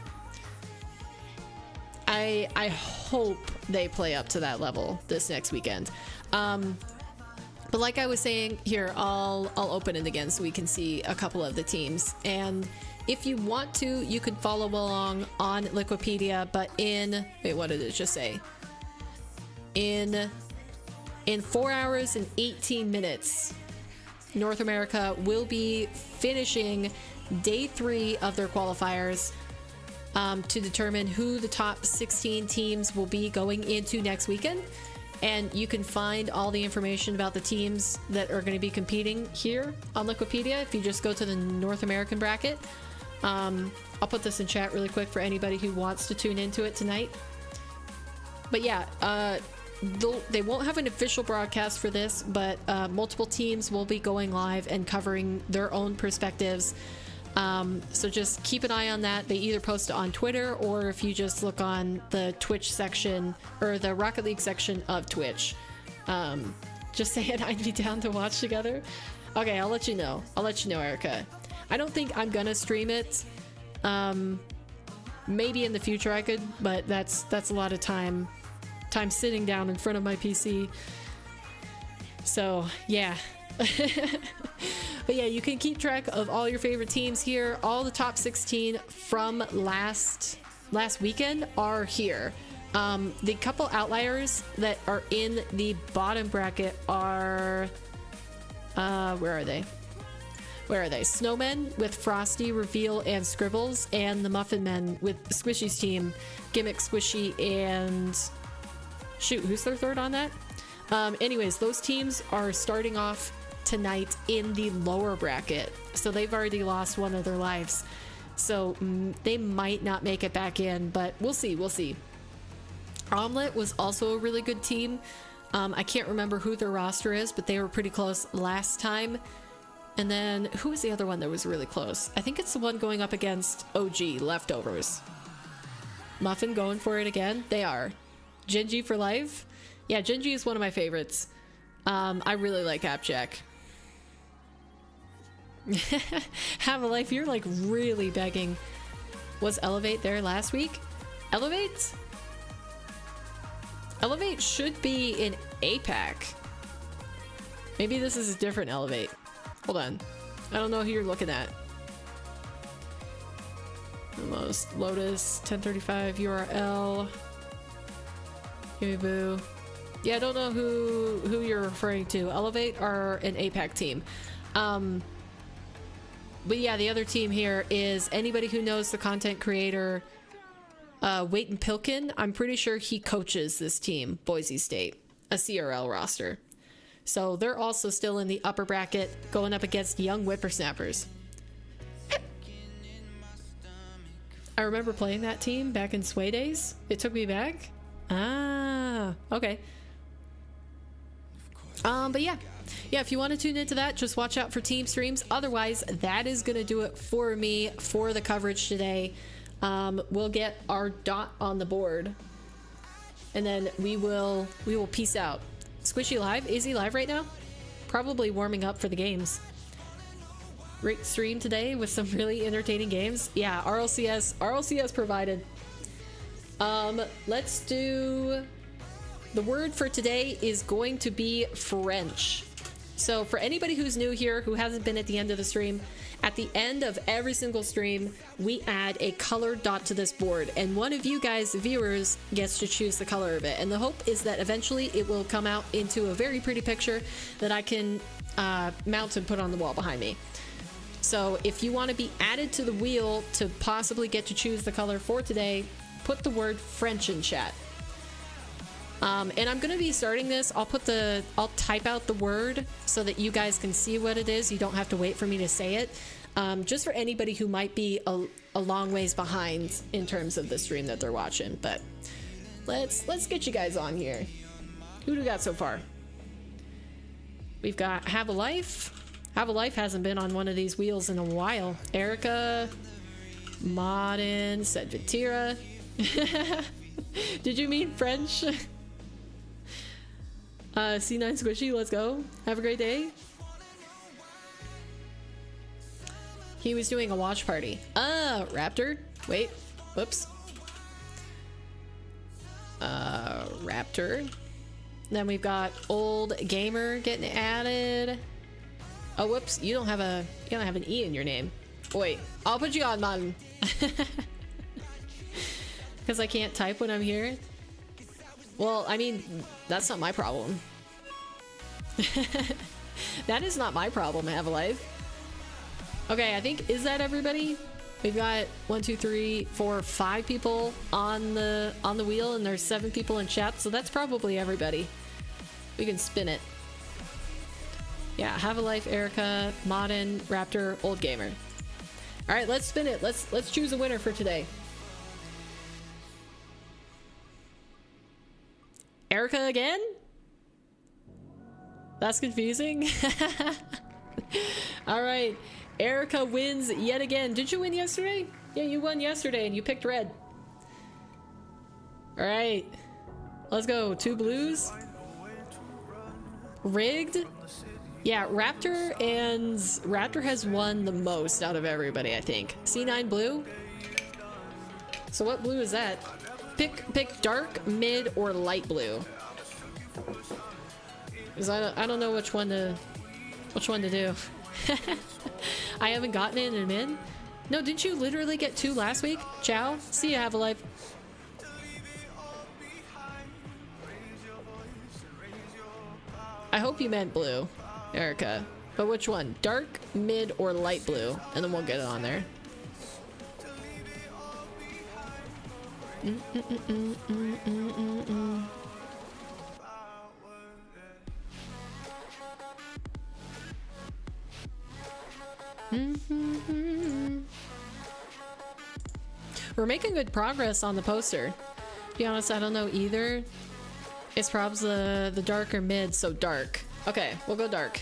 I hope they play up to that level this next weekend. But like I was saying, here, I'll open it again so we can see a couple of the teams. And if you want to, you could follow along on Liquipedia, but wait, what did it just say? In 4 hours and 18 minutes, North America will be finishing day 3 of their qualifiers to determine who the top 16 teams will be going into next weekend. And you can find all the information about the teams that are going to be competing here on Liquipedia if you just go to the North American bracket. I'll put this in chat really quick for anybody who wants to tune into it tonight. But yeah, they won't have an official broadcast for this, but multiple teams will be going live and covering their own perspectives. So just keep an eye on that. They either post it on Twitter, or if you just look on the Twitch section or the Rocket League section of Twitch, just saying I'd be down to watch together. Okay, I'll let you know. Erica. I don't think I'm gonna stream it. Maybe in the future I could, but that's a lot of time sitting down in front of my PC. So yeah. But yeah, you can keep track of all your favorite teams here. All the top 16 from last weekend are here. The couple outliers that are in the bottom bracket are where are they? Snowmen with Frosty, Reveal, and Scribbles, and the Muffin Men with Squishy's team, Gimmick, Squishy, and shoot, who's their third on that? Anyways, those teams are starting off tonight in the lower bracket, so they've already lost one of their lives. So they might not make it back in, but we'll see. We'll see. Omelette was also a really good team. I can't remember who their roster is, but they were pretty close last time. And then who was the other one that was really close? I think it's the one going up against OG, Leftovers. Muffin going for it again? They are. Genji for life? Yeah, Genji is one of my favorites. I really like Appjack. Have a life, you're like really begging. Was Elevate there last week? Elevate? Elevate should be in APAC. Maybe this is a different Elevate. Hold on. I don't know who you're looking at. Almost. Lotus, 1035, URL. Give me boo. Yeah, I don't know who you're referring to. Elevate are an APAC team. But yeah, the other team here is anybody who knows the content creator Wayton Pilkin. I'm pretty sure he coaches this team, Boise State, a CRL roster. So they're also still in the upper bracket, going up against young whippersnappers. I remember playing that team back in Sway days. It took me back. Ah, okay. But yeah, if you want to tune into that, just watch out for team streams. Otherwise, that is going to do it for me for the coverage today. We'll get our dot on the board, and then we will peace out. Squishy live? Is he live right now? Probably warming up for the games. Great stream today with some really entertaining games. Yeah, RLCS provided. Let's do... The word for today is going to be French. So for anybody who's new here, who hasn't been at the end of the stream, at the end of every single stream, we add a colored dot to this board, and one of you guys, the viewers, gets to choose the color of it. And the hope is that eventually it will come out into a very pretty picture that I can mount and put on the wall behind me. So if you want to be added to the wheel to possibly get to choose the color for today, put the word French in chat. And I'm gonna be starting this. I'll type out the word so that you guys can see what it is. You don't have to wait for me to say it. Just for anybody who might be a long ways behind in terms of the stream that they're watching. But let's get you guys on here. Who do we got so far? We've got Have a Life. Have a Life hasn't been on one of these wheels in a while. Erica, Modin, said Vitira. Did you mean French? C9 Squishy, let's go. Have a great day. He was doing a watch party. Raptor. Wait. Whoops. Raptor. Then we've got Old Gamer getting added. Oh, whoops. You don't have an E in your name. Wait. I'll put you on, man. Because I can't type when I'm here. Well, I mean, that's not my problem. That is not my problem, Have a Life. Okay, I think, is that everybody? We've got 1, 2, 3, 4, 5 people on the wheel, and there's 7 people in chat, so that's probably everybody. We can spin it. Yeah, Have a Life, Erica, Modin, Raptor, Old Gamer. All right, let's spin it. Let's choose a winner for today. Erica again? That's confusing. All right, Erica wins yet again. Did you win yesterday? Yeah, you won yesterday and you picked red. All right, let's go. 2 blues. Rigged. Yeah, Raptor has won the most out of everybody, I think. C9 blue. So what blue is that? Pick dark, mid, or light blue. Because I don't know which one to do. I haven't gotten it in a min. No, didn't you literally get 2 last week? Ciao. See ya, Have a Life. I hope you meant blue, Erica. But which one? Dark, mid, or light blue? And then we'll get it on there. We're making good progress on the poster. To be honest, I don't know either. It's probably the dark or mid, so dark. Okay, we'll go dark.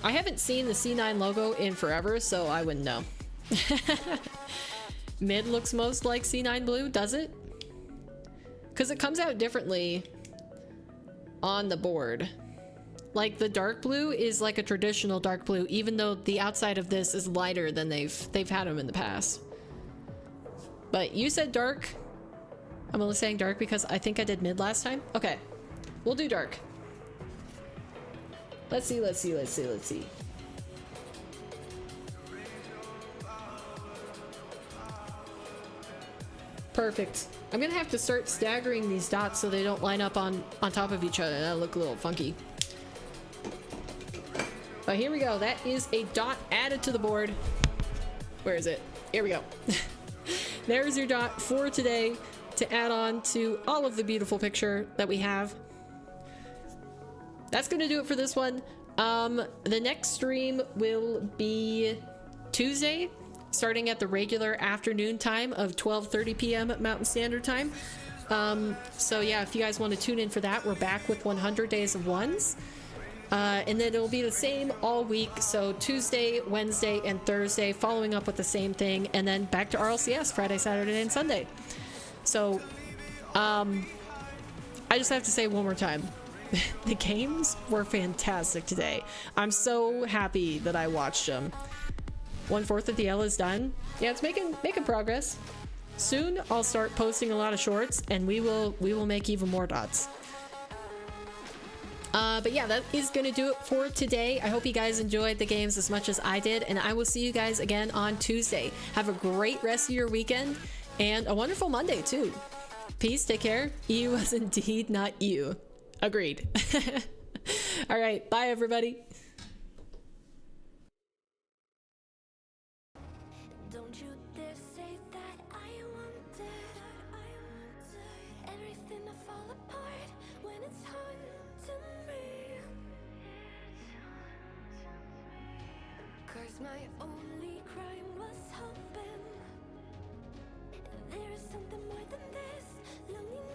I haven't seen the C9 logo in forever, so I wouldn't know. Mid looks most like C9 blue, does it? Because it comes out differently on the board. Like the dark blue is like a traditional dark blue, even though the outside of this is lighter than they've had them in the past. But you said dark. I'm only saying dark because I think I did mid last time. Okay, we'll do dark. Let's see, let's see, let's see, let's see. Perfect. I'm gonna have to start staggering these dots so they don't line up on top of each other. That'll look a little funky. But here we go. That is a dot added to the board. Where is it? Here we go. There's your dot for today to add on to all of the beautiful picture that we have. That's gonna do it for this one. The next stream will be Tuesday, starting at the regular afternoon time of 12:30 p.m. Mountain Standard Time. So yeah, if you guys want to tune in for that, we're back with 100 Days of Ones. And then it'll be the same all week. So Tuesday, Wednesday, and Thursday, following up with the same thing, and then back to RLCS Friday, Saturday, and Sunday. So, I just have to say one more time. The games were fantastic today. I'm so happy that I watched them. 1/4 of the L is done. Yeah, it's making progress. Soon I'll start posting a lot of shorts, and we will make even more dots. But yeah, that is gonna do it for today. I hope you guys enjoyed the games as much as I did, and I will see you guys again on Tuesday. Have a great rest of your weekend and a wonderful Monday too. Peace, take care. EU was indeed not you. Agreed. All right, bye everybody. Don't you dare say that I want everything to fall apart when it's hard to me. 'Cause my only crime was hoping there is something more than this loneliness.